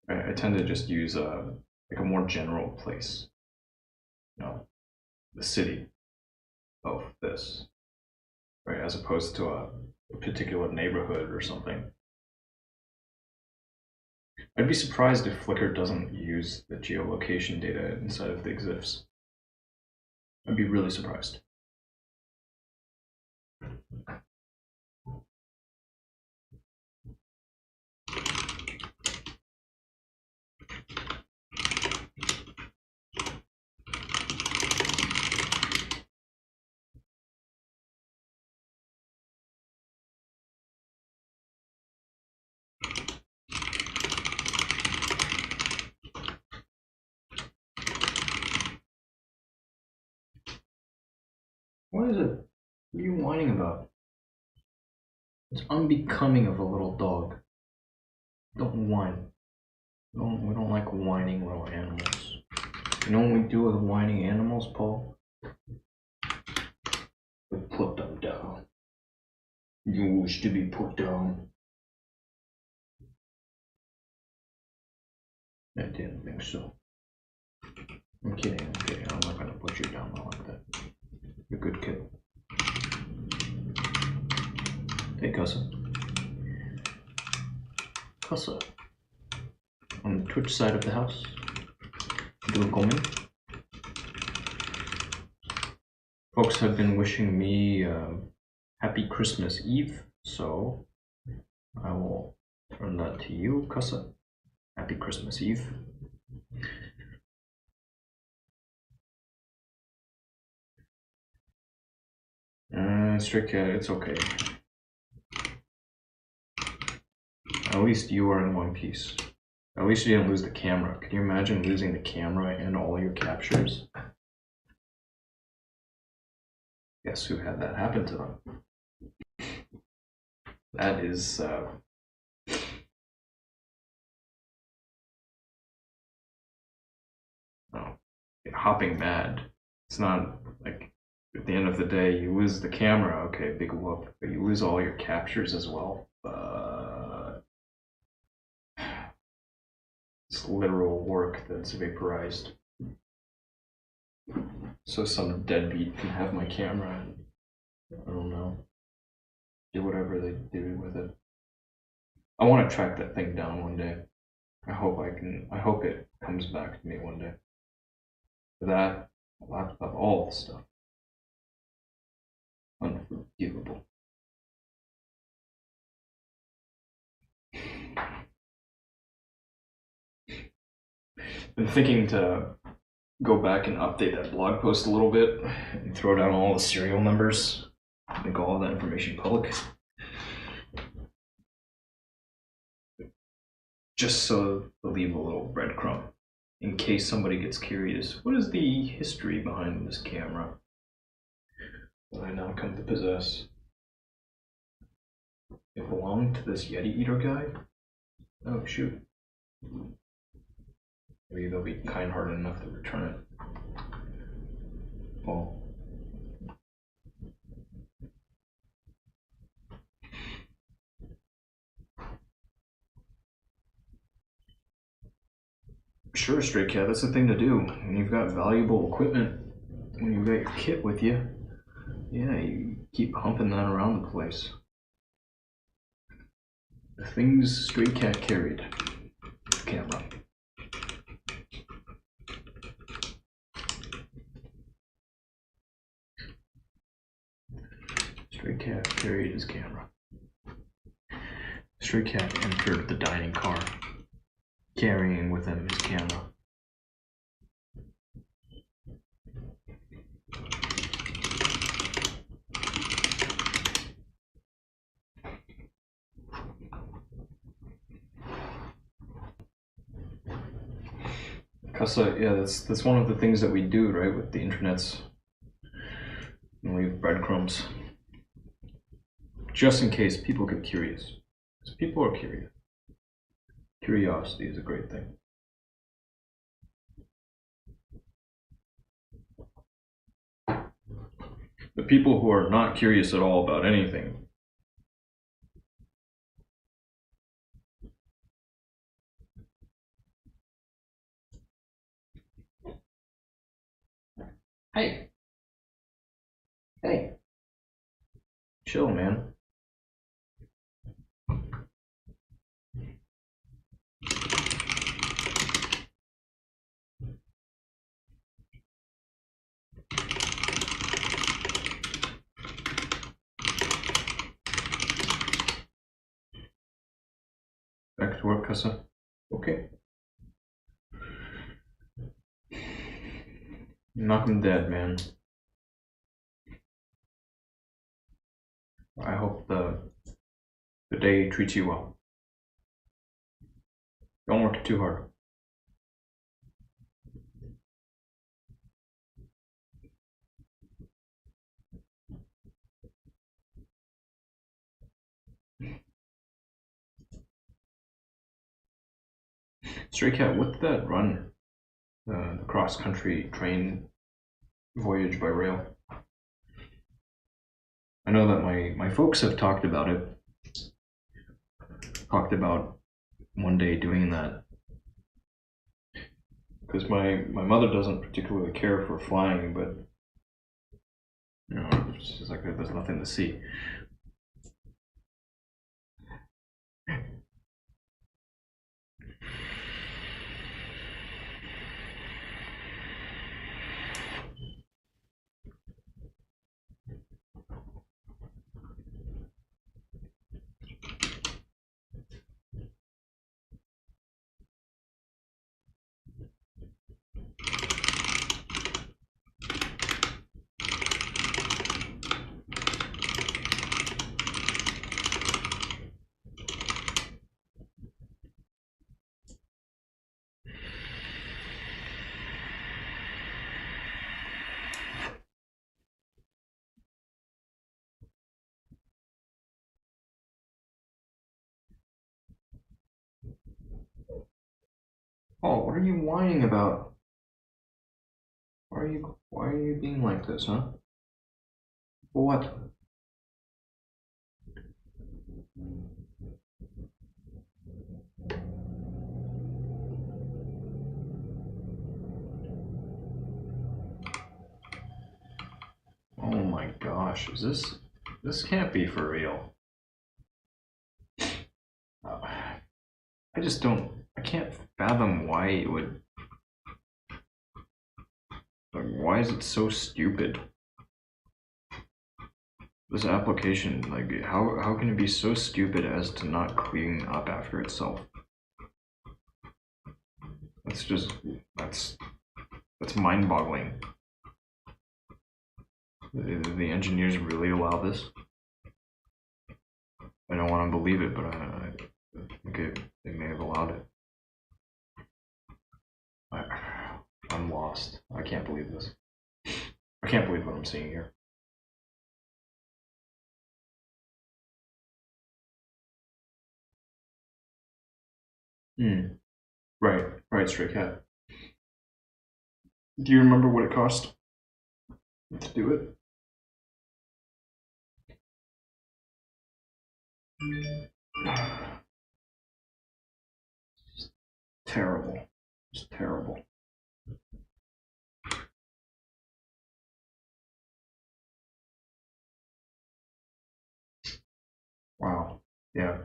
I tend to just use like a more general place, you know, the city of this, right, as opposed to a particular neighborhood or something. I'd be surprised if Flickr doesn't use the geolocation data inside of the EXIFs. I'd be really surprised. What is it? What are you whining about? It's unbecoming of a little dog. Don't whine. We don't like whining little animals. You know what we do with whining animals, Paul? We put them down. You wish to be put down. I didn't think so. I'm kidding. I'm not gonna put you down like that. You're a good kid. Hey, Cussa. Cussa. On the Twitch side of the house. Do coming. Folks have been wishing me happy Christmas Eve, so I will turn that to you, Cussa. Happy Christmas Eve. Stray Cat, it's okay. At least you are in one piece. At least you didn't lose the camera. Can you imagine losing the camera and all your captures? Guess who had that happen to them? That is hopping mad. It's not like at the end of the day you lose the camera, okay, big whoop, but you lose all your captures as well. It's literal work that's vaporized. So some deadbeat can have my camera and, I don't know, do whatever they do with it. I want to track that thing down one day. I hope it comes back to me one day. That, laptop, all the stuff. Unforgivable. Been thinking to go back and update that blog post a little bit and throw down all the serial numbers, make all of that information public. Just so to leave a little breadcrumb in case somebody gets curious. What is the history behind this camera that I now come to possess? It belonged to this Yeti Eater guy? Oh, shoot. Maybe they'll be kind-hearted enough to return it. Well, sure, Stray Cat, that's the thing to do. When you've got valuable equipment, when you've got your kit with you, yeah, you keep humping that around the place. The things Stray Cat carried. The camera. Stray Cat carried his camera. Stray Cat entered the dining car, carrying with him his camera. Cussa, yeah, that's one of the things that we do, right, with the internets. We leave breadcrumbs. just in case people get curious. Because people are curious. Curiosity is a great thing. The people who are not curious at all about anything Hey. Hey. Chill, man. Back to work, Kassa. Okay. Knock him dead, man. I hope the day treats you well. Don't work too hard. Stray Cat, what did that run? The cross-country train voyage by rail. I know that my folks have talked about it. Talked about one day doing that. Because my mother doesn't particularly care for flying, but you know, it's just like there's nothing to see. Oh, what are you whining about? Why are you being like this, huh? For what? Oh my gosh, this can't be for real. I can't fathom why it would, like, why is it so stupid? This application, like, how can it be so stupid as to not clean up after itself? That's mind-boggling. The engineers really allow this? I don't want to believe it, but I think they may have allowed it. I'm lost. I can't believe this. I can't believe what I'm seeing here. Right, Stray Cat. Do you remember what it cost to do it? Terrible. It's terrible. Wow. Yeah.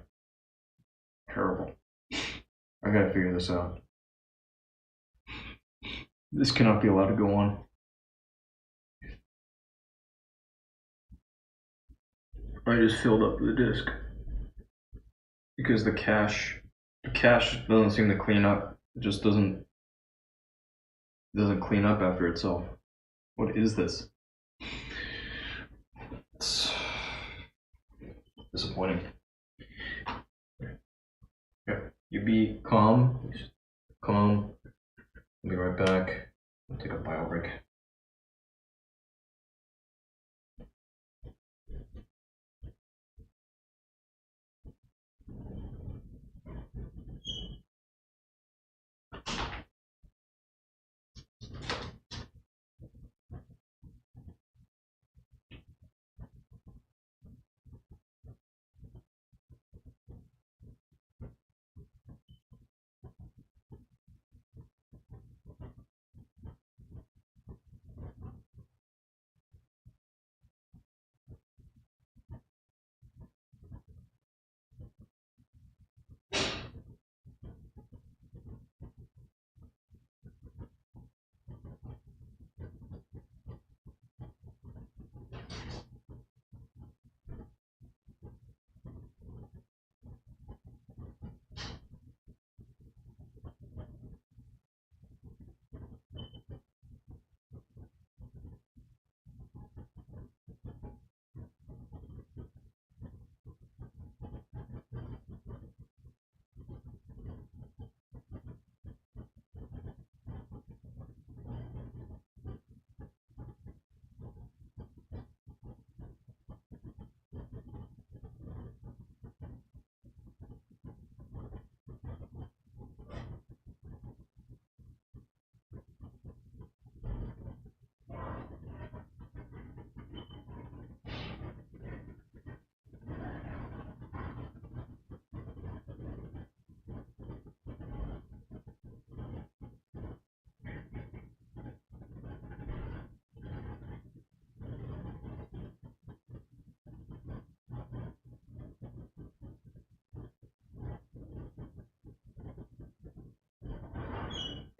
Terrible. I gotta figure this out. This cannot be allowed to go on. I just filled up the disk because the cache doesn't seem to clean up. It just doesn't clean up after itself. What is this? It's disappointing. Yeah, you be calm. Calm. I'll be right back. I'll take a bio break.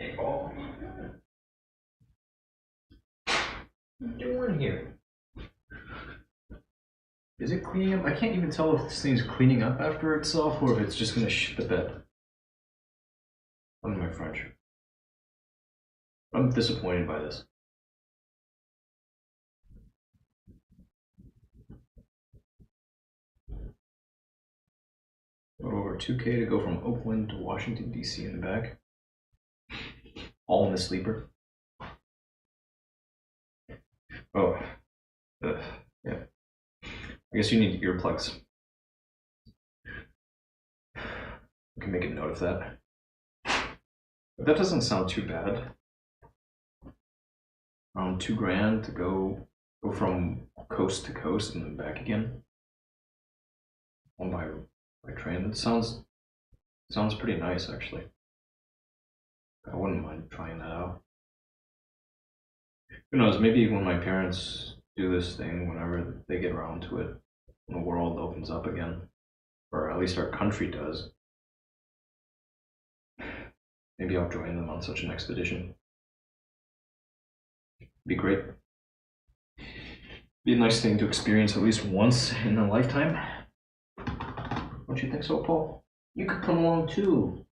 Hey, Paul. What are you doing here? Is it cleaning up? I can't even tell if this thing's cleaning up after itself or if it's just gonna shit the bed. Pardon my French. I'm disappointed by this. Over 2K to go from Oakland to Washington, D.C. in the back. All in the sleeper. Oh. Yeah. I guess you need earplugs. I can make a note of that. But that doesn't sound too bad. Around $2,000 to go from coast to coast and then back again. On by train. That sounds pretty nice, actually. I wouldn't mind trying that out. Who knows, maybe when my parents do this thing, whenever they get around to it, when the world opens up again, or at least our country does, maybe I'll join them on such an expedition. Be great. Be a nice thing to experience at least once in a lifetime. Don't you think so, Paul? You could come along too.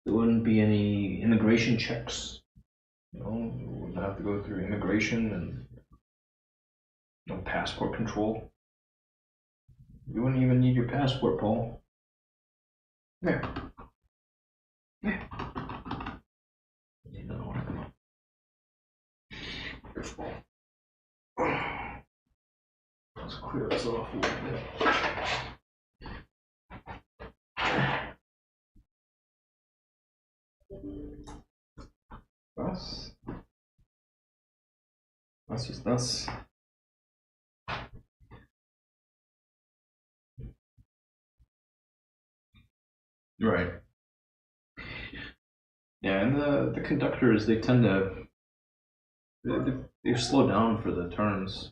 There wouldn't be any immigration checks. You know, you wouldn't have to go through immigration and no passport control. You wouldn't even need your passport, Paul. There. Yeah. You know, careful. Let's clear this off a little bit. That's just that's. Right. Yeah, and the conductors, they tend to they slow down for the turns.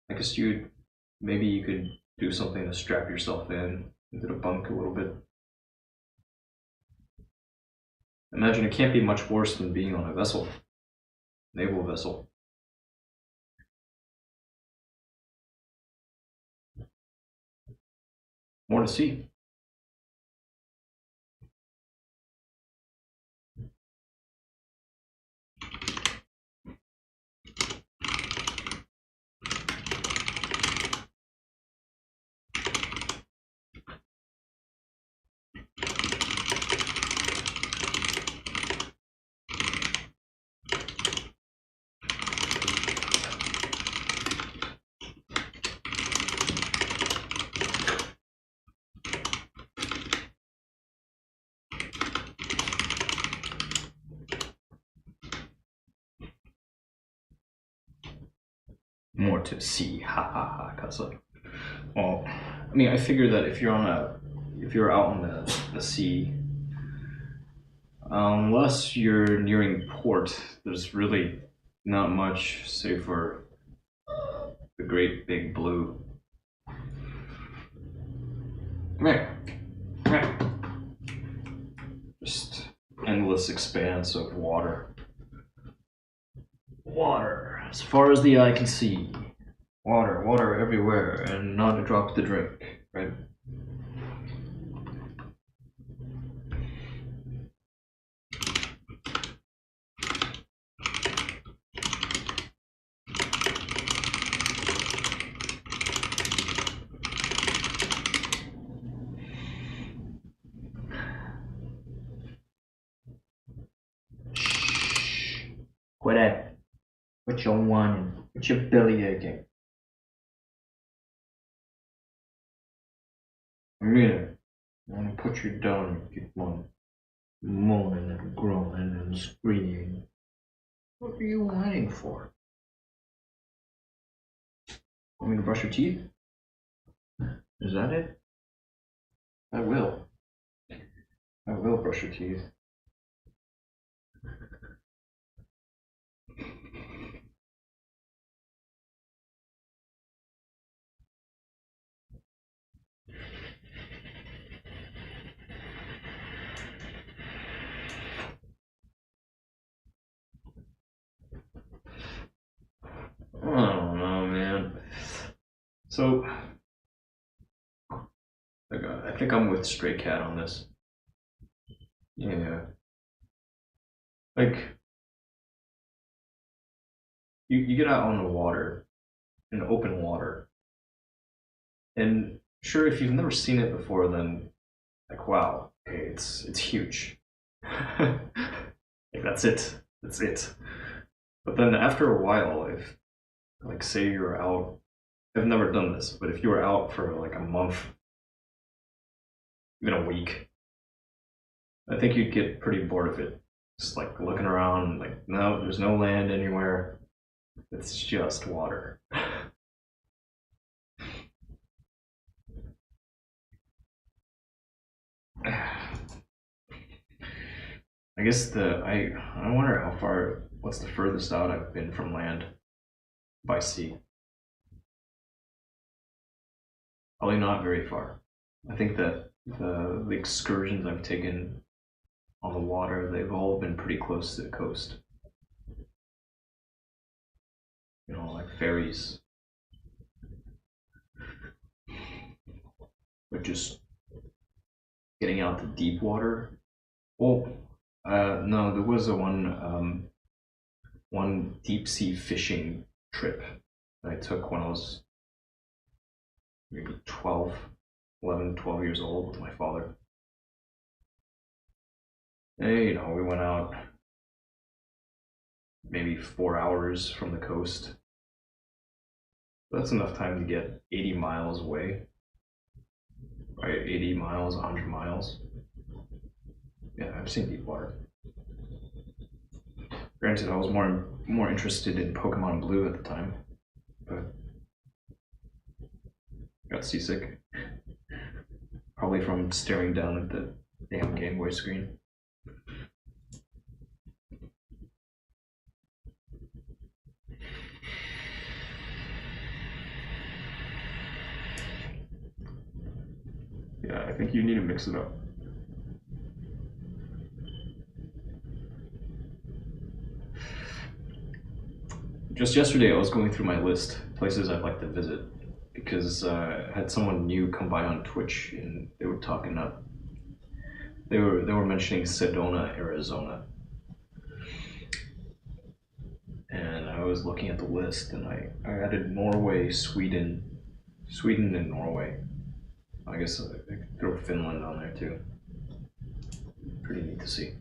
I guess maybe you could do something to strap yourself into the bunk a little bit. Imagine it can't be much worse than being on a vessel, naval vessel. More to see. More to see, ha ha ha, Kasa. Well, I mean, I figure that if you're out on the sea, unless you're nearing port, there's really not much save for the great big blue. Come here. Come here. Just endless expanse of water. Water, as far as the eye can see. Water, water everywhere, and not a drop to drink, right? Quit it. What you wanting? What's your belly aching? I'm here. I want to put you down. You keep on moaning and groaning and screaming. What are you whining for? Want me to brush your teeth? Is that it? I will. I will brush your teeth. I don't know, man. So, I think I'm with Stray Cat on this. Yeah. Like, you get out on the water, in open water, and sure, if you've never seen it before, then, like, wow, okay, it's huge. Like, that's it. That's it. But then after a while, if, like, say you're out, I've never done this, but if you were out for like a month, even a week, I think you'd get pretty bored of it. Just like looking around, like, no, there's no land anywhere. It's just water. I guess I wonder how far, what's the furthest out I've been from land by sea? Probably not very far. I think that the excursions I've taken on the water, they've all been pretty close to the coast. You know, like ferries. But just getting out to deep water. Well, no, there was one deep sea fishing trip that I took when I was maybe 12 years old with my father. And, you know, we went out maybe 4 hours from the coast. That's enough time to get 80 miles away. Right, 80 miles, 100 miles. Yeah, I've seen deep water. Granted, I was more interested in Pokemon Blue at the time, but got seasick. Probably from staring down at the damn Game Boy screen. Yeah, I think you need to mix it up. Just yesterday, I was going through my list, places I'd like to visit, because I had someone new come by on Twitch, and they were talking up. They were mentioning Sedona, Arizona, and I was looking at the list, and I added Norway, Sweden, and Norway. I guess I could throw Finland on there too. Pretty neat to see.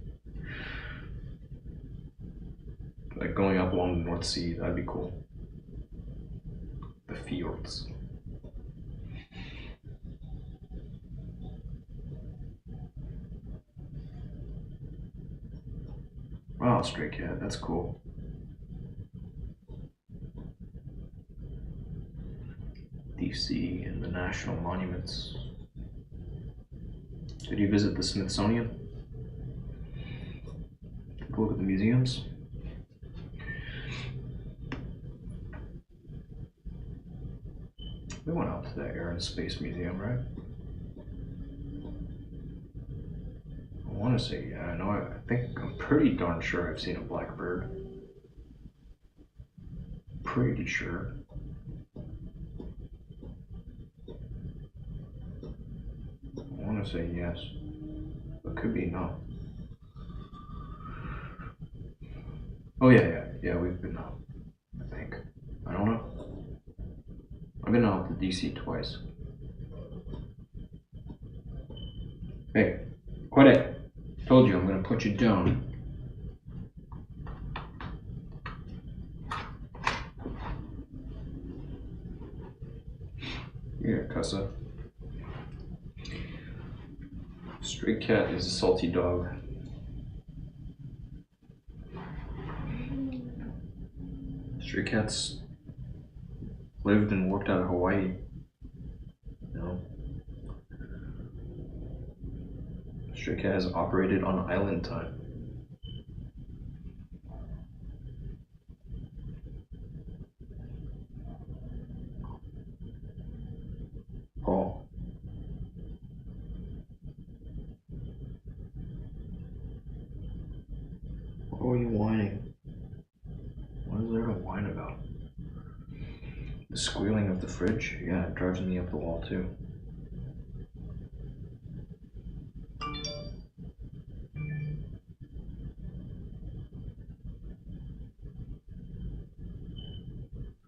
Like going up along the North Sea, that'd be cool. The fjords. Wow, Stray Cat, that's cool. DC and the national monuments. Did you visit the Smithsonian? Take a look at the museums. We went out to that Air and Space Museum, right? I want to say, yeah, I know. I'm pretty darn sure I've seen a blackbird. pretty sure. I want to say yes, but could be no. Oh yeah, we've been out, I think. I don't know. I've been out to DC twice. Hey, quit it. Told you I'm gonna put you down. Here, Cussa. Stray cat is a salty dog. Stray cats lived and worked out of Hawaii. You know? Stray cat has operated on island time. Paul. What are you whining? What is there to whine about? The squealing of the fridge? Yeah, it drives me up the wall too.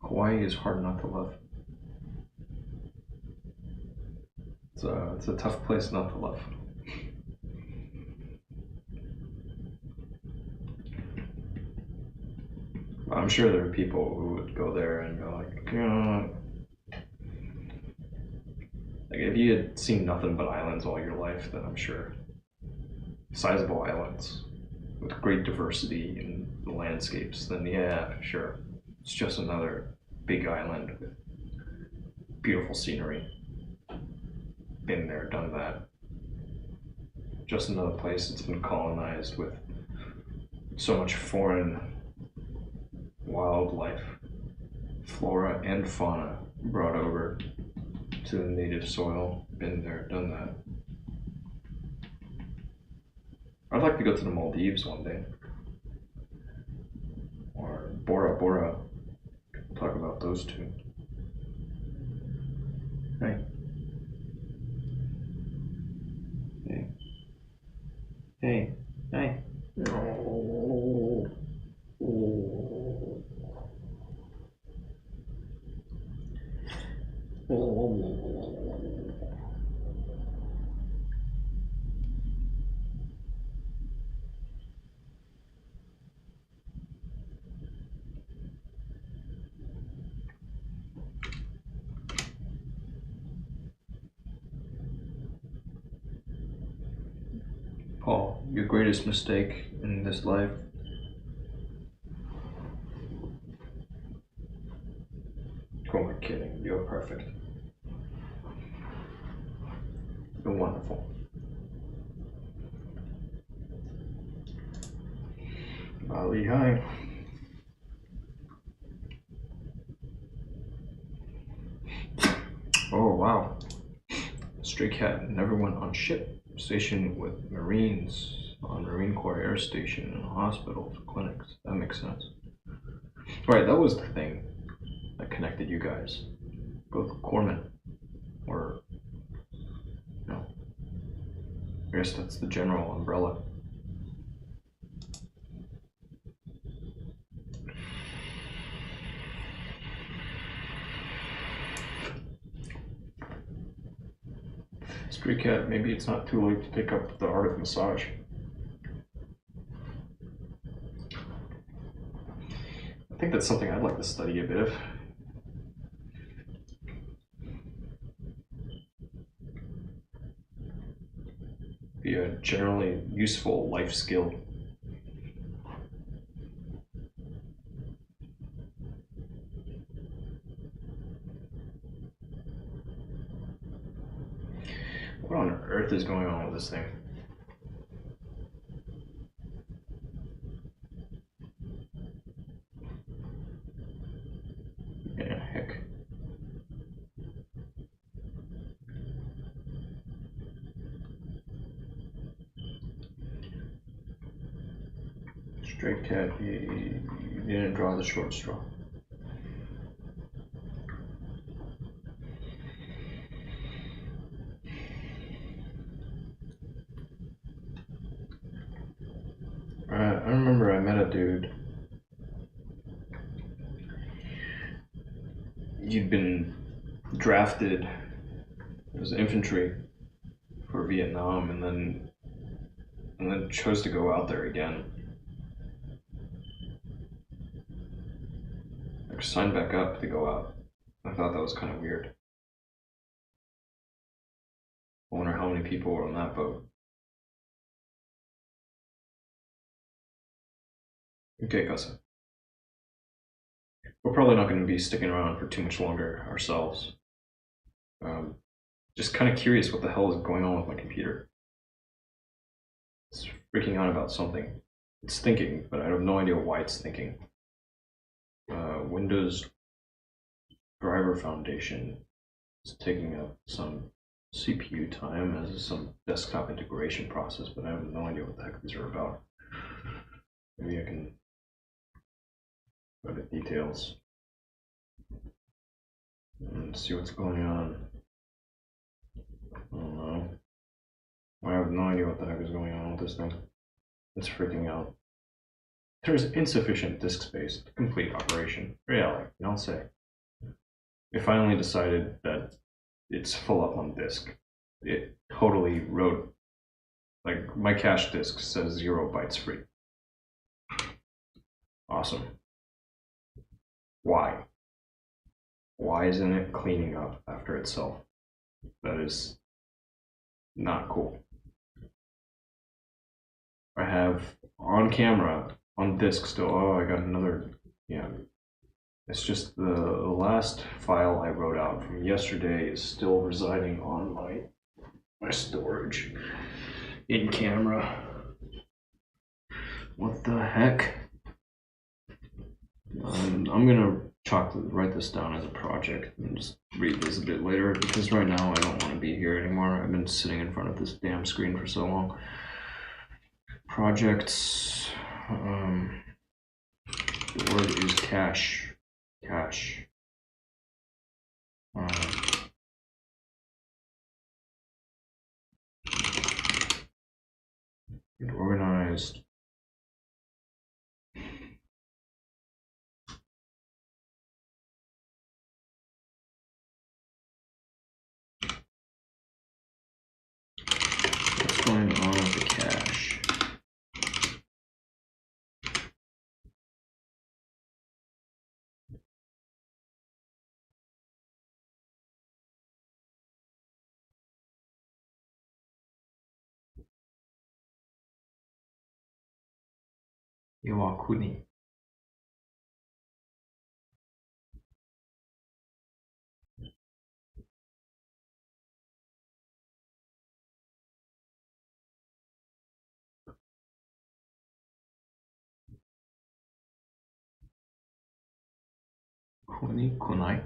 Hawaii is hard not to love. It's a tough place not to love. I'm sure there are people who would go there and go like, like if you had seen nothing but islands all your life, then I'm sure sizable islands with great diversity in the landscapes, then yeah, sure. It's just another big island with beautiful scenery. Been there, done that. Just another place that's been colonized with so much foreign wildlife, flora and fauna brought over to the native soil. Been there, done that. I'd like to go to the Maldives one day. Or Bora Bora. We'll talk about those two. Hey. Hey. Hey. Hey. Oh. Oh. Oh. Paul, your greatest mistake in this life? Who am I kidding? You're perfect. You're wonderful. Bali, hi. Oh wow. Stray cat never went on ship. Stationed with Marines on Marine Corps Air Station and hospitals, clinics. That makes sense. Right, that was the thing that connected you guys. Both corpsmen were, no. I guess that's the general umbrella. Stray cat, maybe it's not too late to pick up the art of massage. I think that's something I'd like to study a bit of. Be a generally useful life skill. What on earth is going on with this thing? Yeah, heck. Stray cat, you didn't draw the short straw. remember I met a dude. He'd been drafted as infantry for Vietnam, and then chose to go out there again. Like, signed back up to go out. I thought that was kind of weird. I wonder how many people were on that boat. Okay, Gus. We're probably not going to be sticking around for too much longer ourselves. Just kind of curious what the hell is going on with my computer. It's freaking out about something. It's thinking, but I have no idea why it's thinking. Windows Driver Foundation is taking up some CPU time as some desktop integration process, but I have no idea what the heck these are about. Maybe I can go to details and see what's going on. I don't know. I have no idea what the heck is going on with this thing. It's freaking out. There's insufficient disk space to complete operation. Really, you don't say. It finally decided that it's full up on disk. It totally wrote, like, my cache disk says 0 bytes free. Awesome. Why? Why isn't it cleaning up after itself? That is not cool. I have on camera, on disk still, oh, I got another, yeah. It's just the last file I wrote out from yesterday is still residing on my storage in camera. What the heck? I'm gonna write this down as a project and just read this a bit later, because right now I don't want to be here anymore. I've been sitting in front of this damn screen for so long. Projects. The word is cache. Cache. Get organized. What's going on with the cache? Iwakuni. Kunai.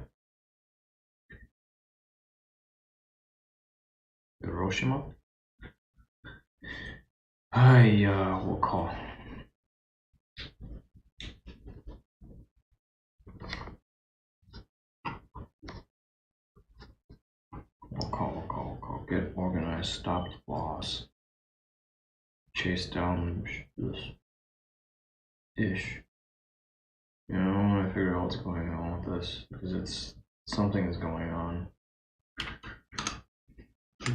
Hiroshima. We'll call. We'll call. Get organized. Stop the loss. Chase down this ish. You know, I want to figure out what's going on with this, because something is going on.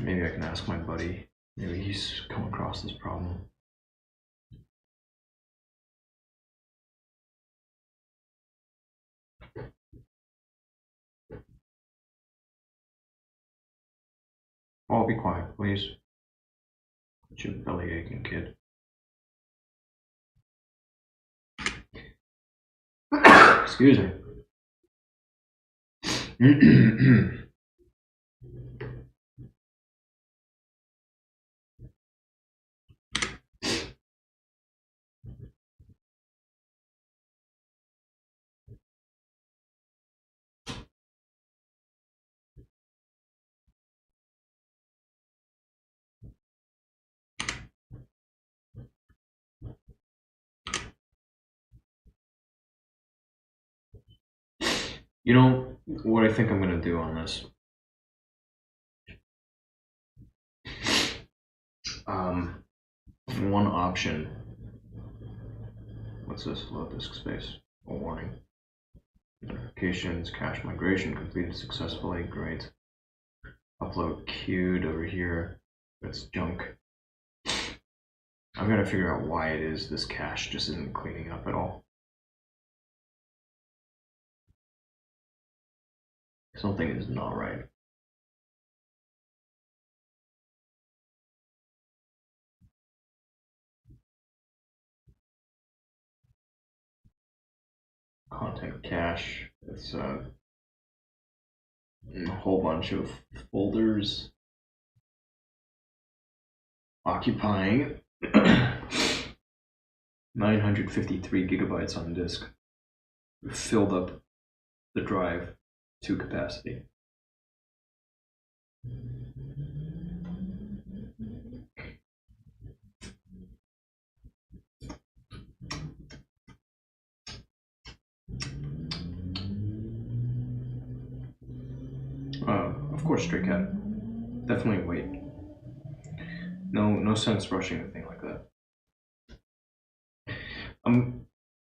Maybe I can ask my buddy. Maybe he's come across this problem. Oh, be quiet, please. Quit your belly aching, kid. Excuse me. You know what I think I'm going to do on this? One option What's this? Load disk space. A warning. Notifications. Cache migration completed successfully. Great. Upload queued over here. That's junk. I'm gonna figure out why it is this cache just isn't cleaning up at all. Something is not right. Content cache. It's a whole bunch of folders occupying 953 gigabytes on disk. We've filled up the drive to capacity. Of course, Stray Cat. Definitely wait. No sense rushing a thing like that. I'm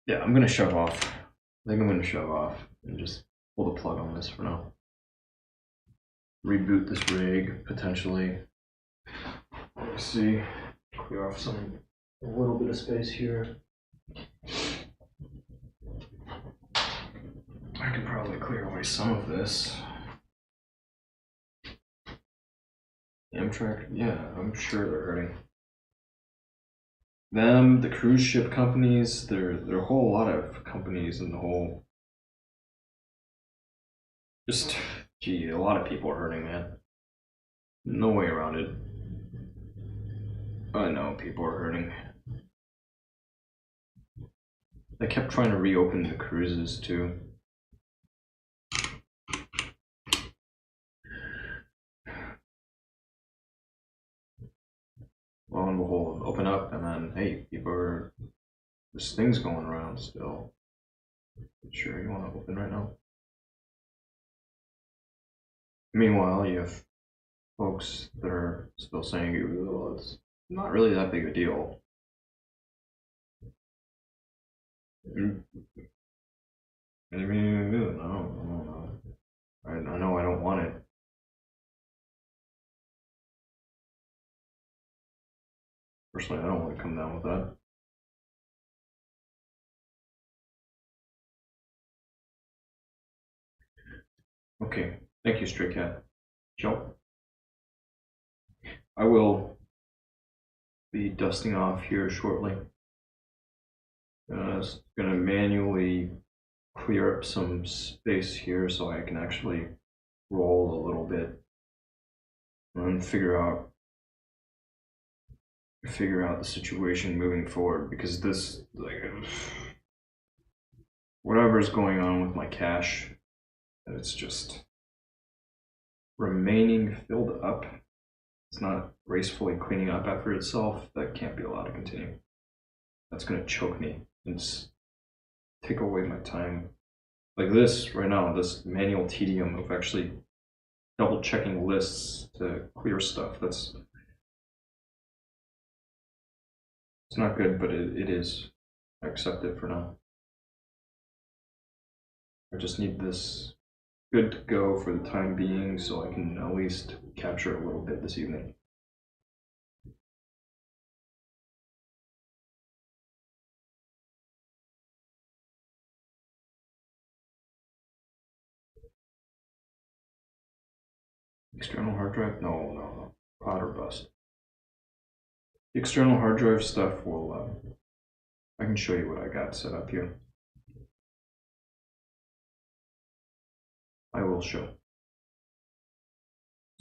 gonna shove off. I think I'm gonna shove off and just pull the plug on this for now. Reboot this rig potentially. Let's see. Clear off a little bit of space here. I could probably clear away some of this. Amtrak, yeah, I'm sure they're hurting. Them, the cruise ship companies, there are a whole lot of companies in the whole. Just, gee, a lot of people are hurting, man. No way around it. I know people are hurting. They kept trying to reopen the cruises too. Lo and behold, open up, and then, hey, there's things going around still. Sure, you want to open right now? Meanwhile, you have folks that are still saying, well, it's not really that big a deal. I mean, no. I know I don't want it. Personally, I don't want to come down with that. Okay, thank you, Stray Cat. Joe. I will be dusting off here shortly. Just gonna manually clear up some space here so I can actually roll a little bit and figure out the situation moving forward, because this, like, whatever's going on with my cache, it's just remaining filled up. It's not gracefully cleaning up after itself. That can't be allowed to continue. That's gonna choke me and just take away my time. Like this right now, this manual tedium of actually double checking lists to clear stuff. It's not good, but it is. I accept it for now. I just need this good to go for the time being so I can at least capture a little bit this evening. External hard drive? No. Pod or bust. The external hard drive stuff will, I can show you what I got set up here. I will show.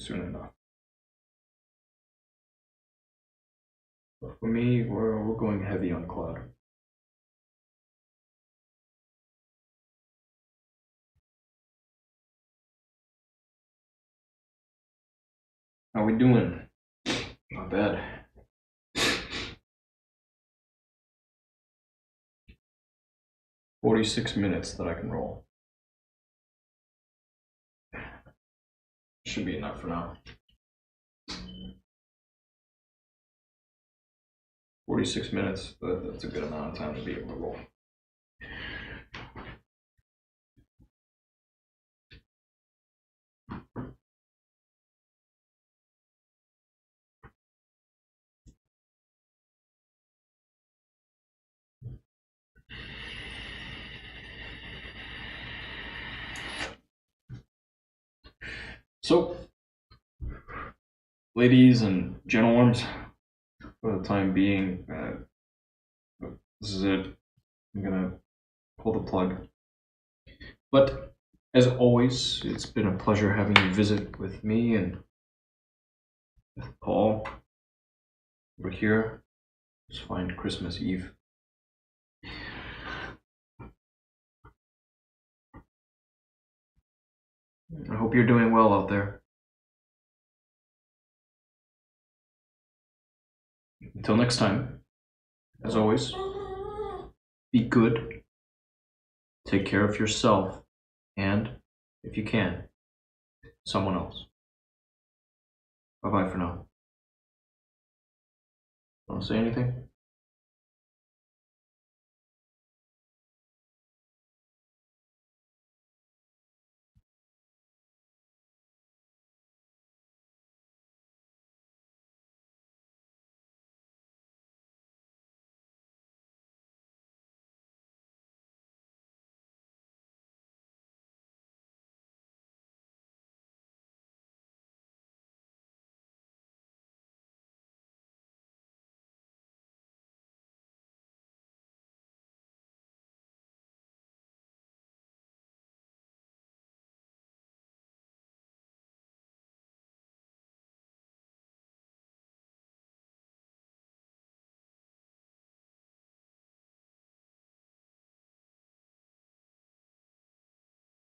Soon enough. But for me, we're going heavy on cloud. How we doing? Not bad. "46 minutes that I can roll. Should be enough for now. 46 minutes, but that's a good amount of time to be able to roll. So, ladies and gentlemen, for the time being, this is it. I'm gonna pull the plug. But as always, it's been a pleasure having you visit with me and with Paul. We're here. It's fine Christmas Eve. I hope you're doing well out there. Until next time, as always, be good, take care of yourself, and, if you can, someone else. Bye-bye for now. Want to say anything?